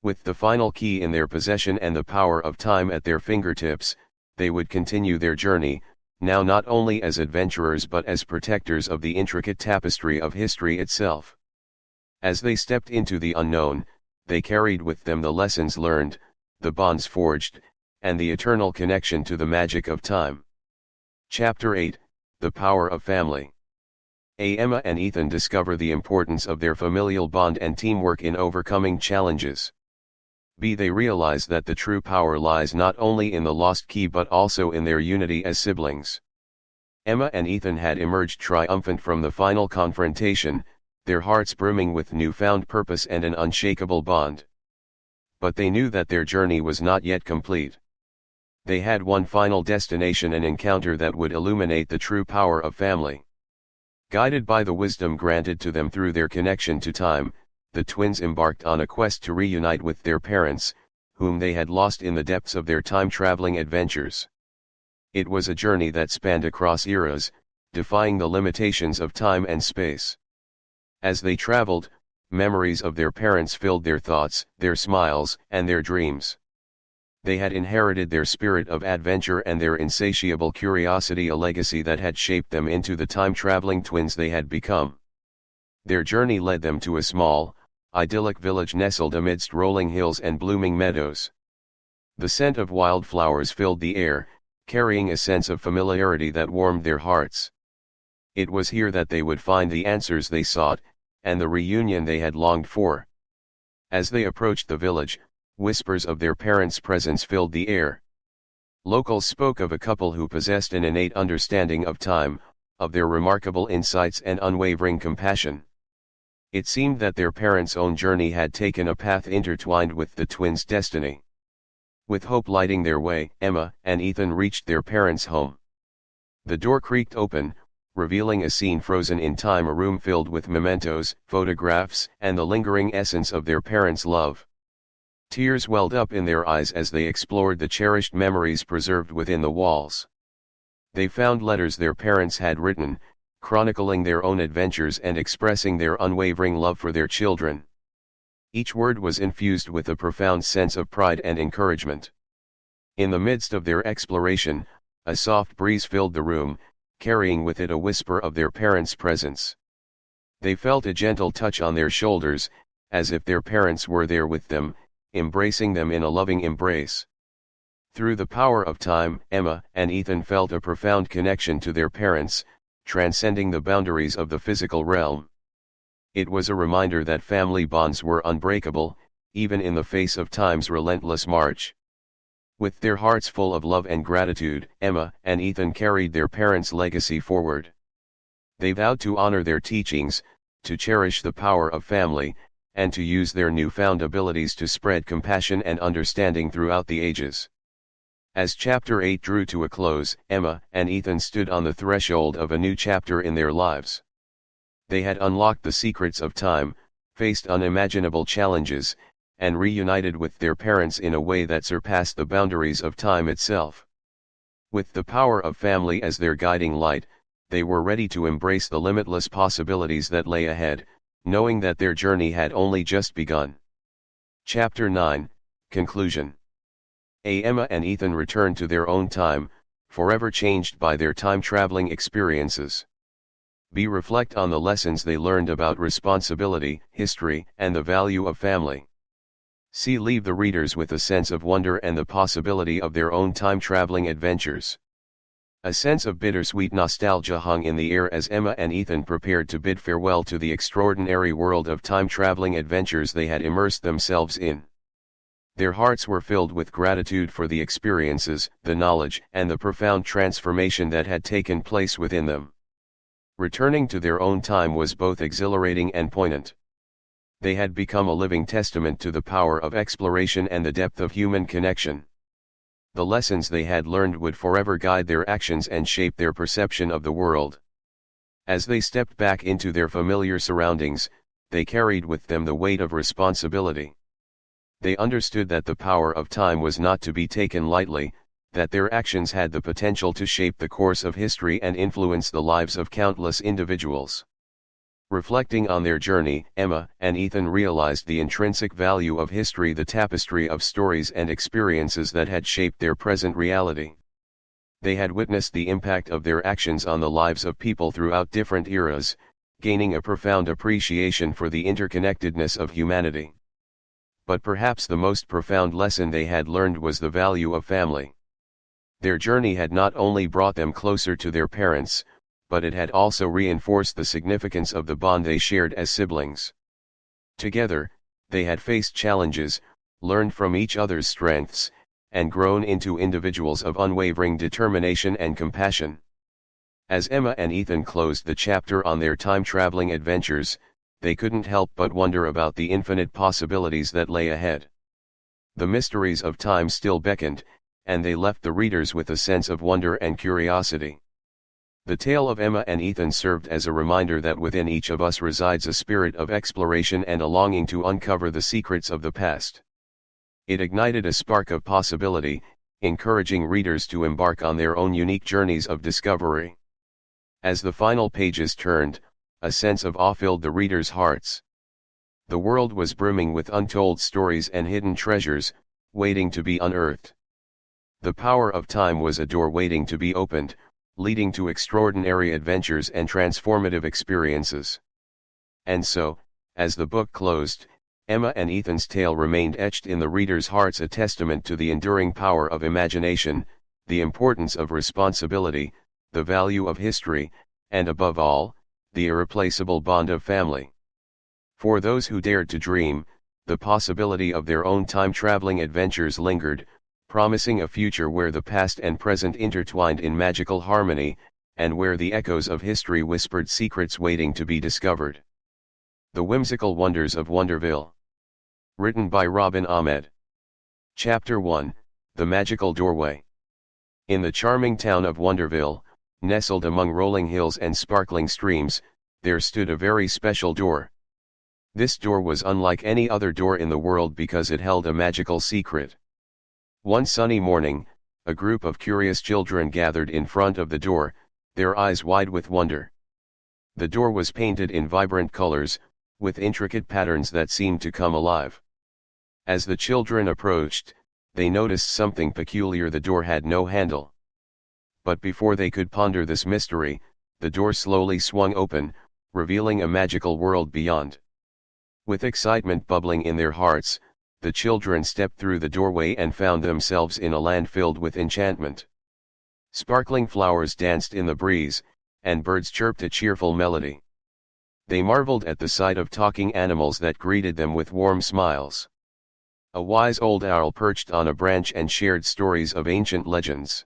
With the final key in their possession and the power of time at their fingertips, they would continue their journey, now not only as adventurers but as protectors of the intricate tapestry of history itself. As they stepped into the unknown, they carried with them the lessons learned, the bonds forged, and the eternal connection to the magic of time. Chapter 8, The Power of Family. Emma and Ethan discover the importance of their familial bond and teamwork in overcoming challenges. They realize that the true power lies not only in the lost key but also in their unity as siblings. Emma and Ethan had emerged triumphant from the final confrontation, their hearts brimming with newfound purpose and an unshakable bond. But they knew that their journey was not yet complete. They had one final destination, an encounter that would illuminate the true power of family. Guided by the wisdom granted to them through their connection to time, the twins embarked on a quest to reunite with their parents, whom they had lost in the depths of their time-traveling adventures. It was a journey that spanned across eras, defying the limitations of time and space. As they traveled, memories of their parents filled their thoughts, their smiles, and their dreams. They had inherited their spirit of adventure and their insatiable curiosity, a legacy that had shaped them into the time-traveling twins they had become. Their journey led them to a small, idyllic village nestled amidst rolling hills and blooming meadows. The scent of wildflowers filled the air, carrying a sense of familiarity that warmed their hearts. It was here that they would find the answers they sought, and the reunion they had longed for. As they approached the village, whispers of their parents' presence filled the air. Locals spoke of a couple who possessed an innate understanding of time, of their remarkable insights and unwavering compassion. It seemed that their parents' own journey had taken a path intertwined with the twins' destiny. With hope lighting their way, Emma and Ethan reached their parents' home. The door creaked open, revealing a scene frozen in time, a room filled with mementos, photographs, and the lingering essence of their parents' love. Tears welled up in their eyes as they explored the cherished memories preserved within the walls. They found letters their parents had written, chronicling their own adventures and expressing their unwavering love for their children. Each word was infused with a profound sense of pride and encouragement. In the midst of their exploration, a soft breeze filled the room, carrying with it a whisper of their parents' presence. They felt a gentle touch on their shoulders, as if their parents were there with them, embracing them in a loving embrace. Through the power of time, Emma and Ethan felt a profound connection to their parents, transcending the boundaries of the physical realm. It was a reminder that family bonds were unbreakable, even in the face of time's relentless march. With their hearts full of love and gratitude, Emma and Ethan carried their parents' legacy forward. They vowed to honor their teachings, to cherish the power of family, and to use their newfound abilities to spread compassion and understanding throughout the ages. As Chapter 8 drew to a close, Emma and Ethan stood on the threshold of a new chapter in their lives. They had unlocked the secrets of time, faced unimaginable challenges, and reunited with their parents in a way that surpassed the boundaries of time itself. With the power of family as their guiding light, they were ready to embrace the limitless possibilities that lay ahead, knowing that their journey had only just begun. Chapter 9, Conclusion. Emma and Ethan returned to their own time, forever changed by their time-traveling experiences. Reflect on the lessons they learned about responsibility, history, and the value of family. Leave the readers with a sense of wonder and the possibility of their own time-traveling adventures. A sense of bittersweet nostalgia hung in the air as Emma and Ethan prepared to bid farewell to the extraordinary world of time-traveling adventures they had immersed themselves in. Their hearts were filled with gratitude for the experiences, the knowledge, and the profound transformation that had taken place within them. Returning to their own time was both exhilarating and poignant. They had become a living testament to the power of exploration and the depth of human connection. The lessons they had learned would forever guide their actions and shape their perception of the world. As they stepped back into their familiar surroundings, they carried with them the weight of responsibility. They understood that the power of time was not to be taken lightly, that their actions had the potential to shape the course of history and influence the lives of countless individuals. Reflecting on their journey, Emma and Ethan realized the intrinsic value of history, the tapestry of stories and experiences that had shaped their present reality. They had witnessed the impact of their actions on the lives of people throughout different eras, gaining a profound appreciation for the interconnectedness of humanity. But perhaps the most profound lesson they had learned was the value of family. Their journey had not only brought them closer to their parents, but it had also reinforced the significance of the bond they shared as siblings. Together, they had faced challenges, learned from each other's strengths, and grown into individuals of unwavering determination and compassion. As Emma and Ethan closed the chapter on their time-traveling adventures, they couldn't help but wonder about the infinite possibilities that lay ahead. The mysteries of time still beckoned, and they left the readers with a sense of wonder and curiosity. The tale of Emma and Ethan served as a reminder that within each of us resides a spirit of exploration and a longing to uncover the secrets of the past. It ignited a spark of possibility, encouraging readers to embark on their own unique journeys of discovery. As the final pages turned, a sense of awe filled the readers' hearts. The world was brimming with untold stories and hidden treasures, waiting to be unearthed. The power of time was a door waiting to be opened, leading to extraordinary adventures and transformative experiences. And so, as the book closed, Emma and Ethan's tale remained etched in the reader's hearts, a testament to the enduring power of imagination, the importance of responsibility, the value of history, and above all, the irreplaceable bond of family. For those who dared to dream, the possibility of their own time-traveling adventures lingered, promising a future where the past and present intertwined in magical harmony, and where the echoes of history whispered secrets waiting to be discovered. The Whimsical Wonders of Wonderville. Written by Robin Ahmed. Chapter 1, The Magical Doorway. In the charming town of Wonderville, nestled among rolling hills and sparkling streams, there stood a very special door. This door was unlike any other door in the world because it held a magical secret. One sunny morning, a group of curious children gathered in front of the door, their eyes wide with wonder. The door was painted in vibrant colors, with intricate patterns that seemed to come alive. As the children approached, they noticed something peculiar: the door had no handle. But before they could ponder this mystery, the door slowly swung open, revealing a magical world beyond. With excitement bubbling in their hearts, the children stepped through the doorway and found themselves in a land filled with enchantment. Sparkling flowers danced in the breeze, and birds chirped a cheerful melody. They marveled at the sight of talking animals that greeted them with warm smiles. A wise old owl perched on a branch and shared stories of ancient legends.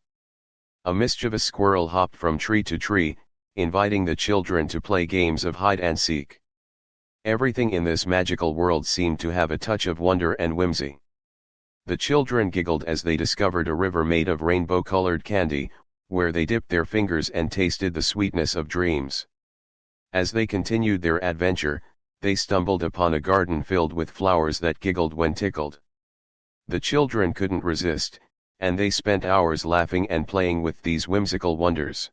A mischievous squirrel hopped from tree to tree, inviting the children to play games of hide and seek. Everything in this magical world seemed to have a touch of wonder and whimsy. The children giggled as they discovered a river made of rainbow-colored candy, where they dipped their fingers and tasted the sweetness of dreams. As they continued their adventure, they stumbled upon a garden filled with flowers that giggled when tickled. The children couldn't resist, and they spent hours laughing and playing with these whimsical wonders.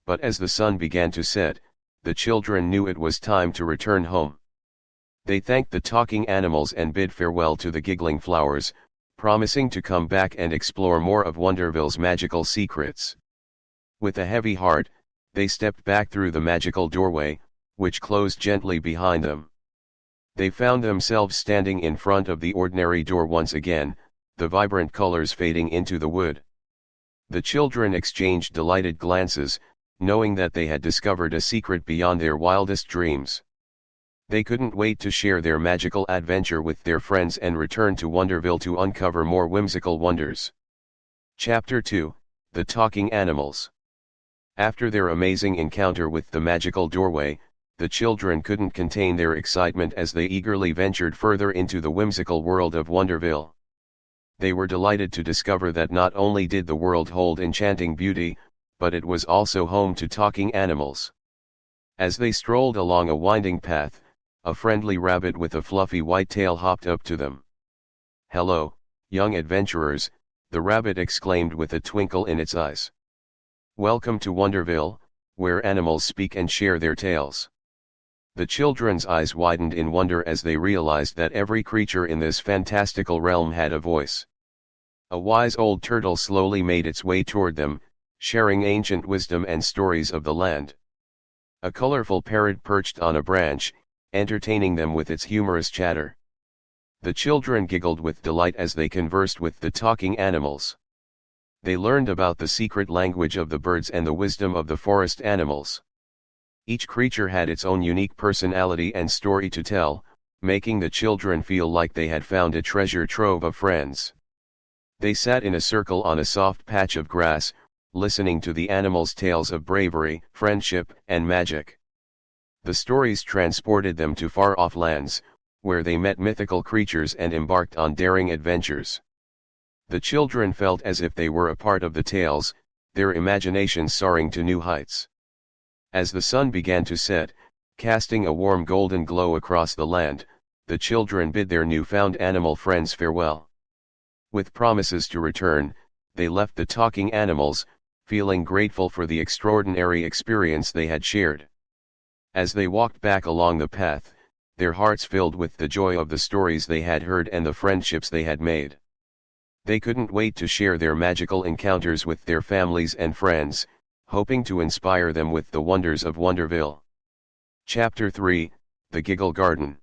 But as the sun began to set, the children knew it was time to return home. They thanked the talking animals and bid farewell to the giggling flowers, promising to come back and explore more of Wonderville's magical secrets. With a heavy heart, they stepped back through the magical doorway, which closed gently behind them. They found themselves standing in front of the ordinary door once again, the vibrant colors fading into the wood. The children exchanged delighted glances, knowing that they had discovered a secret beyond their wildest dreams. They couldn't wait to share their magical adventure with their friends and return to Wonderville to uncover more whimsical wonders. Chapter 2, The Talking Animals. After their amazing encounter with the magical doorway, the children couldn't contain their excitement as they eagerly ventured further into the whimsical world of Wonderville. They were delighted to discover that not only did the world hold enchanting beauty, but it was also home to talking animals. As they strolled along a winding path, a friendly rabbit with a fluffy white tail hopped up to them. "Hello, young adventurers," the rabbit exclaimed with a twinkle in its eyes. "Welcome to Wonderville, where animals speak and share their tales." The children's eyes widened in wonder as they realized that every creature in this fantastical realm had a voice. A wise old turtle slowly made its way toward them, sharing ancient wisdom and stories of the land. A colorful parrot perched on a branch, entertaining them with its humorous chatter. The children giggled with delight as they conversed with the talking animals. They learned about the secret language of the birds and the wisdom of the forest animals. Each creature had its own unique personality and story to tell, making the children feel like they had found a treasure trove of friends. They sat in a circle on a soft patch of grass, listening to the animals' tales of bravery, friendship, and magic. The stories transported them to far-off lands, where they met mythical creatures and embarked on daring adventures. The children felt as if they were a part of the tales, their imaginations soaring to new heights. As the sun began to set, casting a warm golden glow across the land, the children bid their newfound animal friends farewell. With promises to return, they left the talking animals, feeling grateful for the extraordinary experience they had shared. As they walked back along the path, their hearts filled with the joy of the stories they had heard and the friendships they had made. They couldn't wait to share their magical encounters with their families and friends, hoping to inspire them with the wonders of Wonderville. Chapter 3, The Giggle Garden.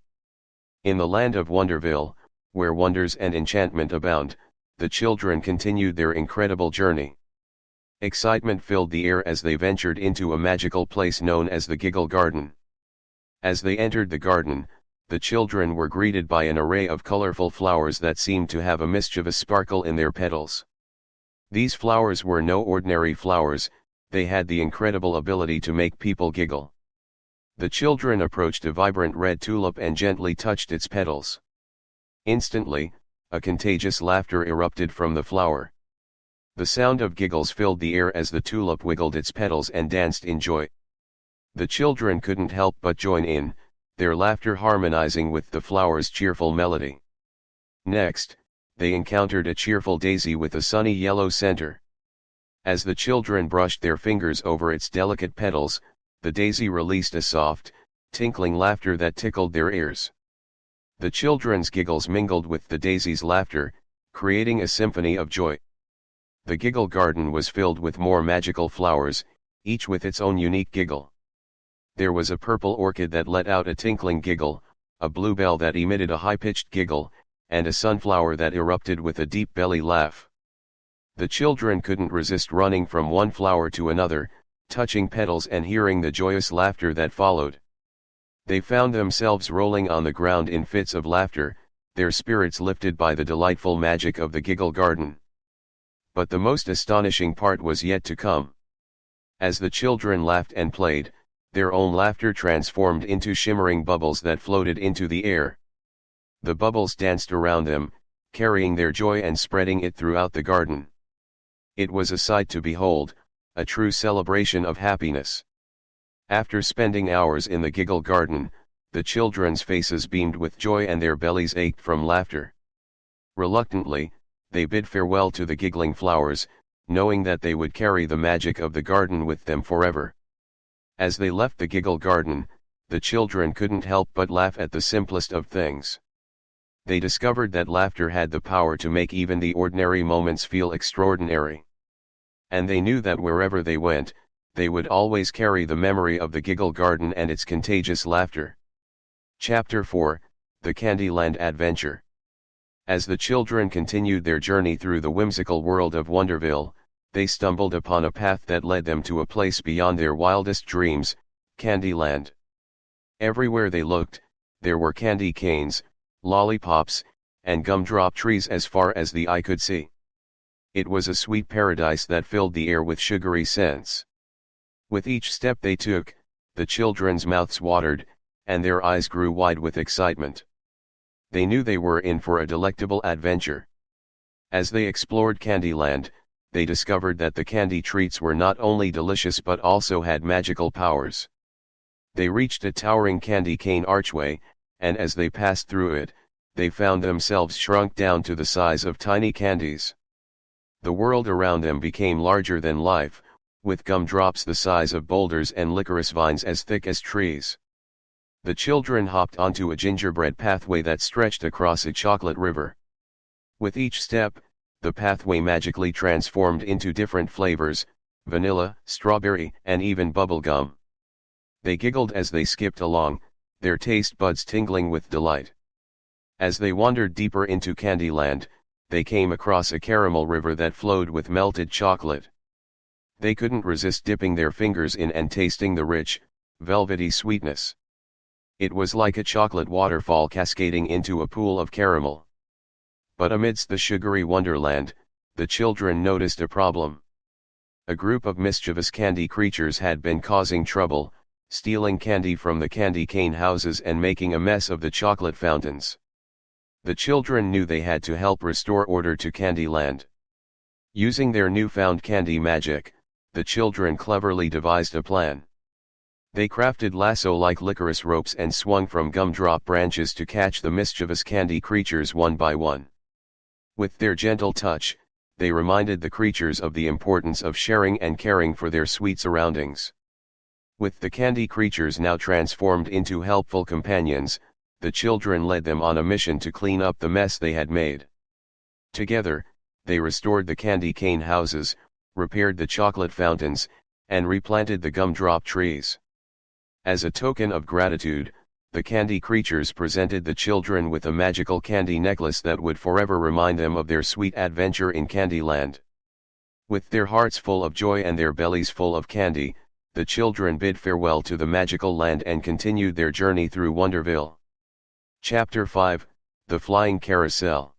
In the land of Wonderville, where wonders and enchantment abound, the children continued their incredible journey. Excitement filled the air as they ventured into a magical place known as the Giggle Garden. As they entered the garden, the children were greeted by an array of colorful flowers that seemed to have a mischievous sparkle in their petals. These flowers were no ordinary flowers, they had the incredible ability to make people giggle. The children approached a vibrant red tulip and gently touched its petals. Instantly, a contagious laughter erupted from the flower. The sound of giggles filled the air as the tulip wiggled its petals and danced in joy. The children couldn't help but join in, their laughter harmonizing with the flower's cheerful melody. Next, they encountered a cheerful daisy with a sunny yellow center. As the children brushed their fingers over its delicate petals, the daisy released a soft, tinkling laughter that tickled their ears. The children's giggles mingled with the daisy's laughter, creating a symphony of joy. The Giggle Garden was filled with more magical flowers, each with its own unique giggle. There was a purple orchid that let out a tinkling giggle, a bluebell that emitted a high-pitched giggle, and a sunflower that erupted with a deep belly laugh. The children couldn't resist running from one flower to another, touching petals and hearing the joyous laughter that followed. They found themselves rolling on the ground in fits of laughter, their spirits lifted by the delightful magic of the Giggle Garden. But the most astonishing part was yet to come. As the children laughed and played, their own laughter transformed into shimmering bubbles that floated into the air. The bubbles danced around them, carrying their joy and spreading it throughout the garden. It was a sight to behold, a true celebration of happiness. After spending hours in the Giggle Garden, the children's faces beamed with joy and their bellies ached from laughter. Reluctantly, they bid farewell to the giggling flowers, knowing that they would carry the magic of the garden with them forever. As they left the Giggle Garden, the children couldn't help but laugh at the simplest of things. They discovered that laughter had the power to make even the ordinary moments feel extraordinary. And they knew that wherever they went, they would always carry the memory of the Giggle Garden and its contagious laughter. Chapter 4, The Candyland Adventure. As the children continued their journey through the whimsical world of Wonderville, they stumbled upon a path that led them to a place beyond their wildest dreams, Candyland. Everywhere they looked, there were candy canes, lollipops, and gumdrop trees as far as the eye could see. It was a sweet paradise that filled the air with sugary scents. With each step they took, the children's mouths watered, and their eyes grew wide with excitement. They knew they were in for a delectable adventure. As they explored Candyland, they discovered that the candy treats were not only delicious but also had magical powers. They reached a towering candy cane archway, and as they passed through it, they found themselves shrunk down to the size of tiny candies. The world around them became larger than life, with gumdrops the size of boulders and licorice vines as thick as trees. The children hopped onto a gingerbread pathway that stretched across a chocolate river. With each step, the pathway magically transformed into different flavors, vanilla, strawberry, and even bubble gum. They giggled as they skipped along, their taste buds tingling with delight. As they wandered deeper into Candyland, they came across a caramel river that flowed with melted chocolate. They couldn't resist dipping their fingers in and tasting the rich, velvety sweetness. It was like a chocolate waterfall cascading into a pool of caramel. But amidst the sugary wonderland, the children noticed a problem. A group of mischievous candy creatures had been causing trouble, stealing candy from the candy cane houses and making a mess of the chocolate fountains. The children knew they had to help restore order to Candyland. Using their newfound candy magic, the children cleverly devised a plan. They crafted lasso-like licorice ropes and swung from gumdrop branches to catch the mischievous candy creatures one by one. With their gentle touch, they reminded the creatures of the importance of sharing and caring for their sweet surroundings. With the candy creatures now transformed into helpful companions, the children led them on a mission to clean up the mess they had made. Together, they restored the candy cane houses, repaired the chocolate fountains, and replanted the gumdrop trees. As a token of gratitude, the candy creatures presented the children with a magical candy necklace that would forever remind them of their sweet adventure in Candyland. With their hearts full of joy and their bellies full of candy, the children bid farewell to the magical land and continued their journey through Wonderville. Chapter 5, The Flying Carousel.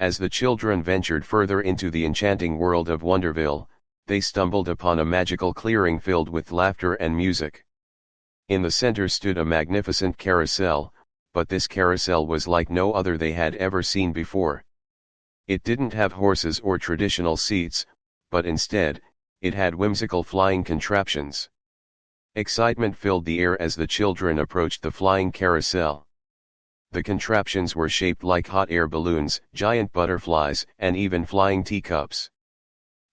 As the children ventured further into the enchanting world of Wonderville, they stumbled upon a magical clearing filled with laughter and music. In the center stood a magnificent carousel, but this carousel was like no other they had ever seen before. It didn't have horses or traditional seats, but instead, it had whimsical flying contraptions. Excitement filled the air as the children approached the flying carousel. The contraptions were shaped like hot air balloons, giant butterflies, and even flying teacups.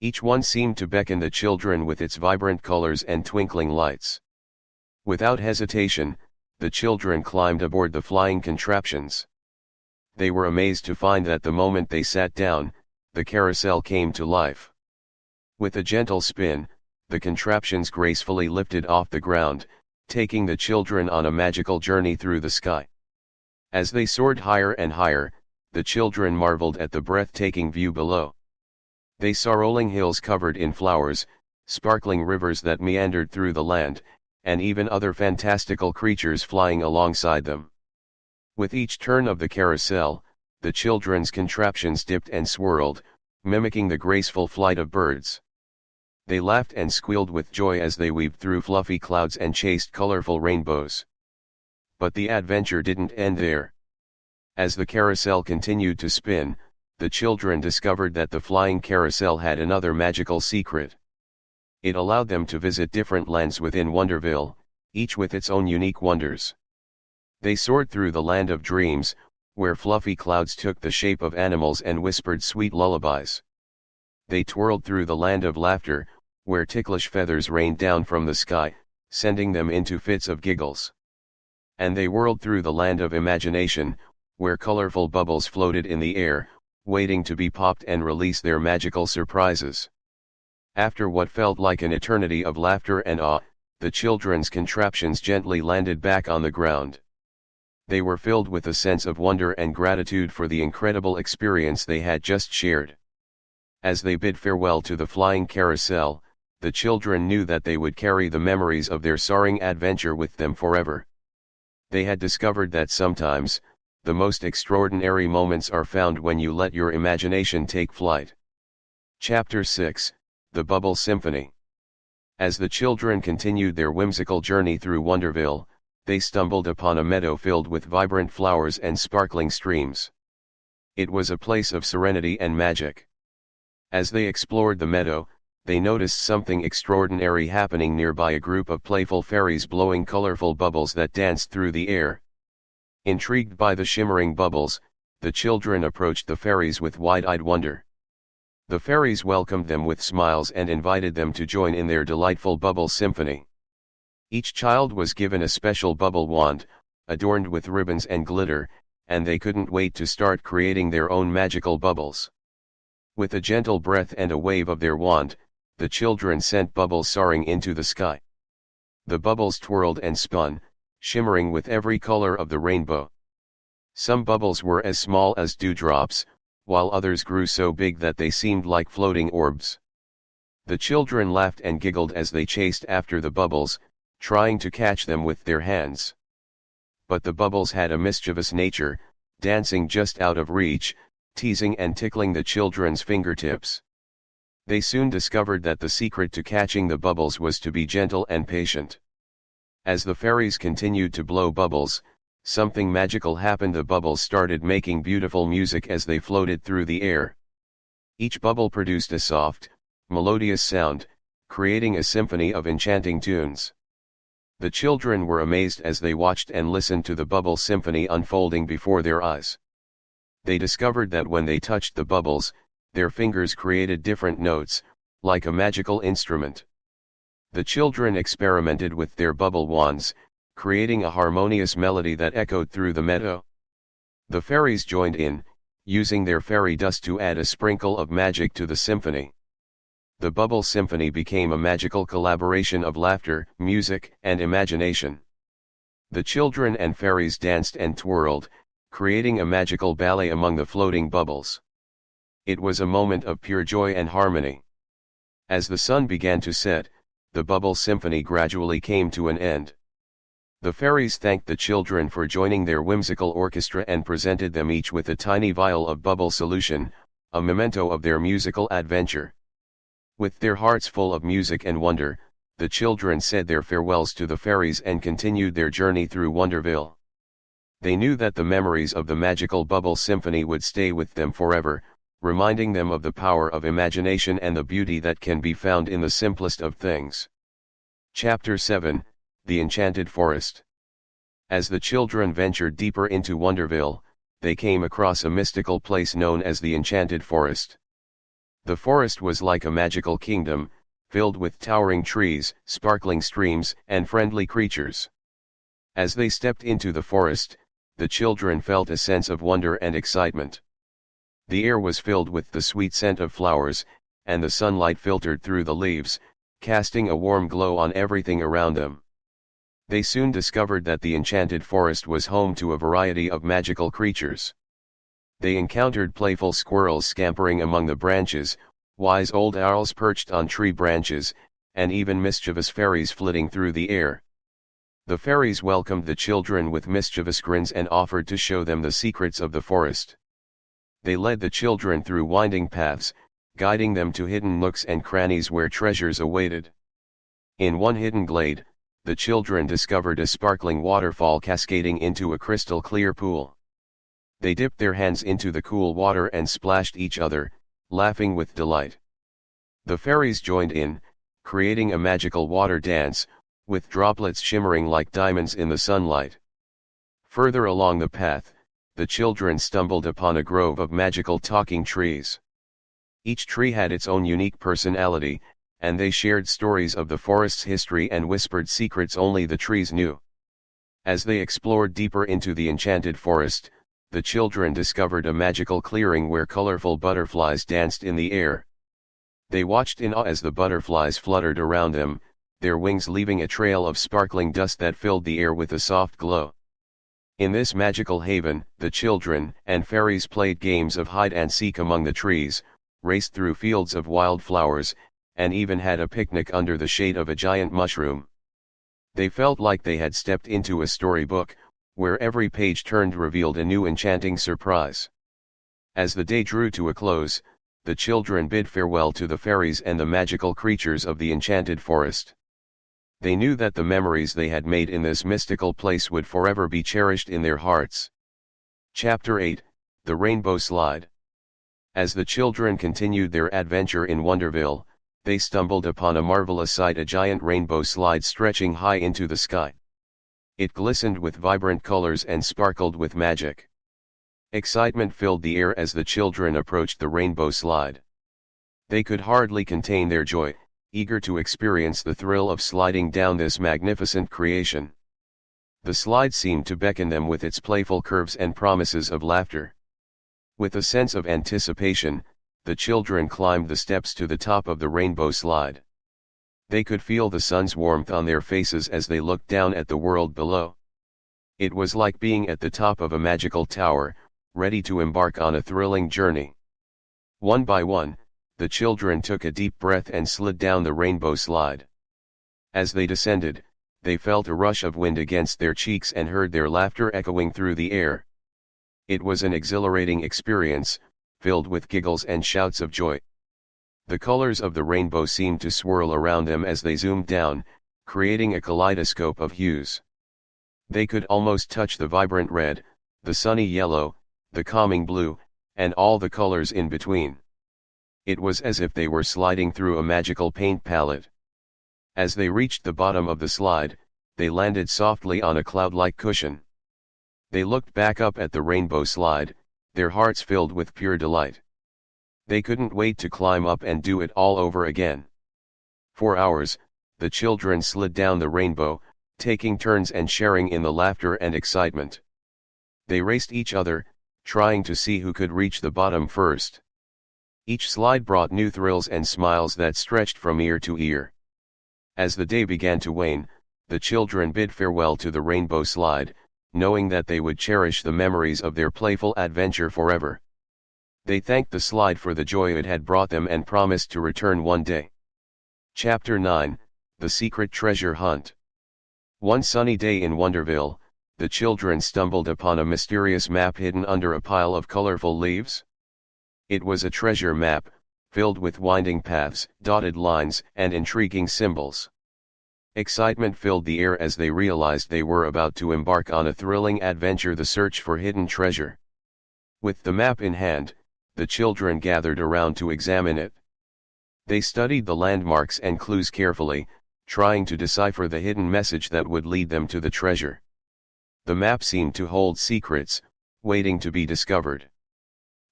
Each one seemed to beckon the children with its vibrant colors and twinkling lights. Without hesitation, the children climbed aboard the flying contraptions. They were amazed to find that the moment they sat down, the carousel came to life. With a gentle spin, the contraptions gracefully lifted off the ground, taking the children on a magical journey through the sky. As they soared higher and higher, the children marveled at the breathtaking view below. They saw rolling hills covered in flowers, sparkling rivers that meandered through the land, and even other fantastical creatures flying alongside them. With each turn of the carousel, the children's contraptions dipped and swirled, mimicking the graceful flight of birds. They laughed and squealed with joy as they weaved through fluffy clouds and chased colorful rainbows. But the adventure didn't end there. As the carousel continued to spin, the children discovered that the flying carousel had another magical secret. It allowed them to visit different lands within Wonderville, each with its own unique wonders. They soared through the land of dreams, where fluffy clouds took the shape of animals and whispered sweet lullabies. They twirled through the land of laughter, where ticklish feathers rained down from the sky, sending them into fits of giggles. And they whirled through the land of imagination, where colorful bubbles floated in the air, waiting to be popped and release their magical surprises. After what felt like an eternity of laughter and awe, the children's contraptions gently landed back on the ground. They were filled with a sense of wonder and gratitude for the incredible experience they had just shared. As they bid farewell to the flying carousel, the children knew that they would carry the memories of their soaring adventure with them forever. They had discovered that sometimes, the most extraordinary moments are found when you let your imagination take flight. Chapter 6, The Bubble Symphony. As the children continued their whimsical journey through Wonderville, they stumbled upon a meadow filled with vibrant flowers and sparkling streams. It was a place of serenity and magic. As they explored the meadow, they noticed something extraordinary happening nearby: a group of playful fairies blowing colorful bubbles that danced through the air. Intrigued by the shimmering bubbles, the children approached the fairies with wide-eyed wonder. The fairies welcomed them with smiles and invited them to join in their delightful bubble symphony. Each child was given a special bubble wand, adorned with ribbons and glitter, and they couldn't wait to start creating their own magical bubbles. With a gentle breath and a wave of their wand, the children sent bubbles soaring into the sky. The bubbles twirled and spun, shimmering with every color of the rainbow. Some bubbles were as small as dewdrops, while others grew so big that they seemed like floating orbs. The children laughed and giggled as they chased after the bubbles, trying to catch them with their hands. But the bubbles had a mischievous nature, dancing just out of reach, teasing and tickling the children's fingertips. They soon discovered that the secret to catching the bubbles was to be gentle and patient. As the fairies continued to blow bubbles, something magical happened. The bubbles started making beautiful music as they floated through the air. Each bubble produced a soft, melodious sound, creating a symphony of enchanting tunes. The children were amazed as they watched and listened to the bubble symphony unfolding before their eyes. They discovered that when they touched the bubbles, their fingers created different notes, like a magical instrument. The children experimented with their bubble wands, creating a harmonious melody that echoed through the meadow. The fairies joined in, using their fairy dust to add a sprinkle of magic to the symphony. The bubble symphony became a magical collaboration of laughter, music, and imagination. The children and fairies danced and twirled, creating a magical ballet among the floating bubbles. It was a moment of pure joy and harmony. As the sun began to set, the bubble symphony gradually came to an end. The fairies thanked the children for joining their whimsical orchestra and presented them each with a tiny vial of bubble solution, a memento of their musical adventure. With their hearts full of music and wonder, the children said their farewells to the fairies and continued their journey through Wonderville. They knew that the memories of the magical bubble symphony would stay with them forever, reminding them of the power of imagination and the beauty that can be found in the simplest of things. Chapter 7, The Enchanted Forest. As the children ventured deeper into Wonderville, they came across a mystical place known as the Enchanted Forest. The forest was like a magical kingdom, filled with towering trees, sparkling streams, and friendly creatures. As they stepped into the forest, the children felt a sense of wonder and excitement. The air was filled with the sweet scent of flowers, and the sunlight filtered through the leaves, casting a warm glow on everything around them. They soon discovered that the enchanted forest was home to a variety of magical creatures. They encountered playful squirrels scampering among the branches, wise old owls perched on tree branches, and even mischievous fairies flitting through the air. The fairies welcomed the children with mischievous grins and offered to show them the secrets of the forest. They led the children through winding paths, guiding them to hidden nooks and crannies where treasures awaited. In one hidden glade, the children discovered a sparkling waterfall cascading into a crystal-clear pool. They dipped their hands into the cool water and splashed each other, laughing with delight. The fairies joined in, creating a magical water dance, with droplets shimmering like diamonds in the sunlight. Further along the path, the children stumbled upon a grove of magical talking trees. Each tree had its own unique personality, and they shared stories of the forest's history and whispered secrets only the trees knew. As they explored deeper into the enchanted forest, the children discovered a magical clearing where colorful butterflies danced in the air. They watched in awe as the butterflies fluttered around them, their wings leaving a trail of sparkling dust that filled the air with a soft glow. In this magical haven, the children and fairies played games of hide and seek among the trees, raced through fields of wildflowers, and even had a picnic under the shade of a giant mushroom. They felt like they had stepped into a storybook, where every page turned revealed a new enchanting surprise. As the day drew to a close, the children bid farewell to the fairies and the magical creatures of the enchanted forest. They knew that the memories they had made in this mystical place would forever be cherished in their hearts. Chapter 8, The Rainbow Slide. As the children continued their adventure in Wonderville, they stumbled upon a marvelous sight: a giant rainbow slide stretching high into the sky. It glistened with vibrant colors and sparkled with magic. Excitement filled the air as the children approached the rainbow slide. They could hardly contain their joy, eager to experience the thrill of sliding down this magnificent creation. The slide seemed to beckon them with its playful curves and promises of laughter. With a sense of anticipation, the children climbed the steps to the top of the rainbow slide. They could feel the sun's warmth on their faces as they looked down at the world below. It was like being at the top of a magical tower, ready to embark on a thrilling journey. One by one, the children took a deep breath and slid down the rainbow slide. As they descended, they felt a rush of wind against their cheeks and heard their laughter echoing through the air. It was an exhilarating experience, filled with giggles and shouts of joy. The colors of the rainbow seemed to swirl around them as they zoomed down, creating a kaleidoscope of hues. They could almost touch the vibrant red, the sunny yellow, the calming blue, and all the colors in between. It was as if they were sliding through a magical paint palette. As they reached the bottom of the slide, they landed softly on a cloud-like cushion. They looked back up at the rainbow slide, their hearts filled with pure delight. They couldn't wait to climb up and do it all over again. For hours, the children slid down the rainbow, taking turns and sharing in the laughter and excitement. They raced each other, trying to see who could reach the bottom first. Each slide brought new thrills and smiles that stretched from ear to ear. As the day began to wane, the children bid farewell to the rainbow slide, knowing that they would cherish the memories of their playful adventure forever. They thanked the slide for the joy it had brought them and promised to return one day. Chapter 9, The Secret Treasure Hunt. One sunny day in Wonderville, the children stumbled upon a mysterious map hidden under a pile of colorful leaves. It was a treasure map, filled with winding paths, dotted lines, and intriguing symbols. Excitement filled the air as they realized they were about to embark on a thrilling adventure: the search for hidden treasure. With the map in hand, the children gathered around to examine it. They studied the landmarks and clues carefully, trying to decipher the hidden message that would lead them to the treasure. The map seemed to hold secrets, waiting to be discovered.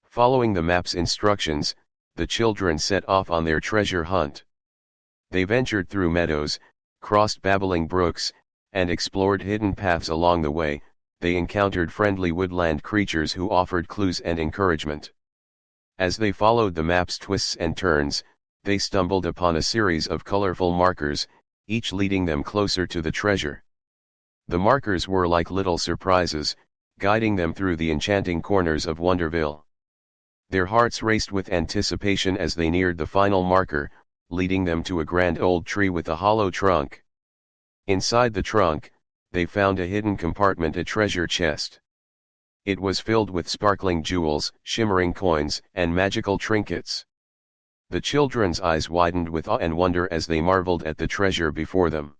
Following the map's instructions, the children set off on their treasure hunt. They ventured through meadows, crossed babbling brooks, and explored hidden paths along the way. They encountered friendly woodland creatures who offered clues and encouragement. As they followed the map's twists and turns, they stumbled upon a series of colorful markers, each leading them closer to the treasure. The markers were like little surprises, guiding them through the enchanting corners of Wonderville. Their hearts raced with anticipation as they neared the final marker, leading them to a grand old tree with a hollow trunk. Inside the trunk, they found a hidden compartment, a treasure chest. It was filled with sparkling jewels, shimmering coins, and magical trinkets. The children's eyes widened with awe and wonder as they marveled at the treasure before them.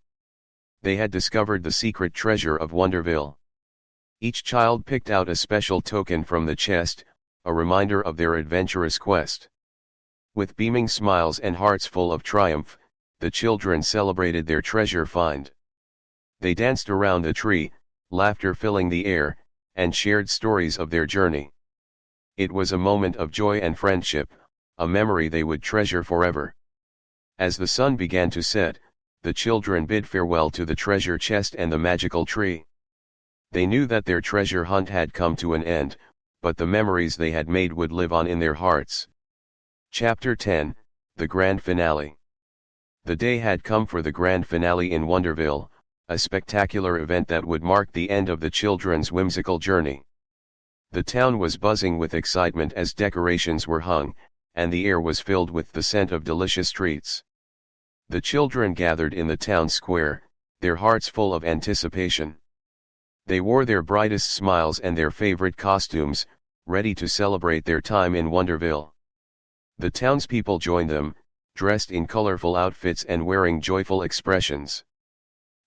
They had discovered the secret treasure of Wonderville. Each child picked out a special token from the chest, a reminder of their adventurous quest. With beaming smiles and hearts full of triumph, the children celebrated their treasure find. They danced around the tree, laughter filling the air, and shared stories of their journey. It was a moment of joy and friendship, a memory they would treasure forever. As the sun began to set, the children bid farewell to the treasure chest and the magical tree. They knew that their treasure hunt had come to an end, but the memories they had made would live on in their hearts. Chapter 10, The Grand Finale. The day had come for the grand finale in Wonderville, a spectacular event that would mark the end of the children's whimsical journey. The town was buzzing with excitement as decorations were hung, and the air was filled with the scent of delicious treats. The children gathered in the town square, their hearts full of anticipation. They wore their brightest smiles and their favorite costumes, ready to celebrate their time in Wonderville. The townspeople joined them, dressed in colorful outfits and wearing joyful expressions.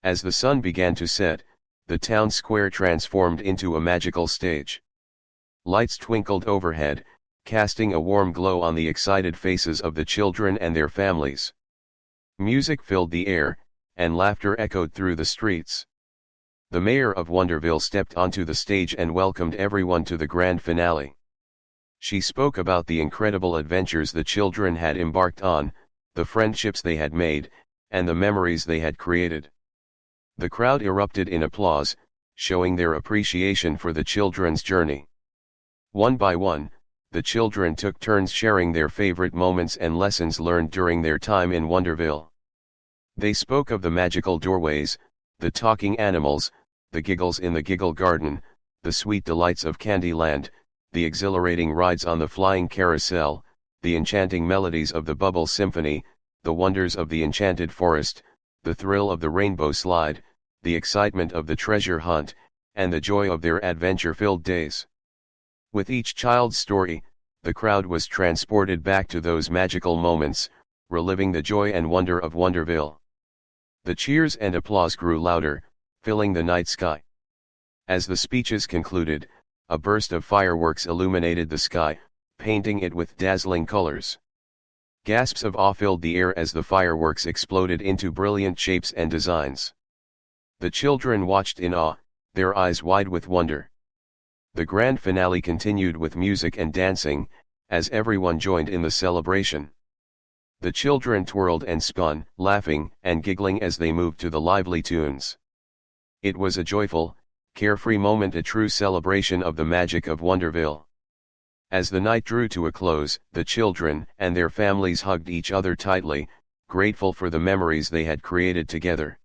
As the sun began to set, the town square transformed into a magical stage. Lights twinkled overhead, casting a warm glow on the excited faces of the children and their families. Music filled the air, and laughter echoed through the streets. The mayor of Wonderville stepped onto the stage and welcomed everyone to the grand finale. She spoke about the incredible adventures the children had embarked on, the friendships they had made, and the memories they had created. The crowd erupted in applause, showing their appreciation for the children's journey. One by one, the children took turns sharing their favorite moments and lessons learned during their time in Wonderville. They spoke of the magical doorways, the talking animals, the giggles in the giggle garden, the sweet delights of Candyland, the exhilarating rides on the flying carousel, the enchanting melodies of the Bubble Symphony, the wonders of the enchanted forest, the thrill of the rainbow slide, the excitement of the treasure hunt, and the joy of their adventure-filled days. With each child's story, the crowd was transported back to those magical moments, reliving the joy and wonder of Wonderville. The cheers and applause grew louder, filling the night sky. As the speeches concluded, a burst of fireworks illuminated the sky, painting it with dazzling colors. Gasps of awe filled the air as the fireworks exploded into brilliant shapes and designs. The children watched in awe, their eyes wide with wonder. The grand finale continued with music and dancing, as everyone joined in the celebration. The children twirled and spun, laughing and giggling as they moved to the lively tunes. It was a joyful, carefree moment, a true celebration of the magic of Wonderville. As the night drew to a close, the children and their families hugged each other tightly, grateful for the memories they had created together.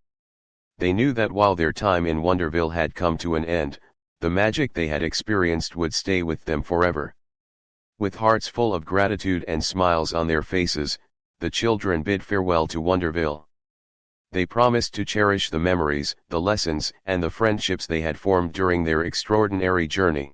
They knew that while their time in Wonderville had come to an end, the magic they had experienced would stay with them forever. With hearts full of gratitude and smiles on their faces, the children bid farewell to Wonderville. They promised to cherish the memories, the lessons, and the friendships they had formed during their extraordinary journey.